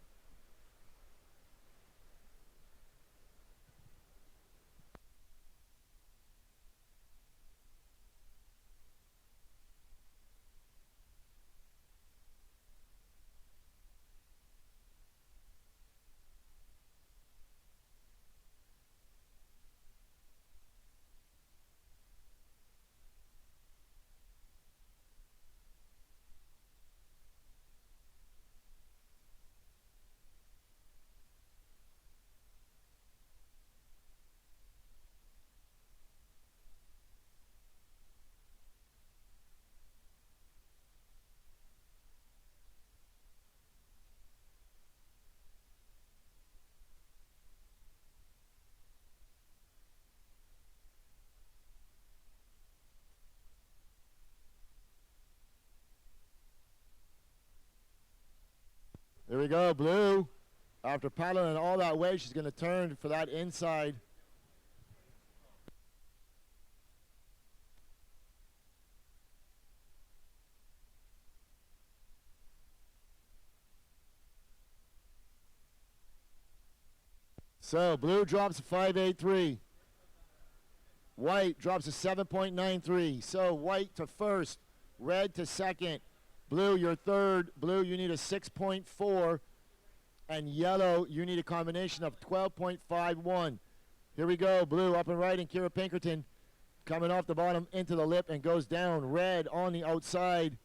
There we go, blue. After paddling all that way, she's going to turn for that inside. So blue drops a 5.83. White drops a 7.93. So white to first, red to second. Blue, you're third. Blue, you need a 6.4. And yellow, you need a combination of 12.51. Here we go. Blue up and right, and Kira Pinkerton coming off the bottom into the lip and goes down. Red on the outside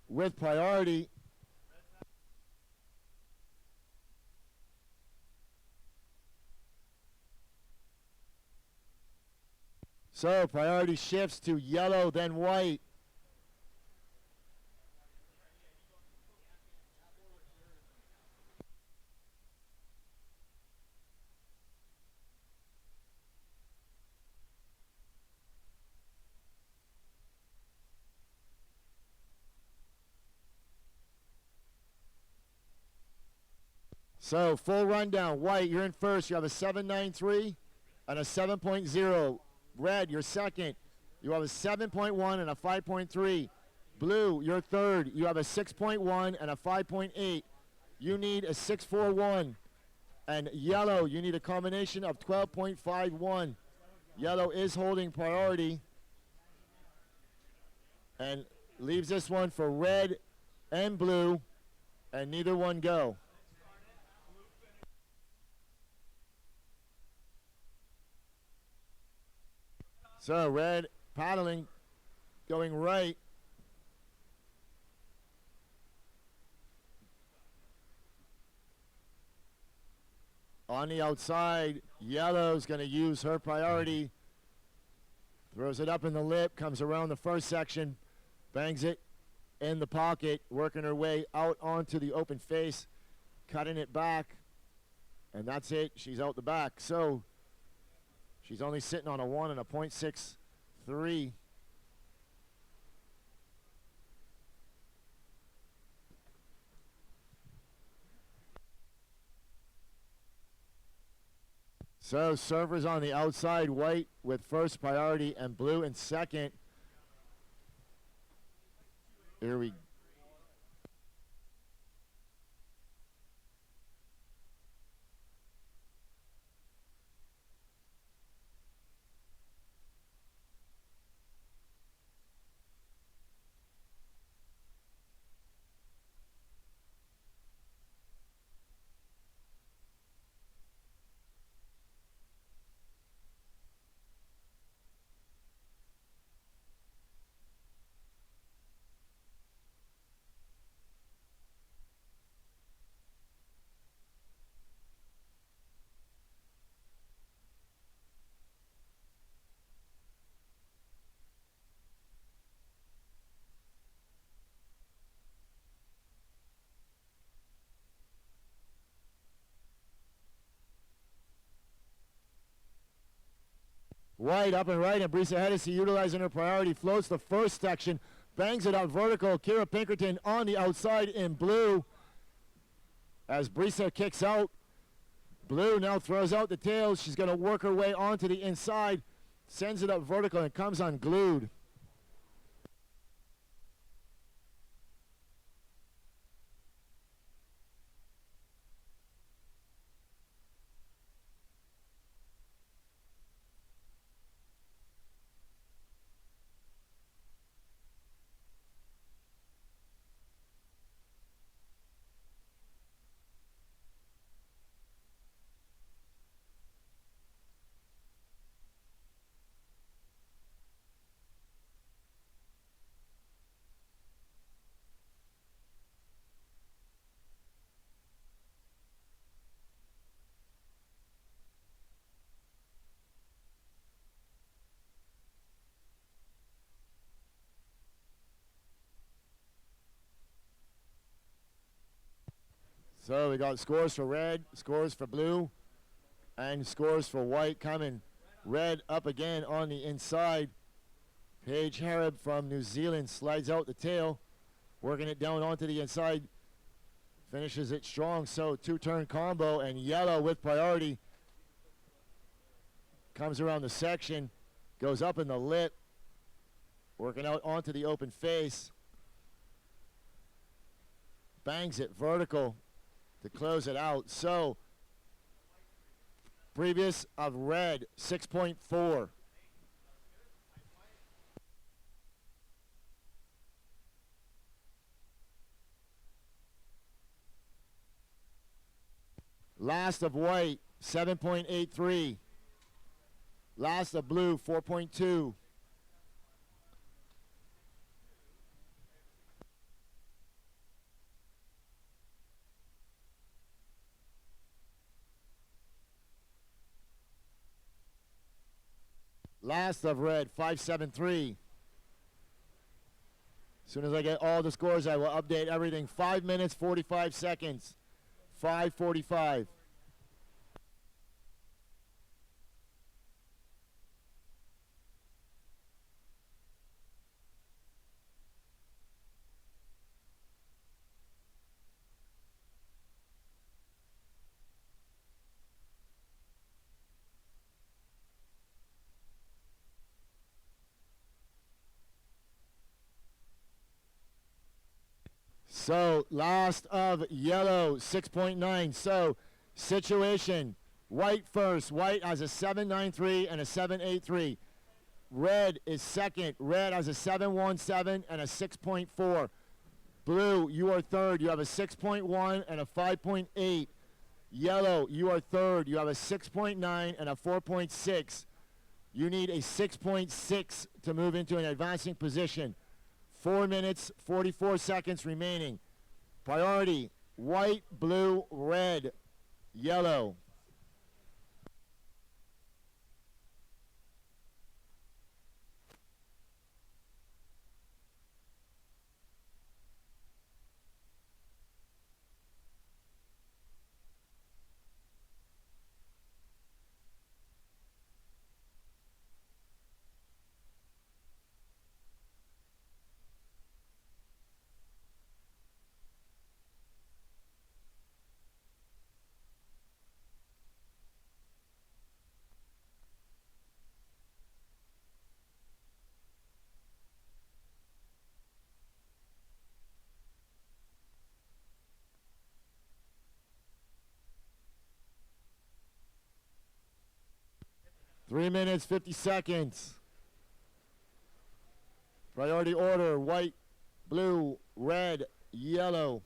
with priority. So priority shifts to yellow, then white. So full rundown. White, you're in first. You have a 7.93 and a 7.0. Red, you're second. You have a 7.1 and a 5.3. Blue, you're third. You have a 6.1 and a 5.8. You need a 6.41. And yellow, you need a combination of 12.51. Yellow is holding priority and leaves this one for red and blue, and neither one go. So red paddling, going right. On the outside, yellow's going to use her priority. Throws it up in the lip, comes around the first section, bangs it in the pocket, working her way out onto the open face, cutting it back, and that's it. She's out the back. So she's only sitting on a 1 and a .63. So servers on the outside, white with first priority and blue in second. Here we White up and right, and Brisa Hennessy utilizing her priority, floats the first section, bangs it out vertical. Kira Pinkerton on the outside in blue. As Brisa kicks out, blue now throws out the tails. She's going to work her way onto the inside, sends it up vertical, and comes unglued. So we got scores for red, scores for blue, and scores for white coming. Red up again on the inside. Paige Harrod from New Zealand slides out the tail, working it down onto the inside. Finishes it strong, so two-turn combo, and yellow with priority. Comes around the section, goes up in the lip, working out onto the open face. Bangs it vertical to close it out. So previous of red, 6.4. Last of white, 7.83. Last of blue, 4.2. Last of red, 5.73. As soon as I get all the scores, I will update everything. 5 minutes, 45 seconds. 5:45. So last of yellow, 6.9. So situation, white first. White has a 7.93 and a 7.83. Red is second. Red has a 7.17 and a 6.4. Blue, you are third. You have a 6.1 and a 5.8. Yellow, you are third. You have a 6.9 and a 4.6. You need a 6.6 to move into an advancing position. 4 minutes, 44 seconds remaining. Priority, white, blue, red, yellow. Three minutes, 50 seconds. Priority order, white, blue, red, yellow.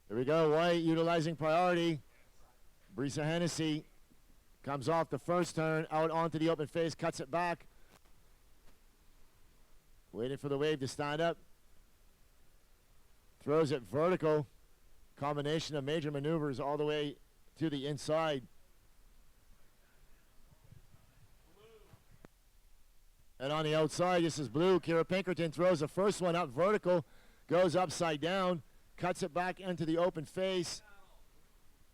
Here we go, white utilizing priority. Brisa Hennessy comes off the first turn, out onto the open face, cuts it back. Waiting for the wave to stand up. Throws it vertical. Combination of major maneuvers all the way to the inside. And on the outside, this is blue. Kira Pinkerton throws the first one up vertical, goes upside down, cuts it back into the open face.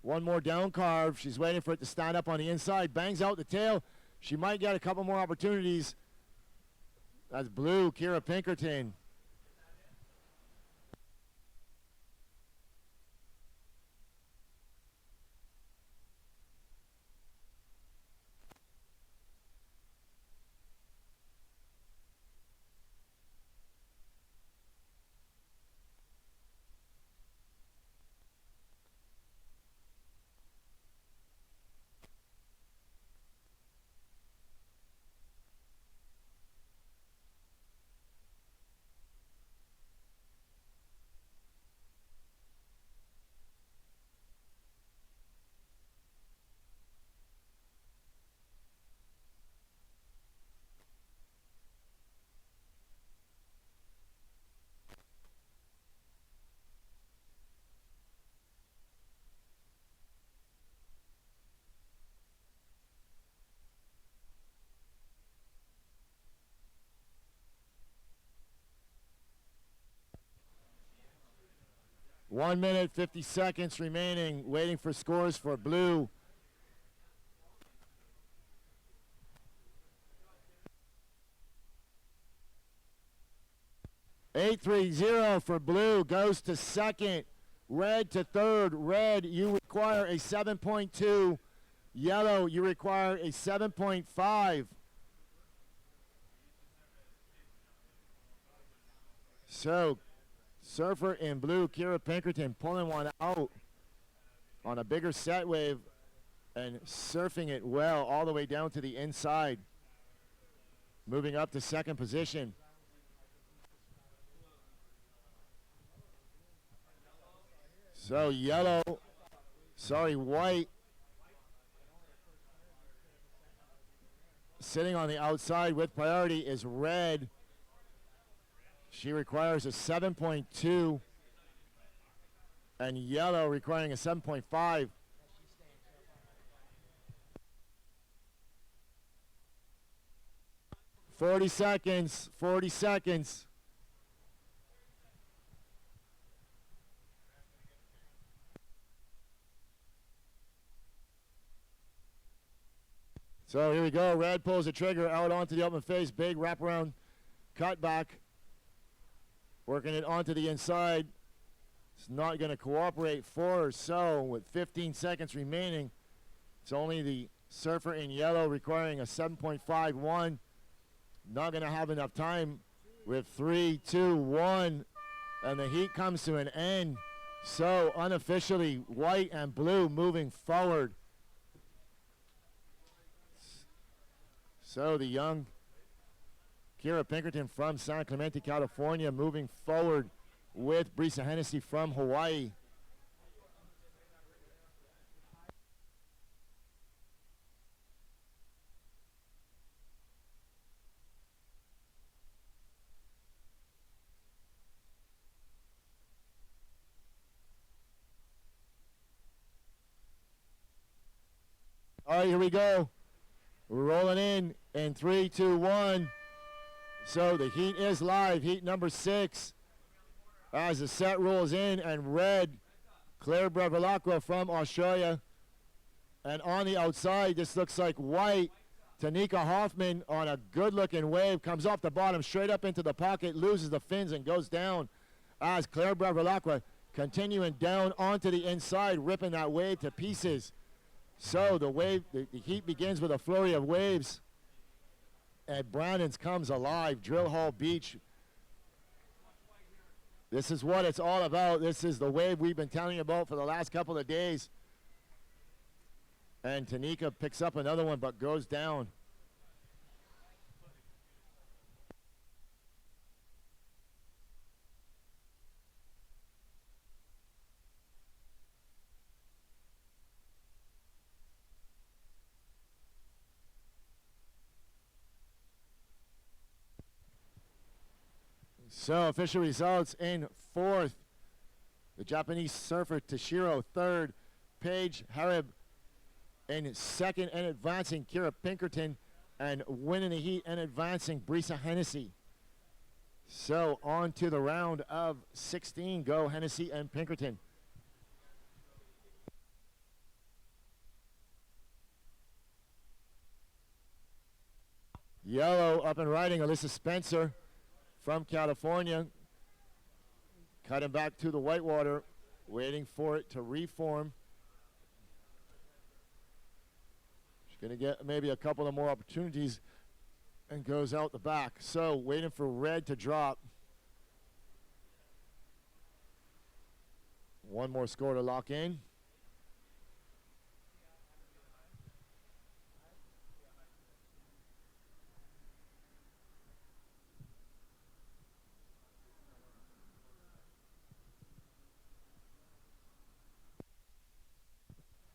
One more down carve. She's waiting for it to stand up on the inside. Bangs out the tail. She might get a couple more opportunities. That's blue, Kira Pinkerton. One minute, 50 seconds remaining, waiting for scores for blue. .830 for blue, goes to second. Red to third. Red, you require a 7.2. Yellow, you require a 7.5. So, surfer in blue, Kira Pinkerton pulling one out on a bigger set wave and surfing it well all the way down to the inside. Moving up to second position. So white sitting on the outside with priority is red. She requires a 7.2, and yellow requiring a 7.5. Forty seconds. So here we go. Red pulls the trigger out onto the open face. Big wraparound cut back. Working it onto the inside. is not going to cooperate for her. So with 15 seconds remaining, it's only the surfer in yellow requiring a 7.51. Not going to have enough time with 3, 2, 1. And the heat comes to an end. So unofficially, white and blue moving forward. So the young Kira Pinkerton from San Clemente, California, moving forward with Brisa Hennessy from Hawaii. All right, here we go. We're rolling in 3, 2, 1. So the heat is live, heat number 6. As the set rolls in, and red, Claire Bevilacqua from Australia. And on the outside, this looks like white. Tanika Hoffman on a good-looking wave, comes off the bottom, straight up into the pocket, loses the fins and goes down. As Claire Bevilacqua continuing down onto the inside, ripping that wave to pieces. So the heat begins with a flurry of waves. And Brandon's comes alive, Drill Hall Beach. This is what it's all about. This is the wave we've been telling you about for the last couple of days. And Tanika picks up another one, but goes down. So official results in 4th. The Japanese surfer Toshiro 3rd. Paige Harib in 2nd and advancing Kira Pinkerton, and winning the heat and advancing Brisa Hennessy. So on to the round of 16 go Hennessy and Pinkerton. Yellow up and riding Alyssa Spencer from California, cutting back to the whitewater, waiting for it to reform. She's going to get maybe a couple of more opportunities and goes out the back. So waiting for red to drop. One more score to lock in.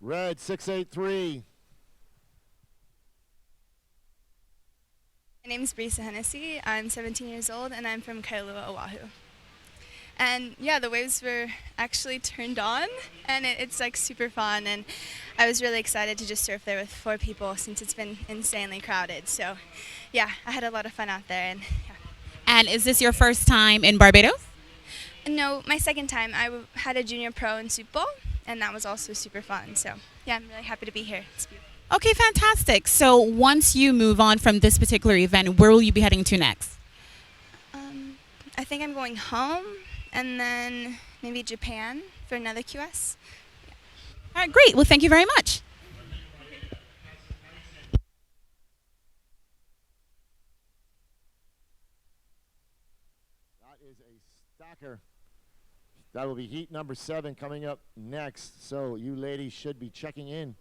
Red 683. My name is Brisa Hennessy. I'm 17 years old and I'm from Kailua, Oahu. And yeah, the waves were actually turned on and it's like super fun, and I was really excited to just surf there with 4 people since it's been insanely crowded. So yeah, I had a lot of fun out there. And is this your first time in Barbados? No, my second time. I had a junior pro in Soup Bowl, and that was also super fun. So yeah, I'm really happy to be here. It's beautiful. Okay, fantastic. So once you move on from this particular event, where will you be heading to next? I think I'm going home and then maybe Japan for another QS. All right, great. Well, thank you very much. That is a stacker. That will be heat number 7 coming up next. So you ladies should be checking in.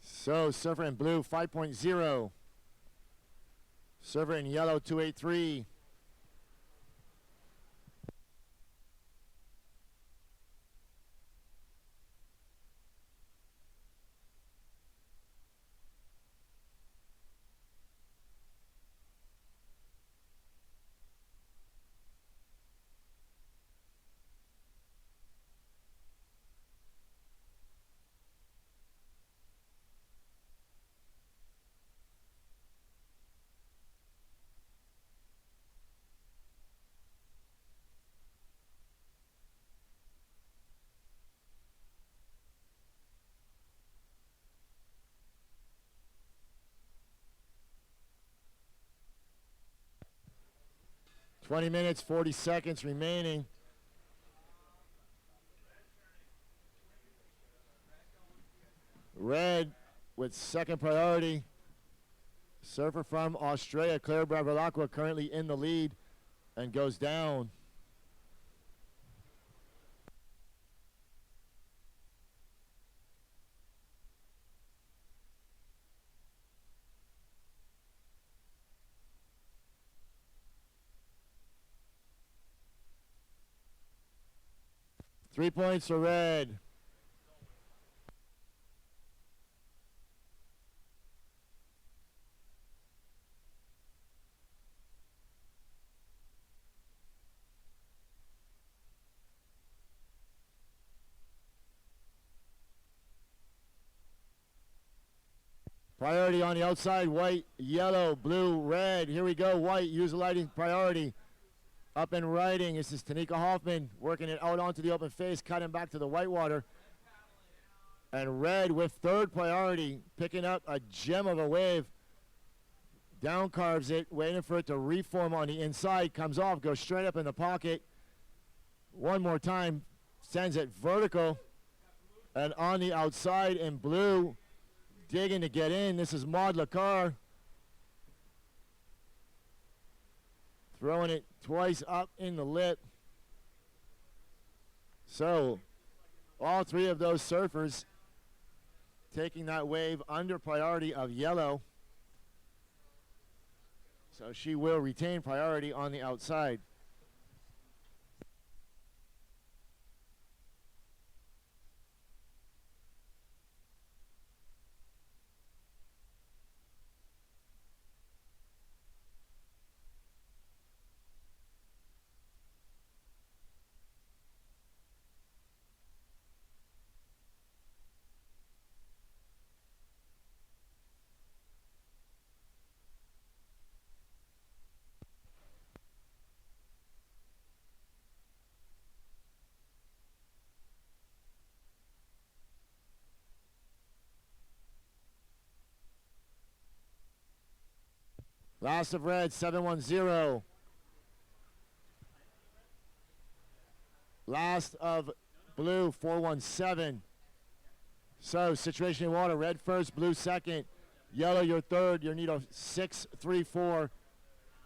So surfer in blue 5.0. Surfer in yellow 283. 20 minutes, 40 seconds remaining. Red with second priority. Surfer from Australia, Claire Bevilacqua, currently in the lead and goes down. Three points for Red. Priority on the outside, white, yellow, blue, red. Here we go, white, utilizing priority. Up and riding, this is Tanika Hoffman working it out onto the open face, cutting back to the whitewater. And red with third priority, picking up a gem of a wave. Down carves it, waiting for it to reform on the inside, comes off, goes straight up in the pocket. One more time, sends it vertical. And on the outside in blue, digging to get in, this is Maud Lacar. Throwing it twice up in the lip. So, all three of those surfers taking that wave under priority of yellow. So she will retain priority on the outside. Last of red, 710. Last of blue, 417. So, situation in water, red first, blue second, yellow your third, you need a 634,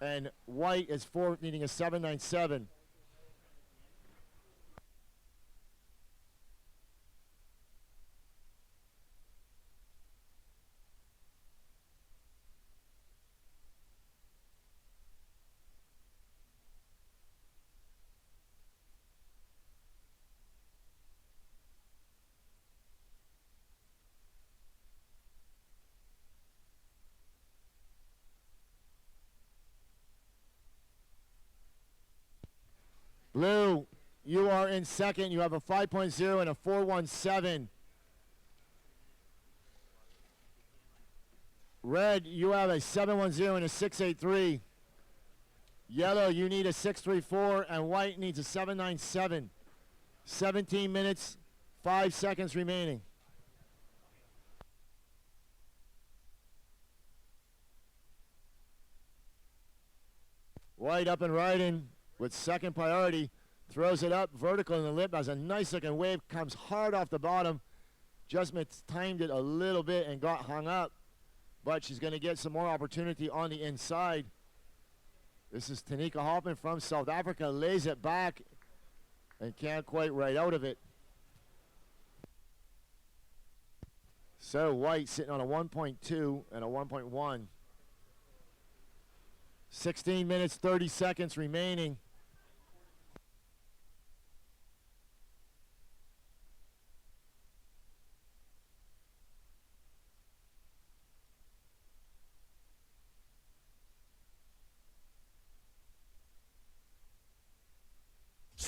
and white is fourth, needing a 797. Blue, you are in second. You have a 5.0 and a 417. Red, you have a 710 and a 683. Yellow, you need a 634, and white needs a 797. 17 minutes, 5 seconds remaining. White up and riding with second priority, throws it up vertical in the lip, has a nice looking wave, comes hard off the bottom, just timed it a little bit and got hung up, but she's going to get some more opportunity on the inside. This is Tanika Hoffman from South Africa, lays it back and can't quite right out of it. So white sitting on a 1.2 and a 1.1. 16 minutes, 30 seconds remaining.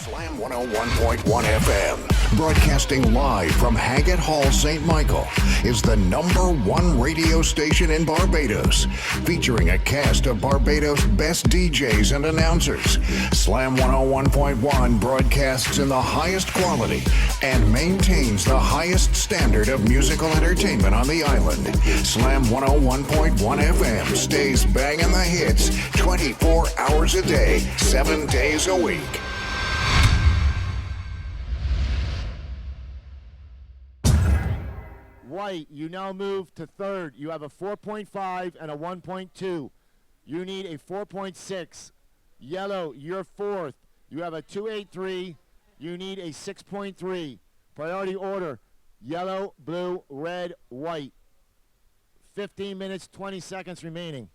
Slam 101.1 FM, Broadcasting live from Haggett Hall, St. Michael, is the #1 radio station in Barbados, featuring a cast of Barbados' best DJs and announcers. Slam 101.1 broadcasts in the highest quality and maintains the highest standard of musical entertainment on the island. Slam 101.1 FM stays banging the hits 24 hours a day, 7 days a week. White, you now move to third. You have a 4.5 and a 1.2. You need a 4.6. Yellow, you're fourth. You have a 2.83. You need a 6.3. Priority order, yellow, blue, red, white. 15 minutes, 20 seconds remaining.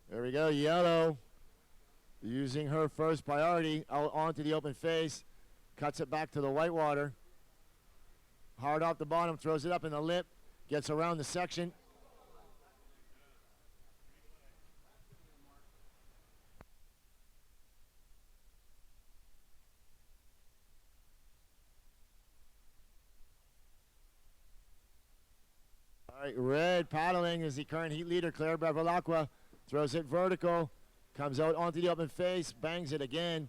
There we go, yellow. Using her first priority out onto the open face. Cuts it back to the white water. Hard off the bottom, throws it up in the lip. Gets around the section. All right, red paddling is the current heat leader, Claire Bevilacqua. Throws it vertical, comes out onto the open face, bangs it again.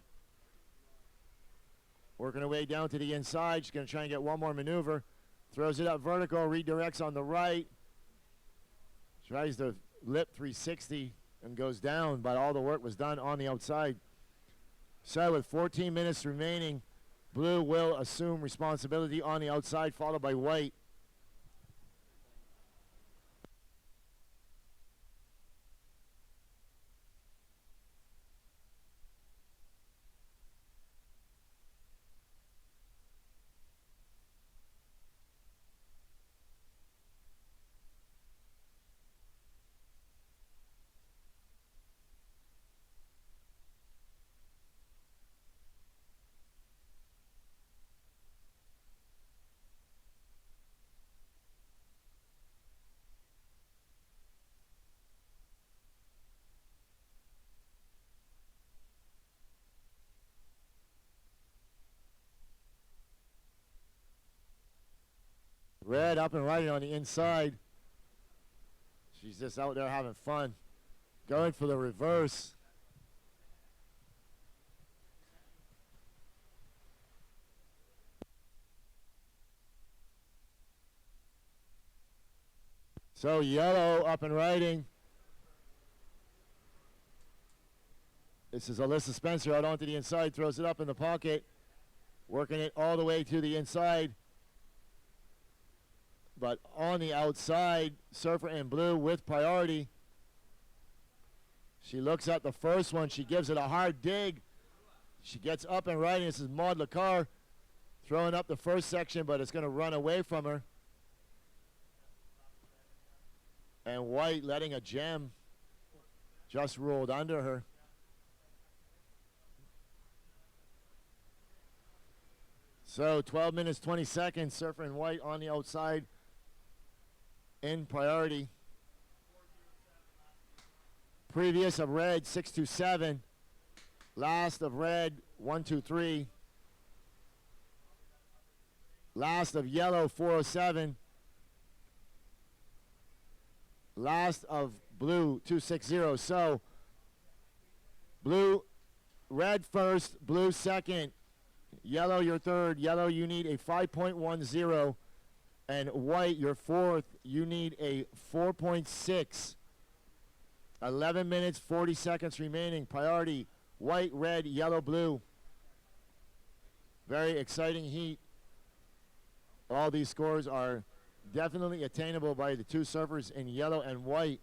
Working her way down to the inside. She's going to try and get one more maneuver. Throws it up vertical, redirects on the right. Tries the lip 360 and goes down, but all the work was done on the outside. So with 14 minutes remaining, blue will assume responsibility on the outside, followed by white. Red up and riding on the inside. She's just out there having fun. Going for the reverse. So yellow up and riding. This is Alyssa Spencer out onto the inside, throws it up in the pocket, working it all the way to the inside. But on the outside, Surfer in blue with priority. She looks at the first one. She gives it a hard dig. She gets up and riding. This is Maud Lacar throwing up the first section, but it's going to run away from her. And White letting a gem just rolled under her. So 12 minutes, 20 seconds. Surfer in White on the outside in priority. Previous of red 627. Last of red 123. Last of yellow 407. Last of blue 260. So blue, red first, blue second. Yellow your third. Yellow you need a 5.10. And white your fourth, you need a 4.6. 11 minutes, 40 seconds remaining. Priority, white, red, yellow, blue. Very exciting heat. All these scores are definitely attainable by the two surfers in yellow and white.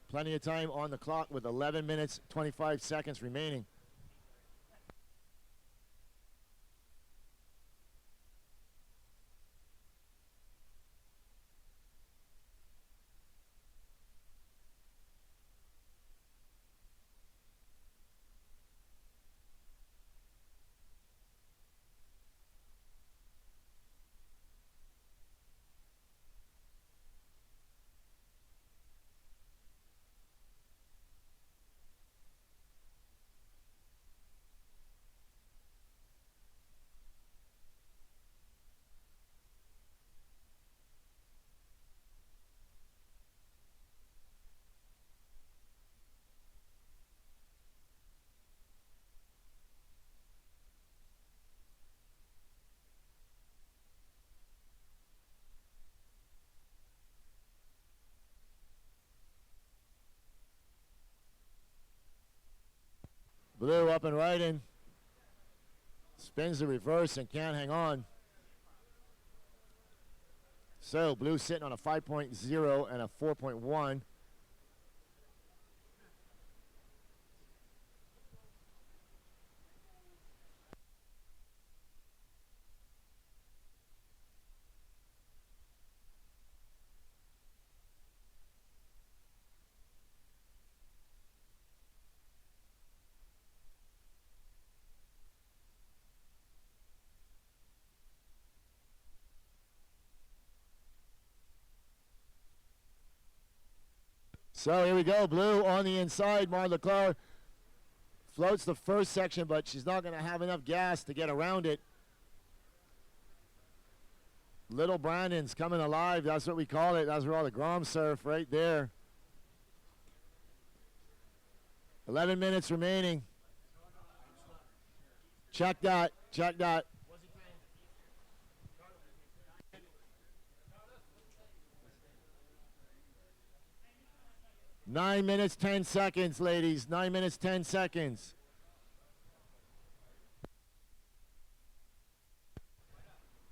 Plenty of time on the clock with 11 minutes, 25 seconds remaining. Blue up and riding. Spins the reverse and can't hang on. So blue sitting on a 5.0 and a 4.1. So here we go, blue on the inside. Marla Clark floats the first section, but she's not going to have enough gas to get around it. Little Brandon's coming alive. That's what we call it. That's where all the Grom surf right there. 11 minutes remaining. Check that. Check that. 9 minutes, 10 seconds, ladies. 9 minutes, 10 seconds.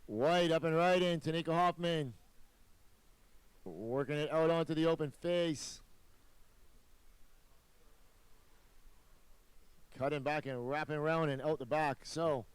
White up and right in. Tanika Hoffman. Working it out onto the open face. Cutting back and wrapping around and out the back. So.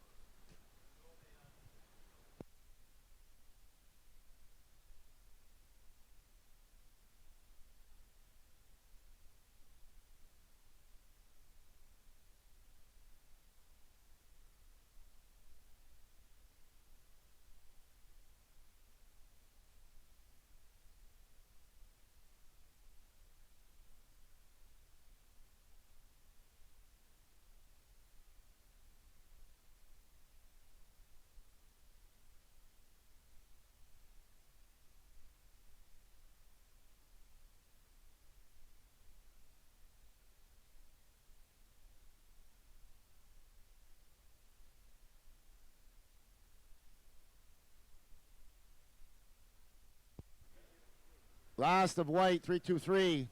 Last of White, 3.23.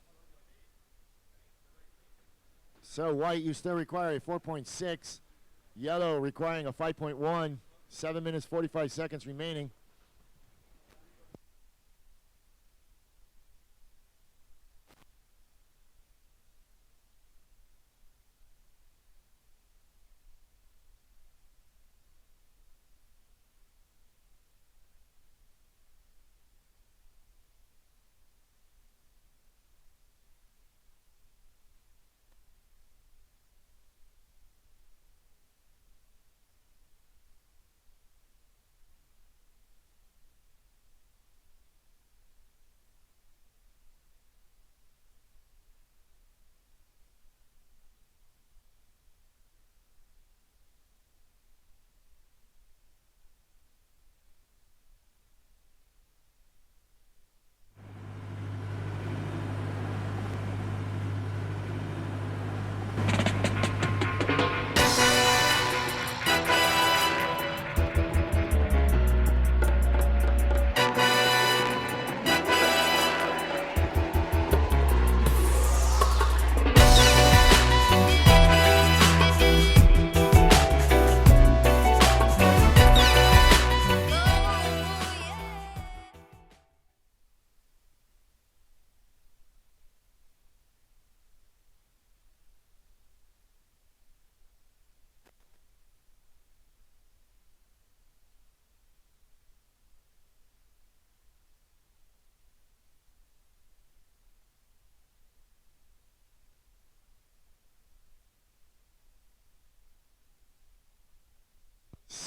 So White, you still require a 4.6. Yellow requiring a 5.1. 7 minutes, 45 seconds remaining.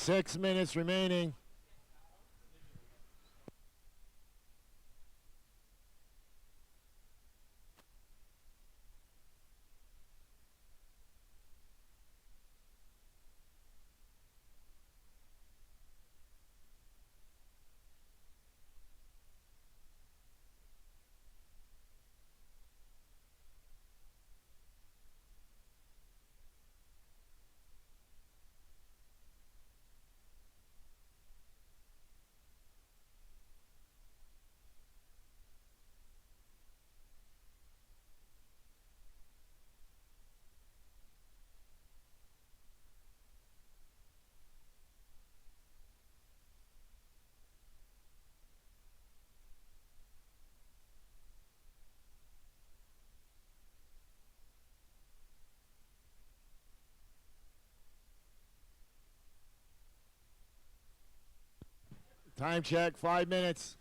Six minutes remaining. Time check, 5 minutes.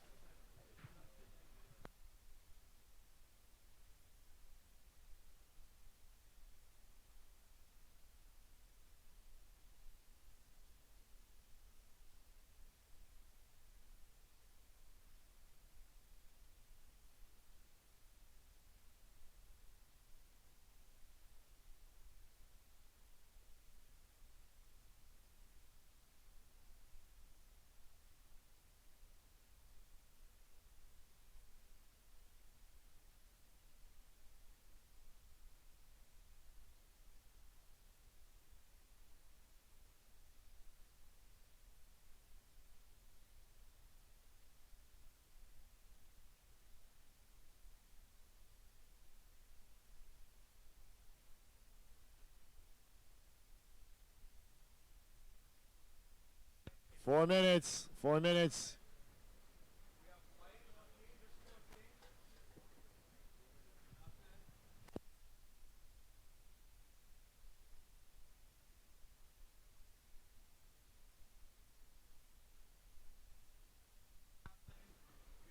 Four minutes. 4 minutes.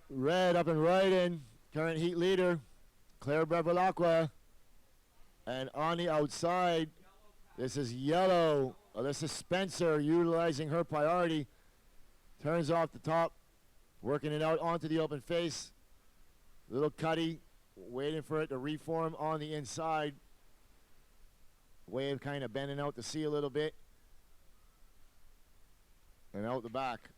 Red up and right in. Current heat leader, Claire Bevilacqua. And on the outside, this is yellow. Alyssa Spencer utilizing her priority. Turns off the top, working it out onto the open face. Little cutty, waiting for it to reform on the inside. Wave kind of bending out to sea a little bit. And out the back.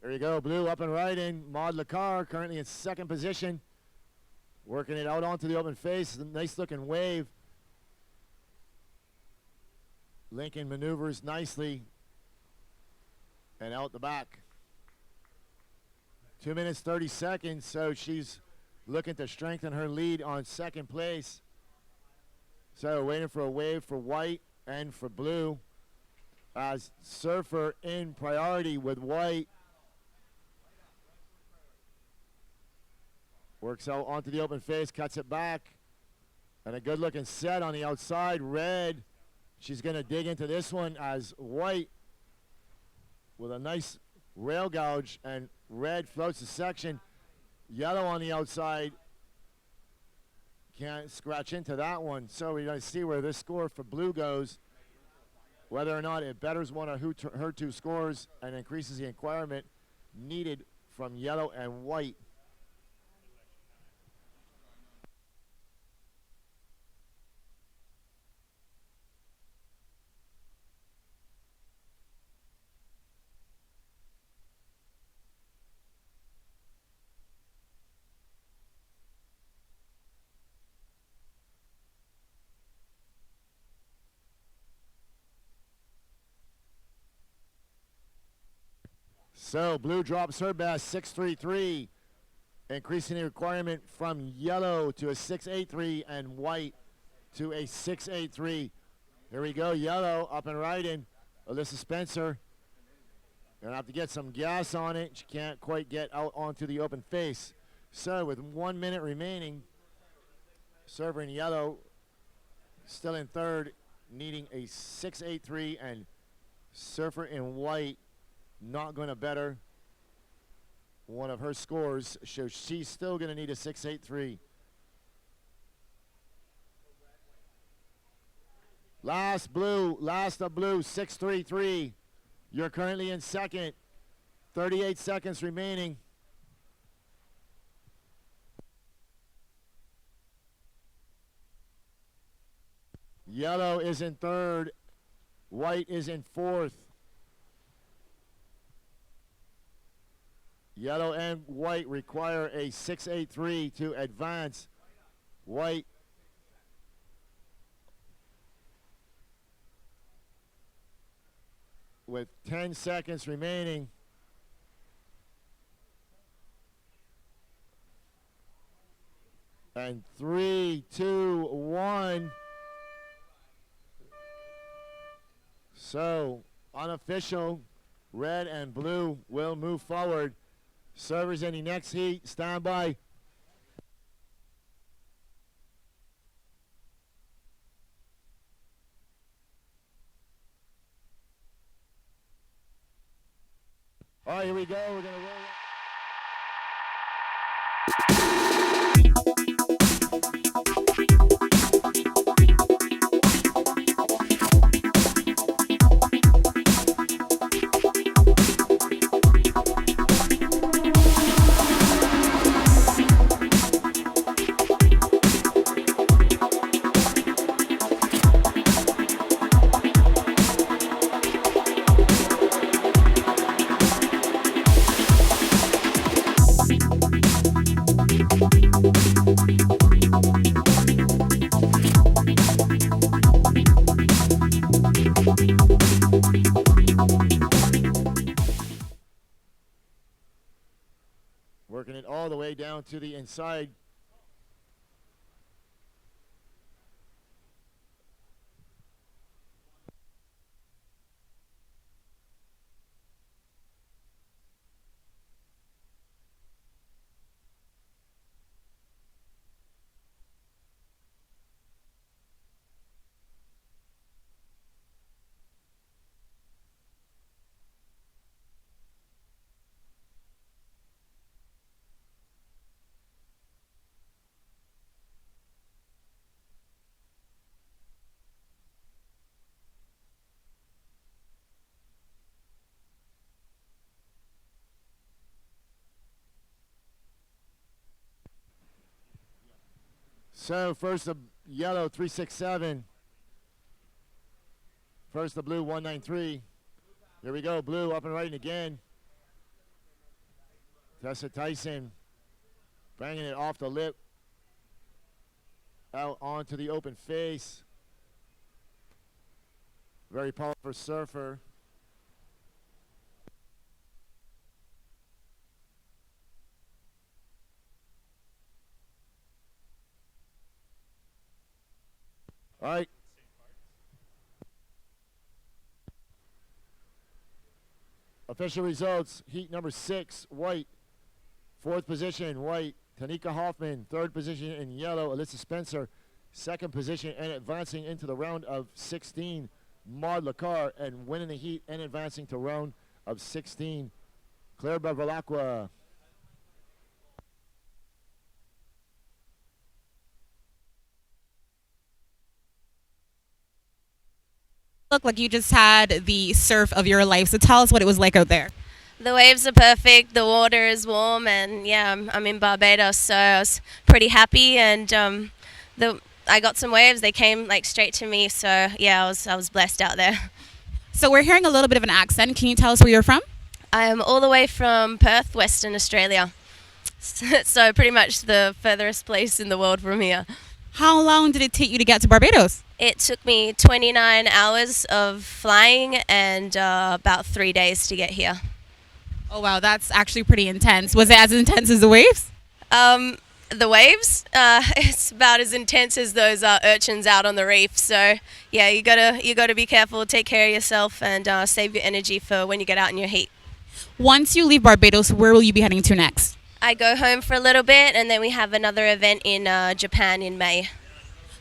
There you go, blue up and right in. Maud Lacar currently in second position. Working it out onto the open face. Nice looking wave. Lincoln maneuvers nicely. And out the back. 2 minutes, 30 seconds. So she's looking to strengthen her lead on second place. So waiting for a wave for white and for blue. As Surfer in priority with white. Works out onto the open face, cuts it back. And a good looking set on the outside. Red, she's gonna dig into this one as white with a nice rail gouge, and red floats the section. Yellow on the outside. Can't scratch into that one. So we're gonna see where this score for blue goes. Whether or not it betters one of her two scores and increases the requirement needed from yellow and white. So blue drops her best, 6.33, increasing the requirement from yellow to a 6.83 and white to a 6.83. Here we go, yellow up and right in. Alyssa Spencer. Gonna have to get some gas on it. She can't quite get out onto the open face. So with 1 minute remaining, server in yellow still in third, needing a 6.83, and surfer in white not going to better one of her scores, so she's still going to need a 6.83. Last of blue, 6.33. You're currently in second. 38 seconds remaining. Yellow is in third. White is in fourth. Yellow and white require a 6.83 to advance. White with 10 seconds remaining. And 3, 2, 1. So, unofficial, red and blue will move forward. Servers in the next heat, stand by. All right, here we go. We're going to roll. Working it all the way down to the inside. So first the yellow 367. First the blue 193. Here we go, blue up and right again. Tessa Tyson banging it off the lip out onto the open face. Very powerful surfer. All right. Official results, heat number 6, white. 4th position, white. Tanika Hoffman, 3rd position in yellow. Alyssa Spencer, 2nd position and advancing into the round of 16. Maud Lacar, and winning the heat and advancing to round of 16. Claire Bevilacqua. Look like you just had the surf of your life. So tell us what it was like out there. The waves are perfect, the water is warm, and yeah, I'm in Barbados, so I was pretty happy, and I got some waves. They came like straight to me, so yeah, I was blessed out there. So we're hearing a little bit of an accent. Can you tell us where you're from? I am all the way from Perth, Western Australia, so pretty much the furthest place in the world from here. How long did it take you to get to Barbados? It took me 29 hours of flying and about 3 days to get here. Oh, wow, that's actually pretty intense. Was it as intense as the waves? The waves, it's about as intense as those urchins out on the reef. So, yeah, you gotta be careful, take care of yourself, and save your energy for when you get out in your heat. Once you leave Barbados, where will you be heading to next? I go home for a little bit, and then we have another event in Japan in May.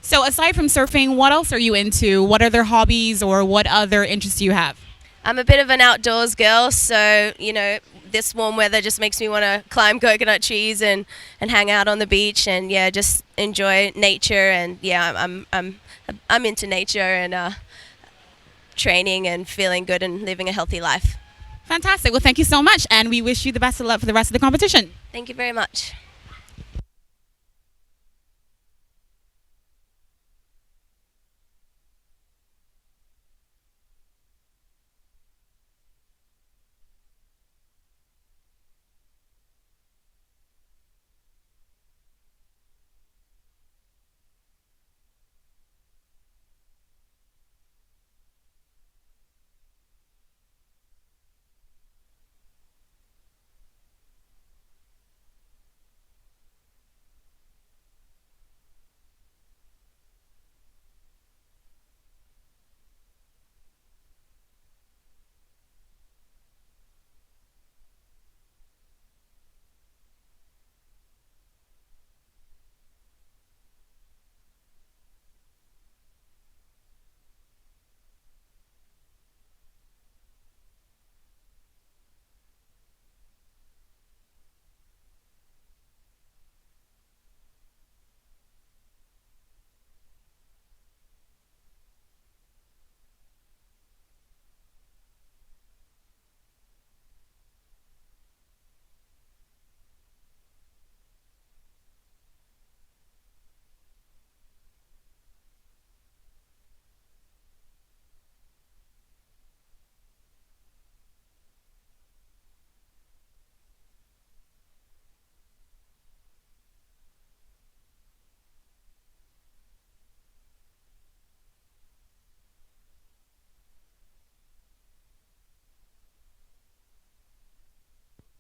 So aside from surfing, what else are you into? What other hobbies or what other interests do you have? I'm a bit of an outdoors girl, so, you know, this warm weather just makes me want to climb coconut trees and hang out on the beach and, yeah, just enjoy nature. And, yeah, I'm into nature and training and feeling good and living a healthy life. Fantastic. Well, thank you so much, and we wish you the best of luck for the rest of the competition. Thank you very much.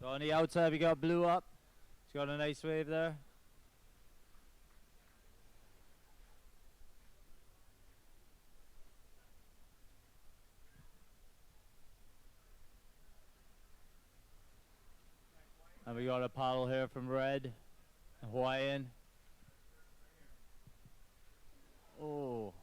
So on the outside, we got Blue up. He's got a nice wave there. And we got a paddle here from Red, Hawaiian. Oh.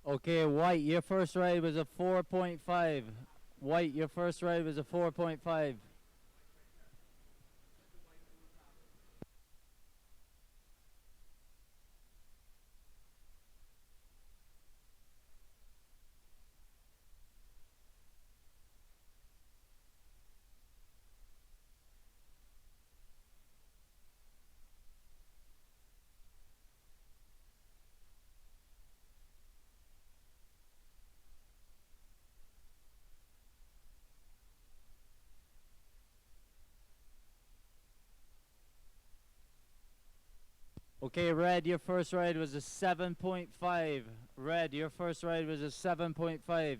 Okay, White, your first ride was a 4.5. White, your first ride was a 4.5. Okay, Red, your first ride was a 7.5. Red, your first ride was a 7.5.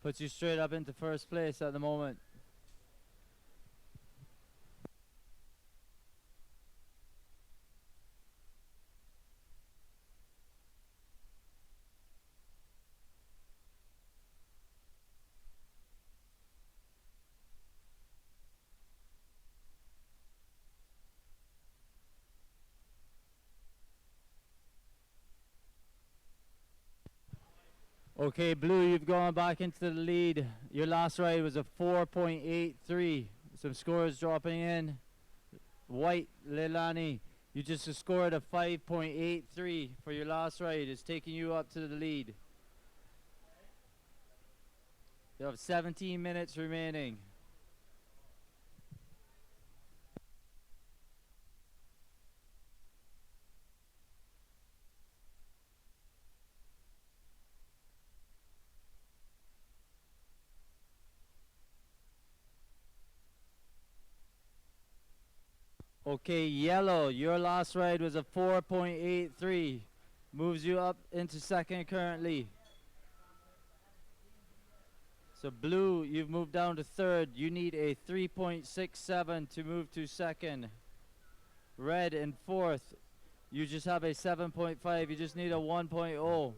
Puts you straight up into first place at the moment. Okay, Blue, you've gone back into the lead. Your last ride was a 4.83. Some scores dropping in. White, Leilani, you just scored a 5.83 for your last ride. It's taking you up to the lead. You have 17 minutes remaining. Okay, Yellow, your last ride was a 4.83. Moves you up into second currently. So Blue, you've moved down to third. You need a 3.67 to move to second. Red in fourth. You just have a 7.5. You just need a 1.0.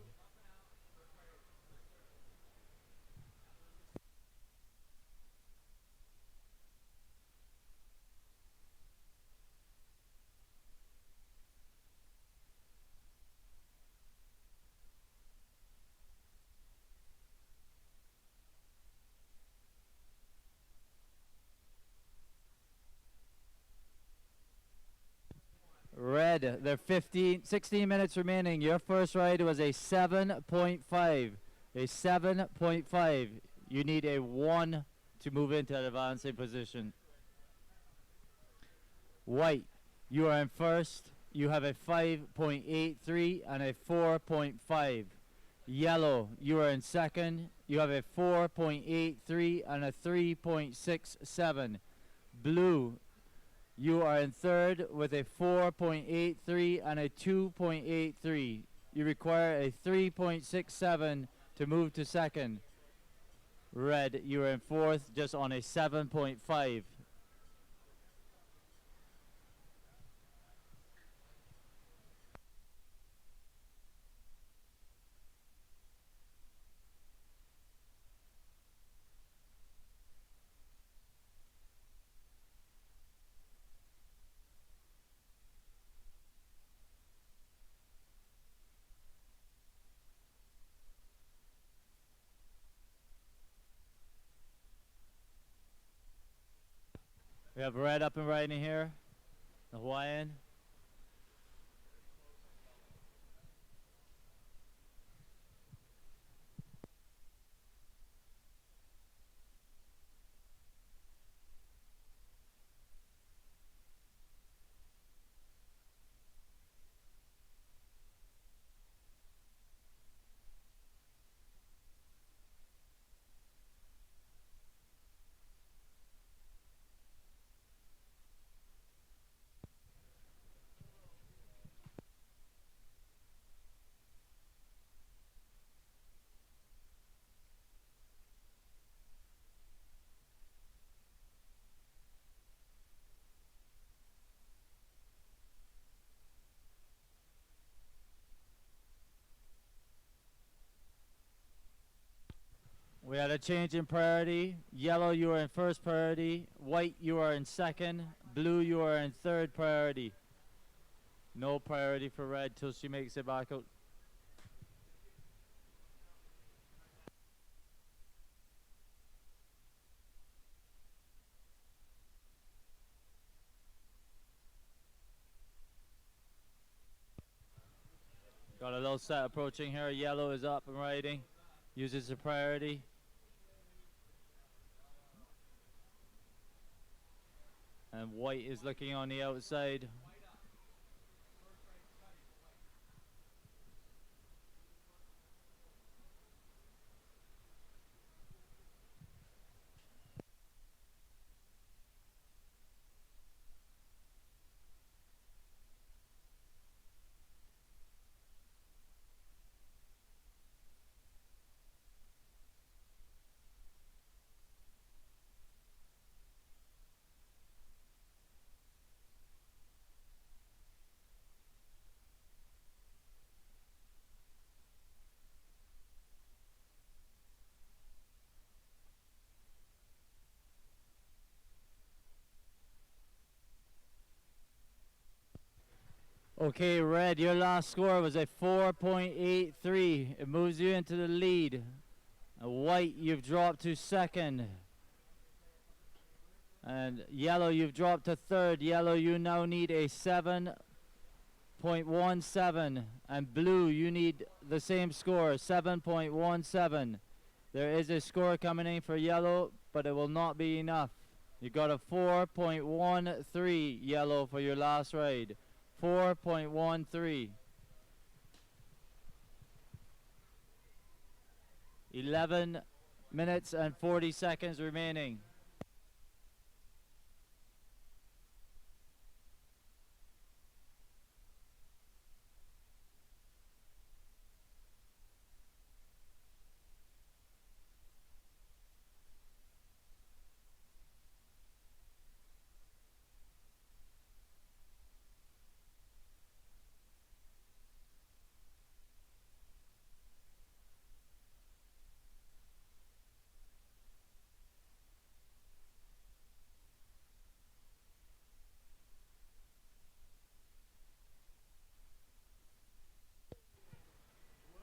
Red, there are 16 minutes remaining. Your first ride was a 7.5. A 7.5. You need a 1 to move into an advancing position. White, you are in first. You have a 5.83 and a 4.5. Yellow, you are in second. You have a 4.83 and a 3.67. Blue, you are in third with a 4.83 and a 2.83. You require a 3.67 to move to second. Red, you are in fourth just on a 7.5. We have Red up and riding here, the Hawaiian. We had a change in priority. Yellow, you are in first priority. White, you are in second. Blue, you are in third priority. No priority for red till she makes it back out. Got a low set approaching here. Yellow is up and riding. Uses the priority. And white is looking on the outside. Okay, red, your last score was a 4.83. It moves you into the lead. White, you've dropped to second. And yellow, you've dropped to third. Yellow, you now need a 7.17. And blue, you need the same score, 7.17. There is a score coming in for yellow, but it will not be enough. You got a 4.13 yellow for your last ride. 4.13. 11 minutes and 40 seconds remaining.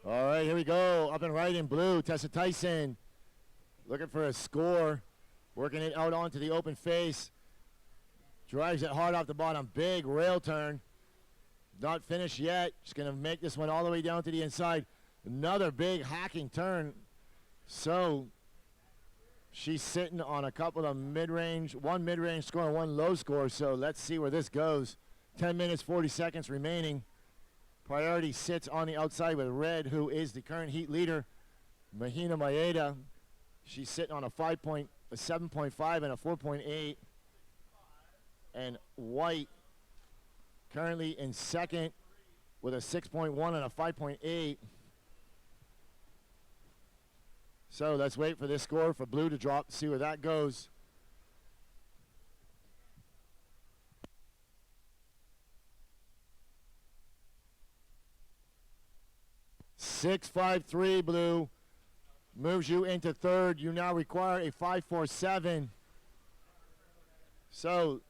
All right, here we go. Up and right in blue, Tessa Tyson looking for a score. Working it out onto the open face. Drives it hard off the bottom. Big rail turn. Not finished yet. She's going to make this one all the way down to the inside. Another big hacking turn. So she's sitting on a couple of mid-range, one mid-range score and one low score. So let's see where this goes. 10 minutes, 40 seconds remaining. Priority sits on the outside with red, who is the current heat leader, Mahina Maeda. She's sitting on a 7.5 and a 4.8. And white currently in second with a 6.1 and a 5.8. So let's wait for this score for blue to drop to see where that goes. .653 blue moves you into third. You now require a 5.47. So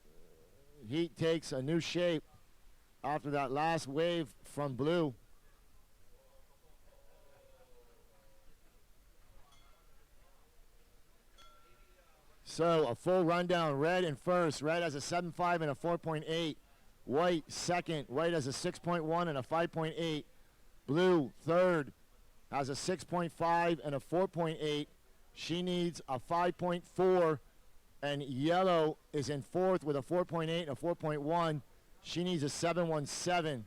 heat takes a new shape after that last wave from blue. So a full rundown. Red in first. Red has a 7.5 and a 4.8. White second. White has a 6.1 and a 5.8. Blue third has a 6.5 and a 4.8. She needs a 5.4. And yellow is in fourth with a 4.8 and a 4.1. She needs a 7.17.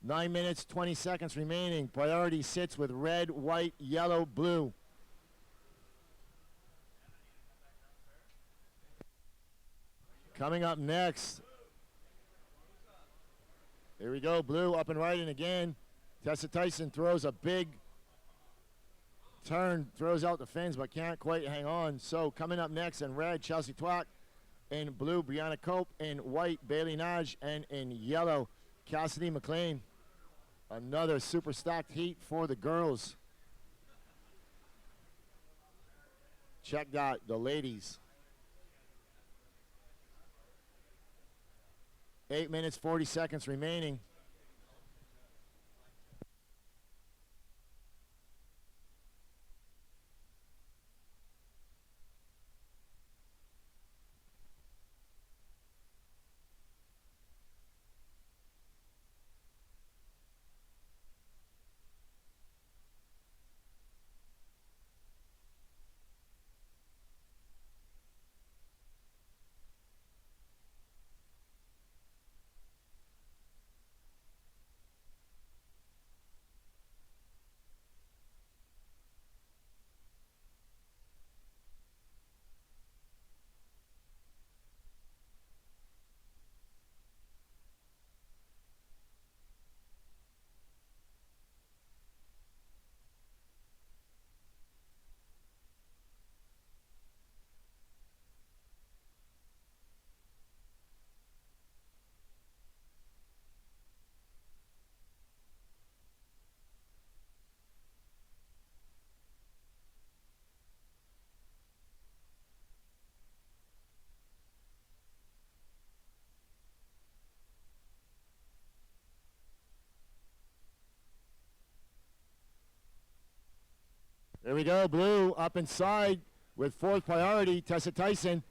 9 minutes, 20 seconds remaining. Priority sits with red, white, yellow, blue. Coming up next. Here we go, blue up and riding again. Tessa Tyson throws a big turn, throws out the fins, but can't quite hang on. So coming up next in red, Chelsea Twack. In blue, Brianna Cope. In white, Bailey Naj. And in yellow, Cassidy McLean. Another super stacked heat for the girls. Check that, the ladies. 8 minutes, 40 seconds remaining. There we go, Blue up inside with fourth priority. Tessa Tyson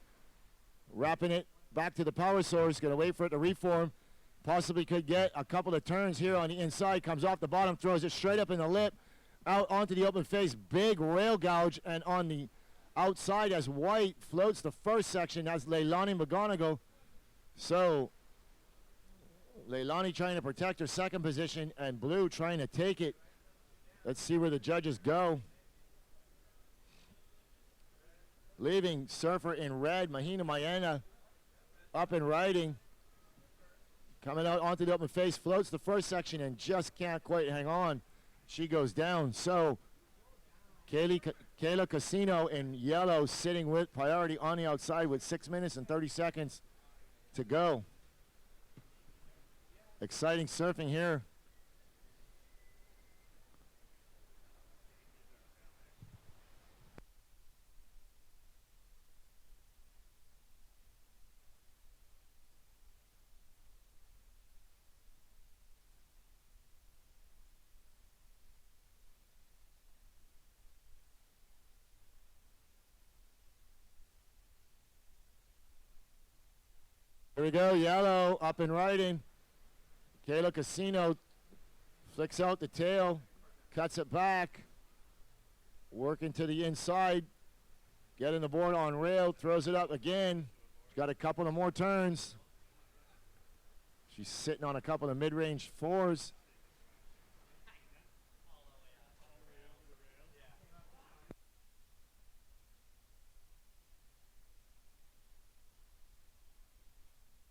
wrapping it back to the power source. Going to wait for it to reform. Possibly could get a couple of turns here on the inside. Comes off the bottom, throws it straight up in the lip, out onto the open face. Big rail gouge, and on the outside as White floats the first section. That's Leilani McGonigal. So Leilani trying to protect her second position, and Blue trying to take it. Let's see where the judges go. Leaving surfer in red, Mahina Mayana up and riding. Coming out onto the open face, floats the first section and just can't quite hang on. She goes down. So Kayla Casino in yellow sitting with priority on the outside with 6 minutes and 30 seconds to go. Exciting surfing here. Here we go, yellow up and riding. Kayla Casino flicks out the tail, cuts it back, working to the inside, getting the board on rail, throws it up again. She's got a couple of more turns. She's sitting on a couple of mid-range fours.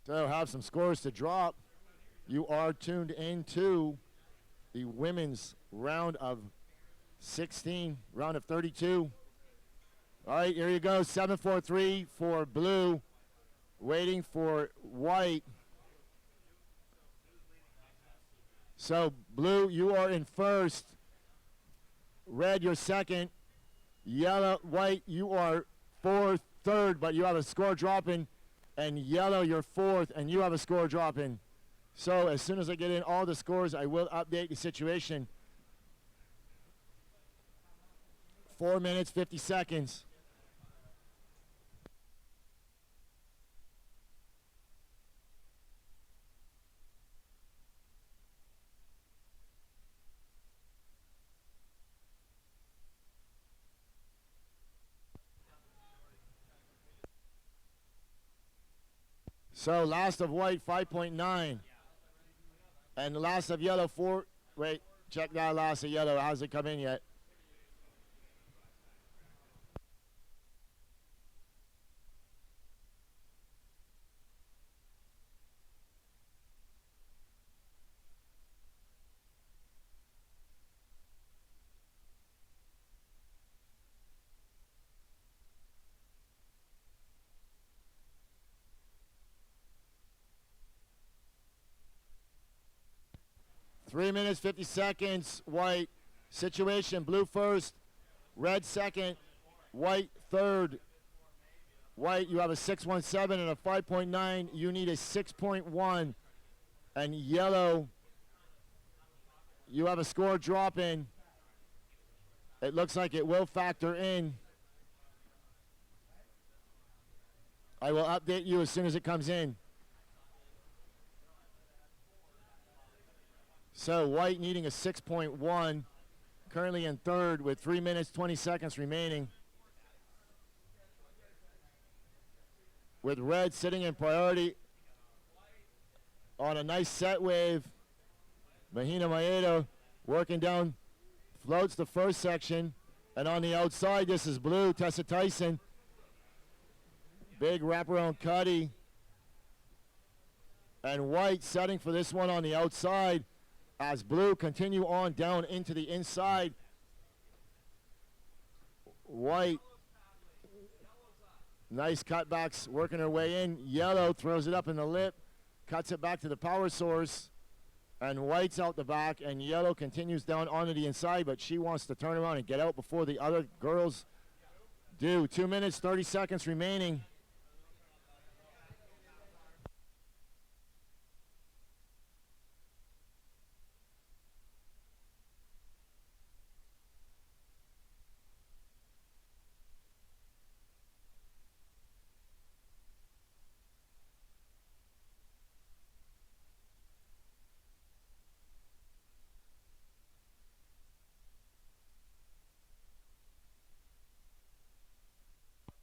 So have some scores to drop. You are tuned into the women's round of 16, round of 32. All right, here you go, 7-4-3 for Blue, waiting for White. So Blue, you are in first. Red, you're second. Yellow, White, you are third, but you have a score dropping. And yellow, you're fourth, and you have a score dropping. So as soon as I get in all the scores, I will update the situation. 4 minutes, 50 seconds. So last of White, 5.9. And the last of yellow, 4. Wait, check that last of yellow. Hasn't come in yet. Three minutes, 50 seconds, White. Situation, Blue first, Red second, White third. White, you have a 6.17 and a 5.9. You need a 6.1. And yellow, you have a score drop in. It looks like it will factor in. I will update you as soon as it comes in. So white needing a 6.1, currently in third with 3 minutes, 20 seconds remaining. With red sitting in priority on a nice set wave. Mahina Maeda working down, floats the first section. And on the outside, this is blue, Tessa Tyson. Big wraparound cutty. And white setting for this one on the outside as blue continue on down into the inside. White, nice cutbacks working her way in. Yellow throws it up in the lip, cuts it back to the power source, and white's out the back, and yellow continues down onto the inside, but she wants to turn around and get out before the other girls do. 2 minutes, 30 seconds remaining.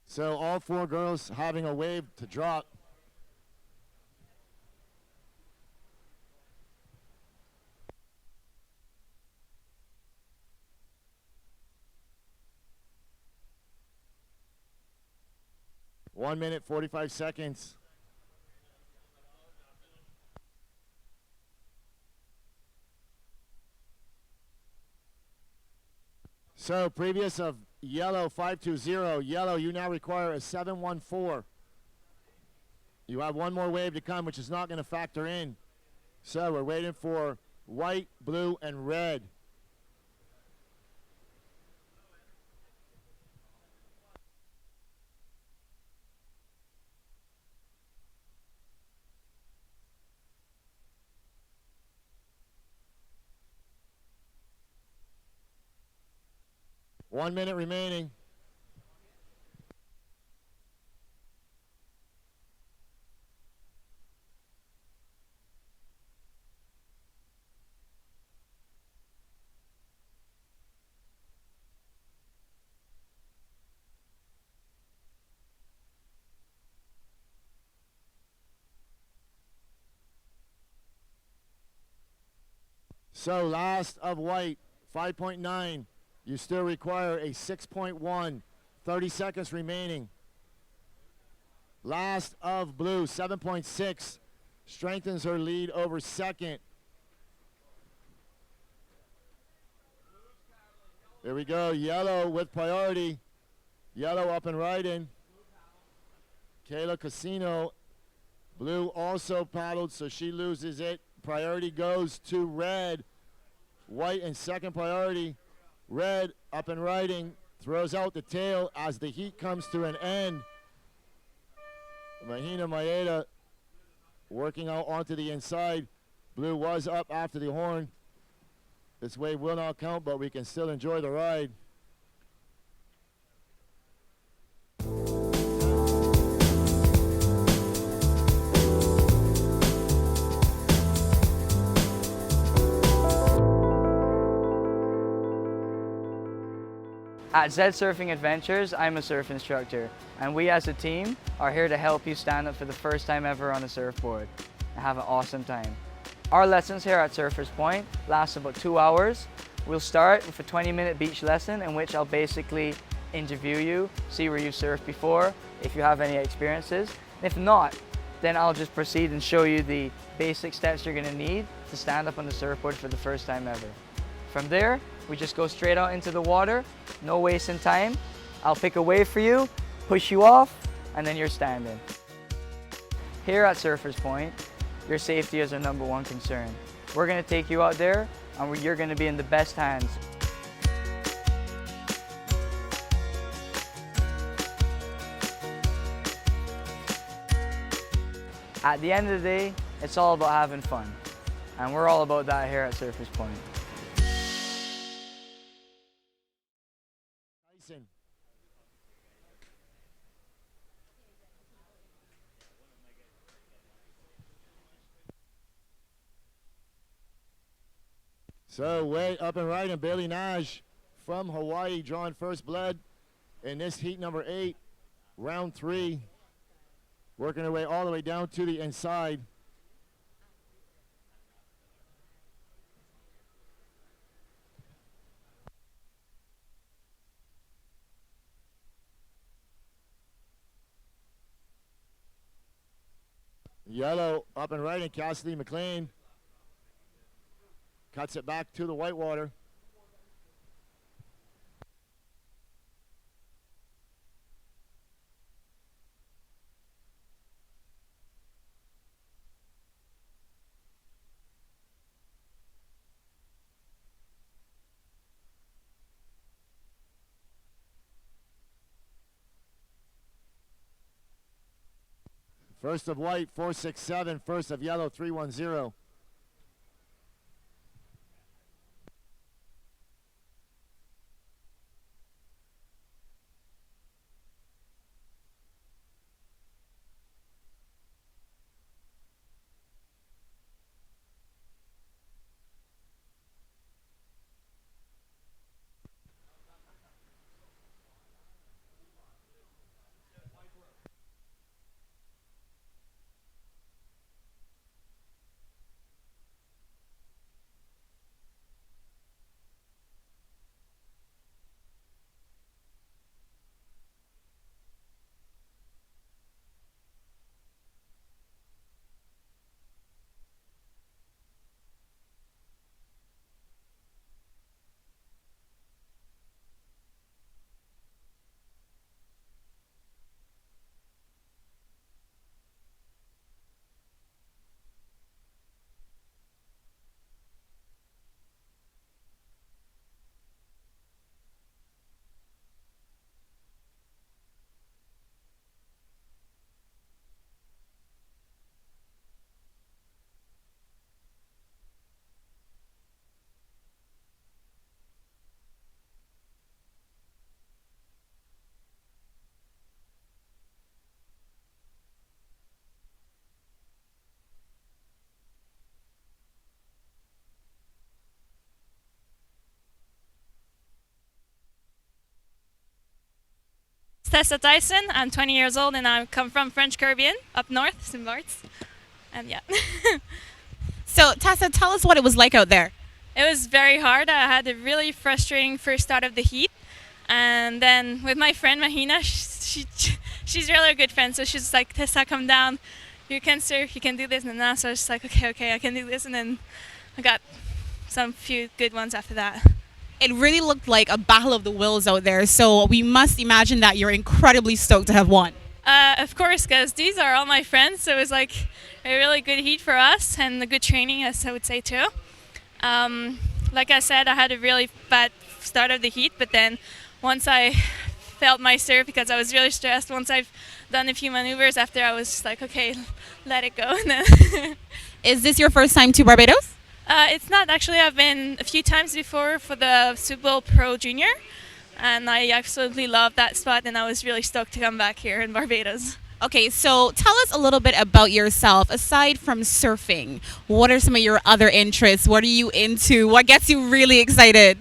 So all four girls having a wave to drop. One minute, 45 seconds. So previous of yellow 520. Yellow, you now require a 714. You have one more wave to come, which is not going to factor in. So we're waiting for white, blue, and red. One minute remaining. So last of white, 5.9. You still require a 6.1. 30 seconds remaining. Last of blue, 7.6. Strengthens her lead over second. There we go. Yellow with priority. Yellow up and riding. Kayla Casino. Blue also paddled, so she loses it. Priority goes to red. White in second priority. Red up and riding, throws out the tail as the heat comes to an end. Mahina Maeda working out onto the inside. Blue was up after the horn. This wave will not count, but we can still enjoy the ride. At Zed Surfing Adventures, I'm a surf instructor, and we as a team are here to help you stand up for the first time ever on a surfboard and have an awesome time. Our lessons here at Surfers Point last about 2 hours. We'll start with a 20-minute beach lesson in which I'll basically interview you, see where you surfed before, if you have any experiences. If not, then I'll just proceed and show you the basic steps you're going to need to stand up on the surfboard for the first time ever. From there, we just go straight out into the water, no wasting time. I'll pick a wave for you, push you off, and then you're standing. Here at Surfers Point, your safety is our #1 concern. We're gonna take you out there, and you're gonna be in the best hands. At the end of the day, it's all about having fun. And we're all about that here at Surfers Point. Tyson. So way up and right, and Bailey Nash from Hawaii drawing first blood in this heat number 8, round 3, working her way all the way down to the inside. Yellow up and right, and Cassidy McLean cuts it back to the whitewater. First of white, 467. First of yellow, 310. Tessa Tyson. I'm 20 years old and I come from French Caribbean, up north, St. Bart's. And yeah. So Tessa, tell us what it was like out there. It was very hard. I had a really frustrating first start of the heat. And then with my friend Mahina, she's really a good friend. So she's like, Tessa, come down. You can surf, you can do this. And then so I was just like, okay, I can do this. And then I got some few good ones after that. It really looked like a battle of the wills out there. So we must imagine that you're incredibly stoked to have won. Of course, because these are all my friends. So it was like a really good heat for us and a good training, as I would say too. Like I said, I had a really bad start of the heat, but then once I felt my surf, because I was really stressed, once I've done a few maneuvers after, I was just like, okay, let it go. Is this your first time to Barbados? It's not actually. I've been a few times before for the Super Bowl Pro Junior, and I absolutely love that spot, and I was really stoked to come back here in Barbados. Okay, so tell us a little bit about yourself. Aside from surfing, what are some of your other interests? What are you into? What gets you really excited?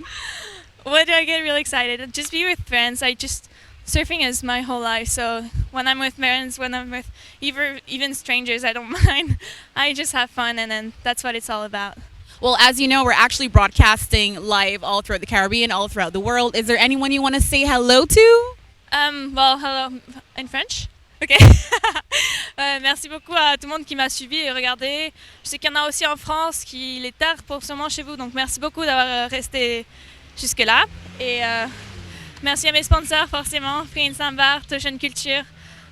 What do I get really excited? Just be with friends. Surfing is my whole life, so when I'm with friends, when I'm with even strangers, I don't mind. I just have fun, and then that's what it's all about. Well, as you know, we're actually broadcasting live all throughout the Caribbean, all throughout the world. Is there anyone you want to say hello to? Well, hello in French. Ok. Merci beaucoup à tout le monde qui m'a suivi et regardé. Je sais qu'il y en a aussi en France, qu'il est tard pour sûrement chez vous, donc merci beaucoup d'avoir resté jusque-là. Et merci à mes sponsors, forcément, Prince Bart, Jeune Culture.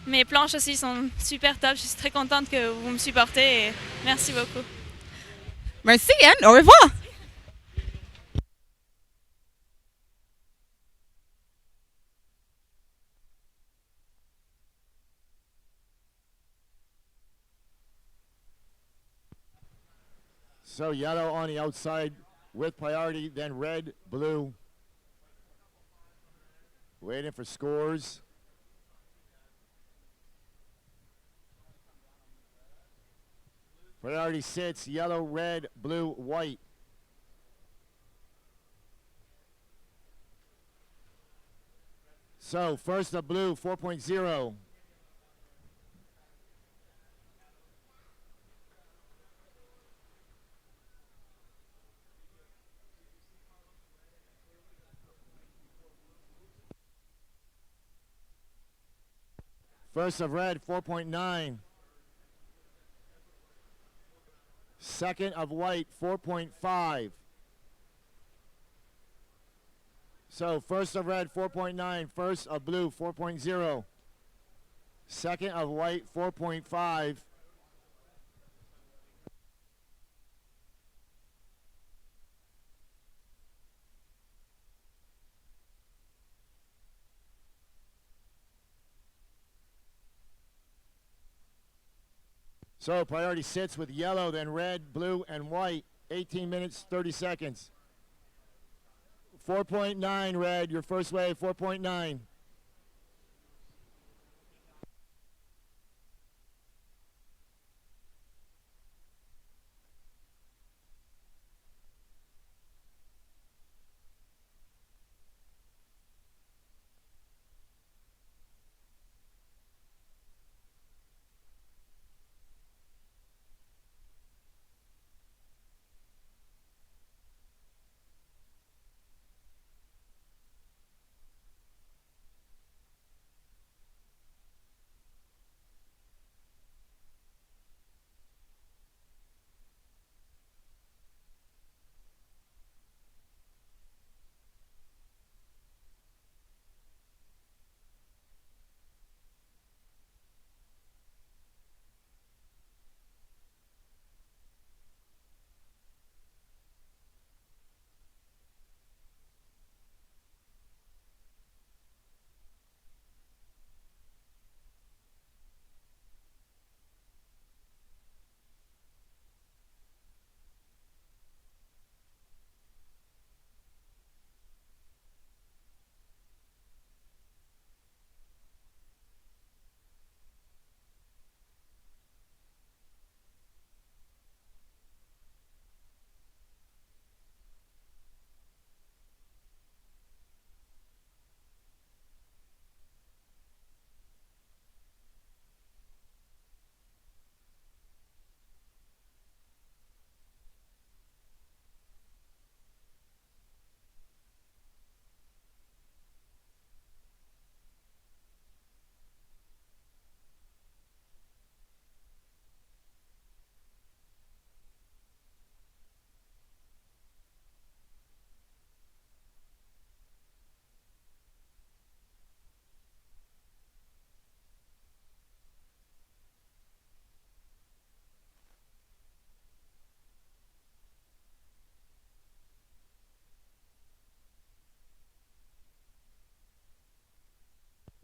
Mes planches aussi sont super top. Je suis très contente que vous me supportez et merci beaucoup. Merci and au revoir. So yellow on the outside with priority, then red, blue. Waiting for scores. Priority sits, yellow, red, blue, white. So first the blue, 4.0. First of red, 4.9. Second of white, 4.5. So first of red, 4.9. First of blue, 4.0. Second of white, 4.5. So priority sits with yellow, then red, blue, and white. 18 minutes, 30 seconds. 4.9 red, your first wave, 4.9.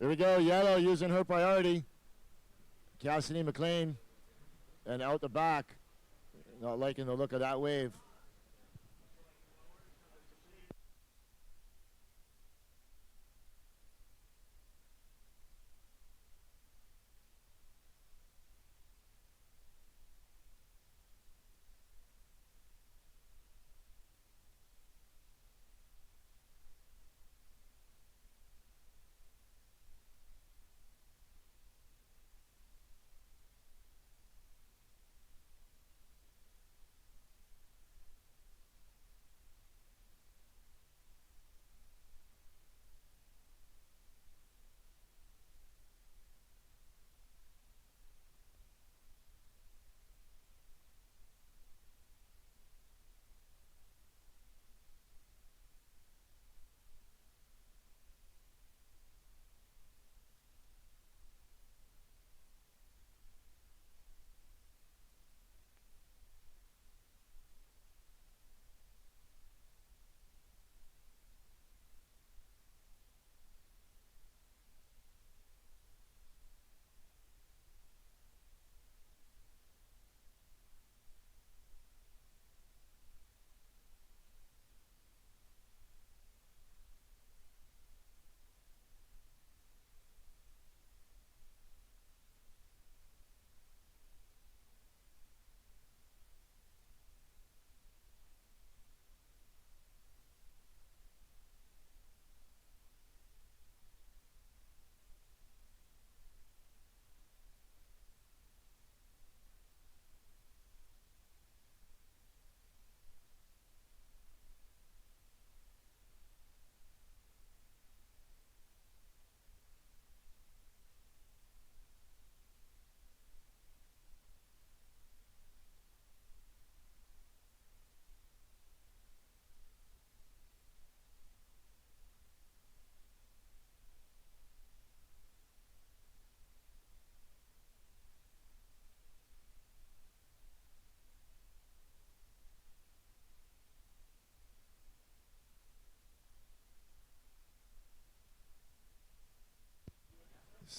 Here we go, yellow using her priority. Cassidy McLean, and out the back. Not liking the look of that wave.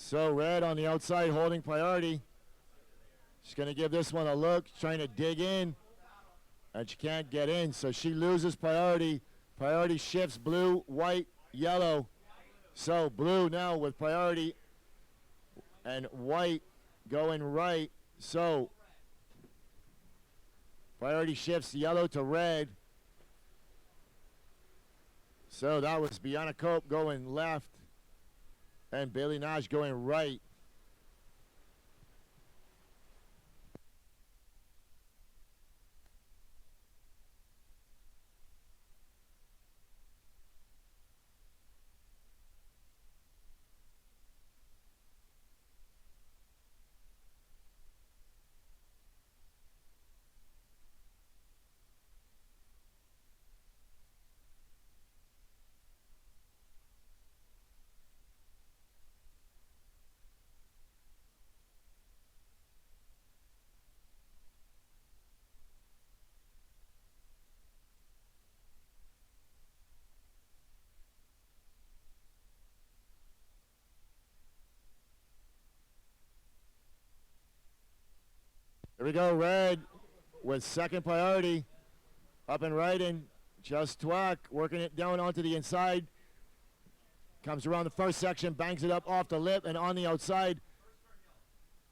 So red on the outside holding priority. She's going to give this one a look, trying to dig in, and she can't get in, so she loses priority. Priority shifts blue, white, yellow. So blue now with priority and white going right. So priority shifts yellow to red. So that was Bianca Cope going left and Bailey Nash going right. Here we go, red with second priority. Up and right in, just twack, working it down onto the inside. Comes around the first section, bangs it up off the lip and on the outside.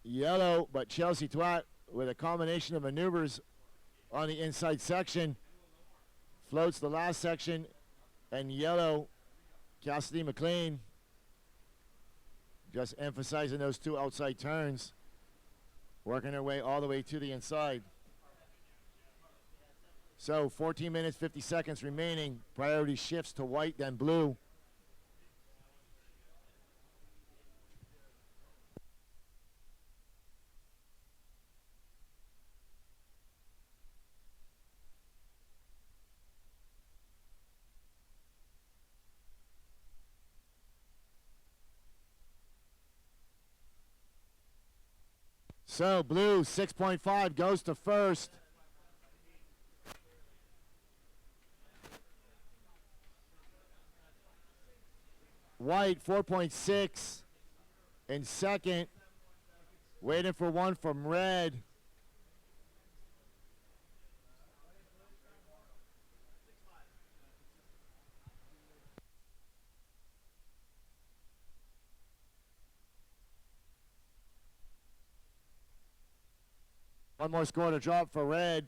Yellow, but Chelsea Twack with a combination of maneuvers on the inside section. Floats the last section, and yellow, Cassidy McLean, just emphasizing those two outside turns. Working her way all the way to the inside. So 14 minutes, 50 seconds remaining. Priority shifts to white, then blue. So blue 6.5 goes to first. White 4.6 in second. Waiting for one from red. One more score to drop for red.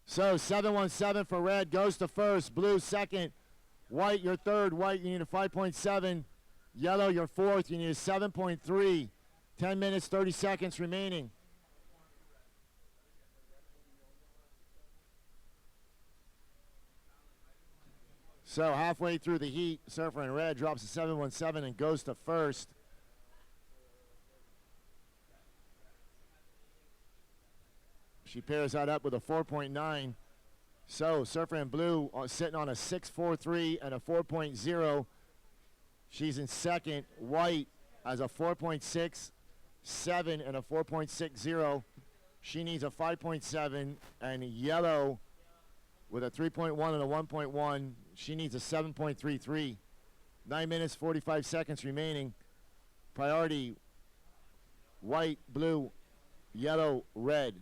So 717 for red goes to first, blue second, white your third, white you need a 5.7, yellow your fourth, you need a 7.3. 10 minutes, 30 seconds remaining. So halfway through the heat, Surfer in red drops a 717 and goes to first. She pairs that up with a 4.9. So Surfer in blue sitting on a 6.43 and a 4.0. She's in second. White has a 4.6, 7 and a 4.60. She needs a 5.7, and yellow with a 3.1 and a 1.1. She needs a 7.33. 9 minutes, 45 seconds remaining. Priority, white, blue, yellow, red.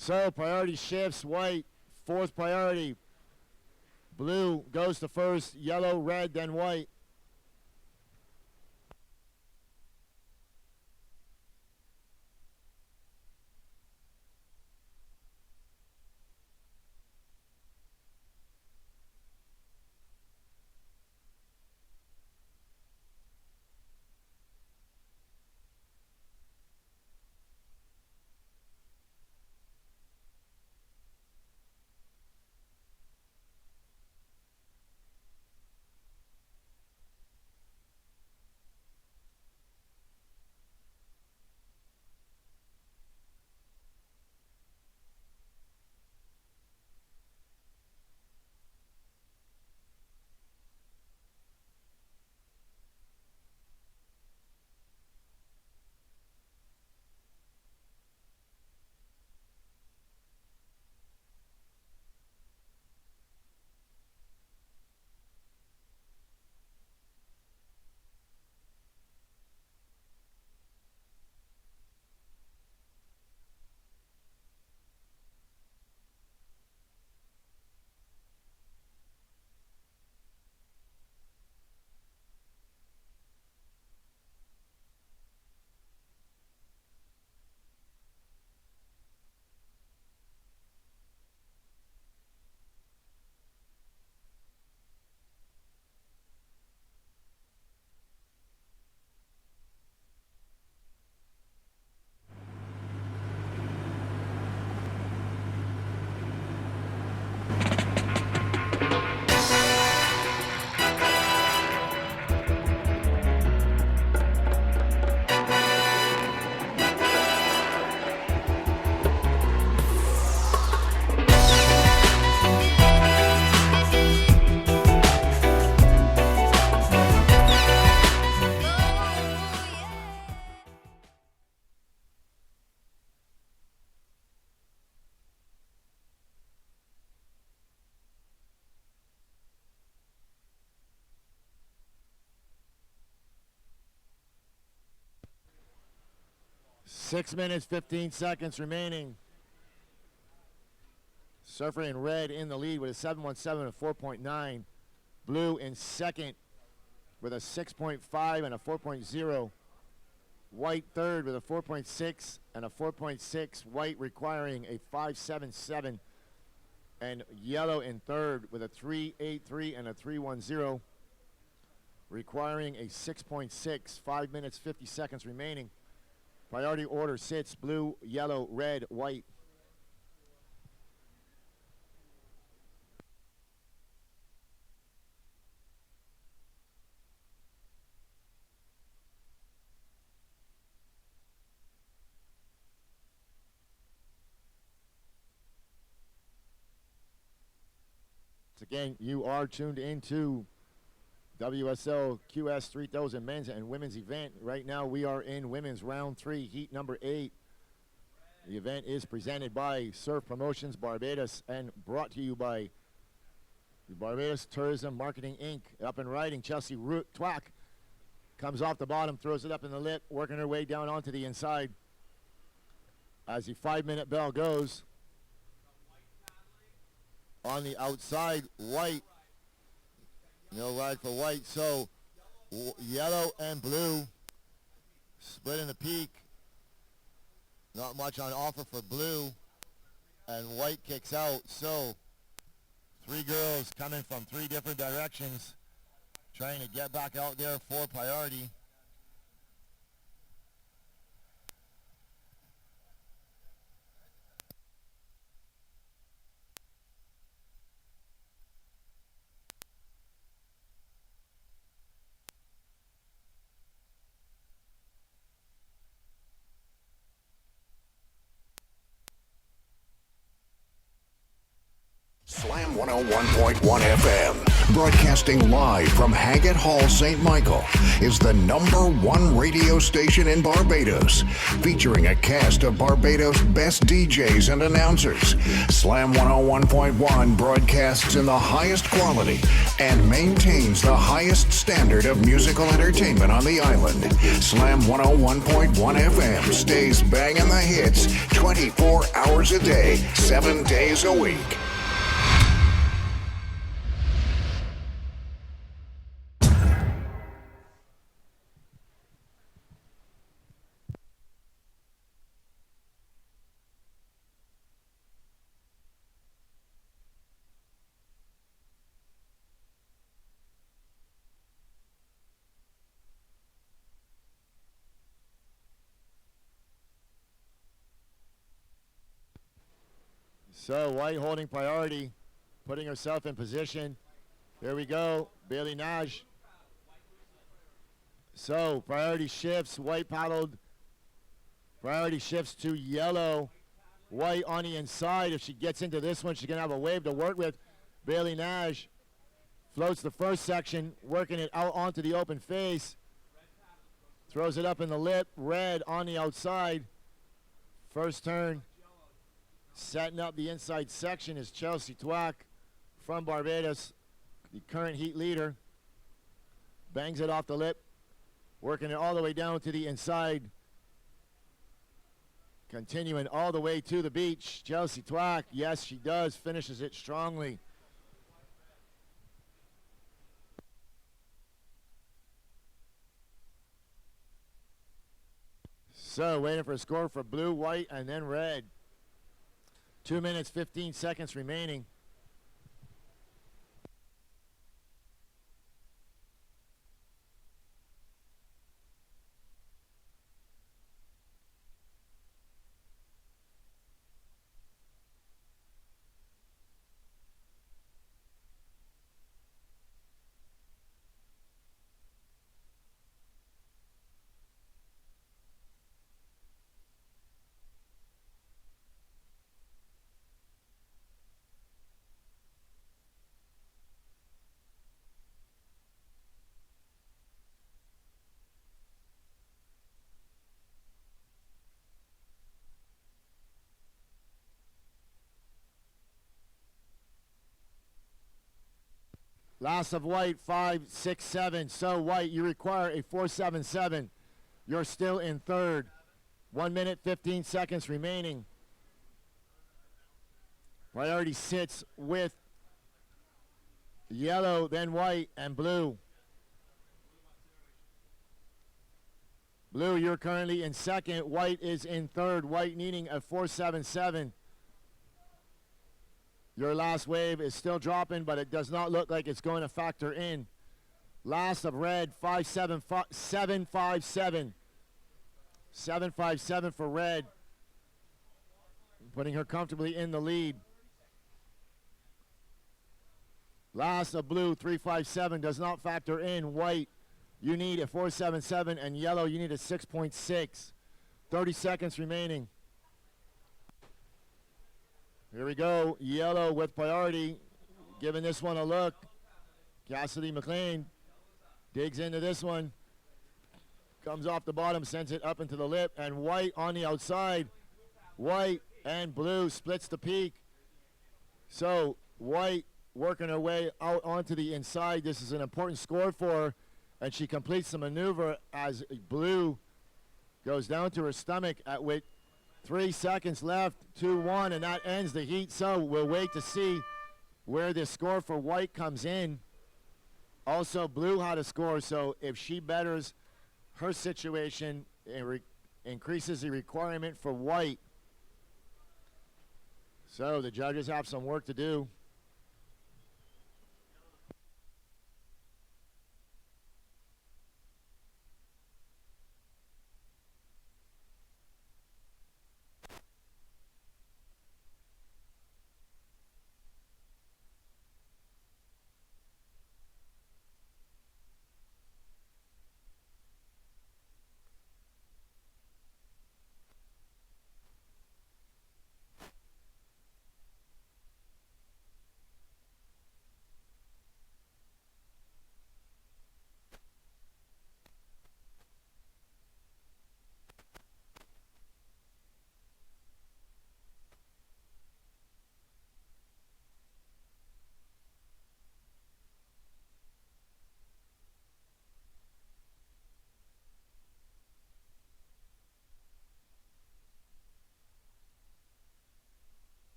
So priority shifts, white, fourth priority. Blue goes to first, yellow, red, then white. Six minutes, 15 seconds remaining. Surfer in red in the lead with a 7.17 and a 4.9. Blue in second with a 6.5 and a 4.0. White third with a 4.6 and a 4.6. White requiring a 5.77. And yellow in third with a 3.83 and a 3.10. Requiring a 6.6. 5 minutes, 50 seconds remaining. Priority order sits blue, yellow, red, white. Again, you are tuned into WSL QS 3000 men's and women's event. Right now we are in women's round 3, heat number 8. The event is presented by Surf Promotions Barbados and brought to you by the Barbados Tourism Marketing Inc. Up and riding, Chelsea Twack comes off the bottom, throws it up in the lip, working her way down onto the inside. As the 5-minute bell goes, on the outside, white. No ride for white, so yellow and blue split in the peak. Not much on offer for blue, and white kicks out. So 3 girls coming from 3 different directions, trying to get back out there for priority. Slam 101.1 FM, broadcasting live from Haggett Hall, St. Michael, is the #1 radio station in Barbados, featuring a cast of Barbados' best DJs and announcers. Slam 101.1 broadcasts in the highest quality and maintains the highest standard of musical entertainment on the island. Slam 101.1 FM stays banging the hits 24 hours a day, 7 days a week. So White holding priority, putting herself in position. Here we go, Bailey Nash. So priority shifts, White paddled. Priority shifts to yellow. White on the inside. If she gets into this one, she's going to have a wave to work with. Bailey Nash floats the first section, working it out onto the open face. Throws it up in the lip. Red on the outside. First turn. Setting up the inside section is Chelsea Twack from Barbados, the current heat leader. Bangs it off the lip, working it all the way down to the inside. Continuing all the way to the beach. Chelsea Twack, yes, she does. Finishes it strongly. So waiting for a score for blue, white, and then red. 2 minutes, 15 seconds remaining. Last of white, 5, 6, 7. So white, you require a 4.77. You're still in third. 1 minute, 15 seconds remaining. Priority sits with yellow, then white, and blue. Blue, you're currently in second. White is in third. White needing a 4.77. Your last wave is still dropping, but it does not look like it's going to factor in. Last of red, 757. 757 for red. Putting her comfortably in the lead. Last of blue, 357, does not factor in. White, you need a 4.77, and yellow, you need a 6.6. 30 seconds remaining. Here we go, yellow with priority, giving this one a look. Cassidy McLean digs into this one, comes off the bottom, sends it up into the lip, and white on the outside. White and blue splits the peak. So white working her way out onto the inside. This is an important score for her, and she completes the maneuver as blue goes down to her stomach at which 3 seconds left, 2-1, and that ends the heat. So we'll wait to see where this score for white comes in. Also, blue had a score, so if she betters her situation, it increases the requirement for white. So the judges have some work to do.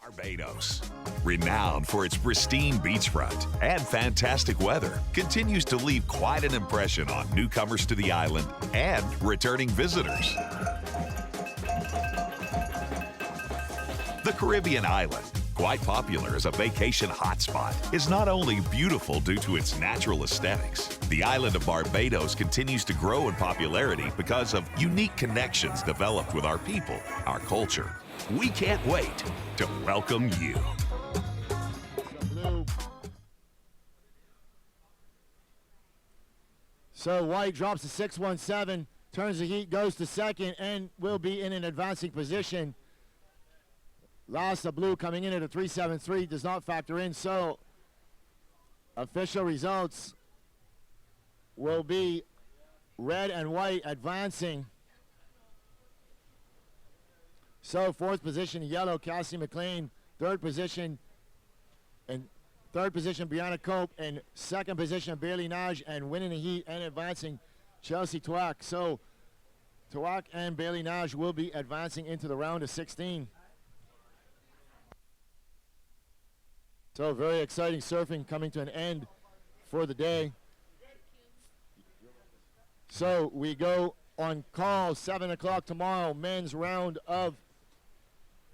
Barbados, renowned for its pristine beachfront and fantastic weather, continues to leave quite an impression on newcomers to the island and returning visitors. The Caribbean island, quite popular as a vacation hotspot, is not only beautiful due to its natural aesthetics. The island of Barbados continues to grow in popularity because of unique connections developed with our people, our culture. We can't wait to welcome you. So White drops to 617, turns the heat, goes to second, and will be in an advancing position. Lhasa Blue coming in at a 373 does not factor in, so official results will be red and white advancing. So fourth position, yellow, Cassie McLean. Third position, Brianna Cope. And second position, Bailey Naj. And winning the heat and advancing, Chelsea Twack. So Twack and Bailey Naj will be advancing into the round of 16. So very exciting surfing coming to an end for the day. So we go on call 7 o'clock tomorrow, men's round of,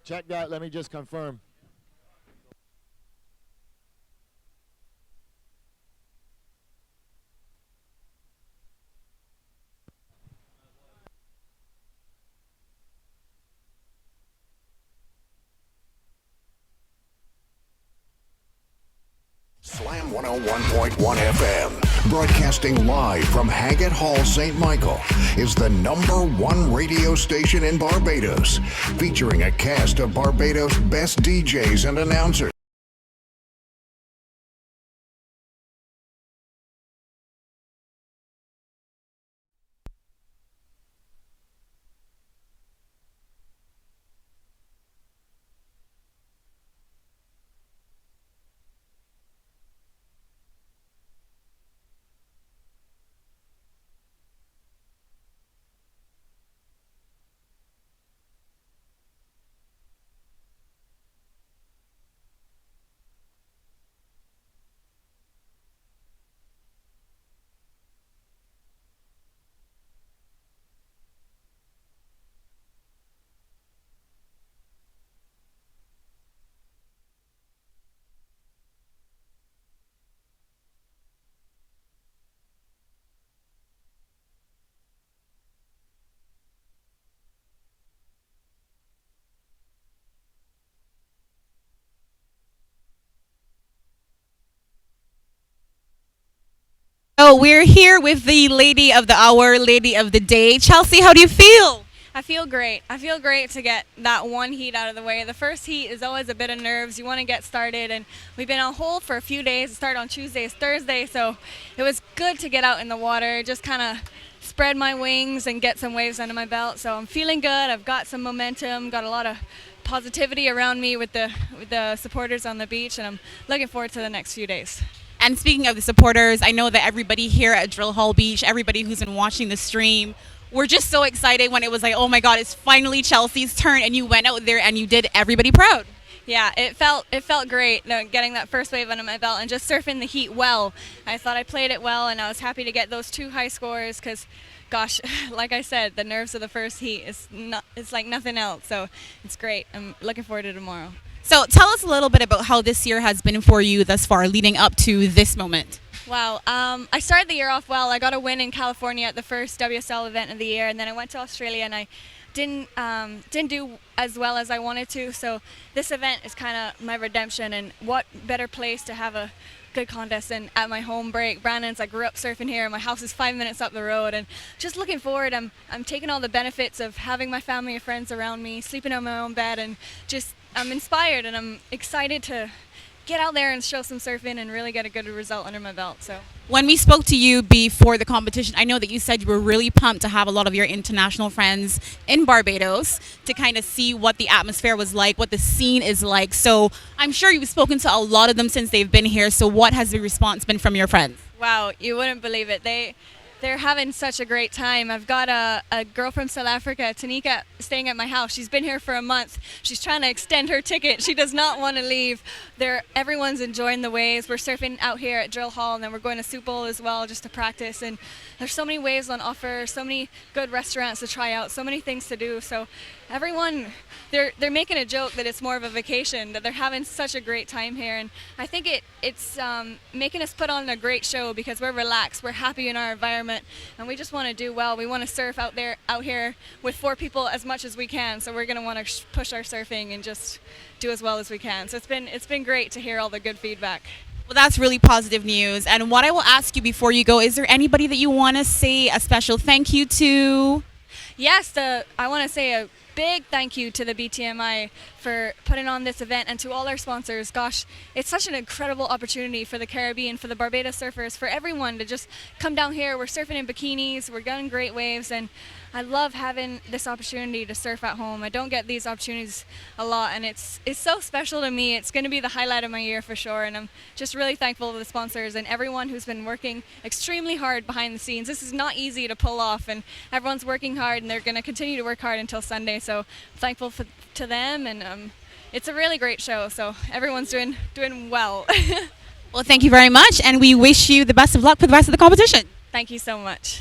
check that, let me just confirm. Slam 101.1 FM, broadcasting live from Haggett Hall, St. Michael, is the #1 radio station in Barbados, featuring a cast of Barbados' best DJs and announcers. Oh, we're here with the lady of the hour, lady of the day. Chelsea, how do you feel? I feel great. I feel great to get that one heat out of the way. The first heat is always a bit of nerves. You want to get started, and we've been on hold for a few days. It started on Tuesday, it's Thursday, so it was good to get out in the water, just kind of spread my wings and get some waves under my belt. So I'm feeling good. I've got some momentum, got a lot of positivity around me with the supporters on the beach, and I'm looking forward to the next few days. And speaking of the supporters, I know that everybody here at Drill Hall Beach, everybody who's been watching the stream, we're just so excited when it was like, oh my God, it's finally Chelsea's turn, and you went out there and you did everybody proud. Yeah, it felt great getting that first wave under my belt and just surfing the heat well. I thought I played it well, and I was happy to get those 2 high scores because, gosh, like I said, the nerves of the first heat it's like nothing else. So it's great. I'm looking forward to tomorrow. So tell us a little bit about how this year has been for you thus far, leading up to this moment. Wow, I started the year off well. I got a win in California at the first WSL event of the year, and then I went to Australia and I didn't do as well as I wanted to. So this event is kind of my redemption, and what better place to have a good contest than at my home break. Brandon's, I grew up surfing here. My house is 5 minutes up the road, and just looking forward. I'm taking all the benefits of having my family and friends around me, sleeping on my own bed, and just I'm inspired and I'm excited to get out there and show some surfing and really get a good result under my belt. So when we spoke to you before the competition, I know that you said you were really pumped to have a lot of your international friends in Barbados to kind of see what the atmosphere was like, what the scene is like. So I'm sure you've spoken to a lot of them since they've been here. So what has the response been from your friends? Wow, you wouldn't believe it. They they're having such a great time. I've got a girl from South Africa, Tanika, staying at my house. She's been here for a month. She's trying to extend her ticket. She does not want to leave. Everyone's enjoying the waves. We're surfing out here at Drill Hall, and then we're going to Soup Bowl as well just to practice. And there's so many waves on offer, so many good restaurants to try out, so many things to do. So everyone, they're making a joke that it's more of a vacation, that they're having such a great time here. And I think it's making us put on a great show because we're relaxed, we're happy in our environment, and we just want to do well. We want to surf out here with 4 people as much as we can. So we're going to want to push our surfing and just do as well as we can. So it's been great to hear all the good feedback. Well, that's really positive news. And what I will ask you before you go, is there anybody that you want to say a special thank you to? Yes, I want to say a big thank you to the BTMI for putting on this event and to all our sponsors. Gosh, it's such an incredible opportunity for the Caribbean, for the Barbados surfers, for everyone to just come down here. We're surfing in bikinis, we're getting great waves, and I love having this opportunity to surf at home. I don't get these opportunities a lot, and it's so special to me. It's going to be the highlight of my year for sure, and I'm just really thankful to the sponsors and everyone who's been working extremely hard behind the scenes. This is not easy to pull off, and everyone's working hard, and they're going to continue to work hard until Sunday, so I'm thankful to them, and it's a really great show, so everyone's doing well. Well, thank you very much, and we wish you the best of luck for the rest of the competition. Thank you so much.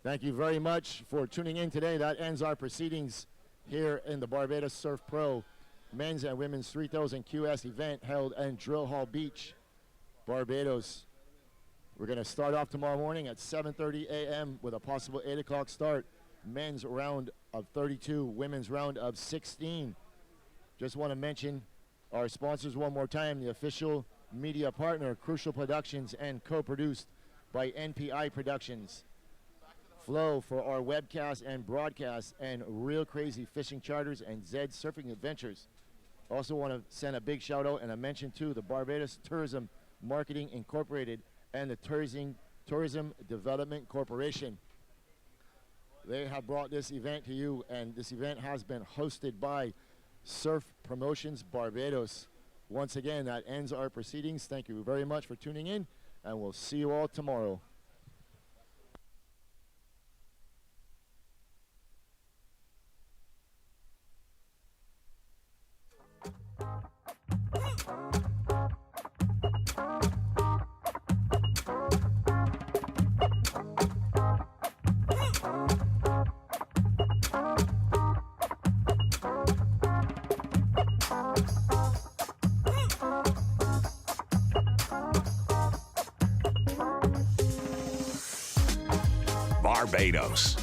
Thank you very much for tuning in today. That ends our proceedings here in the Barbados Surf Pro men's and women's 3000 QS event held in Drill Hall Beach, Barbados. We're going to start off tomorrow morning at 7:30 a.m. with a possible 8 o'clock start. Men's round of 32, women's round of 16. Just want to mention our sponsors one more time. The official media partner, Crucial Productions, and co-produced by NPI Productions. Flow for our webcast and broadcast, and Real Crazy Fishing Charters and Zed Surfing Adventures. Also want to send a big shout out and a mention to the Barbados Tourism Marketing Incorporated and the Tourism Development Corporation. They have brought this event to you, and this event has been hosted by Surf Promotions Barbados. Once again, that ends our proceedings. Thank you very much for tuning in, and we'll see you all tomorrow. Barbados.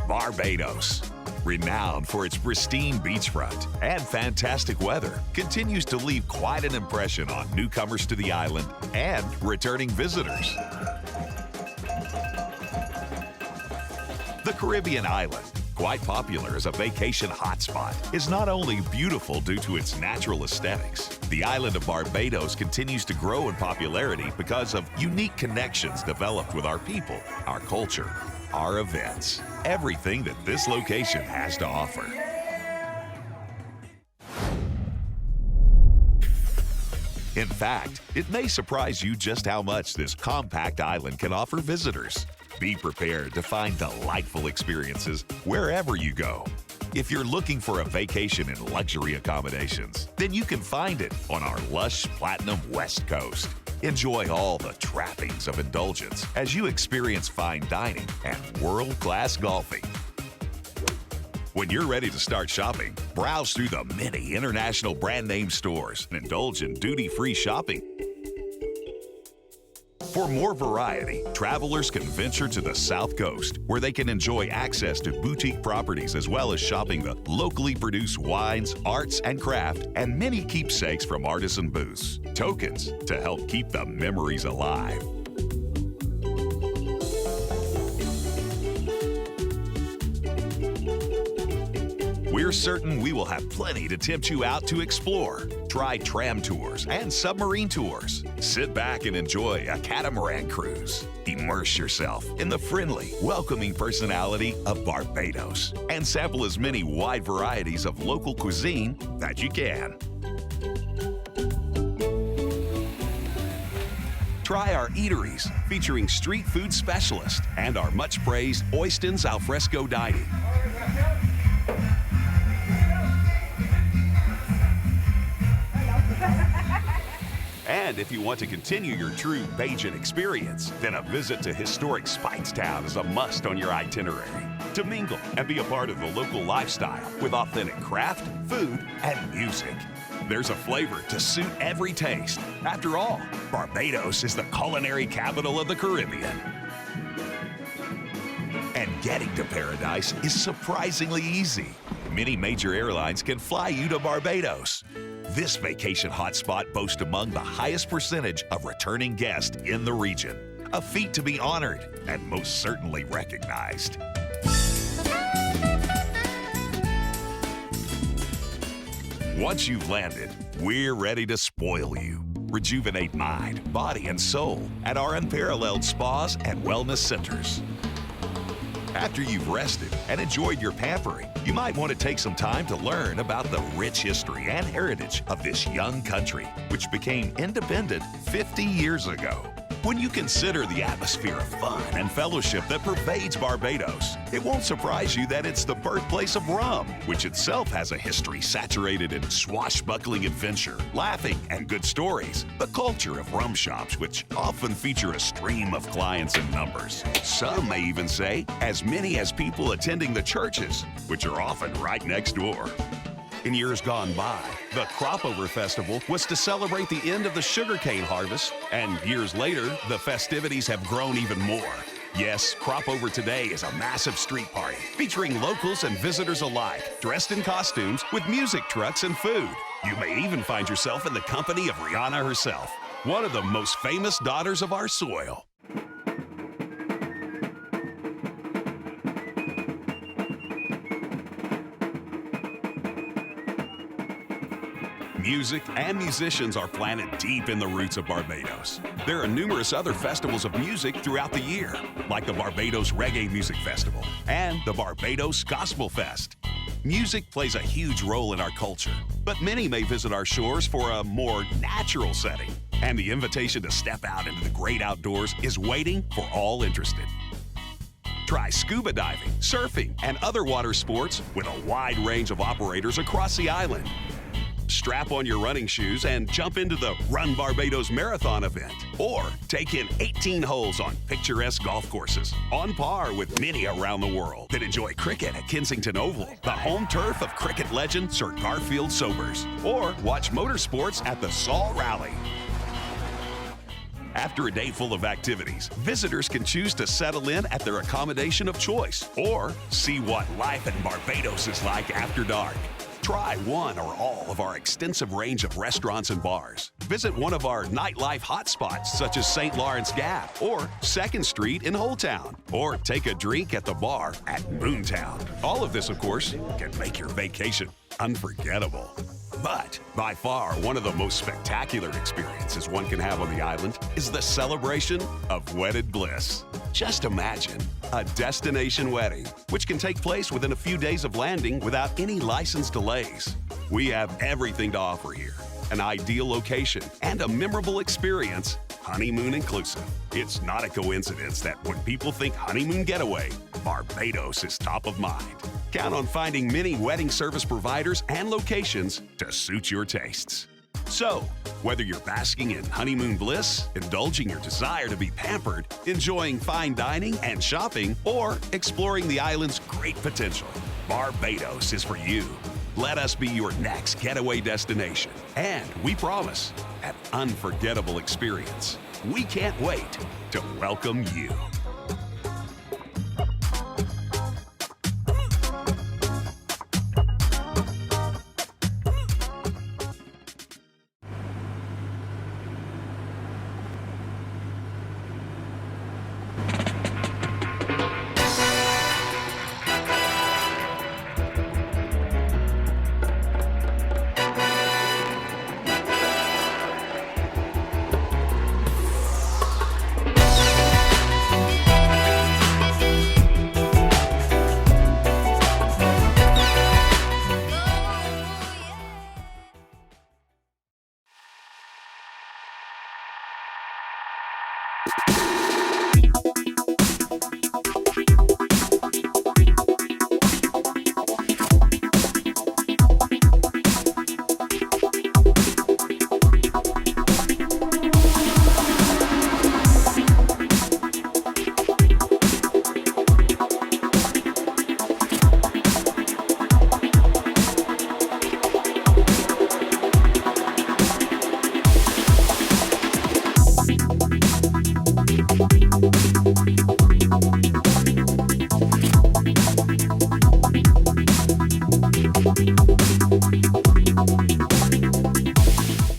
Barbados. renowned for its pristine beachfront and fantastic weather, continues to leave quite an impression on newcomers to the island and returning visitors. The Caribbean island, quite popular as a vacation hotspot, is not only beautiful due to its natural aesthetics. The island of Barbados continues to grow in popularity because of unique connections developed with our people, our culture, our events, everything that this location has to offer. In fact, it may surprise you just how much this compact island can offer visitors. Be prepared to find delightful experiences wherever you go. If you're looking for a vacation in luxury accommodations, then you can find it on our lush Platinum West Coast. Enjoy all the trappings of indulgence as you experience fine dining and world-class golfing. When you're ready to start shopping, browse through the many international brand name stores and indulge in duty-free shopping. For more variety, travelers can venture to the South Coast, where they can enjoy access to boutique properties as well as shopping the locally produced wines, arts, and craft, and many keepsakes from artisan booths. Tokens to help keep the memories alive. We're certain we will have plenty to tempt you out to explore. Try tram tours and submarine tours. Sit back and enjoy a catamaran cruise. Immerse yourself in the friendly, welcoming personality of Barbados and sample as many wide varieties of local cuisine that you can. Try our eateries featuring street food specialists and our much praised Oyston's Alfresco dining. And if you want to continue your true Bajan experience, then a visit to historic Speightstown is a must on your itinerary. To mingle and be a part of the local lifestyle with authentic craft, food, and music. There's a flavor to suit every taste. After all, Barbados is the culinary capital of the Caribbean. And getting to paradise is surprisingly easy. Many major airlines can fly you to Barbados. This vacation hotspot boasts among the highest percentage of returning guests in the region, a feat to be honored and most certainly recognized. Once you've landed, we're ready to spoil you. Rejuvenate mind, body, and soul at our unparalleled spas and wellness centers. After you've rested and enjoyed your pampering, you might want to take some time to learn about the rich history and heritage of this young country, which became independent 50 years ago. When you consider the atmosphere of fun and fellowship that pervades Barbados, it won't surprise you that it's the birthplace of rum, which itself has a history saturated in swashbuckling adventure, laughing, and good stories. The culture of rum shops, which often feature a stream of clients in numbers. Some may even say as many as people attending the churches, which are often right next door. In years gone by, the Cropover Festival was to celebrate the end of the sugarcane harvest, and years later, the festivities have grown even more. Yes, Cropover today is a massive street party featuring locals and visitors alike, dressed in costumes with music trucks and food. You may even find yourself in the company of Rihanna herself, one of the most famous daughters of our soil. Music and musicians are planted deep in the roots of Barbados. There are numerous other festivals of music throughout the year, like the Barbados Reggae Music Festival and the Barbados Gospel Fest. Music plays a huge role in our culture, but many may visit our shores for a more natural setting, and the invitation to step out into the great outdoors is waiting for all interested. Try scuba diving, surfing, and other water sports with a wide range of operators across the island. Strap on your running shoes and jump into the Run Barbados Marathon event. Or take in 18 holes on picturesque golf courses, on par with many around the world that enjoy cricket at Kensington Oval, the home turf of cricket legend Sir Garfield Sobers. Or watch motorsports at the Saul Rally. After a day full of activities, visitors can choose to settle in at their accommodation of choice or see what life in Barbados is like after dark. Try one or all of our extensive range of restaurants and bars. Visit one of our nightlife hotspots such as St. Lawrence Gap or 2nd Street in Old Town. Or take a drink at the bar at Moontown. All of this, of course, can make your vacation unforgettable. But by far, one of the most spectacular experiences one can have on the island is the celebration of wedded bliss. Just imagine a destination wedding, which can take place within a few days of landing without any license delays. We have everything to offer here. An ideal location and a memorable experience, honeymoon inclusive. It's not a coincidence that when people think honeymoon getaway, Barbados is top of mind. Count on finding many wedding service providers and locations to suit your tastes. So, whether you're basking in honeymoon bliss, indulging your desire to be pampered, enjoying fine dining and shopping, or exploring the island's great potential, Barbados is for you. Let us be your next getaway destination, and we promise an unforgettable experience. We can't wait to welcome you.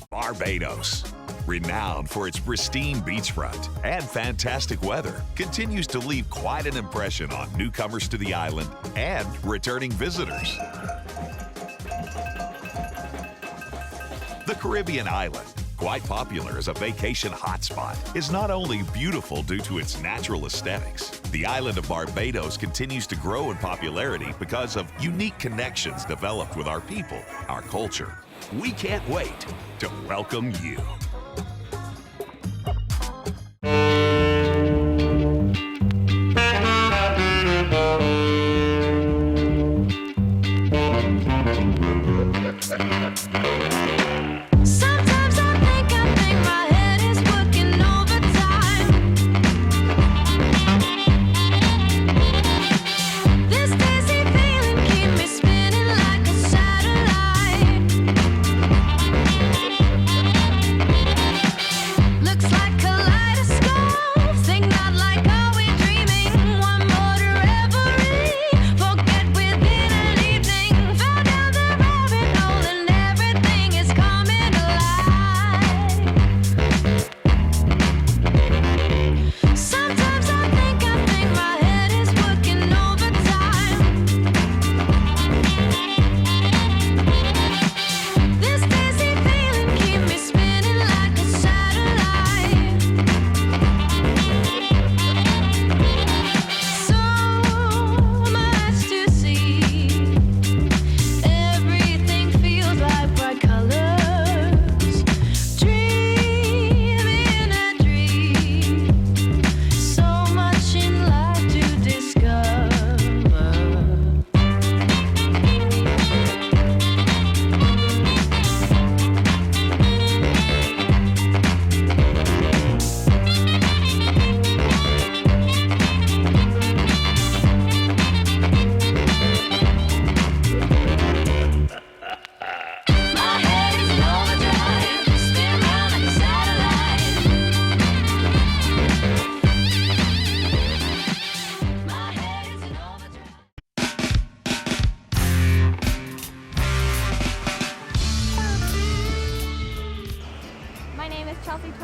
Barbados, renowned for its pristine beachfront and fantastic weather, continues to leave quite an impression on newcomers to the island and returning visitors. The Caribbean island, quite popular as a vacation hotspot, is not only beautiful due to its natural aesthetics. The island of Barbados continues to grow in popularity because of unique connections developed with our people, our culture. We can't wait to welcome you.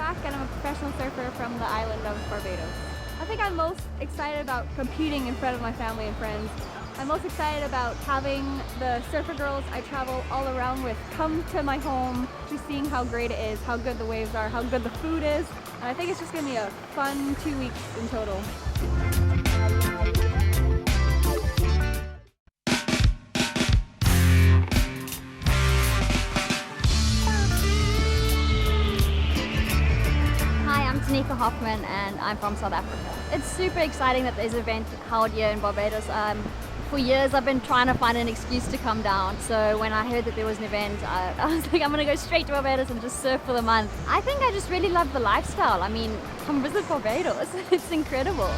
Twack and I'm a professional surfer from the island of Barbados. I think I'm most excited about competing in front of my family and friends. I'm most excited about having the surfer girls I travel all around with come to my home, just seeing how great it is, how good the waves are, how good the food is. And I think it's just going to be a fun 2 weeks in total. Tanika Hoffman and I'm from South Africa. It's super exciting that there's an event held here in Barbados. For years I've been trying to find an excuse to come down, so when I heard that there was an event I was like, I'm going to go straight to Barbados and just surf for the month. I think I just really love the lifestyle. I mean, come visit Barbados. It's incredible.